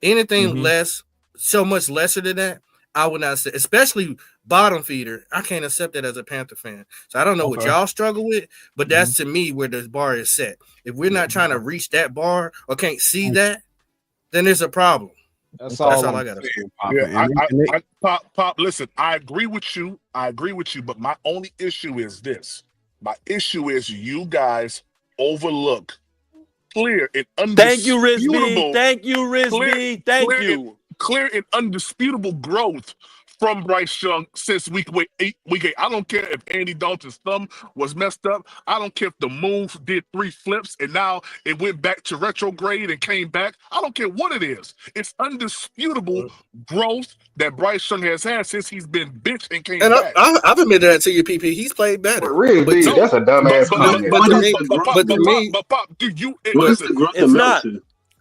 Anything less, so much lesser than that, I would not say, especially bottom feeder. I can't accept that as a Panther fan. So I don't know what y'all struggle with, but that's to me where the bar is set. If we're not trying to reach that bar or can't see that, then there's a problem. That's all I got to say. Yeah, Pop, listen, I agree with you. But my only issue is this. My issue is you guys overlook clear and undisputable. Thank you, Rizby. Thank you. Clear and undisputable growth from Bryce Young since week 8. I don't care if Andy Dalton's thumb was messed up. I don't care if the move did 3 flips and now it went back to retrograde and came back. I don't care what it is. It's undisputable growth that Bryce Young has had since he's been bitch and came back. I've admitted that to you, PP. He's played better. Really, that's a dumbass comment. But to me, Pop, do you listen? It's not.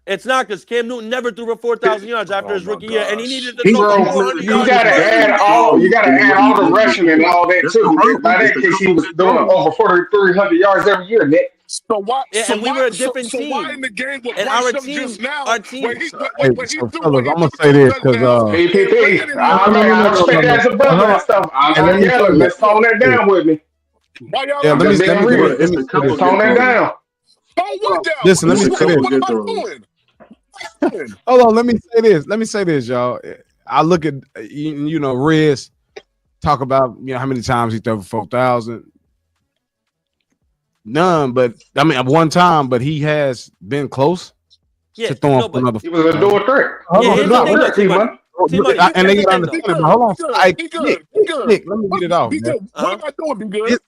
It's not because Cam Newton never threw for 4,000 yards after his rookie year, and he needed to throw 400 You yards. gotta add all the rushing and all that too. By that case, he was doing over 300 yards every year, Nick. So why? And we were a different team. So why in the game with and Bryce our Young team, just now? our team. I'm gonna say this because PPP. I respect that as a brother and stuff. I'm not yelling. Let's tone that down with me. Why y'all? Yeah, let me tone that down. Listen, let me say this. Hold on, let me say this, y'all. I look at Riz talk about how many times he threw for 4,000. None, but I mean one time, but he has been close to throwing for another. He was a dual threat. And they got understand. Hold on, Nick, let me get it off. What am I doing? Be good.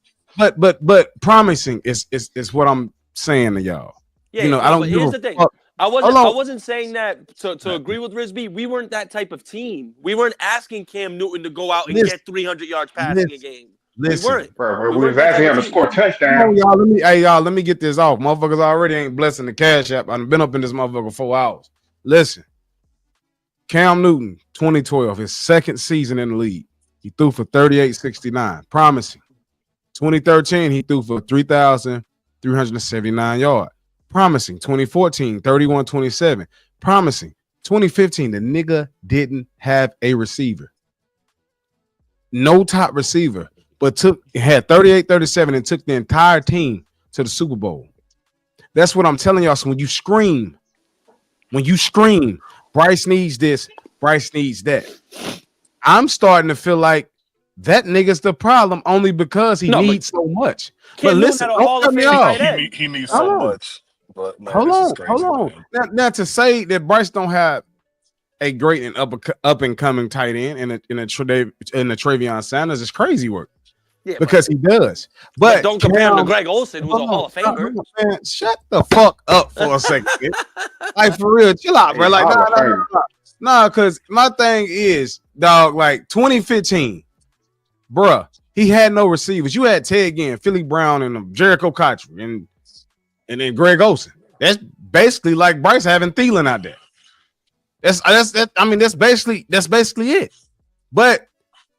But promising is what I'm saying to y'all. Yeah, I don't. Here's the thing. I wasn't saying that to agree with Rizby. We weren't that type of team. We weren't asking Cam Newton to go out and get 300 yards passing a game. We weren't. Bro, we was asking him to score touchdowns. Y'all, let me get this off. Motherfuckers already ain't blessing the Cash App. I've been up in this motherfucker 4 hours. Listen, Cam Newton, 2012, his second season in the league. He threw for 38.69, promising. 2013, he threw for 3,379 yards. Promising. 2014, 31-27. Promising. 2015, the nigga didn't have a receiver. No top receiver, but had 38-37 and took the entire team to the Super Bowl. That's what I'm telling y'all. So when you scream, Bryce needs this, Bryce needs that. I'm starting to feel like that nigga's the problem only because he needs so much. But listen, he needs so much. But man, hold on. Now to say that Bryce don't have a great and up and coming tight end in the Travion Sanders is crazy work. Yeah, because he does. But don't compare him to Greg Olsen, who's a Hall of Famer. Man, shut the fuck up for a second. Like for real, chill out, bro. Like nah, because my thing is, dog, like 2015, bruh, he had no receivers. You had Ted Ginn, Philly Brown, and Jericho Cotchery, and then Greg Olsen. That's basically like Bryce having Thielen out there. That's basically it. But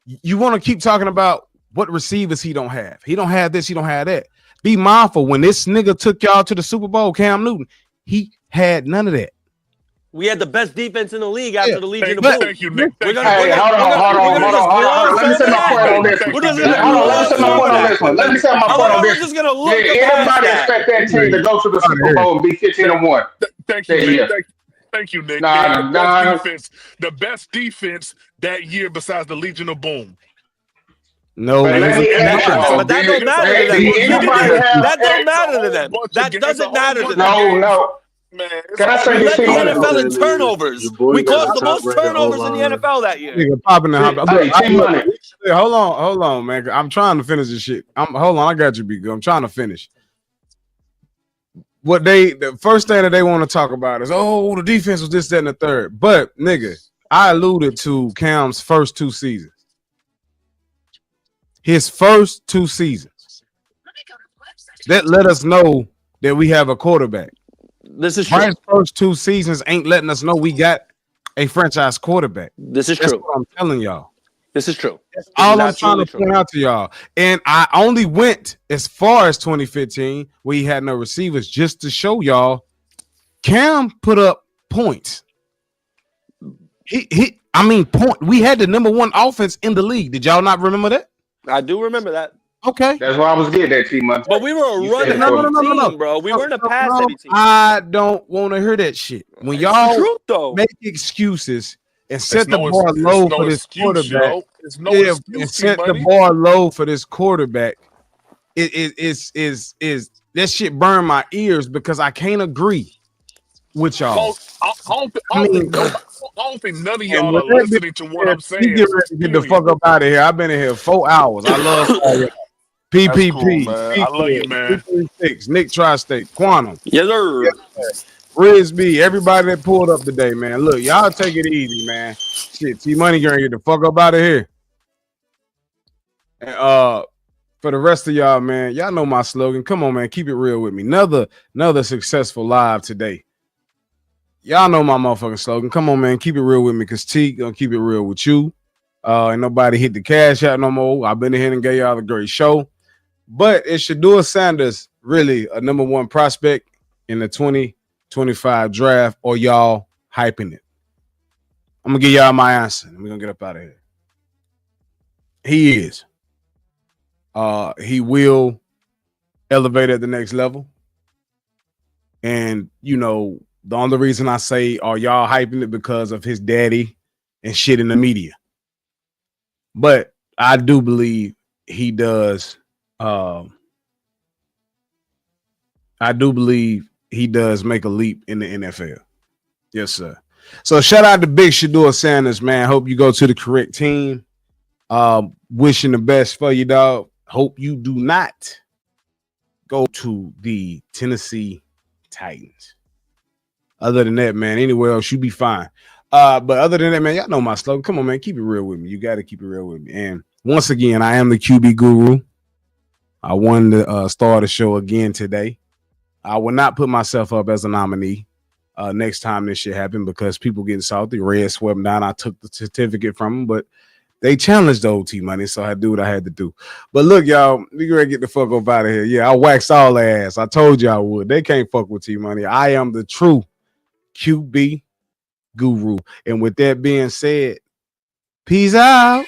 you want to keep talking about what receivers he don't have. He don't have this, he don't have that. Be mindful, when this nigga took y'all to the Super Bowl, Cam Newton, he had none of that. We had the best defense in the league after the Legion of Boom. Thank you, Nick. Hold on. Let me say my point on this one. Let me say my point on this. Everybody expect that team to go to the Super Bowl and be 15-1. Thank you, Nick. Thank you, Nick. The best defense that year besides the Legion of Boom. No, but that don't matter to them. That don't matter to them. That doesn't matter to them. No. Man, can I say this? We led the NFL in turnovers. We caused the most turnovers in the NFL that year. Hold on, man. I'm trying to finish this shit. Hold on, I got you, B. I'm trying to finish. The first thing that they want to talk about is, the defense was this, that, and the third. But nigga, I alluded to Cam's first 2 seasons. His first 2 seasons. That let us know that we have a quarterback. This is true. Brian's first 2 seasons ain't letting us know we got a franchise quarterback. This is That's true. what I'm telling y'all. This is true. That's all I'm trying to point out to y'all. And I only went as far as 2015 where he had no receivers just to show y'all Cam put up points. We had the number 1 offense in the league. Did y'all not remember that? I do remember that. Okay. That's why I was getting that T-Money. But we were a run-heavy team, bro. We weren't a pass-heavy team. I don't want to hear that shit. When y'all make excuses and set the bar low for this quarterback, and set the bar low for this quarterback, is that shit burn my ears because I can't agree with y'all. I don't think none of y'all are listening to what I'm saying. Get the fuck up out of here. I've been in here 4 hours. I love all y'all. PPP, cool, I love you, man. 336, Nick Tri-State, Quantum. Yes, sir. Frisbee, everybody that pulled up today, man. Look, y'all take it easy, man. Shit, T-Money gonna get the fuck up out of here. And for the rest of y'all, man, y'all know my slogan. Come on, man, keep it real with me. Another successful live today. Y'all know my motherfucking slogan. Come on, man, keep it real with me, because T gonna keep it real with you. Ain't nobody hit the cash out no more. I've been in here and gave y'all a great show. But is Shedeur Sanders really a number 1 prospect in the 2025 draft, or y'all hyping it? I'm going to give y'all my answer, and we're going to get up out of here. He is. He will elevate at the next level. And, you know, the only reason I say, are y'all hyping it because of his daddy and shit in the media? But I do believe he does. I do believe he does make a leap in the NFL. Yes, sir. So shout out to Big Shedeur Sanders, man. Hope you go to the correct team. Wishing the best for you, dog. Hope you do not go to the Tennessee Titans. Other than that, man, anywhere else, you be fine. But other than that, man, y'all know my slogan. Come on, man, keep it real with me. You got to keep it real with me. And once again, I am the QB guru. I wanted to start a show again today. I will not put myself up as a nominee next time this shit happened because people getting salty. Red swept them down. I took the certificate from them, but they challenged the OT money, so I do what I had to do. But look, y'all, we gotta get the fuck up out of here. Yeah, I waxed all their ass. I told you I would. They can't fuck with T-Money. I am the true QB guru. And with that being said, peace out.